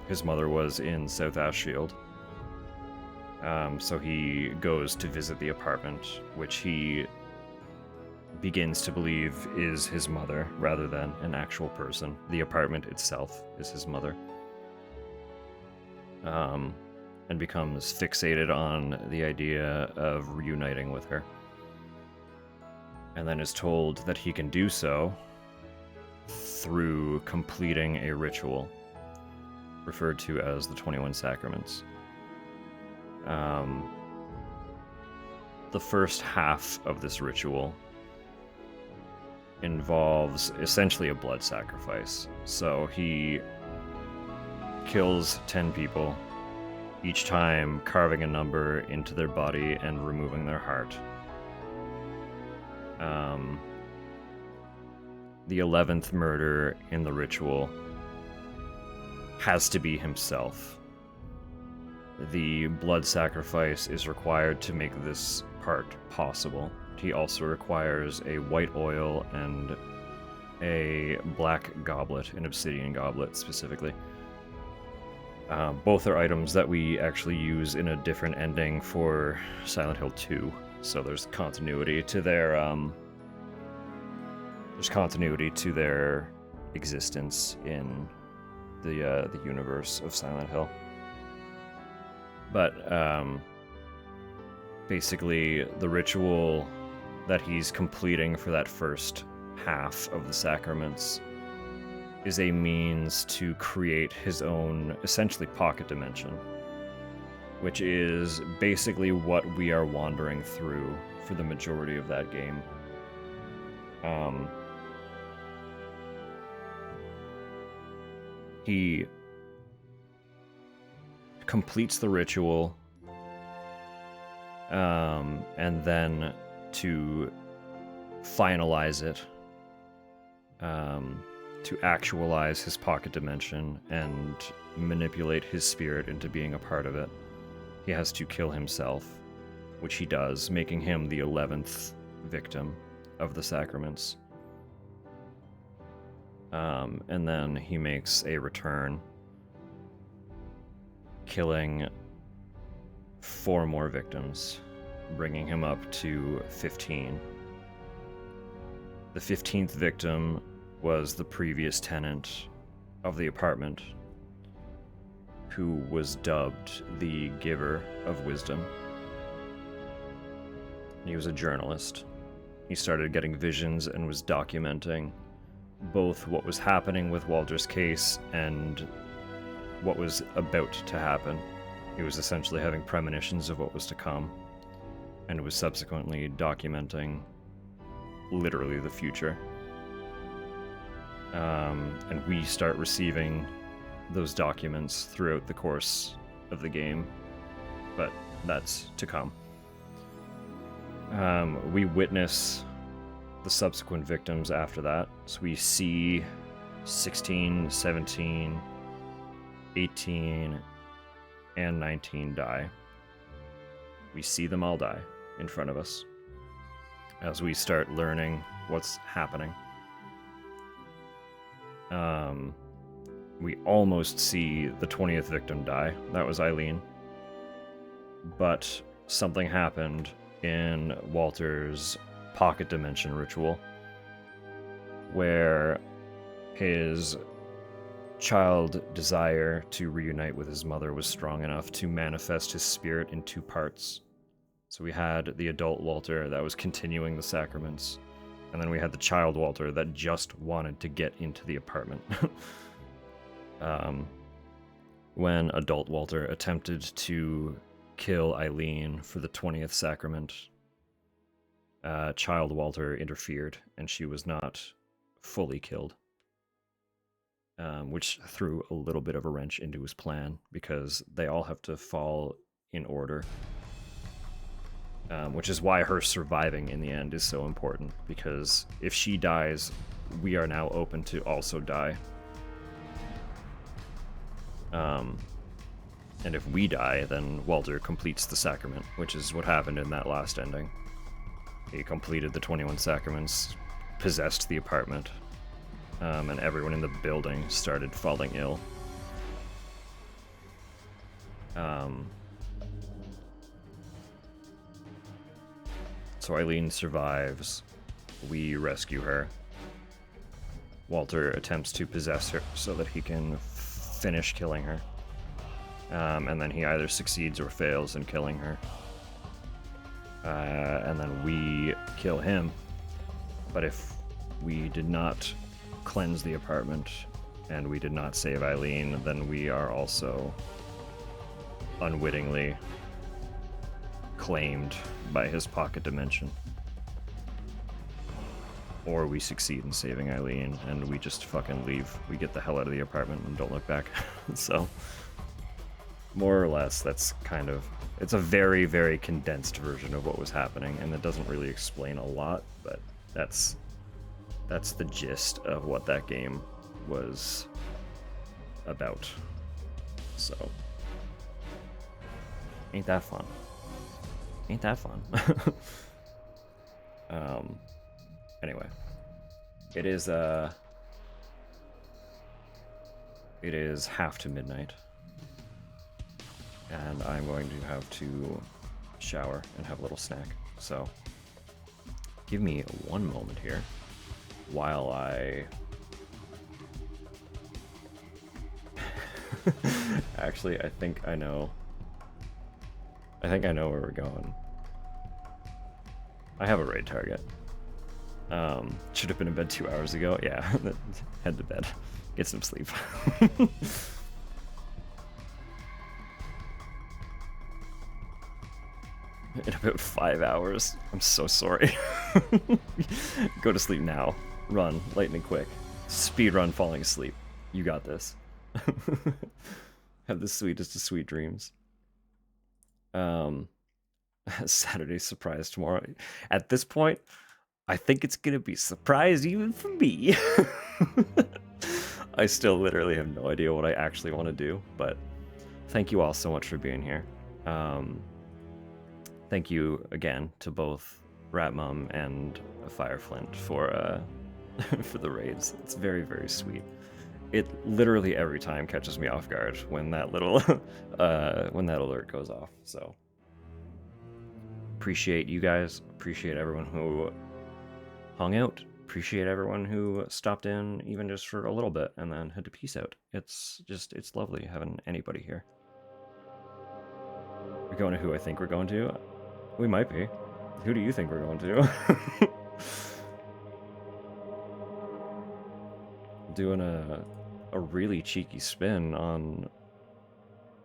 his mother was in South Ashfield. So he goes to visit the apartment, which he begins to believe is his mother rather than an actual person. The apartment itself is his mother. And becomes fixated on the idea of reuniting with her. And then is told that he can do so through completing a ritual referred to as the 21 Sacraments. The first half of this ritual involves essentially a blood sacrifice. So he kills 10 people, each time carving a number into their body and removing their heart. The 11th murder in the ritual has to be himself. The blood sacrifice is required to make this part possible. He also requires a white oil and a black goblet, an obsidian goblet specifically. Both are items that we actually use in a different ending for Silent Hill 2, so there's continuity to their existence in the universe of Silent Hill. But basically, the ritual that he's completing for that first half of the sacraments is a means to create his own, essentially, pocket dimension, which is basically what we are wandering through for the majority of that game. He completes the ritual, and then to finalize it, to actualize his pocket dimension and manipulate his spirit into being a part of it, he has to kill himself, which he does, making him the 11th victim of the sacraments. And then he makes a return, killing 4 more victims, bringing him up to 15. The 15th victim was the previous tenant of the apartment, who was dubbed the Giver of Wisdom. He was a journalist. He started getting visions and was documenting both what was happening with Walter's case and what was about to happen. He was essentially having premonitions of what was to come, and was subsequently documenting literally the future. And we start receiving those documents throughout the course of the game, but that's to come. We witness the subsequent victims after that, so we see 16, 17, 18, and 19 die. We see them all die in front of us as we start learning what's happening. We almost see the 20th victim die. That was Eileen. But something happened in Walter's pocket dimension ritual where his child desire to reunite with his mother was strong enough to manifest his spirit in 2 parts. So we had the adult Walter that was continuing the sacraments, and then we had the child Walter that just wanted to get into the apartment. When adult Walter attempted to kill Eileen for the 20th sacrament, child Walter interfered, and she was not fully killed. Which threw a little bit of a wrench into his plan, because they all have to fall in order. Which is why her surviving in the end is so important, because if she dies, we are now open to also die. And if we die, then Walter completes the sacrament, which is what happened in that last ending. He completed the 21 sacraments, possessed the apartment, and everyone in the building started falling ill. So Eileen survives. We rescue her. Walter attempts to possess her so that he can finish killing her. And then he either succeeds or fails in killing her. And then we kill him. But if we did not cleanse the apartment and we did not save Eileen, then we are also unwittingly claimed by his pocket dimension. Or we succeed in saving Eileen and we just fucking leave. We get the hell out of the apartment and don't look back. So, more or less, that's kind of... It's a very, very condensed version of what was happening, and it doesn't really explain a lot, but that's the gist of what that game was about. So, ain't that fun? Ain't that fun? Anyway, it is half to midnight, and I'm going to have to shower and have a little snack. So, give me one moment here while I actually, I think I know where we're going. I have a raid target. Should have been in bed 2 hours ago. Yeah, head to bed. Get some sleep. In about 5 hours. I'm so sorry. Go to sleep now. Run, lightning quick. Speed run falling asleep. You got this. Have the sweetest of sweet dreams. Saturday surprise tomorrow. At this point, I think it's gonna be a surprise even for me. I still literally have no idea what I actually want to do, but thank you all so much for being here. Thank you again to both Ratmum and Fireflint for for the raids. It's very, very sweet. It literally every time catches me off guard when that little when that alert goes off. So appreciate you guys. Appreciate everyone who hung out. Appreciate everyone who stopped in even just for a little bit and then had to peace out. It's lovely having anybody here. We're going to who I think we're going to. We might be. Who do you think we're going to? Doing a really cheeky spin on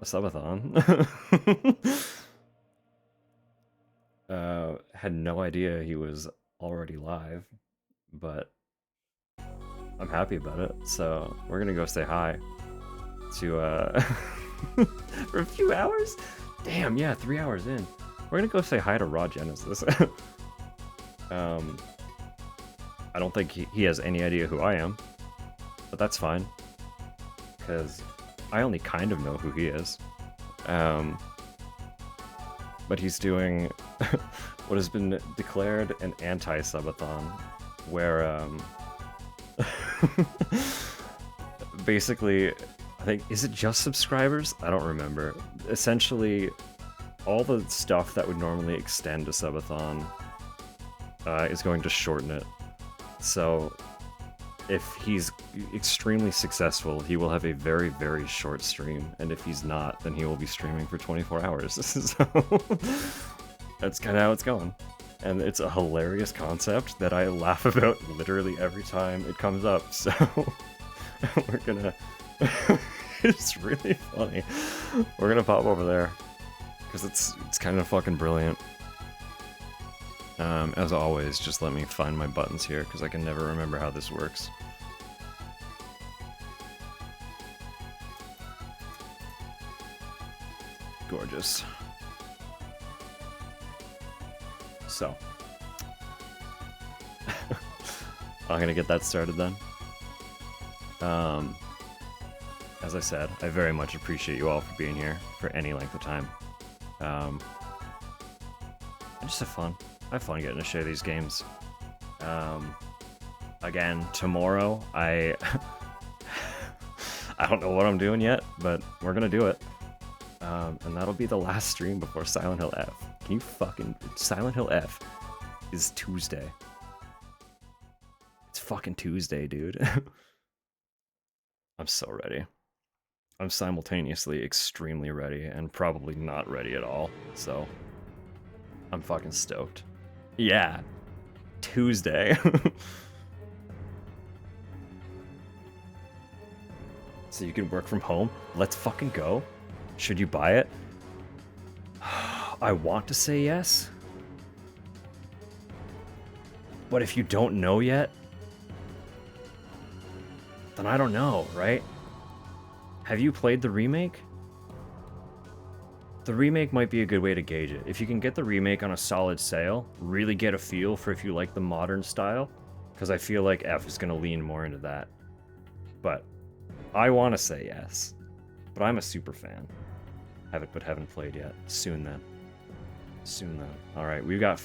a subathon. Had no idea he was already live, but I'm happy about it. So we're gonna go say hi to for a few hours. Damn, yeah, 3 hours in. We're gonna go say hi to Raw Genesis. I don't think he has any idea who I am, but that's fine, because I only kind of know who he is. But he's doing what has been declared an anti-subathon, where basically, I think, is it just subscribers? I don't remember. Essentially, all the stuff that would normally extend a subathon is going to shorten it. So if he's extremely successful, he will have a very, very short stream, and if he's not, then he will be streaming for 24 hours. So that's kind of how it's going. And it's a hilarious concept that I laugh about literally every time it comes up, so we're gonna... It's really funny. We're gonna pop over there, because it's kind of fucking brilliant. As always, just let me find my buttons here, because I can never remember how this works. Gorgeous. So. I'm gonna get that started then. As I said, I very much appreciate you all for being here for any length of time. I just have fun. I have fun getting to share these games. Again, tomorrow, I don't know what I'm doing yet, but we're gonna do it. And that'll be the last stream before Silent Hill F. Can you fucking... Silent Hill F is Tuesday. It's fucking Tuesday, dude. I'm so ready. I'm simultaneously extremely ready and probably not ready at all, so I'm fucking stoked. Yeah, Tuesday. So you can work from home? Let's fucking go. Should you buy it? I want to say yes. But if you don't know yet, then I don't know, right? Have you played the remake? The remake might be a good way to gauge it. If you can get the remake on a solid sale, really get a feel for if you like the modern style, because I feel like F is going to lean more into that. But I want to say yes, but I'm a super fan. Haven't played yet. Soon then. Soon then. All right, we got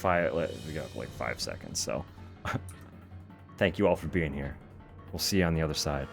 like 5 seconds, so thank you all for being here. We'll see you on the other side.